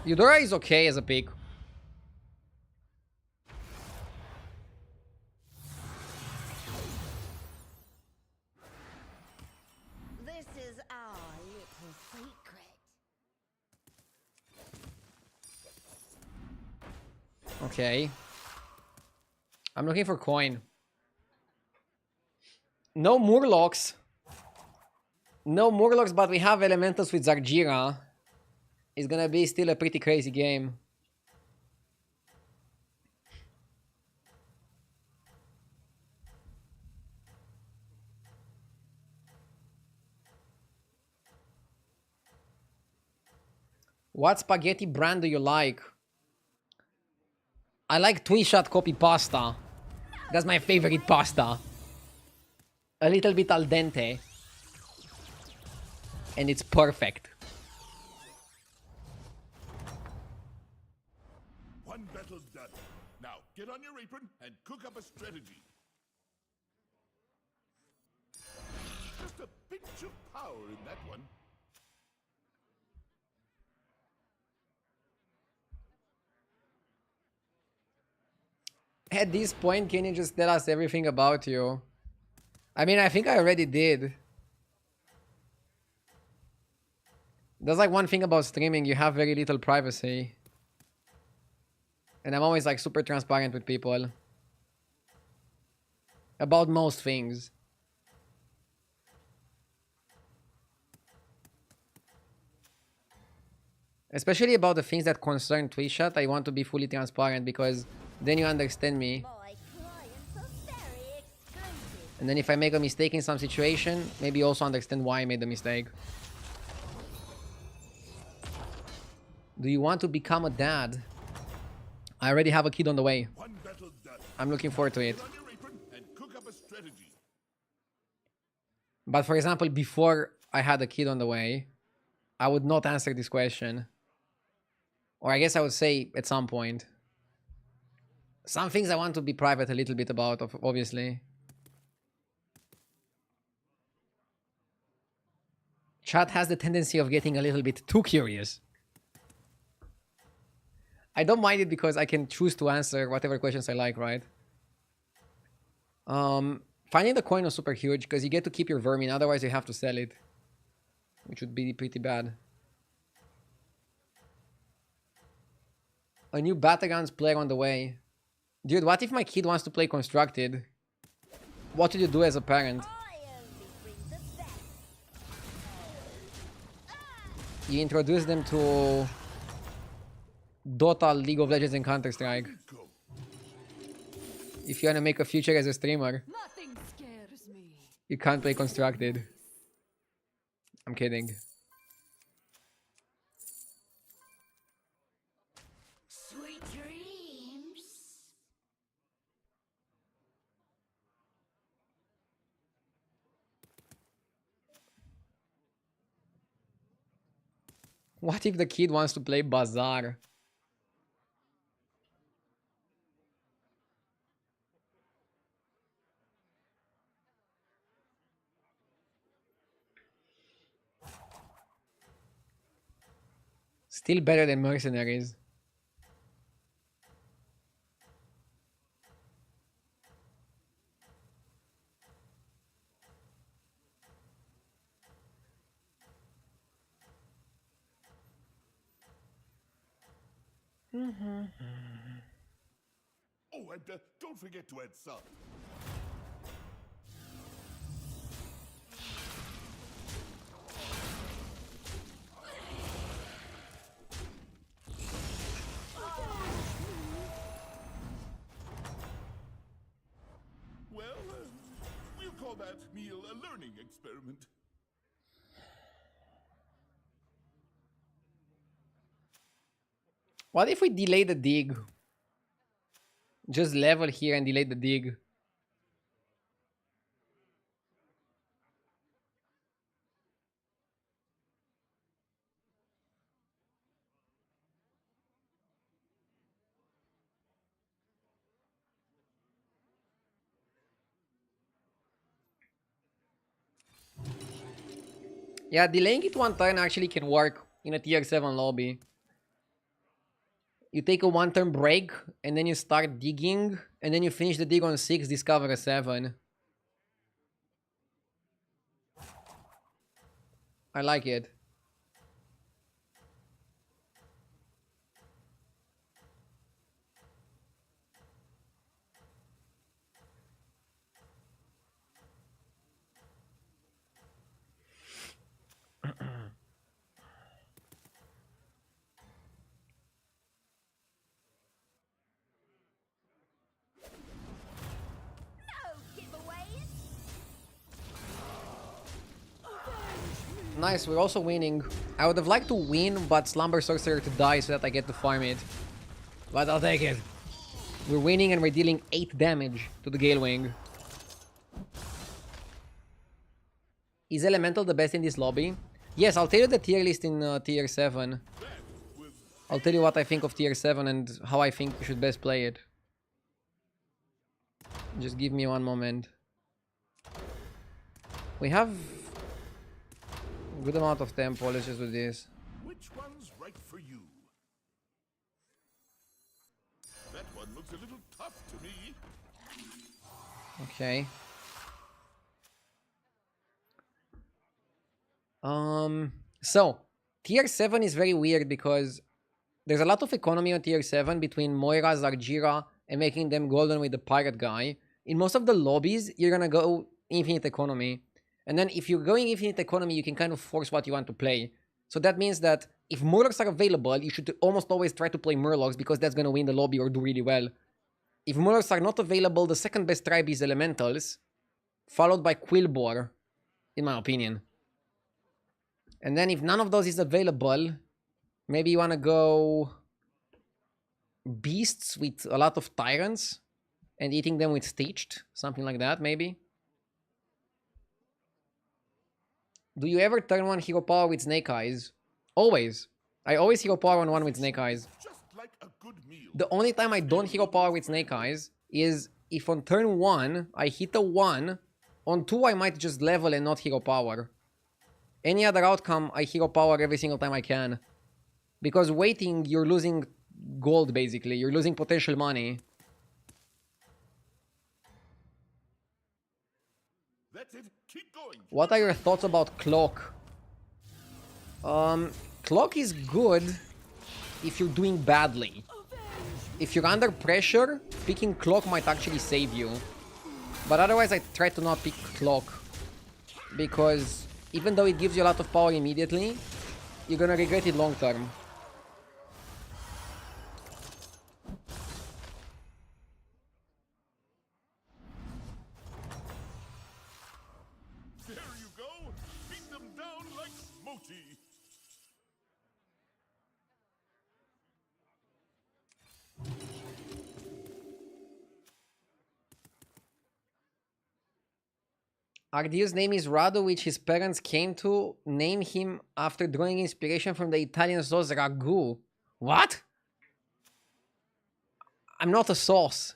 Eudora is okay as a pick. This is our little secret. Okay. I'm looking for coin. No Murlocs. No Murlocs, but we have Elementals with Zargira. It's gonna be still a pretty crazy game. What spaghetti brand do you like? I like twin-shot copy pasta. That's my favorite pasta. A little bit al dente. And it's perfect. One battle done. Now, get on your apron and cook up a strategy. Just a pinch of power in that one. At this point, can you just tell us everything about you? I mean, I think I already did. There's like one thing about streaming, you have very little privacy. And I'm always like super transparent with people. About most things. Especially about the things that concern Twitch, I want to be fully transparent because then you understand me. My clients are very exclusive. And then if I make a mistake in some situation, maybe also understand why I made the mistake. Do you want to become a dad? I already have a kid on the way. One battle done. I'm looking forward to it. Get on your apron and cook up a strategy. But for example, before I had a kid on the way, I would not answer this question. Or I guess I would say at some point. Some things I want to be private a little bit about, obviously. Chat has the tendency of getting a little bit too curious. I don't mind it because I can choose to answer whatever questions I like, right? Finding the coin was super huge because you get to keep your vermin, otherwise you have to sell it. Which would be pretty bad. A new battlegrounds player on the way. Dude, what if my kid wants to play constructed? What do you do as a parent? I only bring the best. You introduce them to Dota, League of Legends, and Counter-Strike. Go. If you want to make a future as a streamer, Nothing scares me. you can't play constructed. I'm kidding. Sweet dreams. What if the kid wants to play Bazaar? Still better than Mercenaries. Oh, and don't forget to add salt. Well, we'll call that meal a learning experiment. What if we delay the dig? Just level here and delay the dig. Yeah, delaying it one turn actually can work in a tier 7 lobby. You take a 1-turn break, and then you start digging, and then you finish the dig on 6, discover a 7. I like it. No giveaways. Nice, we're also winning. I would have liked to win, but Slumber Sorcerer to die so that I get to farm it. But I'll take it. We're winning and we're dealing 8 damage to the Gale Wing. Is Elemental the best in this lobby? Yes, I'll tell you the tier list in tier 7. I'll tell you what I think of tier 7 and how I think we should best play it. Just give me one moment. We have a good amount of tempo. Let's just do this. Which one's right for you? That one looks a little tough to me. Okay. So tier 7 is very weird because there's a lot of economy on tier 7 between Moira, Zarjira, and making them golden with the pirate guy. In most of the lobbies, you're gonna go infinite economy. And then if you're going infinite economy, you can kind of force what you want to play. So that means that if Murlocs are available, you should almost always try to play Murlocs because that's gonna win the lobby or do really well. If Murlocs are not available, the second best tribe is Elementals, followed by Quillbore, in my opinion. And then if none of those is available, maybe you wanna go Beasts with a lot of Tyrants and eating them with Stitched, something like that, maybe. Do you ever turn one hero power with Snake Eyes? Always. I always hero power on one with Snake Eyes. Just like a good meal. The only time I don't hero power with Snake Eyes is if on turn 1 I hit a 1, on 2 I might just level and not hero power. Any other outcome, I hero power every single time I can. Because waiting, you're losing gold basically. You're losing potential money. That's it. Keep going. What are your thoughts about Cloak? Cloak is good if you're doing badly. If you're under pressure, picking Cloak might actually save you. But otherwise, I try to not pick Cloak. Because even though it gives you a lot of power immediately, you're gonna regret it long term. There you go. Beat them down like Smokey. Ardio's name is Rado, which his parents came to name him after drawing inspiration from the Italian sauce ragu. What? I'm not a sauce.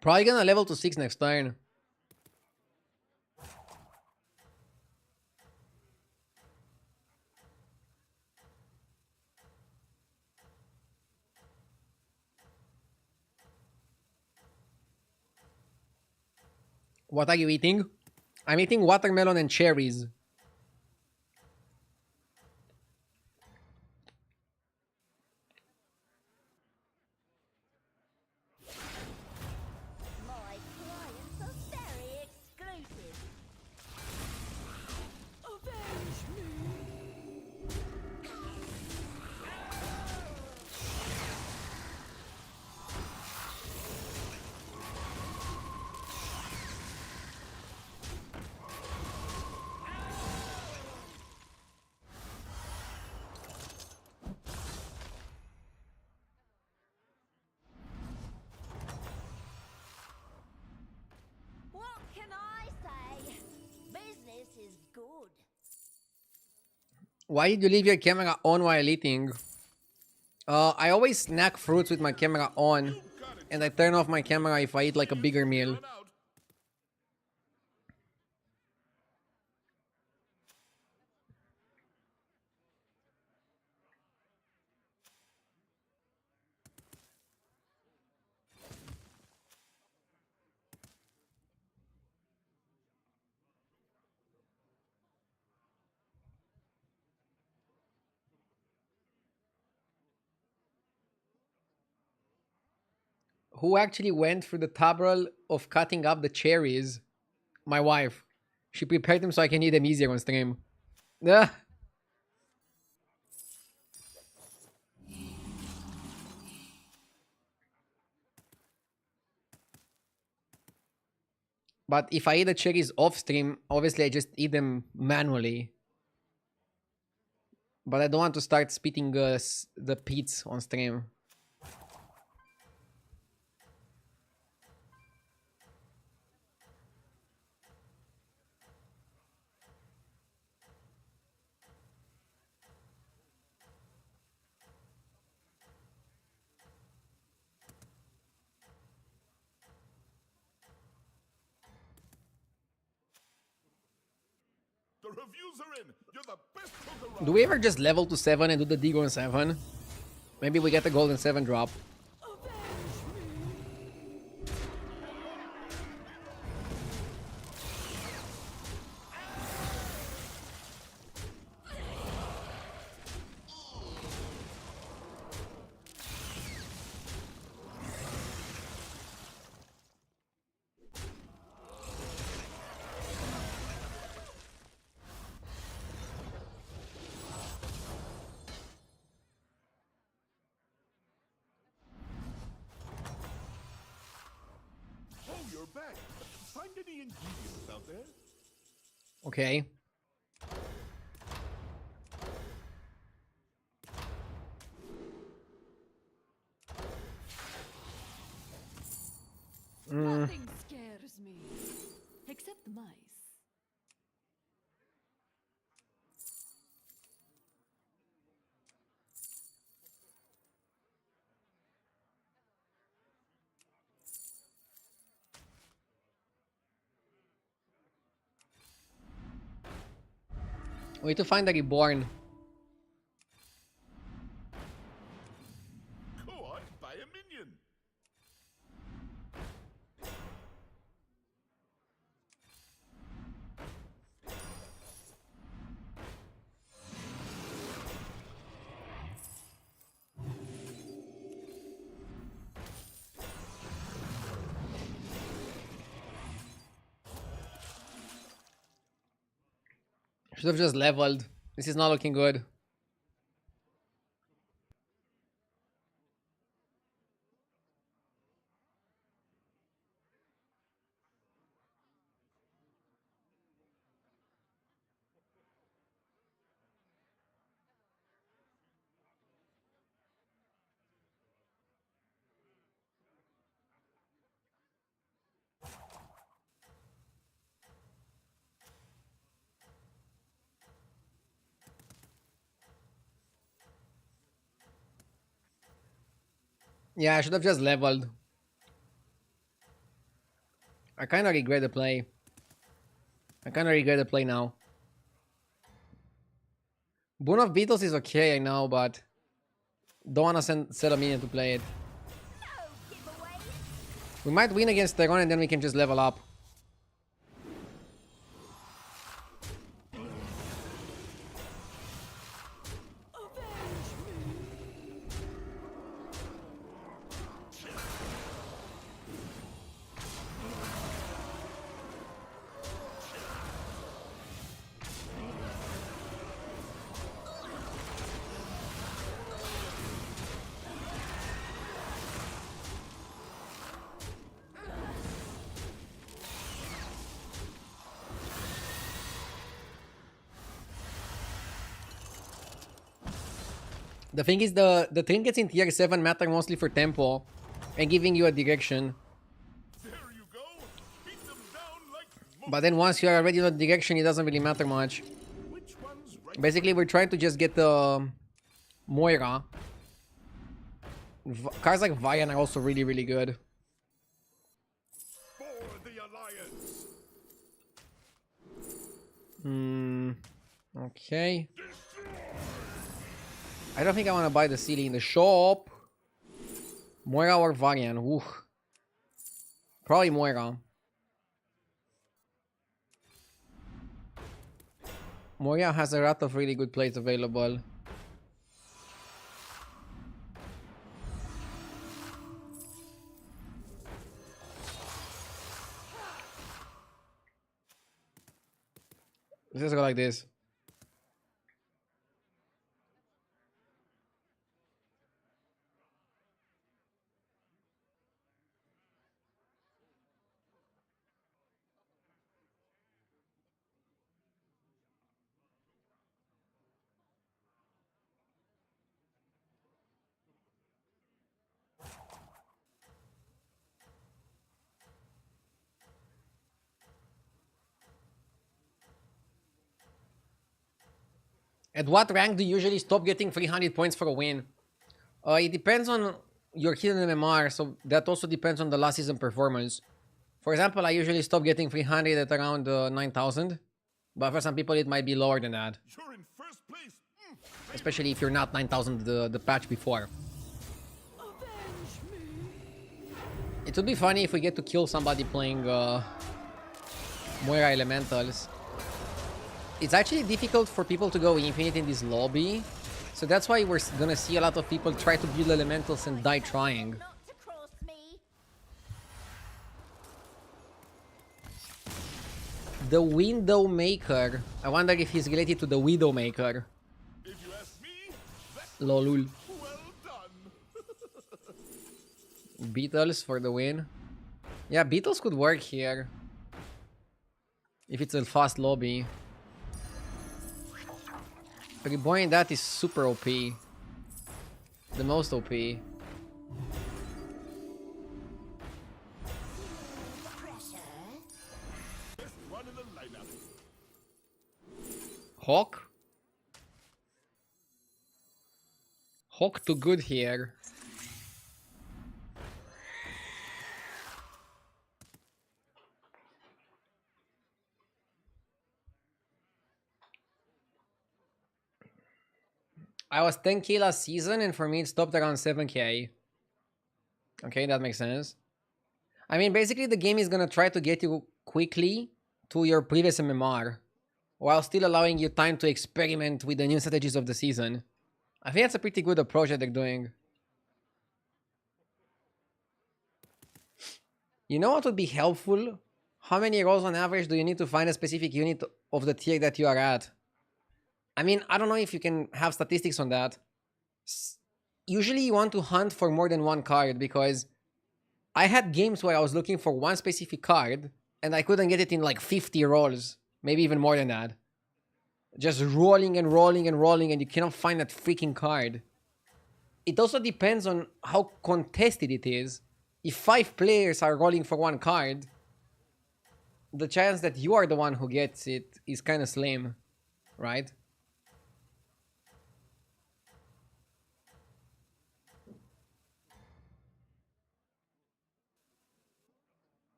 Probably gonna level to 6 next turn. What are you eating? I'm eating watermelon and cherries. My clients are very exclusive. Avenge me! Why did you leave your camera on while eating? I always snack fruits with my camera on, and I turn off my camera if I eat like a bigger meal. Run out. Who actually went through the trouble of cutting up the cherries? My wife. She prepared them so I can eat them easier on stream. Ah. But if I eat the cherries off stream, obviously I just eat them manually. But I don't want to start spitting the pits on stream. The reviews are in. You're the best cook around. Do we ever just level to 7 and do the decorum 7? Maybe we get the golden 7 drop. Oh, you're back. Find any ingredients out there? Okay. Nothing scares me. Except mice. We need to find the reborn. Go on, buy a minion. Should have just leveled. This is not looking good. Yeah, I should have just leveled. I kind of regret the play. I kind of regret the play now. Boon of Beetles is okay, I know, but don't want to set a minion to play it. We might win against Teron and then we can just level up. The thing is, the trinkets in tier 7 matter mostly for tempo and giving you a direction. There you go. Beat them down like But then once you're already in the direction, it doesn't really matter much. Which one's Basically, we're trying to just get the Moira. Cards like Vian are also really, really good. For the Alliance. Okay. I don't think I want to buy the CD in the shop. Moira or Varian? Ooh. Probably Moira. Moira has a lot of really good plays available. Let's just go like this. At what rank do you usually stop getting 300 points for a win? It depends on your hidden MMR, so that also depends on the last season performance. For example, I usually stop getting 300 at around 9,000. But for some people, it might be lower than that. You're in first place. Especially if you're not 9,000 the patch before. It would be funny if we get to kill somebody playing Moira Elementals. It's actually difficult for people to go infinite in this lobby. So that's why we're gonna see a lot of people try to build Elementals and die trying. Not to cross me. The Window Maker. I wonder if he's related to the Widow Maker. If you ask me, that's Lolul. well done. Beatles for the win. Yeah, Beatles could work here. If it's a fast lobby. Reborn that is super OP. The most OP. Best one in the lineup. Hawk? Hawk too good here. I was 10k last season, and for me it stopped around 7k. Okay, that makes sense. I mean, basically the game is gonna try to get you quickly to your previous MMR, while still allowing you time to experiment with the new strategies of the season. I think that's a pretty good approach that they're doing. You know what would be helpful? How many rolls on average do you need to find a specific unit of the tier that you are at? I mean, I don't know if you can have statistics on that. Usually you want to hunt for more than one card, because I had games where I was looking for one specific card and I couldn't get it in like 50 rolls, maybe even more than that. Just rolling and rolling and rolling, and you cannot find that freaking card. It also depends on how contested it is. If 5 players are rolling for one card, the chance that you are the one who gets it is kind of slim, right?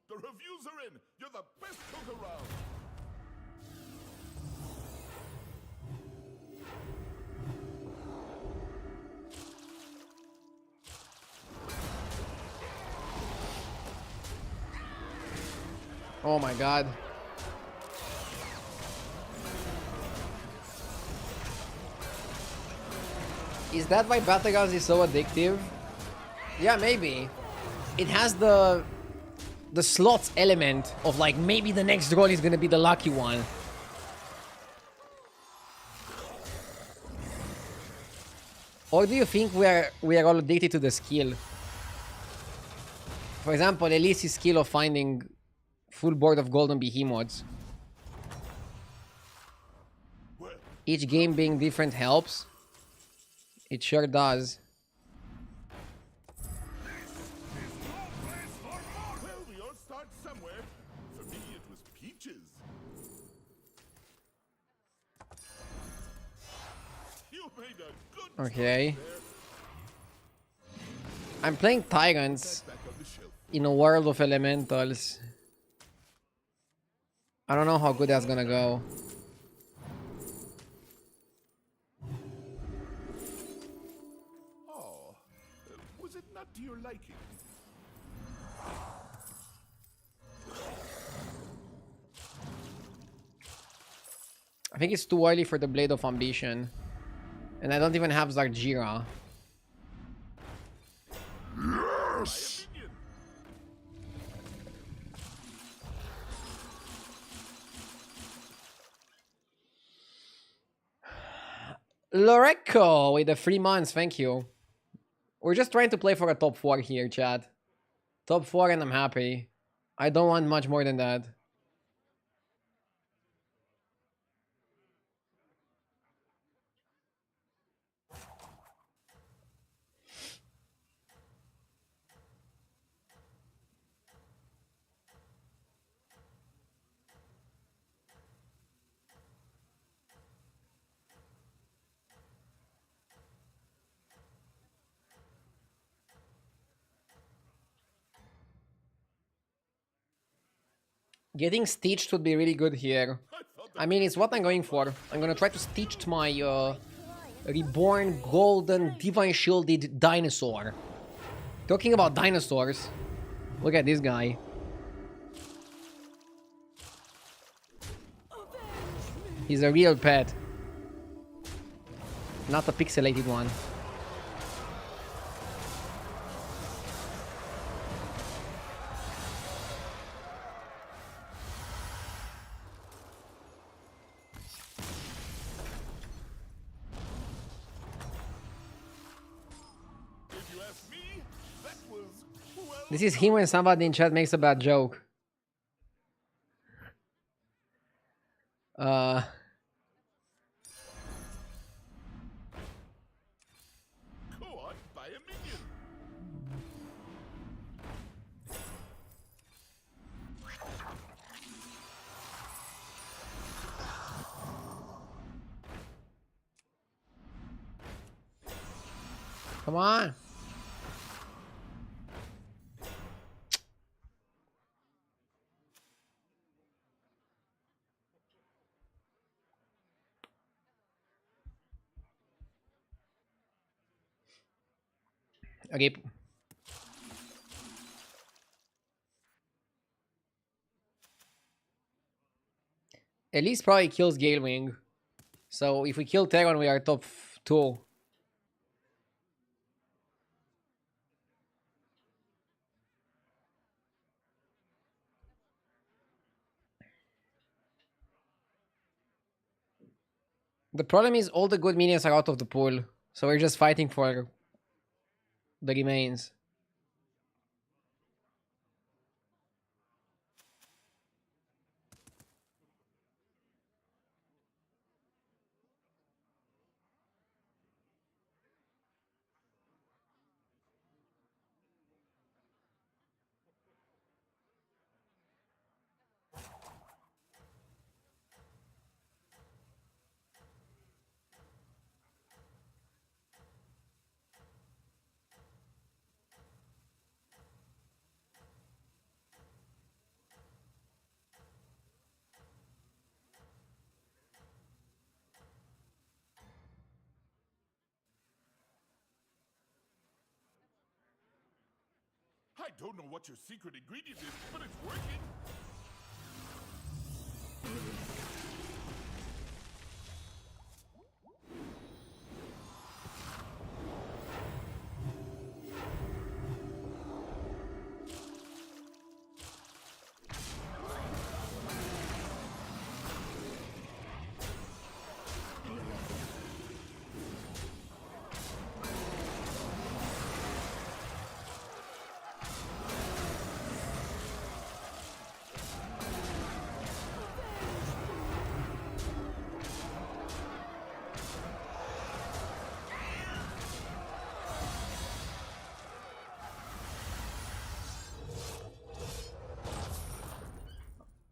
The reviews are in. You're the best cook around. Oh my god. Is that why battlegrounds is so addictive? Yeah, maybe. It has the slots element of like maybe the next roll is gonna be the lucky one. Or do you think we are all addicted to the skill? For example, Elise's skill of finding full board of golden behemoths. Each game being different helps. It sure does. Well, we all start somewhere. For me, it was peaches. Okay. I'm playing Tyrants Back on the shelf. in a world of elementals. I don't know how good that's gonna go. Oh, was it not to your liking? I think it's too early for the Blade of Ambition. And I don't even have Zarjira. Yes! Loreco with the 3 months, thank you. We're just trying to play for a top 4 here, Chad. Top 4 and I'm happy. I don't want much more than that. Getting stitched would be really good here. I mean, it's what I'm going for. I'm gonna try to stitch my reborn golden divine shielded dinosaur. Talking about dinosaurs, look at this guy. He's a real pet, not a pixelated one. If you ask me, that was well. This is him when somebody in chat makes a bad joke. Caught by a minion. Come on. Okay. At least probably kills Galewing. So if we kill Terran, we are top 2. The problem is all the good minions are out of the pool. So we're just fighting for the remains. I don't know what your secret ingredient is, but it's working.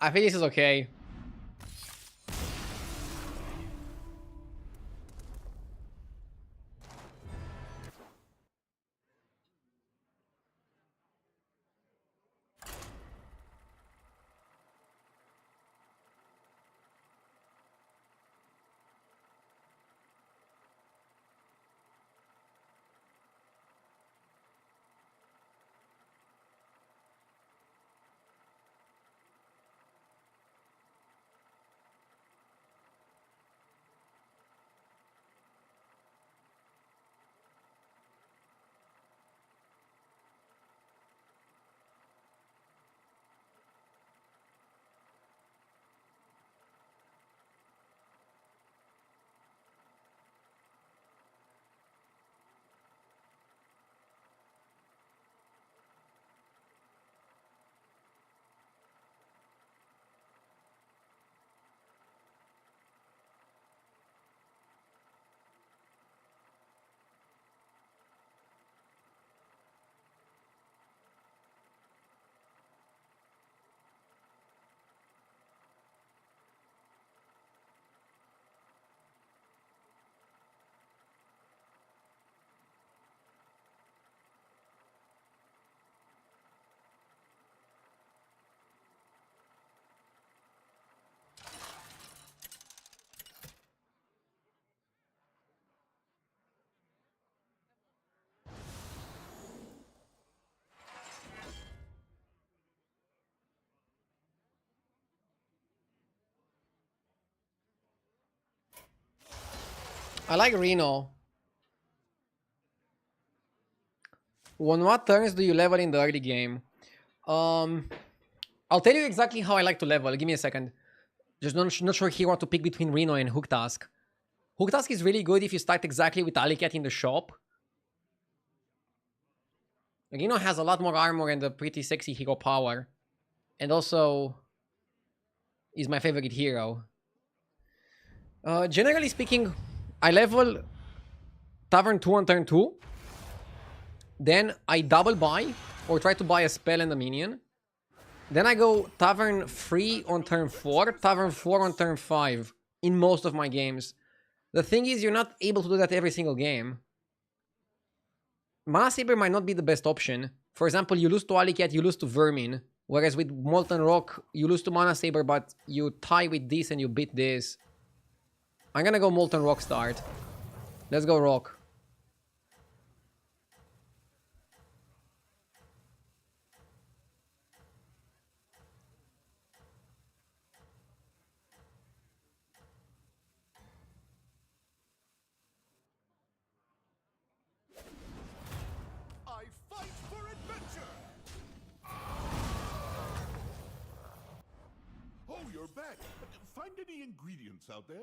I think this is okay. I like Reno. On what turns do you level in the early game? I'll tell you exactly how I like to level. Give me a second. Just not sure here what to pick between Reno and Hook Task. Hook Task is really good if you start exactly with Alicat in the shop. Reno has a lot more armor and a pretty sexy hero power. And also is my favorite hero. Generally speaking, I level Tavern 2 on turn 2. Then I double buy or try to buy a spell and a minion. Then I go Tavern 3 on turn 4, Tavern 4 on turn 5 in most of my games. The thing is, you're not able to do that every single game. Mana Saber might not be the best option. For example, you lose to Alicat, you lose to Vermin. Whereas with Molten Rock, you lose to Mana Saber, but you tie with this and you beat this. I'm gonna go Molten Rock start. Let's go Rock. I fight for adventure! Oh, you're back. Find any ingredients out there?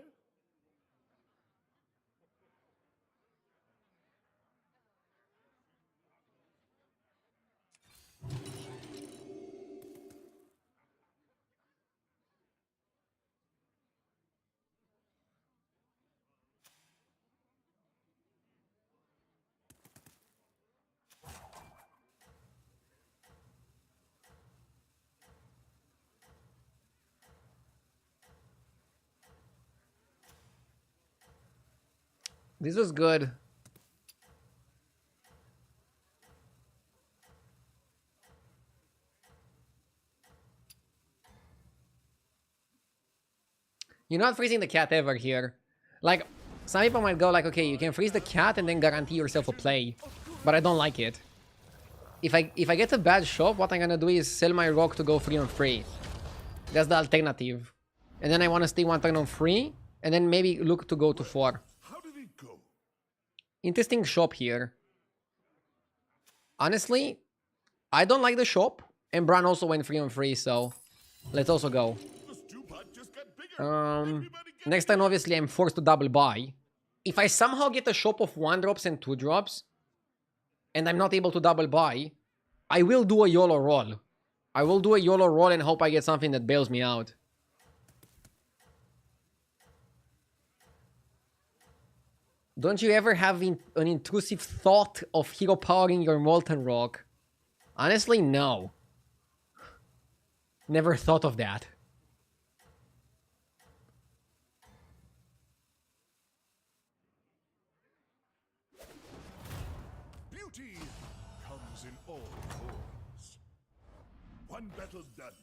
This was good. You're not freezing the cat ever here. Like, some people might go like, okay, you can freeze the cat and then guarantee yourself a play. But I don't like it. If I get a bad shop, what I'm gonna do is sell my rock to go 3 on 3. That's the alternative. And then I want to stay 1 turn on 3, and then maybe look to go to 4. How did it go? Interesting shop here. Honestly, I don't like the shop. And Bran also went 3 on 3, so let's also go. The stew pot just got bigger. Everybody get Next time, obviously, I'm forced to double buy. If I somehow get a shop of 1 drops and 2 drops, and I'm not able to double buy, I will do a YOLO roll. I will do a YOLO roll and hope I get something that bails me out. Don't you ever have an intrusive thought of hero powering your Molten Rock? Honestly, no. Never thought of that. Beauty comes in all forms. One battle done.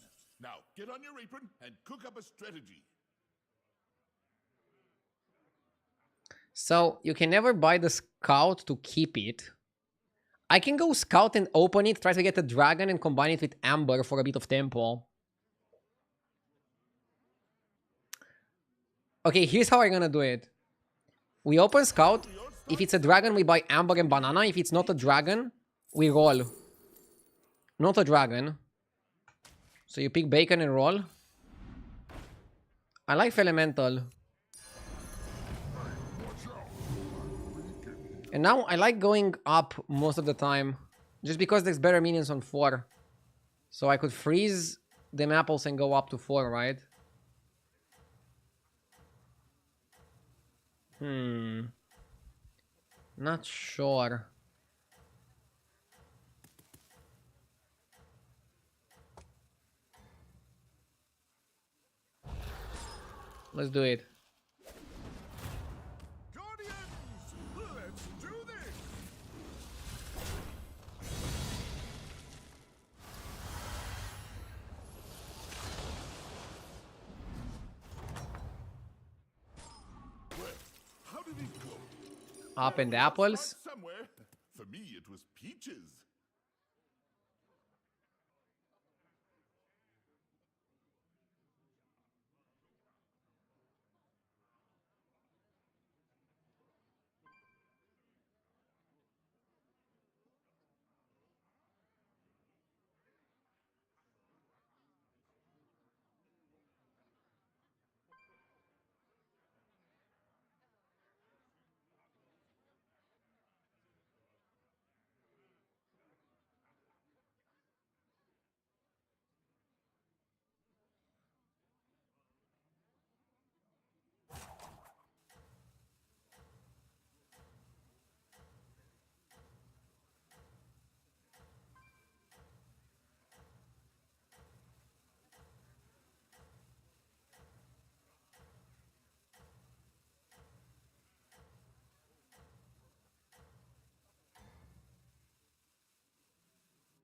Now get on your apron and cook up a strategy. So, you can never buy the Scout to keep it. I can go Scout and open it, try to get a Dragon and combine it with Amber for a bit of tempo. Okay, here's how I'm gonna do it. We open Scout. If it's a Dragon, we buy Amber and Banana. If it's not a Dragon, we roll. Not a Dragon. So you pick Bacon and roll. I like Elemental. And now I like going up most of the time. Just because there's better minions on 4. So I could freeze them apples and go up to 4, right? Not sure. Let's do it. Guardians, let's do this. Well, how did it go? Up in the apples. Start somewhere. For me, it was peaches.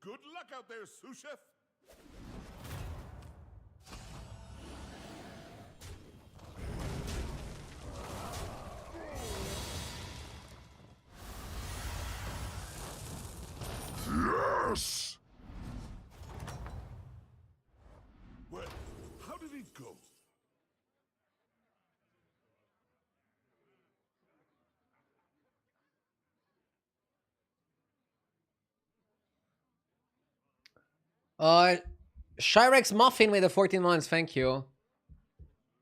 Good luck out there, sous chef. Yes! Well, how did it go? Shirex Muffin with the 14 months, thank you.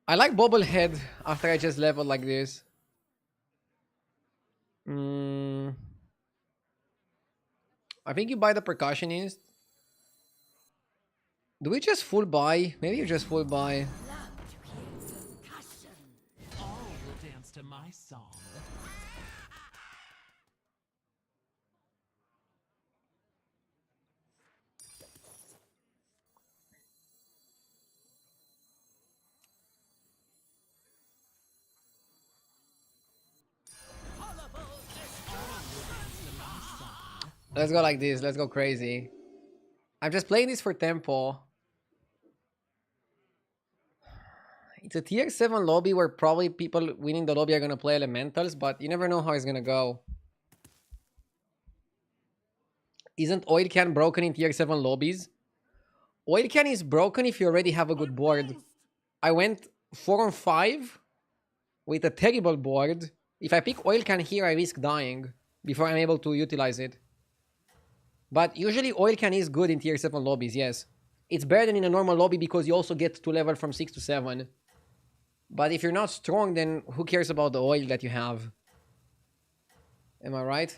I like Bobblehead after I just leveled like this. I think you buy the Percussionist. Do we just full buy? Maybe you just full buy. Love to hear percussion. All will dance to my song. Let's go like this. Let's go crazy. I'm just playing this for tempo. It's a tier 7 lobby where probably people winning the lobby are going to play elementals, but you never know how it's going to go. Isn't Oil Can broken in tier 7 lobbies? Oil Can is broken if you already have a good board. I went 4 on 5 with a terrible board. If I pick Oil Can here, I risk dying before I'm able to utilize it. But usually Oil Can is good in tier 7 lobbies, yes. It's better than in a normal lobby because you also get to level from 6 to 7. But if you're not strong, then who cares about the oil that you have? Am I right?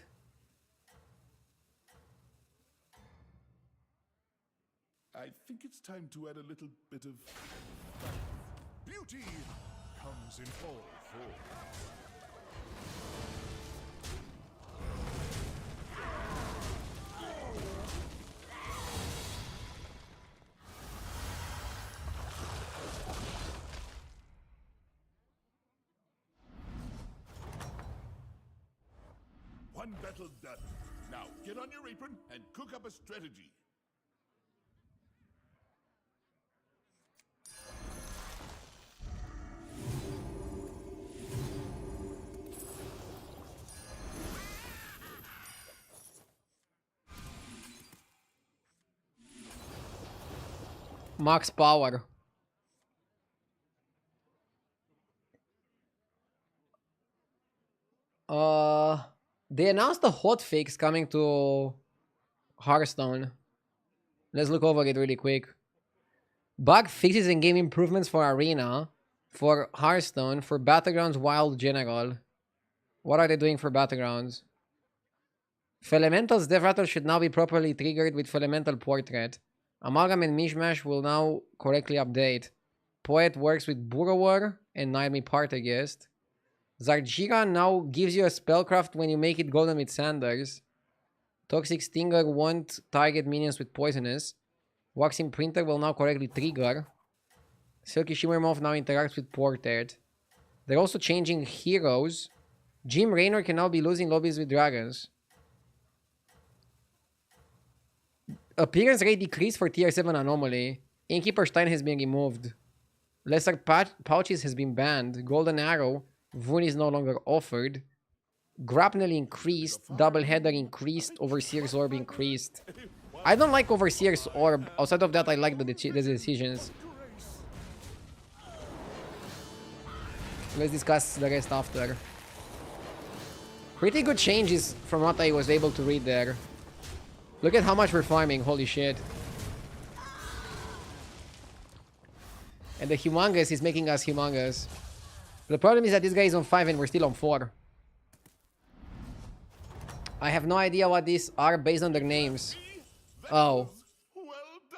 I think it's time to add a little bit of beauty comes in all forms. One battle done. Now get on your apron and cook up a strategy. Max power. They announced a hotfix coming to Hearthstone. Let's look over it really quick. Bug fixes and game improvements for Arena, for Hearthstone, for Battlegrounds, Wild, General. What are they doing for Battlegrounds? Felemental's Death Rattle should now be properly triggered with Felemental Portrait. Amalgam and Mishmash will now correctly update. Poet works with Burrower and Nightmare Partagist. Zarjira now gives you a spellcraft when you make it golden with Sanders. Toxic Stinger won't target minions with Poisonous. Waxing Printer will now correctly trigger. Silky Shimmer Moth now interacts with Portrait. They're also changing heroes. Jim Raynor can now be losing lobbies with dragons. Appearance rate decreased for tier 7 Anomaly. Innkeeper Stein has been removed. Lesser Pouches has been banned. Golden Arrow. Voon is no longer offered. Grapnel increased. Double Header increased. Overseer's Orb increased. I don't like Overseer's Orb. Outside of that, I like the decisions. Let's discuss the rest after. Pretty good changes from what I was able to read there. Look at how much we're farming. Holy shit. And the Humongous is making us humongous. The problem is that this guy is on 5 and we're still on 4. I have no idea what these are based on their names. Oh.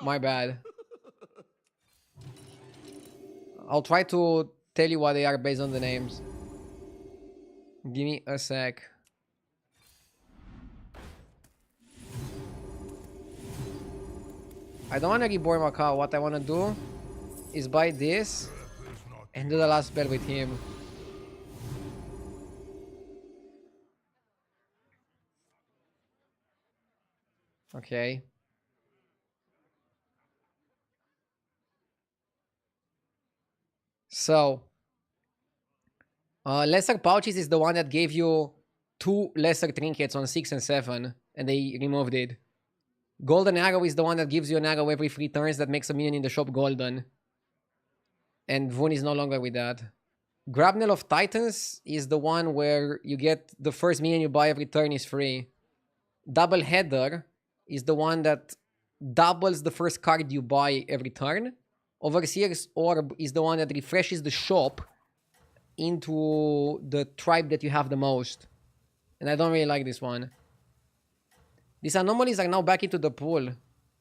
My bad. I'll try to tell you what they are based on the names. Give me a sec. I don't want to reborn Macau. What I want to do is buy this and do the last spell with him. Okay. So, lesser pouches is the one that gave you 2 lesser trinkets on 6 and 7, and they removed it. Golden arrow is the one that gives you an arrow every 3 turns that makes a minion in the shop golden. And Vun is no longer with that. Grabnel of Titans is the one where you get the first minion you buy every turn is free. Double Header is the one that doubles the first card you buy every turn. Overseer's Orb is the one that refreshes the shop into the tribe that you have the most. And I don't really like this one. These anomalies are now back into the pool.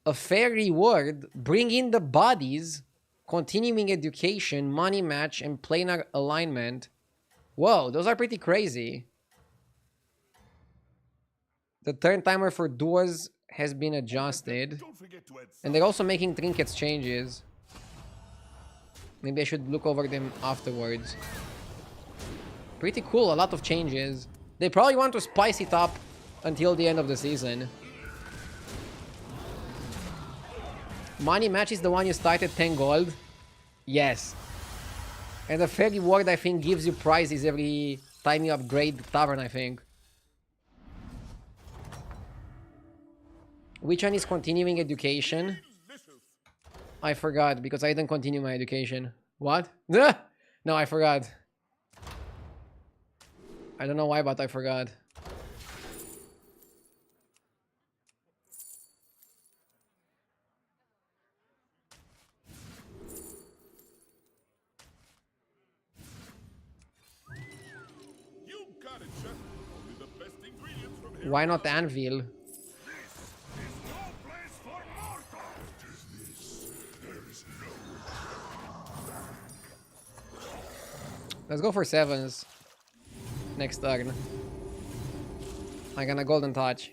A fair reward, bring in the bodies, continuing education, money match, and planar alignment. Whoa, those are pretty crazy. The turn timer for duos has been adjusted. Don't forget to add And they're also making trinkets changes. Maybe I should look over them afterwards. Pretty cool, a lot of changes. They probably want to spice it up until the end of the season. Money match is the one you start at 10 gold. Yes. And the fair reward, I think, gives you prizes every time you upgrade the tavern, I think. Which one is continuing education? I forgot, because I didn't continue my education. What? No, I forgot. I don't know why, but I forgot. You got it, chef. Only the best ingredients from here. Why not Anvil? Let's go for 7s. Next turn. I'm gonna golden touch.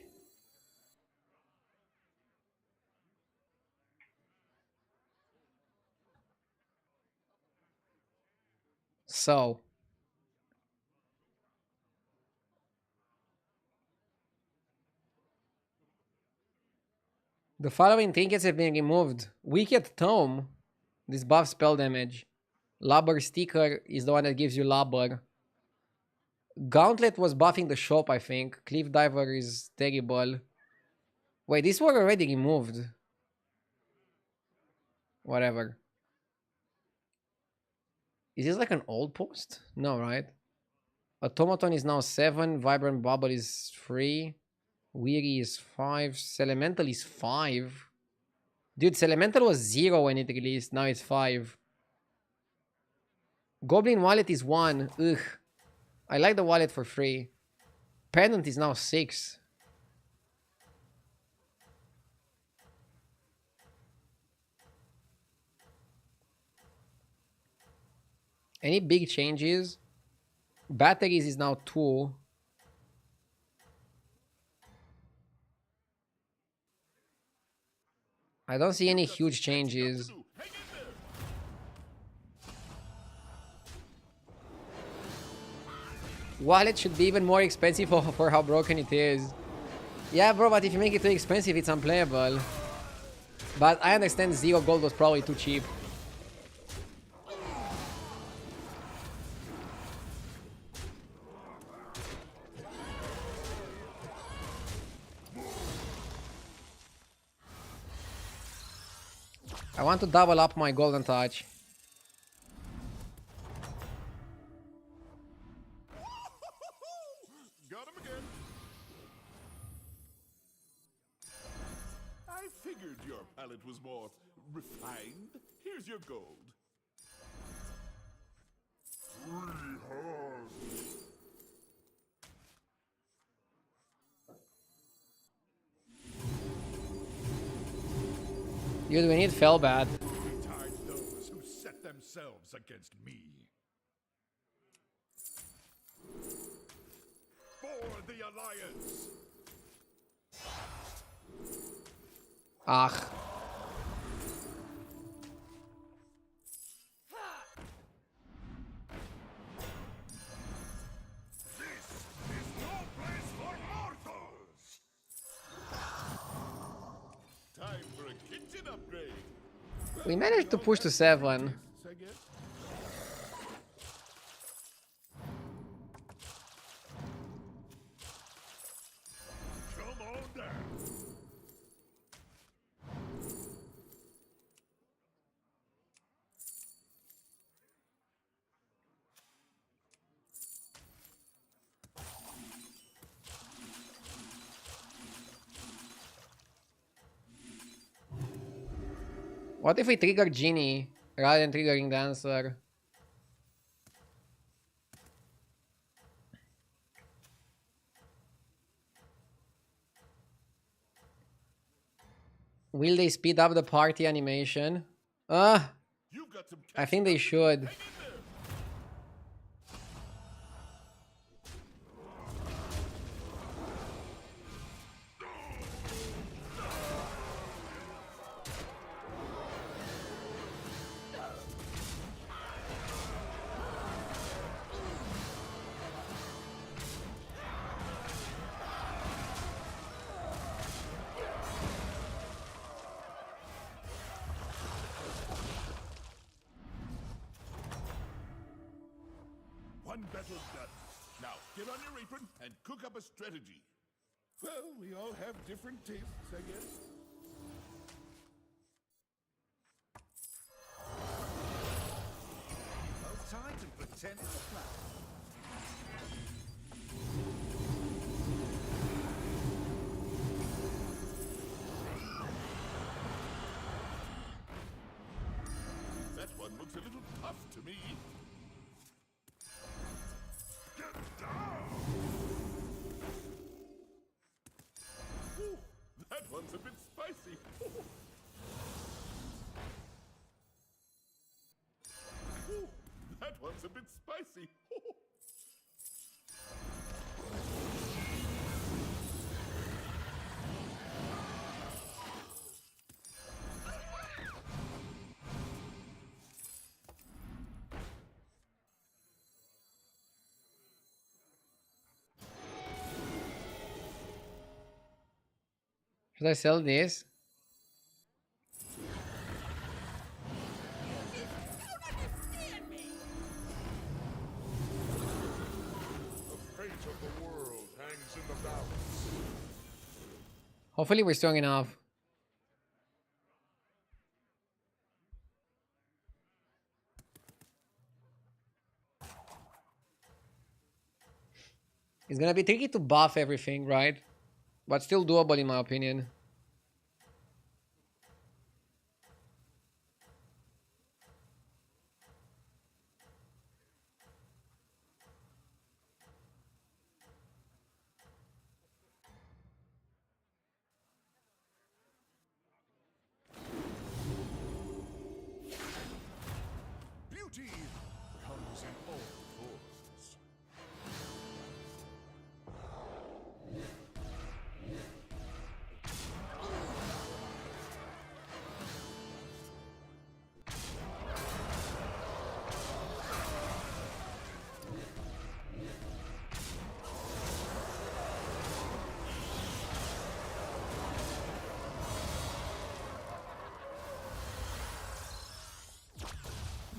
So. The following trinkets have been removed. Wicked Tome. This buff spell damage. Lobber Sticker is the one that gives you Lobber. Gauntlet was buffing the shop, I think. Cliff Diver is terrible. Wait, these were already removed. Whatever. Is this like an old post? No, right? Automaton is now 7. Vibrant Bubble is 3. Weary is 5. Elemental is 5. Dude, Elemental was 0 when it released. Now it's 5. Goblin Wallet is 1. Ugh. I like the wallet for free. Pendant is now 6. Any big changes? Batteries is now 2. I don't see any huge changes. Wallet should be even more expensive for how broken it is. Yeah, bro, but if you make it too expensive, it's unplayable. But I understand 0 gold was probably too cheap. I want to double up my golden touch. Got him again. I figured your palate was more refined. Here's your gold. Dude, we need Fellbat. Retard those who set themselves against me. For the Alliance. Ach. Time for a kitchen upgrade. We managed to push to 7. I guess. What if we trigger Genie rather than triggering Dancer? Will they speed up the party animation? You've got some I catching think they up to do. should. Hang in there. One battle done. Now, get on your apron and cook up a strategy. Well, we all have different tastes, I guess. Hold tight and pretend it's a plan. That one looks a little tough to me. Get down! Ooh, that one's a bit spicy. Ooh, that one's a bit spicy. Should I sell this? The fate of the world hangs in the balance. Hopefully we're strong enough. It's gonna be tricky to buff everything, right? But still doable in my opinion. Beauty comes in all forms.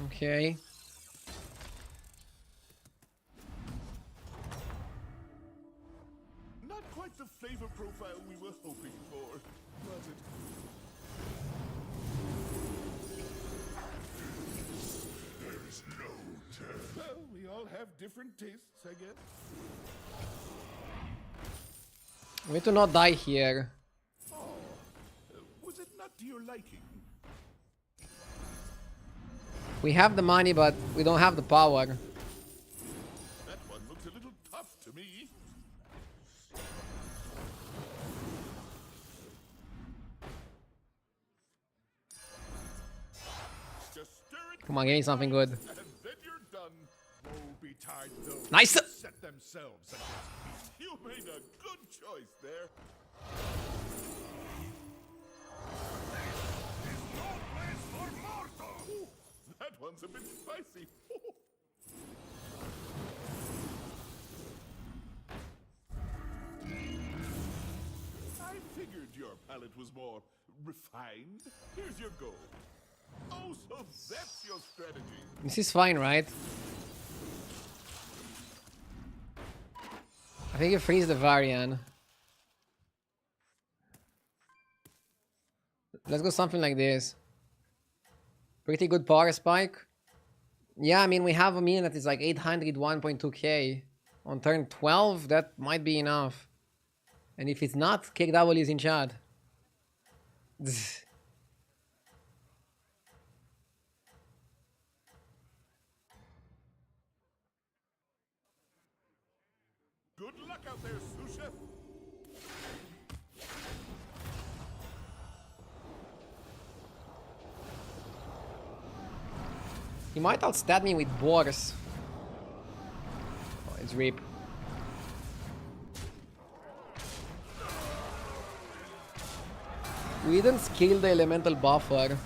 Okay. Not quite the flavor profile we were hoping for, was it? There's no turn. Well, we all have different tastes, I guess. We need to not die here. Was it not to your liking? We have the money, but we don't have the power. That one looks a little tough to me. Just stir it Come on, give me something good. and then you're done. Woe betide those Nice. who set themselves against me. You made a good choice there. Ooh, that one's a bit spicy. I figured your palate was more refined. Here's your goal. Oh, so that's your strategy. This is fine, right? I think you freeze the Varian. Let's go something like this. Pretty good power spike. Yeah, I mean, we have a minion that is like 801.2k. On turn 12, that might be enough. And if it's not, KW is in chat. He might outstat me with boars. Oh, it's rip. We didn't scale the elemental buffer.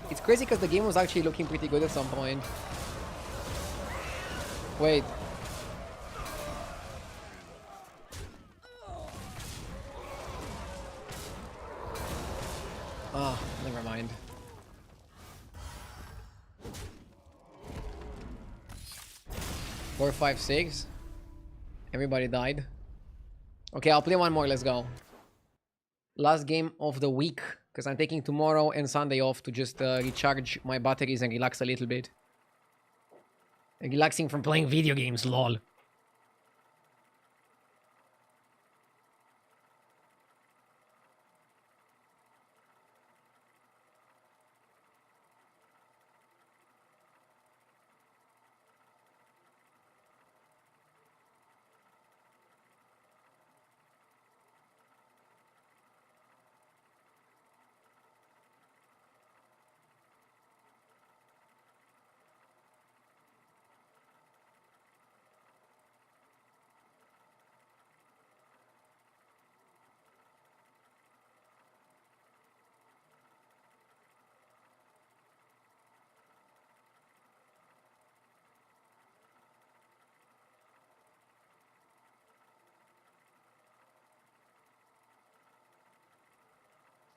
It's crazy because the game was actually looking pretty good at some point. Wait. Ah, never mind. Four, five, six. Everybody died. Okay, I'll play one more. Let's go. Last game of the week, because I'm taking tomorrow and Sunday off to just recharge my batteries and relax a little bit. Relaxing from playing video games, lol.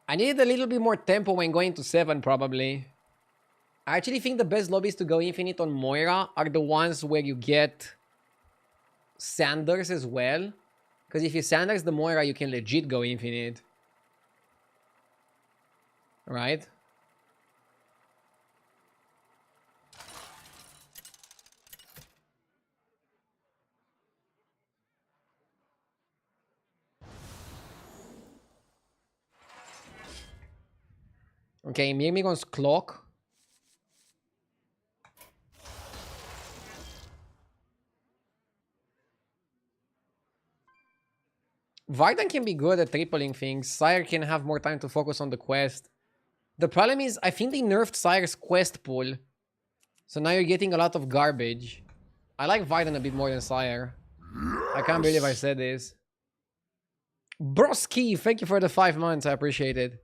I needed a little bit more tempo when going to 7, probably. I actually think the best lobbies to go infinite on Moira are the ones where you get Sanders as well. Because if you Sanders the Moira, you can legit go infinite. Right? Okay, Mirmigon's clock. Vardan can be good at tripling things. Sire can have more time to focus on the quest. The problem is, I think they nerfed Sire's quest pool. So now you're getting a lot of garbage. I like Vardan a bit more than Sire. I can't believe I said this. Broski, thank you for the 5 months. I appreciate it.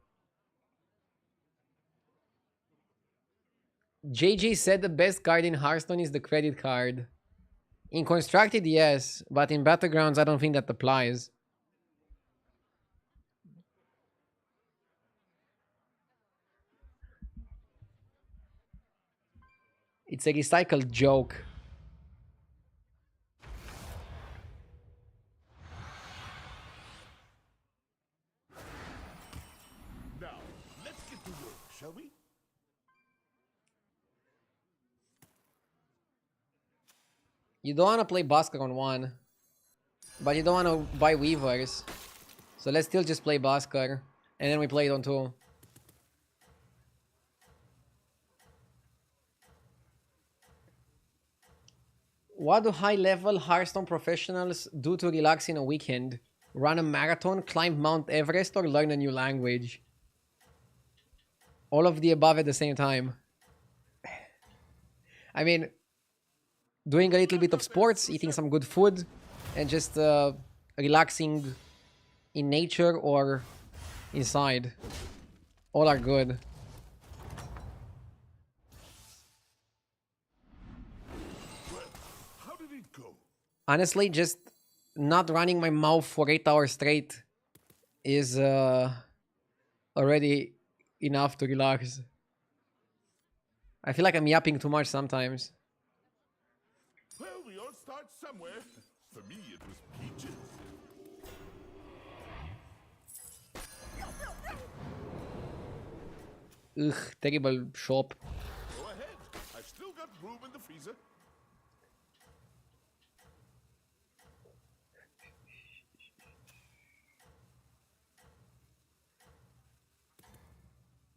JJ said the best card in Hearthstone is the credit card. In Constructed, yes. But in Battlegrounds, I don't think that applies. It's a recycled joke. Now, let's get to work, shall we? You don't want to play Basker on 1. But you don't want to buy Weavers. So let's still just play Basker. And then we play it on 2. What do high-level Hearthstone professionals do to relax in a weekend? Run a marathon, climb Mount Everest, or learn a new language? All of the above at the same time. I mean, doing a little bit of sports, eating some good food, and just relaxing in nature or inside. All are good. How did it go? Honestly, just not running my mouth for 8 hours straight is already enough to relax. I feel like I'm yapping too much sometimes. Well, we all start somewhere. For me, it was peaches. Ugh, terrible shop. Go ahead. I've still got room in the freezer.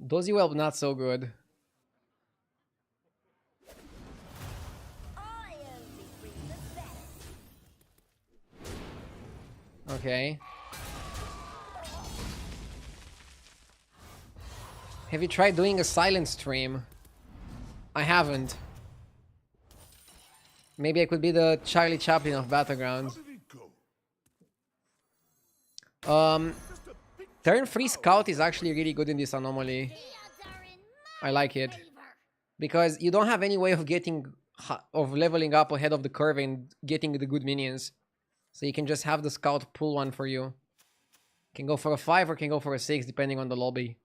Dozy well, not so good. I only bring the best. Okay. Have you tried doing a silent stream? I haven't. Maybe I could be the Charlie Chaplin of battlegrounds. How did it go? Just a big Turn 3 scout is actually really good in this anomaly. The odds are in my I like it. favor. Because you don't have any way of getting of leveling up ahead of the curve and getting the good minions. So you can just have the scout pull one for you. Can go for a 5 or can go for a 6 depending on the lobby.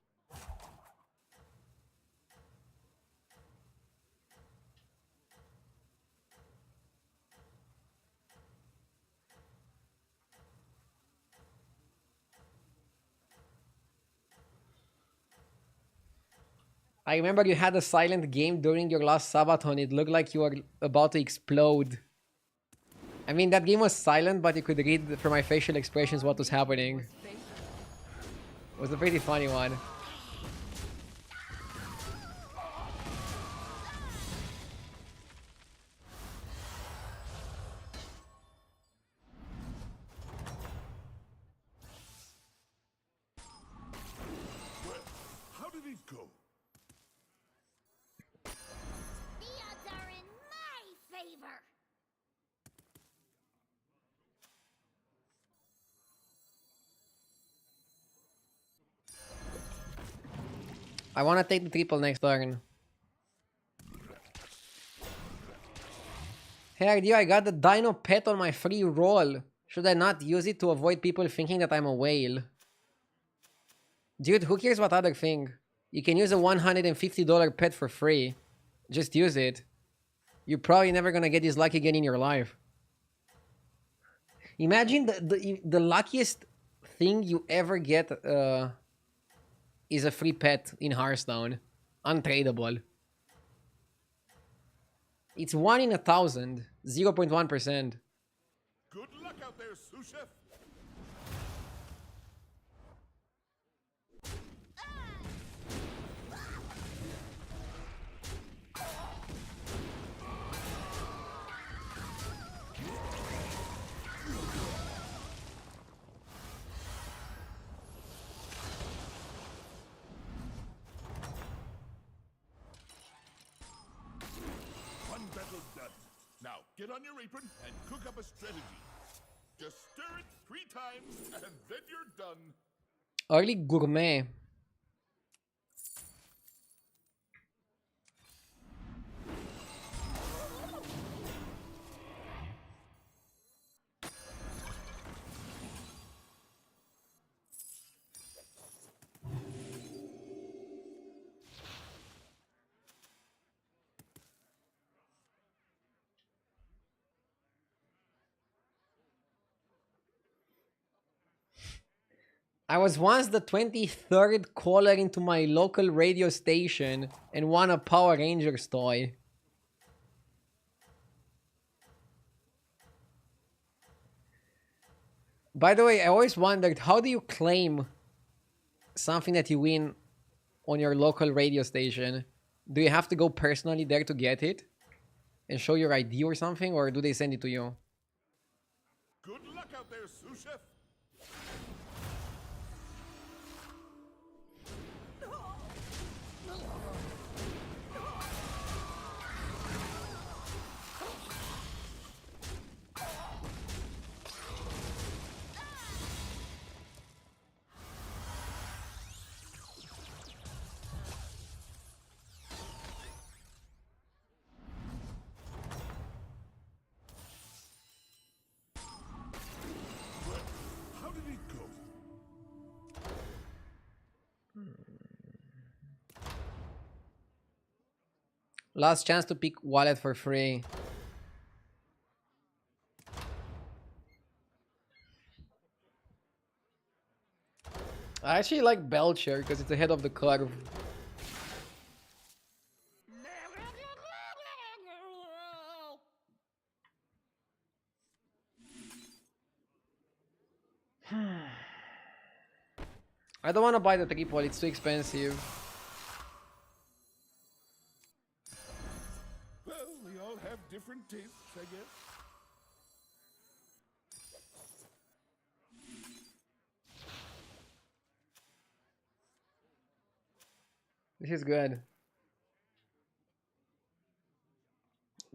I remember you had a silent game during your last Sabaton. It looked like you were about to explode. I mean, that game was silent, but you could read from my facial expressions what was happening. It was a pretty funny one. well. How did it go? The odds are in my favor. I want to take the triple next turn. Hey idea, I got the dino pet on my free roll. Should I not use it to avoid people thinking that I'm a whale? Dude, who cares what other thing? You can use a $150 pet for free. Just use it. You're probably never gonna get this luck again in your life. Imagine the luckiest thing you ever get is a free pet in Hearthstone. Untradeable. It's 1 in 1,000. 0.1%. Good luck out there, sous chef. One battle done. Now get on your apron and cook up a strategy. Just stir it 3 times and then you're done. Early gourmet. I was once the 23rd caller into my local radio station and won a Power Rangers toy. By the way, I always wondered, how do you claim something that you win on your local radio station? Do you have to go personally there to get it? And show your ID or something? Or do they send it to you? Good luck out there, sous chef. Well, how did it go? Last chance to pick wallet for free. I actually like Belcher because it's ahead of the curve. I don't want to buy the triple, it's too expensive. Well, we all have different tastes, I guess. This is good.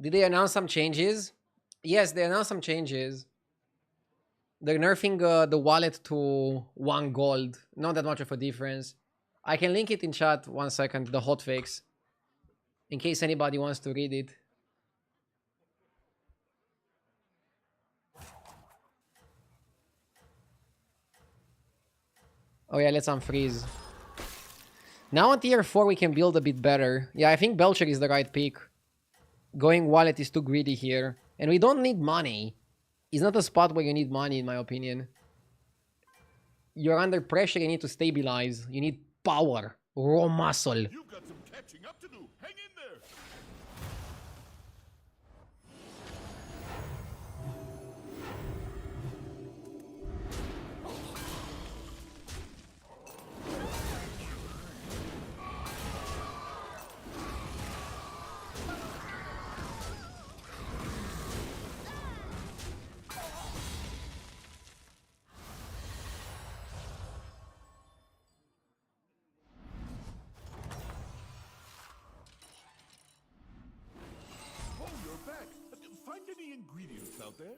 Did they announce some changes? Yes, they announced some changes. They're nerfing the wallet to 1 gold. Not that much of a difference. I can link it in chat 1 second, the hotfix. In case anybody wants to read it. Oh yeah, let's unfreeze. Now on tier 4 we can build a bit better. Yeah, I think Belcher is the right pick. Going wallet is too greedy here. And we don't need money. It's not a spot where you need money in my opinion. You're under pressure, you need to stabilize. You need power. Raw muscle. You've got some catching up to do. Hang in there. Oh, you're back. Find any ingredients out there?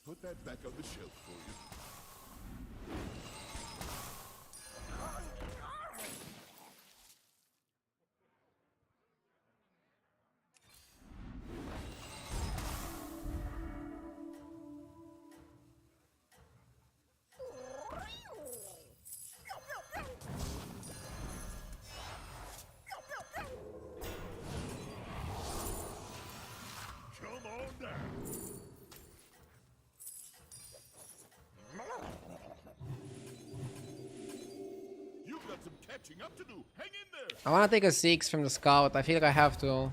Put that back on the shelf for you. Come on down. You've got some catching up to do. Hang in there. I want to take a 6 from the scout. I feel like I have to.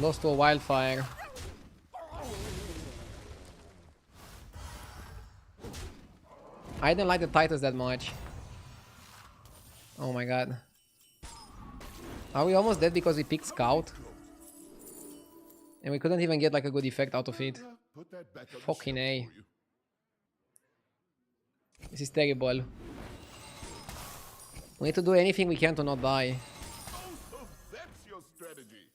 Lost to a wildfire. I don't like the titles that much. Oh my god. Are we almost dead because we picked Scout? And we couldn't even get like a good effect out of it. Put that back on Fucking the A. shelf for you. This is terrible. We need to do anything we can to not die. Oh, so that's your strategy.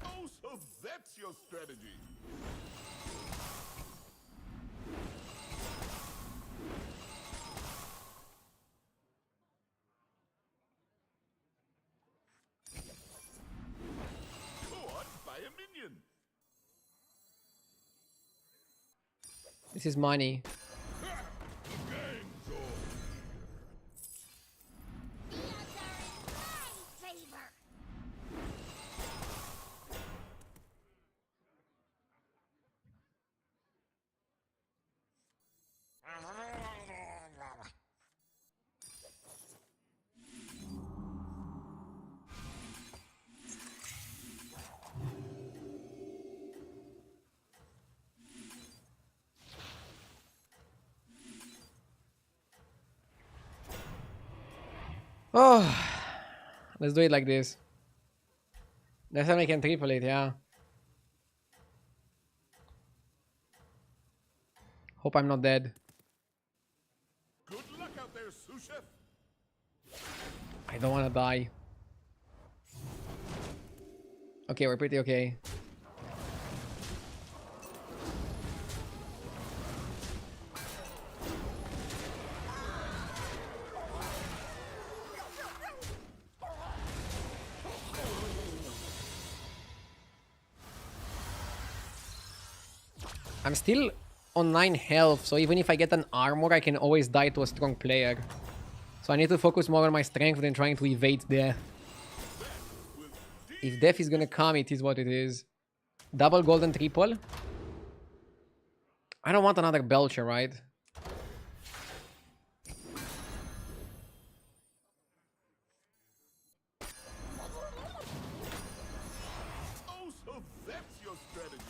Oh, so that's your strategy. Go on, buy a minion. This is money. Game's over. The odds are in my favor. Oh, let's do it like this. That's how I can triple it, yeah. Hope I'm not dead. Good luck out there, sous chef. I don't want to die. Okay, we're pretty okay. I'm still on 9 health, so even if I get an armor, I can always die to a strong player. So I need to focus more on my strength than trying to evade death. If death is gonna come, it is what it is. Double golden triple. I don't want another Belcher, right? Oh, so that's your strategy.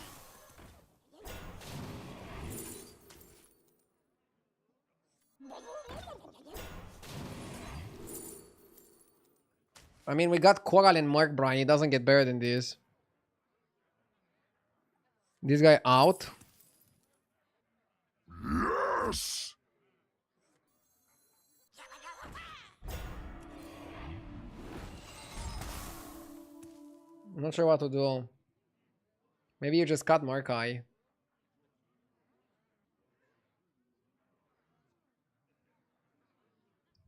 I mean, we got Coral and Mark Bryan. He doesn't get better than this. This guy out. Yes. I'm not sure what to do. Maybe you just cut Markai.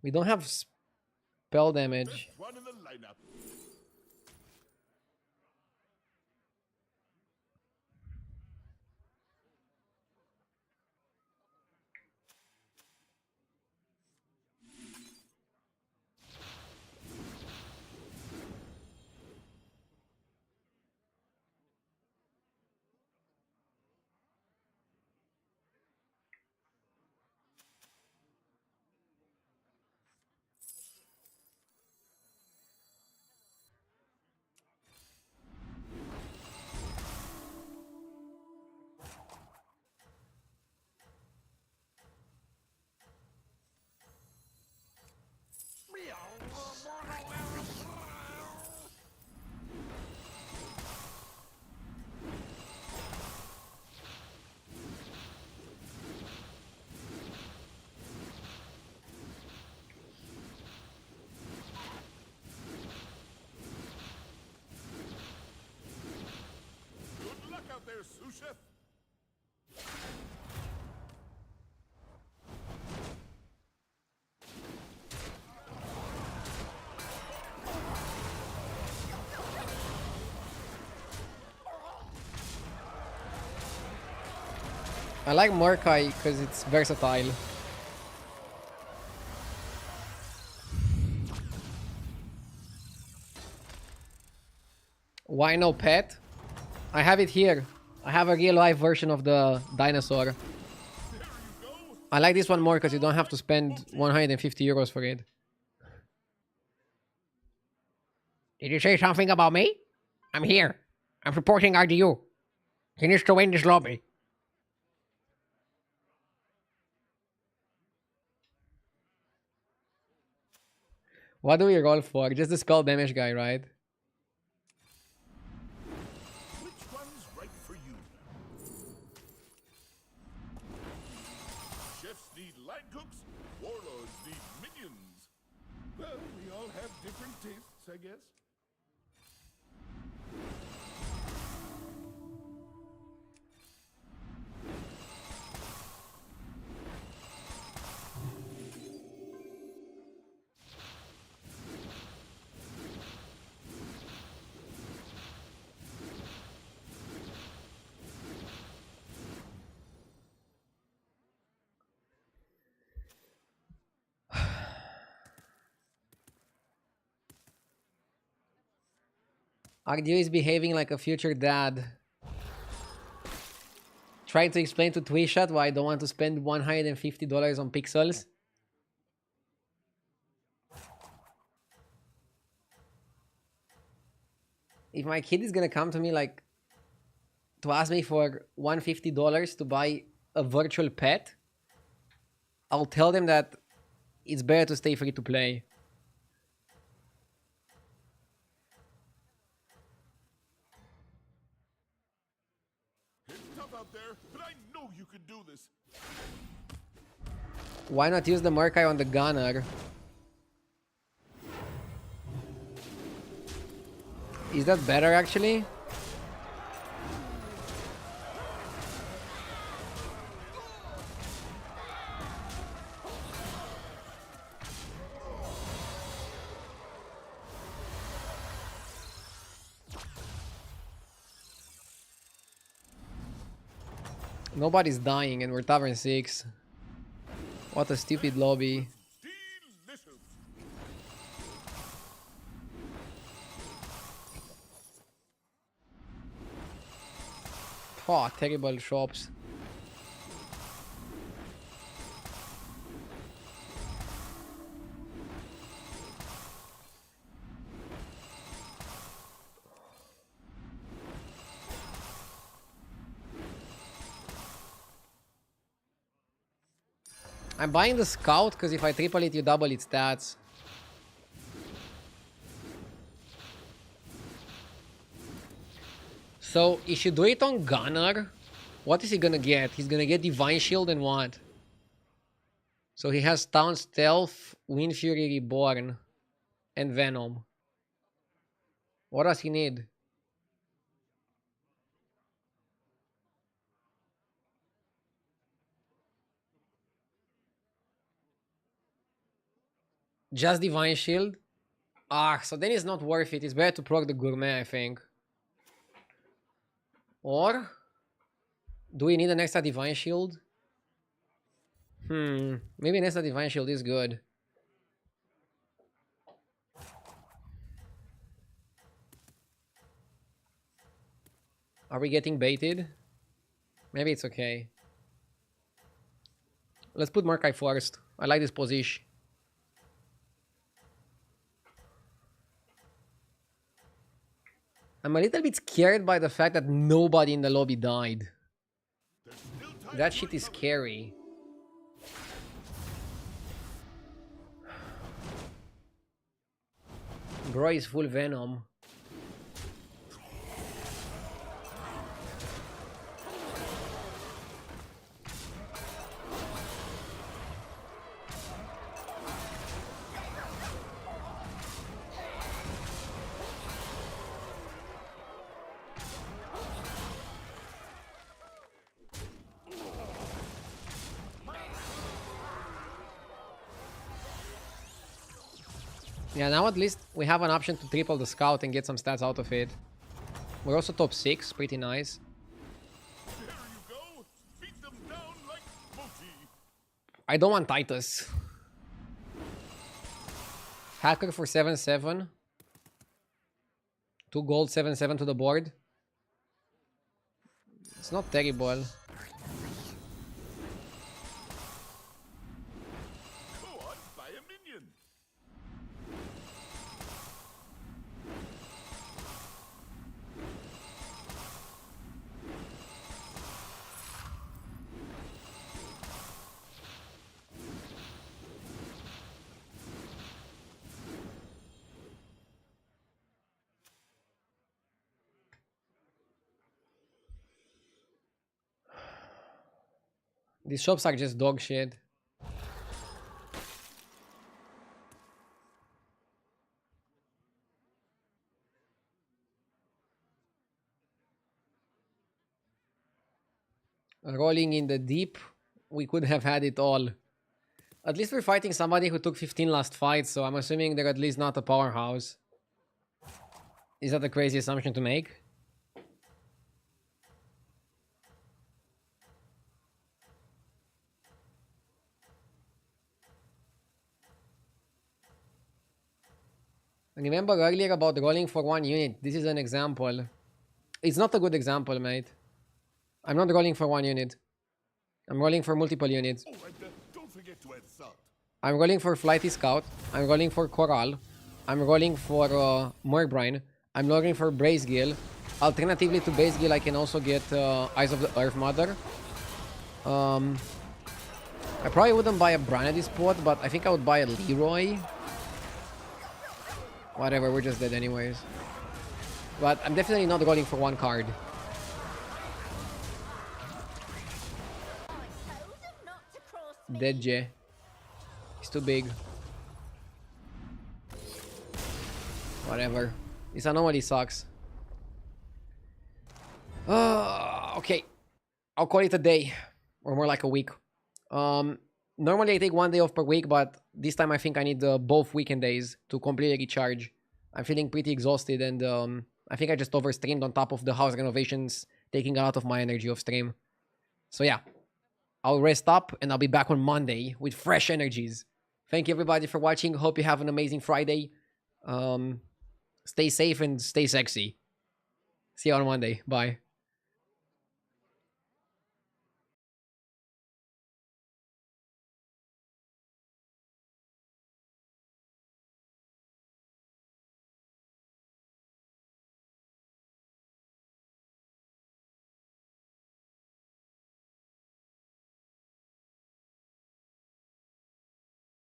We don't have spell damage. Best one in the lineup. Good luck out there, sous chef. I like Markai because it's versatile. Why no pet? I have it here. I have a real life version of the dinosaur. I like this one more because you don't have to spend 150 euros for it. Did you say something about me? I'm here. I'm reporting RDU. He needs to win this lobby. What do we roll for? Just the spell damage guy, right? Which one's right for you? Chefs need line cooks, warlords need minions. Well, we all have different tastes, I guess. RDU is behaving like a future dad. Trying to explain to Twishat why I don't want to spend $150 on pixels. If my kid is gonna come to me like to ask me for $150 to buy a virtual pet, I'll tell them that it's better to stay free to play. It's tough out there, but I know you can do this. Why not use the Murkai on the gunner? Is that better actually? Nobody's dying and we're Tavern 6. What a stupid lobby. Delicious. Oh, terrible shops. I'm buying the scout because if I triple it, you double its stats. So, if you do it on Gunner, what is he gonna get? He's gonna get Divine Shield and what? So he has Town Stealth, Wind Fury Reborn, and Venom. What does he need? Just Divine Shield? Ah, so then it's not worth it. It's better to proc the Gourmet, I think. Or do we need an extra Divine Shield? Maybe an extra Divine Shield is good. Are we getting baited? Maybe it's okay. Let's put Murkai first. I like this position. I'm a little bit scared by the fact that nobody in the lobby died. That shit is scary. Bro is full Venom. Yeah, now at least we have an option to triple the scout and get some stats out of it. We're also top 6, pretty nice. There you go. Beat them down like Moti. I don't want Titus. Hacker for 7-7. 2 gold, 7-7 to the board. It's not terrible. Go on, buy a minion. These shops are just dog shit. Rolling in the deep, we could have had it all. At least we're fighting somebody who took 15 last fight, so I'm assuming they're at least not a powerhouse. Is that a crazy assumption to make? Remember earlier about rolling for 1 unit. This is an example. It's not a good example, mate. I'm not rolling for 1 unit. I'm rolling for multiple units. Oh, and don't forget to add salt. I'm rolling for Flighty Scout. I'm rolling for Coral. I'm rolling for Murbrine. I'm rolling for Brace Gill. Alternatively to Base Gill, I can also get Eyes of the Earth Mother. I probably wouldn't buy a Bran at this spot, but I think I would buy a Leroy. Whatever, we're just dead anyways. But I'm definitely not rolling for 1 card. Dead J. He's too big. Whatever. This Anomaly sucks. Okay. I'll call it a day. Or more like a week. Normally I take 1 day off per week, but this time I think I need both weekend days to completely recharge. I'm feeling pretty exhausted and I think I just overstreamed on top of the house renovations, taking a lot of my energy off stream. So yeah, I'll rest up and I'll be back on Monday with fresh energies. Thank you everybody for watching. Hope you have an amazing Friday. Stay safe and stay sexy. See you on Monday. Bye.